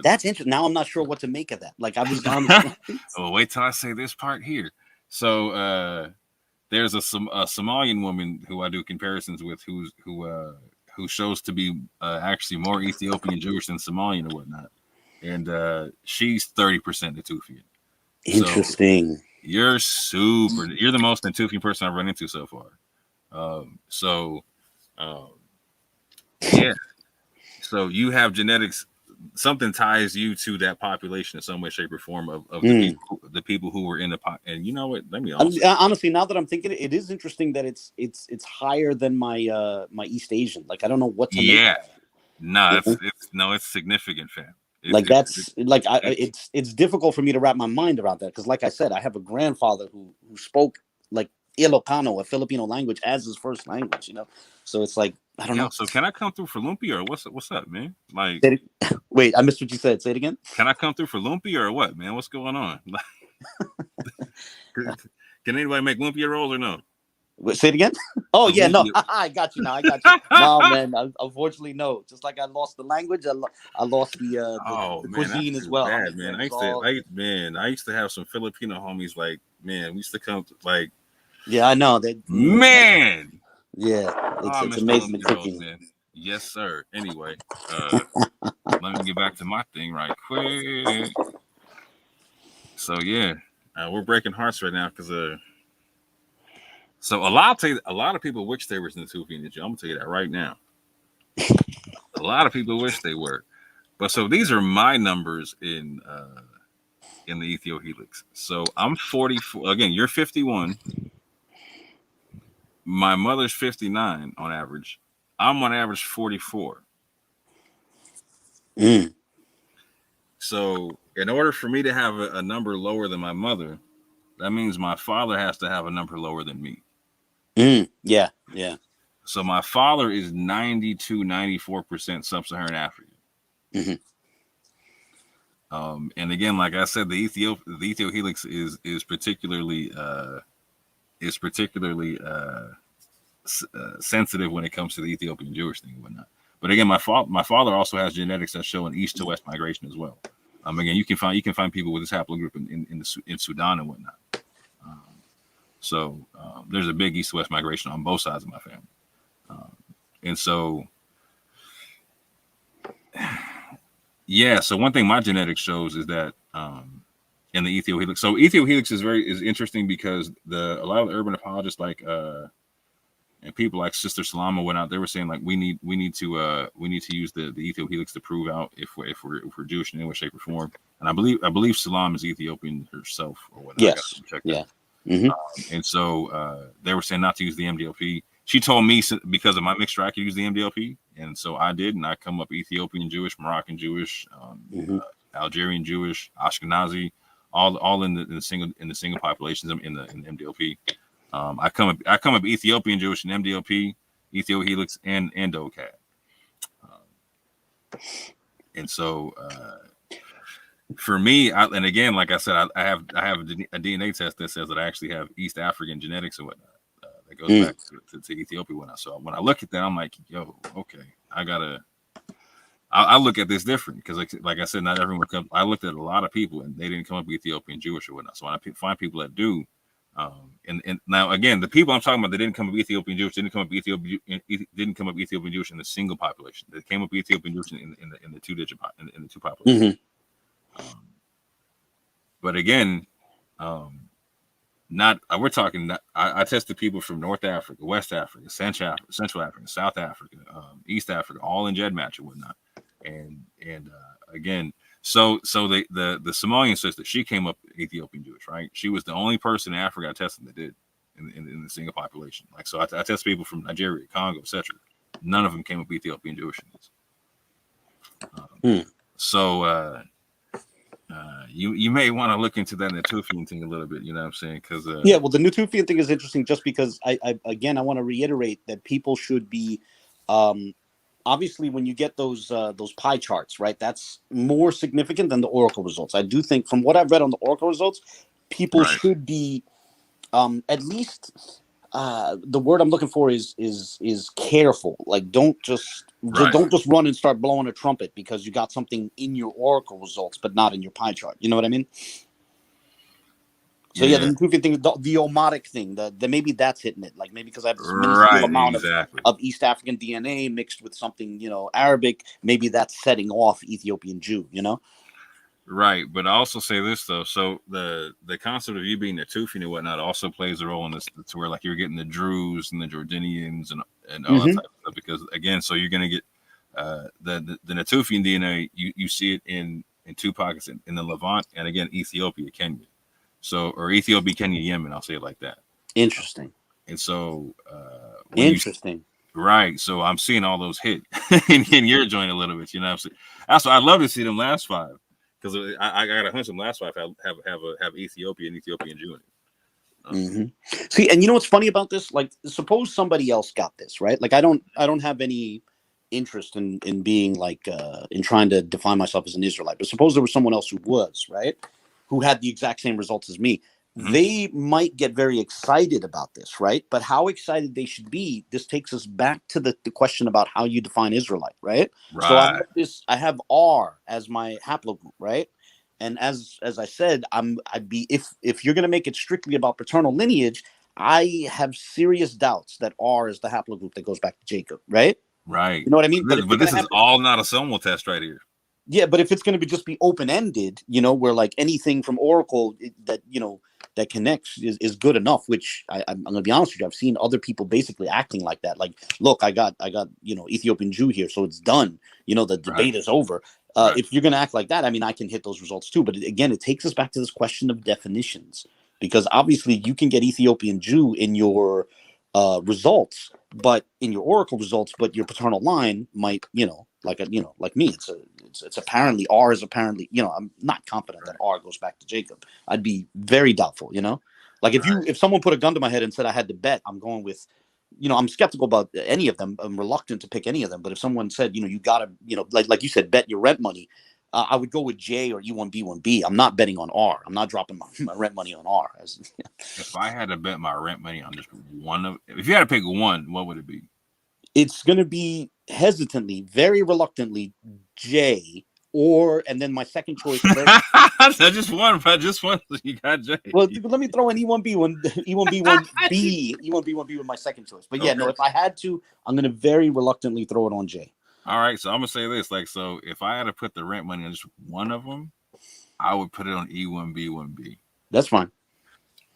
That's interesting. Now I'm not sure what to make of that. Like I was. Well, wait till I say this part here. So there's a Somalian woman who I do comparisons with, who shows to be actually more Ethiopian Jewish than Somalian or whatnot, and she's 30% Natufian. Interesting. So you're the most Natufian person I've run into so far. Yeah. So you have genetics. Something ties you to that population in some way, shape, or form of the people who were in the pot. And you know what? Let me honestly, now that I'm thinking, it is interesting that it's higher than my my East Asian. Like I don't know what to make. Yeah, no, it's significant, fam. It's difficult for me to wrap my mind around that because, like I said, I have a grandfather who spoke like Ilocano, a Filipino language, as his first language. So it's like I don't know. So can I come through for Lumpy or what's up, man? Like, wait, I missed what you said. Say it again. Can I come through for Lumpy or what, man? What's going on? Can anybody make Lumpia rolls or no? Say it again. Oh yeah, no, I got you now. No, man. Unfortunately, no. Just like I lost the language, I lost the cuisine as well. Bad, man. I used to have some Filipino homies. Like, man, we used to come like. Yeah, I know that. Man. Yeah, it's amazing the cooking. Man. Yes, sir. Anyway, let me get back to my thing right quick. So yeah, we're breaking hearts right now because So a lot of people wish they were Natufian. I'm gonna tell you that right now. A lot of people wish they were, but so these are my numbers in the ethiohelix. So I'm 44. Again, you're 51. My mother's 59 on average. I'm on average 44. So in order for me to have a number lower than my mother, that means my father has to have a number lower than me. Yeah. So my father is 92, 94% sub-Saharan African. Mm-hmm. And again, like I said, the Ethio helix is particularly sensitive when it comes to the Ethiopian Jewish thing and whatnot. But again, my father also has genetics that show an east to west migration as well. Again, you can find people with this haplogroup in Sudan and whatnot. So there's a big east to west migration on both sides of my family, and so. Yeah, so one thing my genetics shows is that in the Ethio helix. So Ethio helix is interesting because a lot of the urban apologists and people like Sister Salama went out. They were saying like we need to use the Ethio helix to prove out if we're Jewish in any way, shape, or form. And I believe Salam is Ethiopian herself or whatnot. Yes. Yeah. Mm-hmm. And so they were saying not to use the MDLP. She told me because of my mixture, I could use the MDLP, and so I did, and I come up Ethiopian Jewish, Moroccan Jewish, Algerian Jewish, Ashkenazi, all in the single populations in the MDLP. I come up Ethiopian Jewish and MDLP, Ethio helix, and OCAD. And so for me, and again, like I said, I have a DNA test that says that I actually have East African genetics and whatnot. That goes back to Ethiopia when I look at that, I'm like, yo, okay, I look at this different because like I said, not everyone comes. I looked at a lot of people and they didn't come up Ethiopian Jewish or whatnot. So when I find people that do, and now again, the people I'm talking about that didn't come up Ethiopian Jewish didn't come up Ethiopian Jewish in the single population. They came up Ethiopian Jewish in the two populations. Mm-hmm. But again, we're talking. I tested people from North Africa, West Africa, Central Africa, South Africa, East Africa, all in GEDmatch and whatnot. And again, so the Somalian sister, she came up Ethiopian Jewish, right? She was the only person in Africa I tested that did in the single population. Like so, I test people from Nigeria, Congo, etc. None of them came up Ethiopian Jewish. So. You may want to look into that Natufian thing a little bit, you know what I'm saying? Because yeah, well, the Natufian thing is interesting just because I want to reiterate that people should be obviously when you get those pie charts, right? That's more significant than the Oracle results. I do think from what I've read on the Oracle results, people should be at least the word I'm looking for is careful. Like don't just run and start blowing a trumpet because you got something in your Oracle results but not in your pie chart. You know what I mean? So yeah, the Natufian thing, the Omatic thing, the maybe that's hitting it. Like maybe because I have this minuscule amount of East African DNA mixed with something, Arabic, maybe that's setting off Ethiopian Jew, Right, but I also say this though. So the concept of you being Natufian and whatnot also plays a role in this, to where like you're getting the Druze and the Jordanians and all that type of stuff. Because again, so you're gonna get the Natufian DNA. You see it in two pockets in the Levant and again Ethiopia, Kenya. So or Ethiopia, Kenya, Yemen. I'll say it like that. Interesting. And so interesting. Right. So I'm seeing all those hit in your joint a little bit. You know what I'm saying? That's why I'd love to see them last five. Because I got a hunch them last five have Ethiopian Jew in it. See, and you know what's funny about this? Like, suppose somebody else got this, right? Like, I don't have any interest in being like in trying to define myself as an Israelite. But suppose there was someone else who was, right, who had the exact same results as me. They might get very excited about this, right? But how excited they should be, this takes us back to the question about how you define Israelite, right? So I have R as my haplogroup, right? And as I said, I'd be if you're gonna make it strictly about paternal lineage, I have serious doubts that R is the haplogroup that goes back to Jacob, right? Right. You know what I mean? But this is all not a somal test right here. Yeah, but if it's going to just be open-ended, where like anything from Oracle that connects is good enough, which I'm going to be honest with you, I've seen other people basically acting like that. Like, look, I got Ethiopian Jew here, so it's done. The debate is over. If you're going to act like that, I mean, I can hit those results too. But again, it takes us back to this question of definitions, because obviously you can get Ethiopian Jew in your results, but in your Oracle results, but your paternal line might, like me. It's apparently R is apparently, I'm not confident that R goes back to Jacob. I'd be very doubtful, Like if someone put a gun to my head and said I had to bet, I'm going with, I'm skeptical about any of them. I'm reluctant to pick any of them. But if someone said, you gotta, like you said, bet your rent money, I would go with J or E1B1B. I'm not betting on R. I'm not dropping my rent money on R. If I had to bet my rent money on just if you had to pick one, what would it be? It's going to be hesitantly, very reluctantly, J, and then my second choice. Just one. You got J. Well, let me throw in E1B1B with my second choice. But yeah, no, if I had to, I'm going to very reluctantly throw it on J. All right, so I'm gonna say this, so if I had to put the rent money on just one of them, I would put it on E1B1B. That's fine.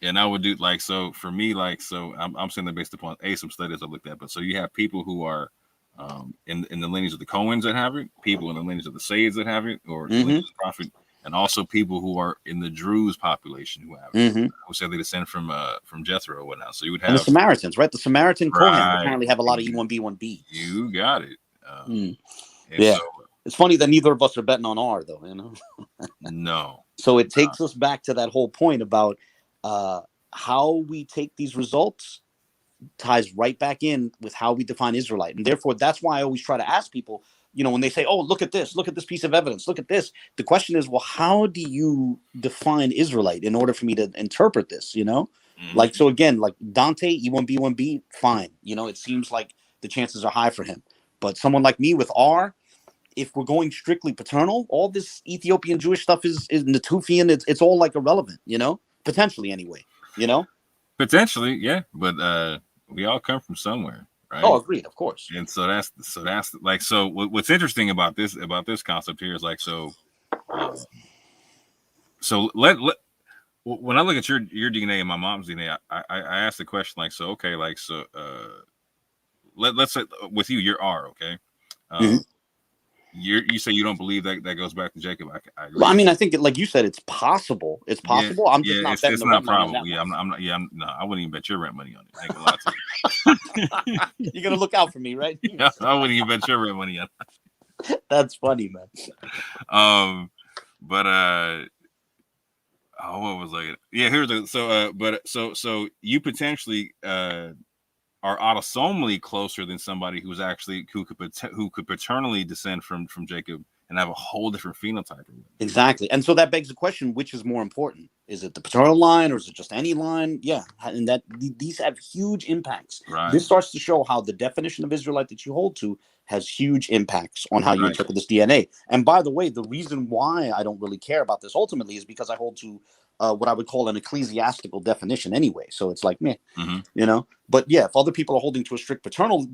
And I would do so for me, so I'm saying that based upon some studies I've looked at, but so you have people who are in the lineage of the Cohens that have it, people in the lineage of the Saids that have it, or the lineage of the Prophet, and also people who are in the Druze population who have it, who say they descend from Jethro or whatnot. So you would have the Samaritans, right? The Samaritan Cohens apparently have a lot of E1B1B. You got it. Yeah, so, it's funny that neither of us are betting on R, though. No. So it takes us back to that whole point about how we take these results ties right back in with how we define Israelite, and therefore that's why I always try to ask people, when they say, "Oh, look at this piece of evidence, look at this." The question is, well, how do you define Israelite in order for me to interpret this? Like so again, like Dante E1B1B, fine. It seems like the chances are high for him. But someone like me with R, if we're going strictly paternal, all this Ethiopian Jewish stuff is Natufian. It's all like irrelevant, potentially anyway, Potentially, yeah. But we all come from somewhere, right? Oh, agreed, of course. And so that's what's interesting about this concept here is when I look at your DNA and my mom's DNA, I ask the question let's say with you, you're R, okay? You say you don't believe that goes back to Jacob. I agree. Well, I mean, I think like you said, it's possible. It's possible. I'm just not betting it's the not rent probable. money on that No, I wouldn't even bet your rent money on it. I ain't gonna lie to you. You're gonna look out for me, right? Yeah, I wouldn't even bet your rent money on it. That's funny, man. But what was I? Yeah, here's so you potentially are autosomally closer than somebody who's actually who could paternally descend from Jacob and have a whole different phenotype. Exactly, and so that begs the question: which is more important? Is it the paternal line, or is it just any line? Yeah, and that these have huge impacts. Right. This starts to show how the definition of Israelite that you hold to has huge impacts on how you interpret this DNA. And by the way, the reason why I don't really care about this ultimately is because I hold to what I would call an ecclesiastical definition anyway. So it's like, meh, But yeah, if other people are holding to a strict paternal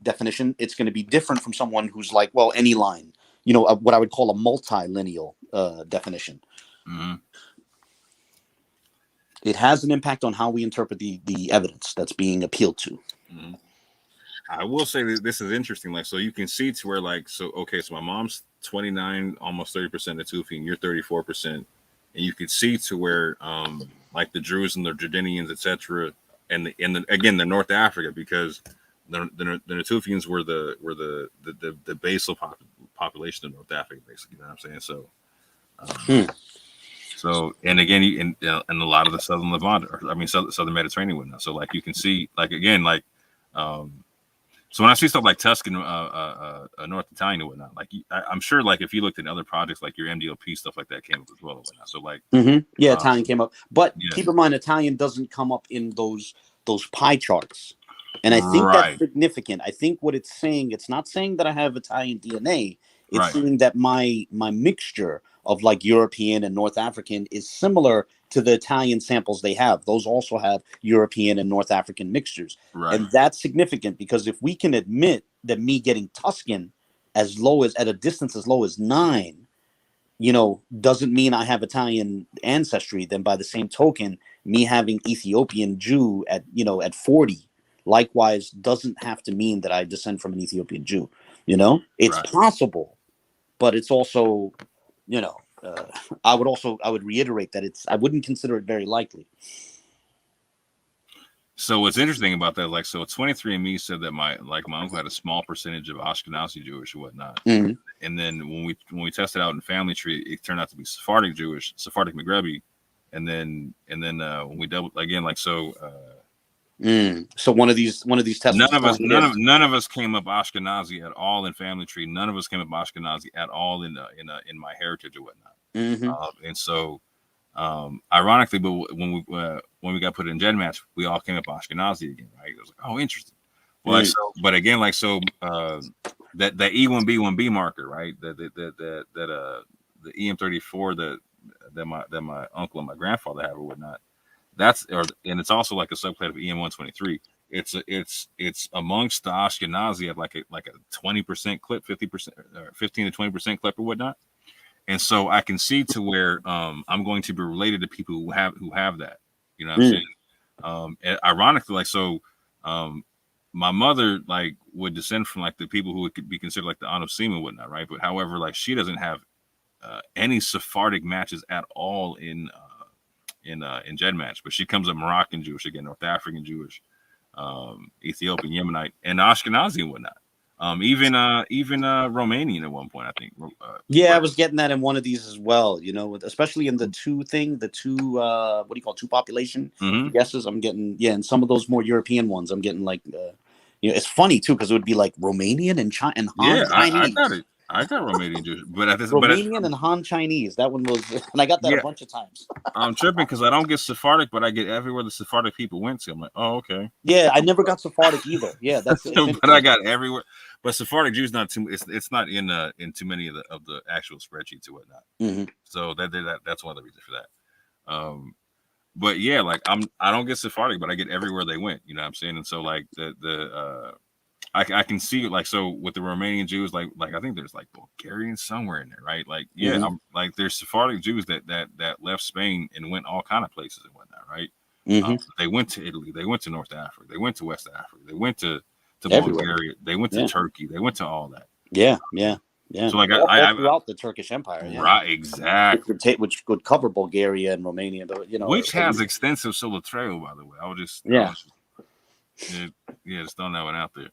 definition, it's going to be different from someone who's like, well, any line, what I would call a multilineal definition. It has an impact on how we interpret the evidence that's being appealed to. I will say that this is interesting. So you can see to where so my mom's 29, almost 30% Natufi, and you're 34%. And you can see to where the Druze and the Jordanians, etc., and the North Africa, because the Natufians were the basal population of North Africa, basically. You know what I'm saying? So and again, in a lot of the southern Levant, southern Mediterranean whatnot. So you can see so when I see stuff like Tuscan, North Italian and whatnot, I'm sure if you looked at other projects like your MDLP stuff like that came up as well. So Italian came up, but keep in mind Italian doesn't come up in those pie charts, and I think that's significant. I think what it's saying, it's not saying that I have Italian DNA. It's saying that my mixture of European and North African is similar to the Italian samples they have. Those also have European and North African mixtures. And that's significant because if we can admit that me getting Tuscan at a distance as low as 9, doesn't mean I have Italian ancestry, then by the same token, me having Ethiopian Jew at 40, likewise doesn't have to mean that I descend from an Ethiopian Jew. It's possible, but it's also, I would reiterate that I wouldn't consider it very likely. So what's interesting about that, like, so 23andMe said that my uncle had a small percentage of Ashkenazi Jewish and whatnot, and then when we tested out in family tree, it turned out to be Sephardic Jewish, Sephardic Magrebi, and then when we doubled again, like so. So one of these tests. None of us came up Ashkenazi at all in family tree. None of us came up Ashkenazi at all in my heritage or whatnot. And so, ironically, but when we got put in Gen Match, we all came up Ashkenazi again, right? It was like, oh, interesting. Well, but again, that E1B1B marker, right? The EM34 that my uncle and my grandfather have or whatnot. And it's also like a subclade of EM123. It's amongst the Ashkenazi at like a 20% clip, 50%, 15 to 20% clip or whatnot. And so I can see to where I'm going to be related to people who have that. You know what I'm saying? And ironically, my mother would descend from the people who would be considered like the Aunt of Sema and whatnot, right? But however, she doesn't have any Sephardic matches at all in Gen Match, but she comes up Moroccan Jewish again, North African Jewish, Ethiopian, Yemenite, and Ashkenazi and whatnot. Even Romanian at one point, I think. I was getting that in one of these as well. You know, especially in the two what do you call two population guesses? I'm getting and some of those more European ones. I'm getting it's funny too because it would be like Romanian and Han Chinese. I got it. I got Romanian Jewish, but Romanian and Han Chinese. That one was, and I got that a bunch of times. I'm tripping because I don't get Sephardic, but I get everywhere the Sephardic people went to. I'm like, oh, okay. Yeah, I never got Sephardic either. Yeah, that's. But I got everywhere. But Sephardic Jews not too. It's not in too many of the actual spreadsheets or whatnot. So that's one of the reasons for that. But yeah, I don't get Sephardic, but I get everywhere they went. You know what I'm saying? And so I can see so with the Romanian Jews, I think there's Bulgarians somewhere in there, right? I'm there's Sephardic Jews that left Spain and went all kind of places and whatnot, right? They went to Italy, they went to North Africa, they went to West Africa, they went to Bulgaria, they went to Turkey, they went to all that. Yeah. So all throughout the Turkish Empire, right? Exactly. Which could cover Bulgaria and Romania, but which has extensive Solotreo, by the way. I would just just throwing that one out there.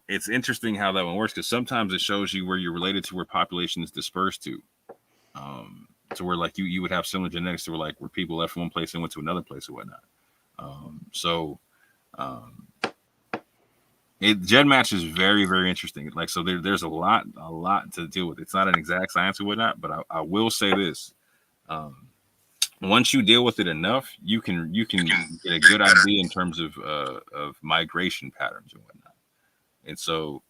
It's interesting how that one works because sometimes it shows you where you're related to where population is dispersed to where you would have similar genetics to where people left from one place and went to another place or whatnot. Gen Match is very, very interesting. There's a lot to deal with. It's not an exact science or whatnot, but I will say this. Once you deal with it enough, you can get a good idea in terms of migration patterns and whatnot. And so,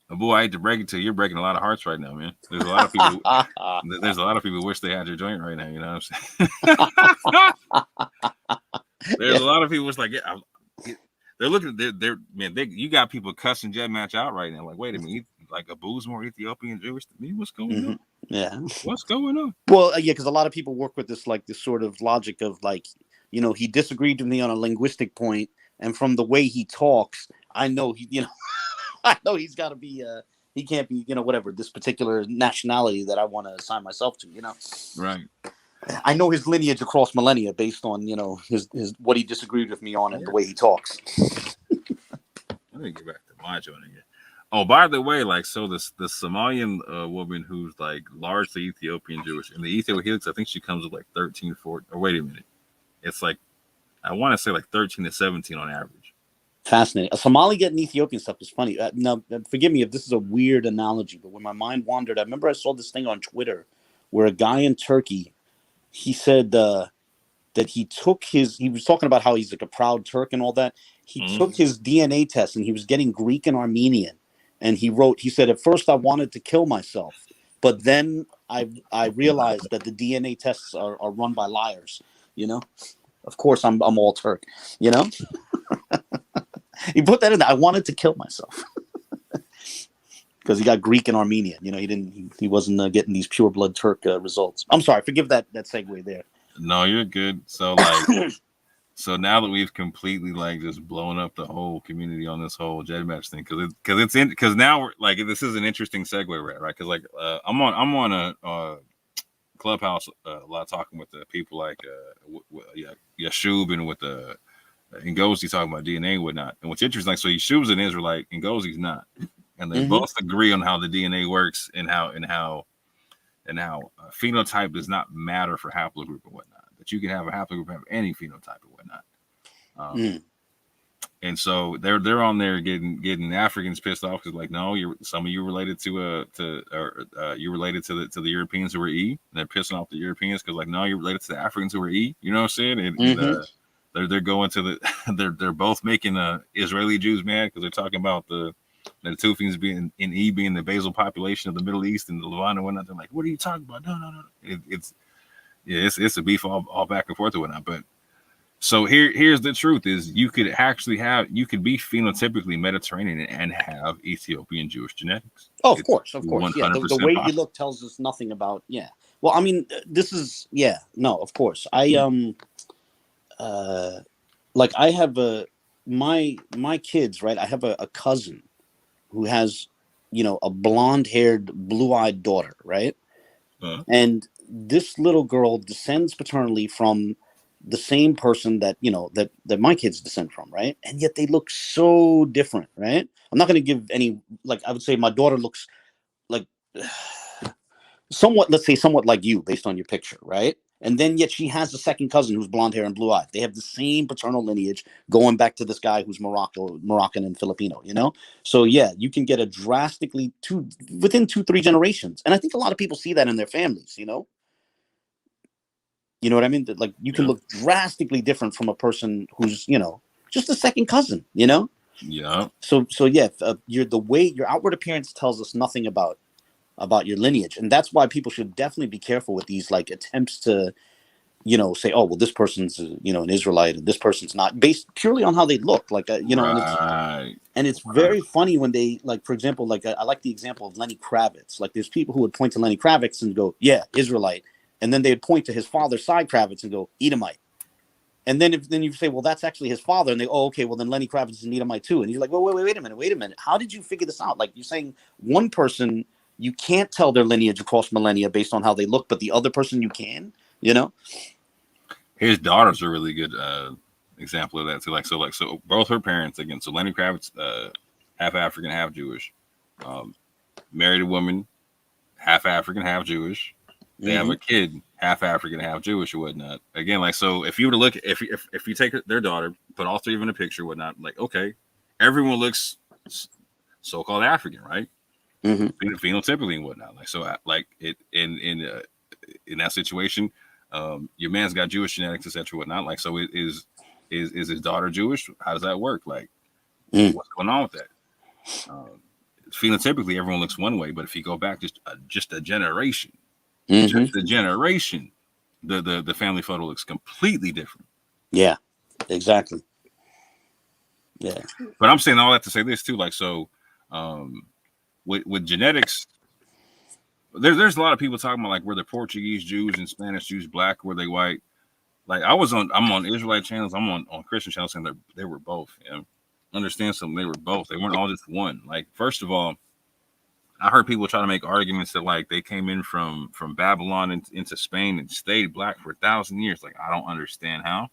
boy, I hate to break it to you, you're breaking a lot of hearts right now, man. There's a lot of people. There's a lot of people who wish they had your joint right now. You know what I'm saying? There's a lot of people who's they're looking. You got people cussing Gen Match out right now. Wait a minute. A booze more Ethiopian Jewish to me? What's going on? Yeah. What's going on? Well, because a lot of people work with this sort of logic of he disagreed with me on a linguistic point, and from the way he talks, I know I know he's got to be he can't be whatever this particular nationality that I want to assign myself to. Right. I know his lineage across millennia based on his what he disagreed with me on and the way he talks. Let me get back to my joint again. Oh, by the way, the Somalian woman who's largely Ethiopian Jewish, and the Ethio Helix, I think she comes with 13, 14. Or wait a minute, it's I want to say 13 to 17 on average. Fascinating. A Somali getting Ethiopian stuff is funny. Now, forgive me if this is a weird analogy, but when my mind wandered, I remember I saw this thing on Twitter where a guy in Turkey, he said that he was talking about how he's a proud Turk and all that. He took his DNA test and he was getting Greek and Armenian. And he said, at first I wanted to kill myself, but then I realized that the DNA tests are run by liars, Of course, I'm all Turk, He put that in there. I wanted to kill myself because he got Greek and Armenian. He wasn't getting these pure blood Turk results. I'm sorry, forgive that segue there. No, you're good. So So now that we've completely like just blown up the whole community on this whole Jetmatch thing, because now we're like, this is an interesting segue, right? Because like I'm on a Clubhouse a lot, talking with the people like Yashub and with the Ngozi, talking about DNA and whatnot. And what's interesting, like, so Yashub's an Israelite and Ngozi's not, and they both agree on how the DNA works and how phenotype does not matter for haplogroup and whatnot. That you can have a haplogroup have any phenotype and whatnot. And so they're on there getting Africans pissed off because like, no, some of you related to you're related to the Europeans who are E. And they're pissing off the Europeans because like, no, you're related to the Africans who are E. You know what I'm saying? And they're going to the they're both making Israeli Jews mad because they're talking about the Tufians being in E being the basal population of the Middle East and the Levant and whatnot. They're like, what are you talking about? No. It's a beef all back and forth and whatnot. But so here's the truth: is you could be phenotypically Mediterranean and have Ethiopian Jewish genetics. Oh, of course. Yeah, the way you look tells us nothing about. Yeah. Well, I mean, this is no, of course. I have my kids, right? I have a cousin who has, a blonde-haired, blue-eyed daughter, right? And this little girl descends paternally from the same person that that my kids descend from, right? And yet they look so different, right? I'm not going to give any, like, I would say my daughter looks like somewhat like you based on your picture, right? And then yet she has a second cousin who's blonde hair and blue eyes. They have the same paternal lineage going back to this guy who's Moroccan and Filipino, So yeah, you can get a drastically within 2-3 generations. And I think a lot of people see that in their families, You know what I mean? That, like, you can look drastically different from a person who's, just a second cousin, Yeah. So yeah, your outward appearance tells us nothing about your lineage, and that's why people should definitely be careful with these like attempts to, say, oh, well, this person's an Israelite and this person's not, based purely on how they look, like right. And it's very funny when they, like, for example, like I like the example of Lenny Kravitz. Like, there's people who would point to Lenny Kravitz and go, yeah, Israelite. And then they'd point to his father's side Kravitz and go, Edomite. And then you say, well, that's actually his father. And they, oh, okay, well, then Lenny Kravitz is an Edomite too. And you're like, well, wait a minute. How did you figure this out? Like, you're saying one person, you can't tell their lineage across millennia based on how they look, but the other person you can, His daughter's a really good example of that too. So both her parents, again, so Lenny Kravitz, half African, half Jewish, married a woman, half African, half Jewish. They have a kid, half African, half Jewish or whatnot. Again, like, so if you were to look, if you take their daughter, put all three of them in a picture, whatnot, like, okay, everyone looks so-called African, right? Phenotypically and whatnot. Like, so, like, it in that situation, your man's got Jewish genetics, etc., whatnot. Like, so is his daughter Jewish? How does that work? Like, what's going on with that? Phenotypically, everyone looks one way, but if you go back just a generation. Just the generation, the family photo looks completely different. Yeah, exactly. Yeah, but I'm saying all that to say this too. Like, so, with genetics, there's a lot of people talking about like, were the Portuguese Jews and Spanish Jews black? Were they white? Like, I'm on Israelite channels, I'm on Christian channels saying they were both. Understand something? They were both. They weren't all just one. Like, first of all, I heard people try to make arguments that like they came in from Babylon into Spain and stayed black for 1,000 years. Like, I don't understand how.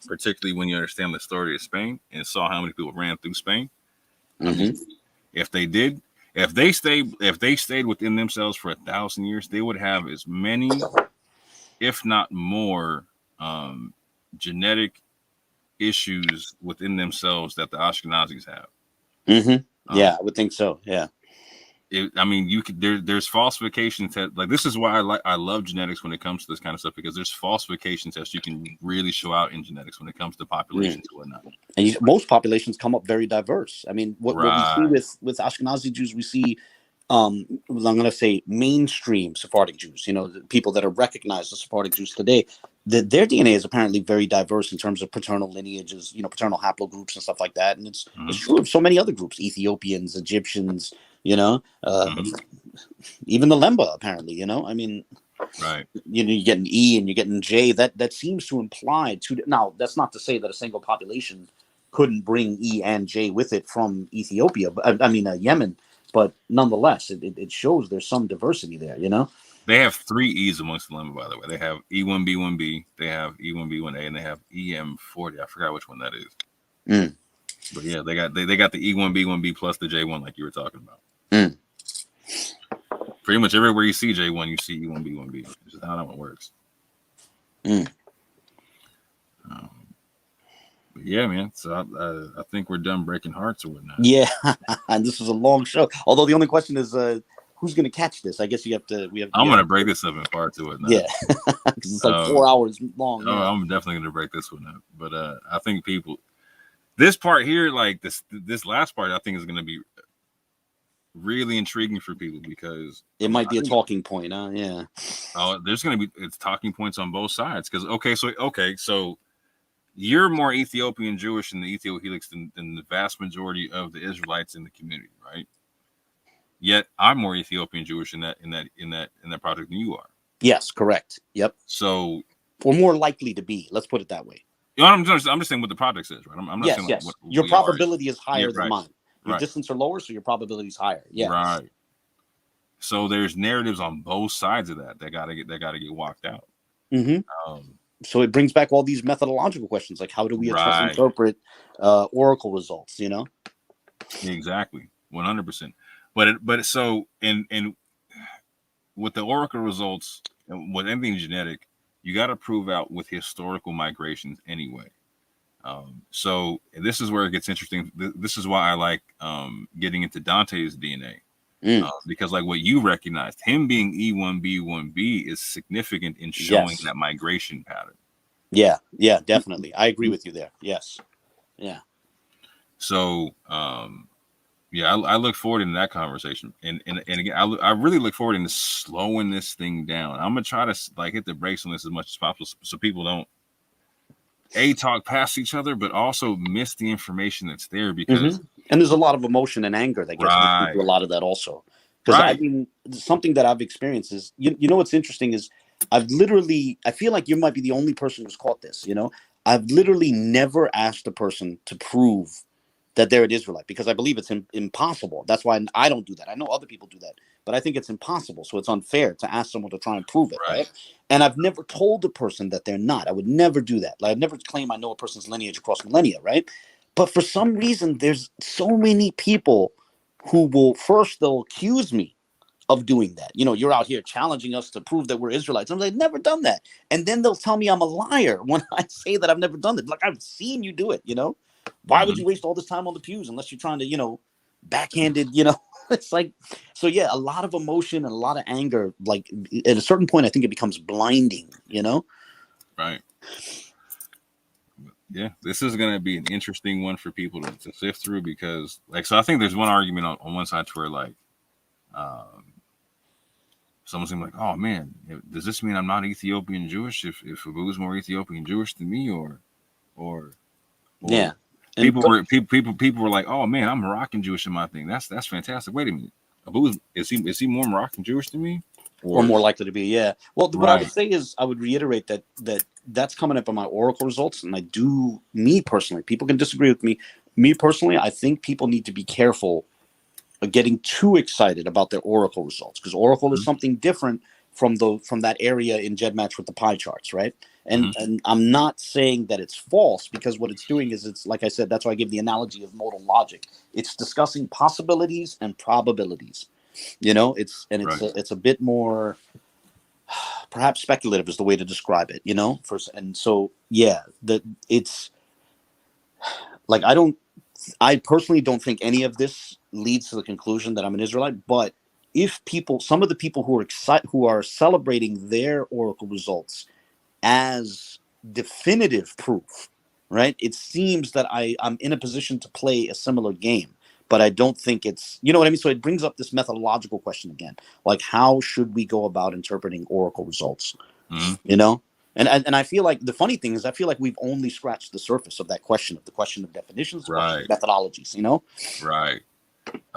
Particularly when you understand the story of Spain and saw how many people ran through Spain. I mean, if they stayed within themselves for 1,000 years, they would have as many, if not more, genetic issues within themselves that the Ashkenazis have. Yeah, I would think so. Yeah. You could there's falsification tests. Like, this is why I love genetics when it comes to this kind of stuff, because there's falsification tests you can really show out in genetics when it comes to populations and whatnot. And most populations come up very diverse. I mean, what we see with Ashkenazi Jews, we see I'm going to say mainstream Sephardic Jews, the people that are recognized as Sephardic Jews today, their DNA is apparently very diverse in terms of paternal lineages, paternal haplogroups and stuff like that. And it's true of so many other groups, Ethiopians, Egyptians, even the Lemba, apparently, I mean, Right. You know, you're getting E and you're getting J. That seems to imply two. Now, that's not to say that a single population couldn't bring E and J with it from Ethiopia, but I mean Yemen. But nonetheless, it shows there's some diversity there. You know, they have 3 E's amongst the lemma. By the way, they have E1B1B, they have E1B1A, and they have EM40. I forgot which one that is. Mm. But yeah, they got the E1B1B plus the J1, like you were talking about. Mm. Pretty much everywhere you see J1, you see E1B1B. It's just how that one works. Mm. But yeah, man. So I think we're done breaking hearts or whatnot. Yeah, and this was a long show. Although the only question is, who's going to catch this? I guess you have to. I'm going to break this up in part 2 or not. Yeah, because it's like 4 hours long. Oh, Yeah. I'm definitely going to break this one up. But I think people, this part here, like this last part, I think is going to be really intriguing for people because it might be a talking point. Yeah. Oh, there's going to be it's talking points on both sides because so you're more Ethiopian Jewish in the Ethio Helix than the vast majority of the Israelites in the community, right? Yet I'm more Ethiopian Jewish in that project than you are. Yes, correct. Yep. So we're more likely to be. Let's put it that way. You know, I'm just saying what the project says, right? I'm not saying yes. What your probability is higher than right. mine. Your distance are lower, so your probability is higher. Yeah. Right. So there's narratives on both sides of that gotta get walked out. Mm-hmm. So it brings back all these methodological questions, like how do we interpret oracle results? You know. Exactly, 100%. But so and with the oracle results and with anything genetic, you got to prove out with historical migrations anyway. So this is where it gets interesting. This is why I like getting into Dante's DNA. Because like what you recognized, him being E1B1B is significant in showing that migration pattern. Yeah, definitely. I agree with you there. Yes. Yeah. So I look forward to that conversation. And again, I really look forward to slowing this thing down. I'm gonna try to like hit the brakes on this as much as possible so people don't talk past each other, but also miss the information that's there because and there's a lot of emotion and anger that gets into a lot of that also. Because I mean, something that I've experienced is, you know, what's interesting is I feel like you might be the only person who's caught this. You know, I've literally never asked a person to prove that they're an Israelite because I believe it's impossible. That's why I don't do that. I know other people do that, but I think it's impossible. So it's unfair to ask someone to try and prove it, right? And I've never told a person that they're not. I would never do that. Like I've never claimed I know a person's lineage across millennia, right? But for some reason, there's so many people who they'll accuse me of doing that. You know, you're out here challenging us to prove that we're Israelites. I'm like, never done that. And then they'll tell me I'm a liar when I say that I've never done it. Like I've seen you do it, you know? Why would you waste all this time on the pews unless you're trying to, you know, backhanded, you know? It's like, so yeah, a lot of emotion and a lot of anger. Like at a certain point, I think it becomes blinding, you know? Right. Yeah, this is going to be an interesting one for people to sift through because, like, so I think there's one argument on one side to where, like, someone's gonna be like, "Oh man, does this mean I'm not Ethiopian Jewish if Abu's more Ethiopian Jewish than me, or yeah." People were like, "Oh man, I'm Moroccan Jewish in my thing. That's fantastic. Wait a minute, Abu is he more Moroccan Jewish than me, or more likely to be?" Yeah. Well, what I would say is I would reiterate that's coming up in my oracle results, and me personally, people can disagree with me. Me personally, I think people need to be careful of getting too excited about their oracle results because oracle is something different from that area in GEDmatch with the pie charts, right? And I'm not saying that it's false because what it's doing is it's like I said, that's why I give the analogy of modal logic. It's discussing possibilities and probabilities. You know, it's a bit more perhaps speculative is the way to describe it, you know? It's like I personally don't think any of this leads to the conclusion that I'm an Israelite, but if some of the people who are celebrating their oracle results as definitive proof, right? It seems that I'm in a position to play a similar game, but I don't think it's, you know what I mean? So it brings up this methodological question again, like how should we go about interpreting oracle results, you know? And I feel like the funny thing is I feel like we've only scratched the surface of that question, of definitions, the question of methodologies, you know? Right.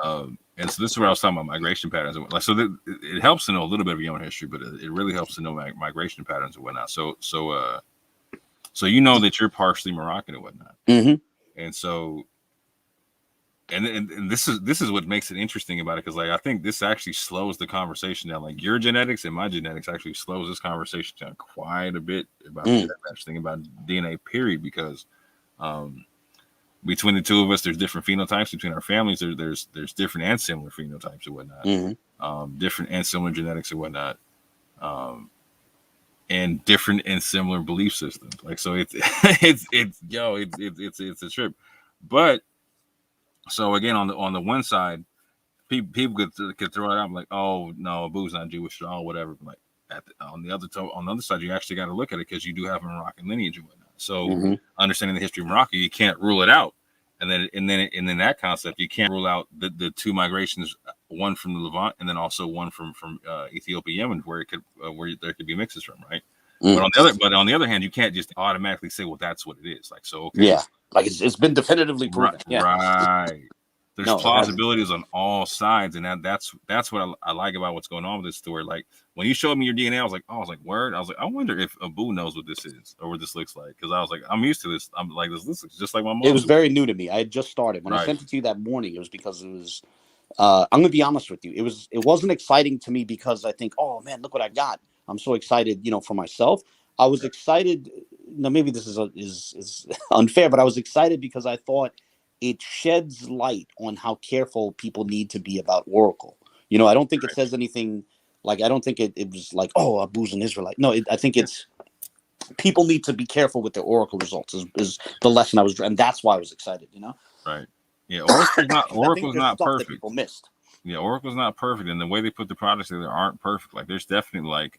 And so this is where I was talking about migration patterns. Like, so it helps to know a little bit of your own history, but it really helps to know migration patterns and whatnot. So you know that you're partially Moroccan and whatnot. Mm-hmm. And so, and this is what makes it interesting about it, because like I think this actually slows the conversation down. Like your genetics and my genetics actually slows this conversation down quite a bit about thing about DNA. Period, because between the two of us, there's different phenotypes. Between our families, there's different and similar phenotypes and whatnot. Different and similar genetics and whatnot. And different and similar belief systems. Like, so it's a trip. But so again, on the one side, people could throw it out like, oh no, Abu's not Jewish at all, whatever. But like on the other side, you actually got to look at it because you do have a Moroccan lineage and whatnot. So understanding the history of Morocco, you can't rule it out. And then that concept, you can't rule out the two migrations, one from the Levant and then also one from Ethiopia, Yemen, where there could be mixes from, right? But on the other hand, you can't just automatically say, well, that's what it is. Like, so okay, yeah, like it's been definitively proven. Right. There's plausibilities on all sides, and that's what I like about what's going on with this story. Like when you showed me your DNA, I was like, word. I was like, I wonder if Abu knows what this is or what this looks like, because I was like, I'm used to this. I'm like, this looks just like my mom. It was very new to me. I had just started when I sent it to you that morning. It was because it was. I'm gonna be honest with you. It wasn't exciting to me because I think, oh man, look what I got. I'm so excited, for myself. I was excited. Now maybe this is unfair, but I was excited because I thought it sheds light on how careful people need to be about Oracle. I don't think it says anything like, I don't think it was like, oh, Abu's an Israelite. No, I think it's people need to be careful with their Oracle results is the lesson I was, and that's why I was excited, Right. Yeah. Oracle's not perfect. That people missed. Yeah. Oracle's not perfect. And the way they put the products together aren't perfect. Like there's definitely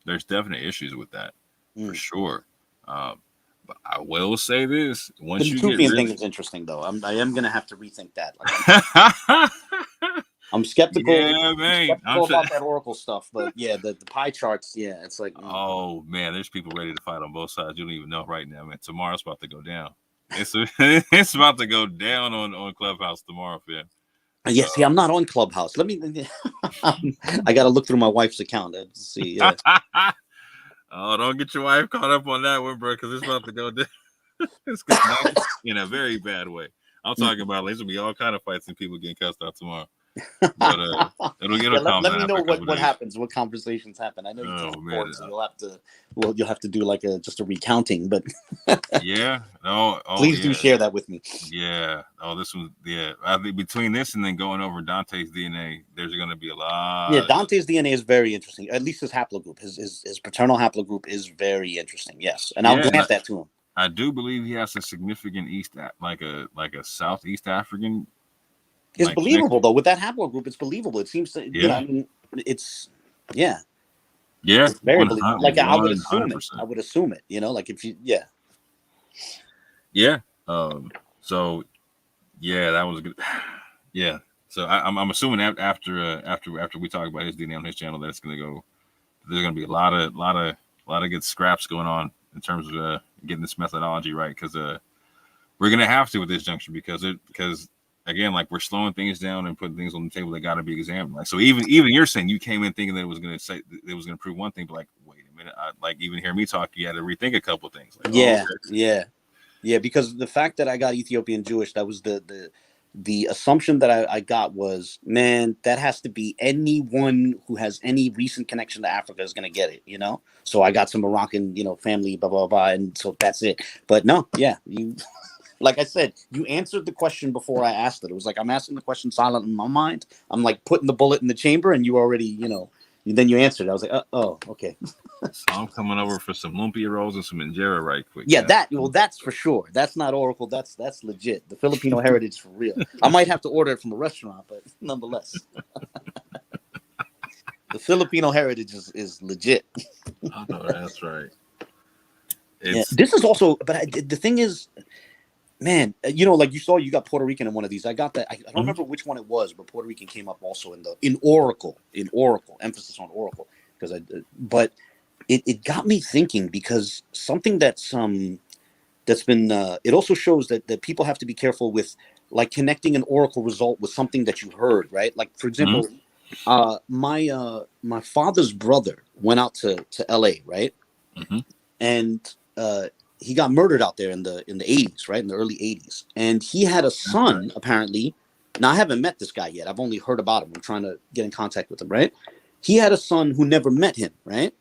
there's definite issues with that for sure. But I will say this: once the you Tufian thing is interesting, though. I am going to have to rethink that. Like, I'm skeptical. Yeah, man. I'm skeptical about that Oracle stuff, but yeah, the pie charts. Yeah, it's like, oh man, there's people ready to fight on both sides. You don't even know right now, man. Tomorrow's about to go down. It's about to go down on Clubhouse tomorrow, man. Yeah, see, I'm not on Clubhouse. Let me. I got to look through my wife's account to see. Yeah. Oh, don't get your wife caught up on that one, bro, because it's about to go down. It's in a very bad way. I'm talking about there's gonna be all kind of fights and people getting cussed out tomorrow. But it'll calm down. Let me know what happens, what conversations happen. I know you teach sports, so you'll have to do like just a recounting, but yeah. Please do share that with me. Yeah. Oh, this one. Yeah. I think between this and then going over Dante's DNA, there's going to be a lot. Yeah, Dante's DNA is very interesting. At least his haplogroup, his paternal haplogroup is very interesting. Yes, and I'll grant that to him. I do believe he has a significant like a Southeast African. It's believable though with that haplogroup. It's believable. It seems to. It's Yeah. It's very believable. Like I would assume it. I would assume it. Like if you. Yeah. Yeah. So, yeah, that was good. Yeah. So I'm assuming after we talk about his DNA on his channel, that's gonna go. There's gonna be a lot of good scraps going on in terms of getting this methodology right, because we're gonna have to with this juncture because again, like we're slowing things down and putting things on the table that got to be examined. Like so, even you're saying you came in thinking that it was gonna prove one thing, but like wait a minute, like even hear me talk, you had to rethink a couple things. Like, yeah, because the fact that I got Ethiopian Jewish, that was the assumption that I got was, man, that has to be anyone who has any recent connection to Africa is gonna get it, So I got some Moroccan, family, blah blah blah, and so that's it. But no, yeah, you. Like I said, you answered the question before I asked it. It was like I'm asking the question silent in my mind. I'm like putting the bullet in the chamber, and you already, then you answered. I was like, oh, okay. So I'm coming over for some lumpia rolls and some injera right quick. Yeah, that's for sure. That's not Oracle. That's legit. The Filipino heritage is for real. I might have to order it from a restaurant, but nonetheless, the Filipino heritage is legit. Oh, that's right. This is also, but the thing is. Man, like you saw, you got Puerto Rican in one of these. I got that. I don't remember which one it was, but Puerto Rican came up also in Oracle, emphasis on Oracle, but it got me thinking because something that's been it also shows that people have to be careful with like connecting an oracle result with something that you heard, right? Like, for example, my father's brother went out to LA, right? And he got murdered out there in the 80s, right? In the early 80s. And he had a son, apparently. Now, I haven't met this guy yet. I've only heard about him. I'm trying to get in contact with him, right? He had a son who never met him, right?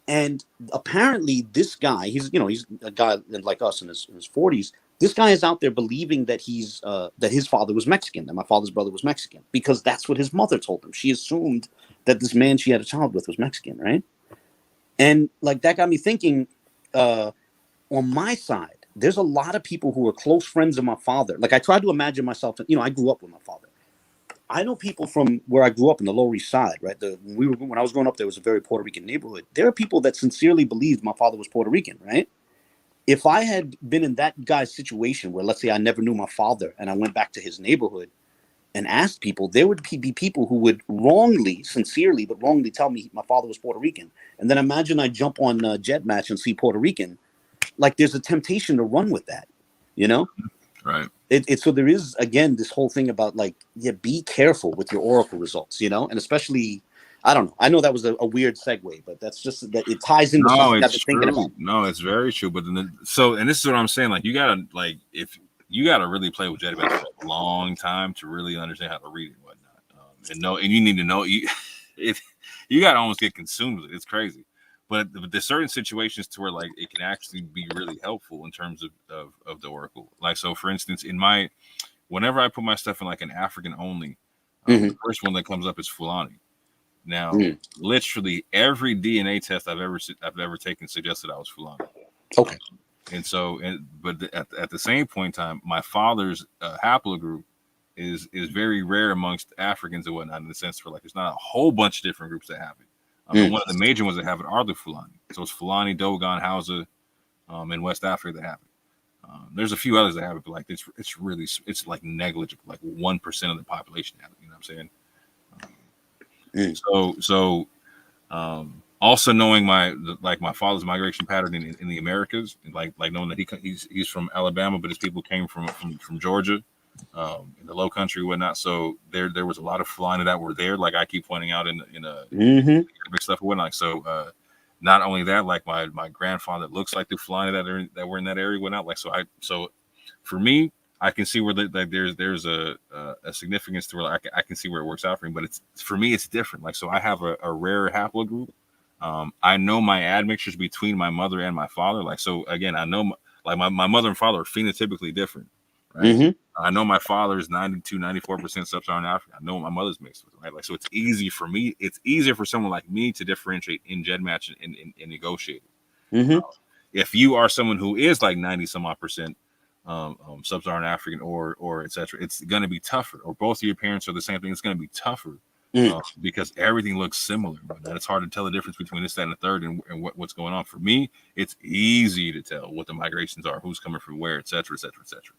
And apparently this guy, he's a guy like us in his 40s. This guy is out there believing that that his father was Mexican, that my father's brother was Mexican, because that's what his mother told him. She assumed that this man she had a child with was Mexican, right? And like that got me thinking, on my side, there's a lot of people who are close friends of my father. Like I tried to imagine myself, I grew up with my father. I know people from where I grew up in the Lower East Side, right? When I was growing up, there was a very Puerto Rican neighborhood. There are people that sincerely believed my father was Puerto Rican, right? If I had been in that guy's situation where, let's say, I never knew my father and I went back to his neighborhood and asked people, there would be people who would sincerely, but wrongly tell me my father was Puerto Rican. And then imagine I jump on Jet Match and see Puerto Rican. Like there's a temptation to run with that, Right. So there is, again, this whole thing about like, be careful with your oracle results, and especially, I don't know. I know that was a weird segue, but that's just that it ties into something I've been thinking about. No, it's very true. But then, and this is what I'm saying. Like you gotta really play with Jedi for a long time to really understand how to read it and whatnot. And you need to know you gotta almost get consumed with it. It's crazy. But there's certain situations to where like it can actually be really helpful in terms of the oracle. Like so, for instance, whenever I put my stuff in like an African only, the first one that comes up is Fulani. Now, literally every DNA test I've ever taken suggested I was Fulani. Okay. But at the same point in time, my father's haplogroup is very rare amongst Africans and whatnot, in the sense where like there's not a whole bunch of different groups that have it. One of the major ones that have it are the Fulani. So it's Fulani, Dogon, Hausa, in West Africa that have it. There's a few others that have it, but like it's like negligible, like 1% of the population have it. You know what I'm saying? So also knowing my father's migration pattern in the Americas, like knowing that he's from Alabama, but his people came from Georgia, in the Low Country and whatnot. So there was a lot of Fulani that were there, like I keep pointing out in big stuff and whatnot. So not only that, like my grandfather looks like the Fulani that were in that area and whatnot. Like so for me, I can see where there's a significance to where I can see where it works out for me, but for me it's different. Like so I have a rare haplogroup. I know my admixtures between my mother and my father. Like so again, I know my mother and father are phenotypically different. Right. I know my father is 92-94% sub-Saharan African. I know what my mother's mixed with, right? Like, so it's easy for me. It's easier for someone like me to differentiate in Jed Match and negotiate. If you are someone who is like 90 some odd percent sub-Saharan African or etc., it's going to be tougher. Or both of your parents are the same thing. It's going to be tougher because everything looks similar. But it's hard to tell the difference between this, that, and the third, and what's going on. For me, it's easy to tell what the migrations are, who's coming from where, etc., etc., etc.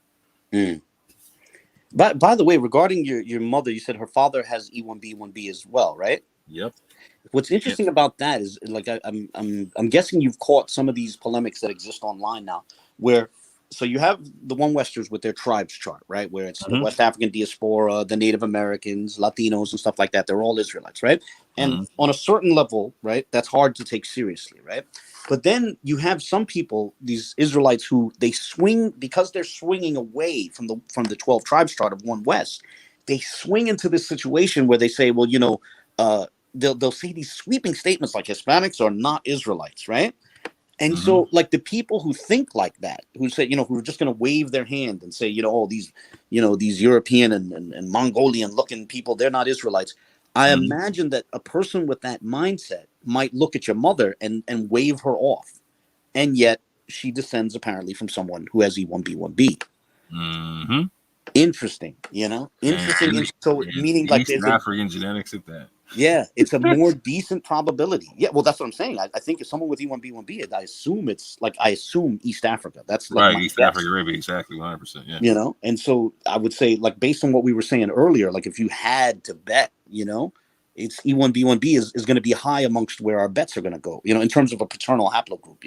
But by the way, regarding your mother, you said her father has E1B1B as well, right? Yep. What's interesting about that is, like, I'm guessing you've caught some of these polemics that exist online now, where so you have the One Westers with their tribes chart, right? Where it's the West African diaspora, the Native Americans, Latinos, and stuff like that. They're all Israelites, right? And on a certain level, right, that's hard to take seriously, right? But then you have some people, these Israelites, who they swing because they're swinging away from the 12 tribes chart of One West. They swing into this situation where they say, well, they'll say these sweeping statements like Hispanics are not Israelites, right? And so, like, the people who think like that, who say, who are just going to wave their hand and say, these European and Mongolian looking people, they're not Israelites. I imagine that a person with that mindset might look at your mother and wave her off. And yet she descends apparently from someone who has E1B1B. Interesting, Interesting. So meaning like there's African genetics at that. Yeah, it's a more decent probability. Yeah, well, that's what I'm saying. I think if someone with E1B1B, I assume East Africa. That's like right, East Africa, Arabia, exactly, 100%. Yeah, and so I would say, like, based on what we were saying earlier, like if you had to bet, it's E1B1B is going to be high amongst where our bets are going to go. In terms of a paternal haplogroup.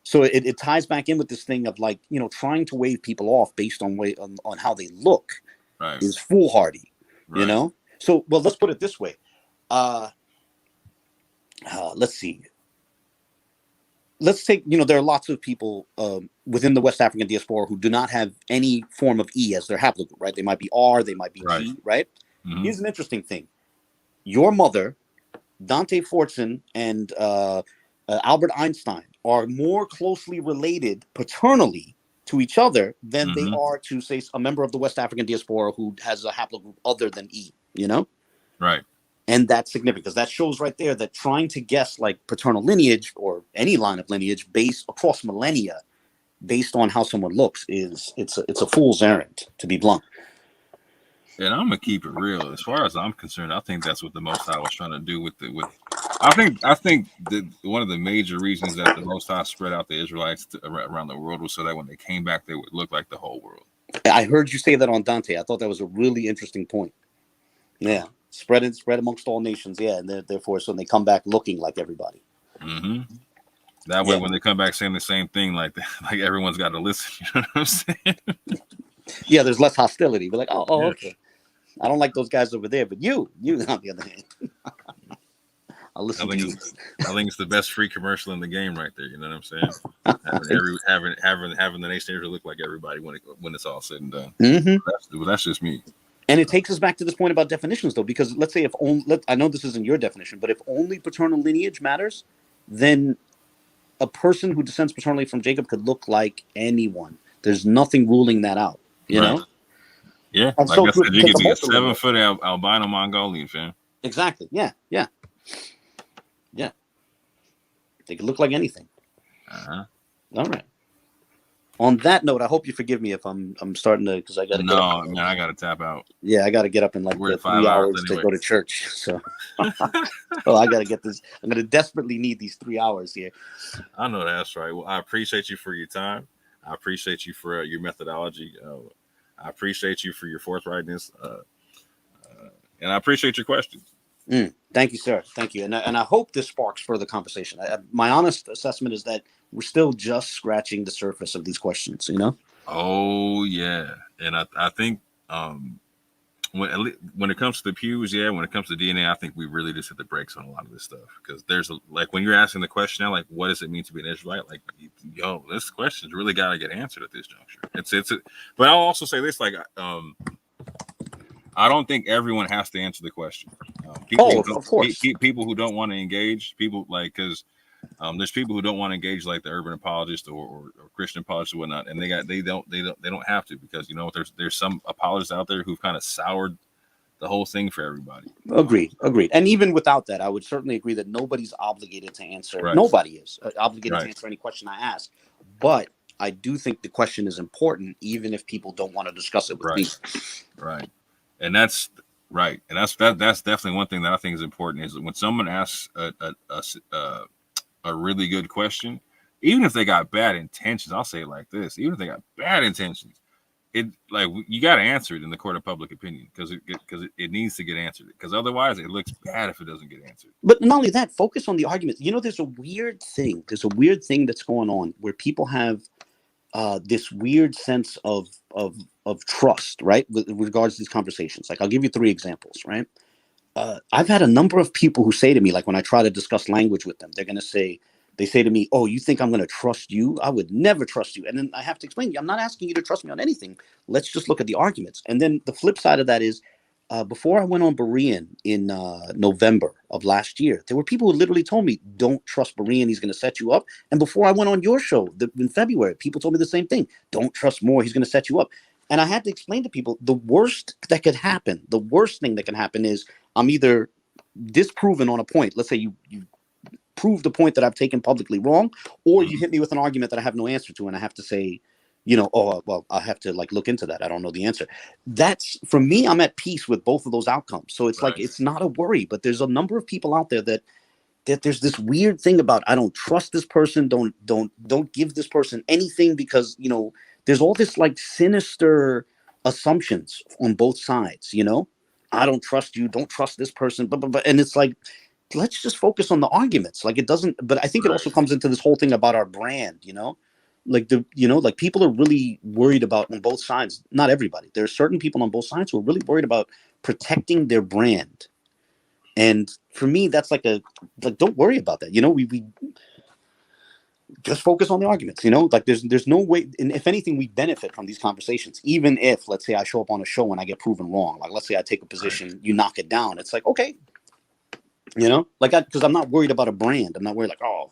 So it ties back in with this thing of like, you know, trying to wave people off based on on how they look Right. is foolhardy, you Right. know? So, well, let's put it this way. Let's see. Let's take, you know, there are lots of people within the West African diaspora who do not have any form of E as their haplogroup, right? They might be R, they might be Right. G, right? Mhm. Here's an interesting thing. Your mother, Dante Fortson, and Albert Einstein are more closely related paternally to each other than they Mhm. are to, say, a member of the West African diaspora who has a haplogroup other than E, you know? Right. And that's significant because that shows right there that trying to guess like paternal lineage or any line of lineage based across millennia based on how someone looks it's a fool's errand, to be blunt. And I'm gonna keep it real. As far as I'm concerned, I think that's what the Most High was trying to do with I think that one of the major reasons that the Most High spread out the Israelites around the world was so that when they came back, they would look like the whole world. I heard you say that on Dante. I thought that was a really interesting point. Yeah, spread amongst all nations. Yeah, and therefore, so they come back looking like everybody. Mm-hmm. That way, when they come back saying the same thing, like everyone's got to listen. You know what I'm saying? Yeah, there's less hostility. We're like, oh, Yeah. okay. I don't like those guys over there, but you on the other hand, I'll listen to you. I think it's the best free commercial in the game, right there. You know what I'm saying? having the nation look like everybody when it's all said and done. Mm-hmm. That's just me. And it takes us back to this point about definitions, though, because let's say if only, I know this isn't your definition, but if only paternal lineage matters, then a person who descends paternally from Jacob could look like anyone. There's nothing ruling that out, you know? Yeah, and like so I said, you could be a 7 lineage. foot albino Mongolian, fam. Exactly. Yeah. They could look like anything. Uh-huh. All right. On that note, I hope you forgive me if I'm starting to, because I got to get up. Man, I got to tap out. Yeah, I got to get up in like 3 hours anyway to go to church. So, well, I got to get this. I'm going to desperately need these 3 hours here. I know that's right. Well, I appreciate you for your time. I appreciate you for your methodology. I appreciate you for your forthrightness, and I appreciate your questions. Thank you, sir. Thank you, and I hope this sparks further conversation. My honest assessment is that we're still just scratching the surface of these questions. You know? Oh yeah, and I think when it comes to the Pews, when it comes to DNA, I think we really just hit the brakes on a lot of this stuff because there's like when you're asking the question now, like what does it mean to be an Israelite? Like, this question's really got to get answered at this juncture. But I'll also say this, like, I don't think everyone has to answer the question. Of course. People who don't want to engage, because there's people who don't want to engage, like the urban apologist or Christian apologist or whatnot, and they don't have to because there's some apologists out there who've kind of soured the whole thing for everybody. Agreed. And even without that, I would certainly agree that nobody's obligated to answer. Right. Nobody is obligated to answer any question I ask. But I do think the question is important, even if people don't want to discuss it with me. Right. And that's right. And that's definitely one thing that I think is important is that when someone asks a really good question, even if they got bad intentions, I'll say it like this: even if they got bad intentions, you got to answer it in the court of public opinion because it needs to get answered. Because otherwise, it looks bad if it doesn't get answered. But not only that, focus on the argument. You know, there's a weird thing. There's a weird thing that's going on where people have this weird sense of trust, right, with regards to these conversations. Like, I'll give you 3 examples, right? I've had a number of people who say to me, like when I try to discuss language with them, they say to me, "Oh, you think I'm going to trust you? I would never trust you." And then I have to explain to you, I'm not asking you to trust me on anything. Let's just look at the arguments. And then the flip side of that is, before I went on Berean in November of last year, there were people who literally told me, "Don't trust Berean, he's going to set you up." And before I went on your show in February, people told me the same thing. "Don't trust Moor, he's going to set you up." And I had to explain to people the worst thing that can happen is I'm either disproven on a point. Let's say you prove the point that I've taken publicly wrong, or you hit me with an argument that I have no answer to, and I have to say, "Oh, well, I have to look into that. I don't know the answer." That's, for me, I'm at peace with both of those outcomes. So it's like, it's not a worry, but there's a number of people out there that there's this weird thing about, I don't trust this person. Don't give this person anything because, there's all this like sinister assumptions on both sides, I don't trust you. Don't trust this person. And it's like, let's just focus on the arguments. Like it doesn't, but I think it also comes into this whole thing about our brand, like like people are really worried about on both sides. Not everybody. There are certain people on both sides who are really worried about protecting their brand. And for me, that's like don't worry about that. We just focus on the arguments, like there's no way. And if anything, we benefit from these conversations, even if, let's say I show up on a show and I get proven wrong. Like, let's say I take a position, you knock it down. It's like, okay, because I'm not worried about a brand. I'm not worried like, oh,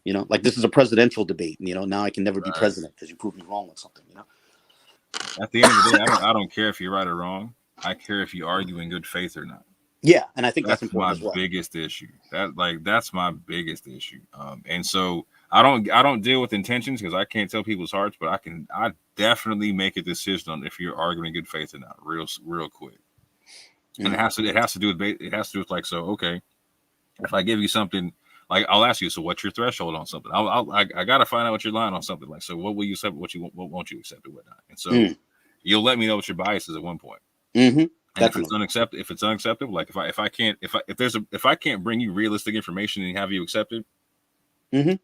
like this is a presidential debate. Now I can never be president because you proved me wrong with something. At the end of the day, I don't care if you're right or wrong. I care if you argue in good faith or not. Yeah, and I think that's my important as well. biggest issue. That's my biggest issue. And so I don't deal with intentions because I can't tell people's hearts, but I definitely make a decision on if you're arguing in good faith or not, real quick. Mm-hmm. And it has to do with like, so okay, if I give you something, like I'll ask you, so what's your threshold on something? I gotta find out what you're lying on something. Like, so what will you accept? What won't you accept or whatnot? And so you'll let me know what your bias is at one point. Mm-hmm. And if it's unacceptable, like if I can't bring you realistic information and have you accept it, I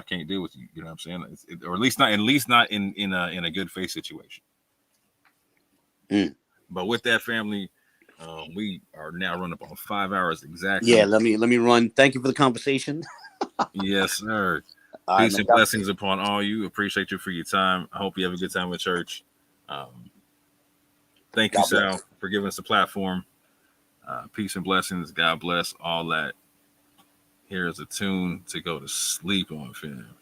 can't deal with you. You know what I'm saying? Or at least not in a good faith situation. But with that, family, we are now running up on 5 hours exactly. Yeah, let me run. Thank you for the conversation. Yes, sir. Peace and blessings upon all you. Appreciate you for your time. I hope you have a good time at church. Thank you, Sal, for giving us the platform. Peace and blessings. God bless. All that. Here is a tune to go to sleep on, fam.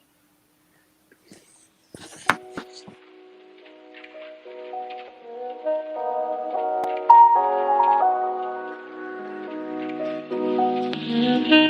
Thank you.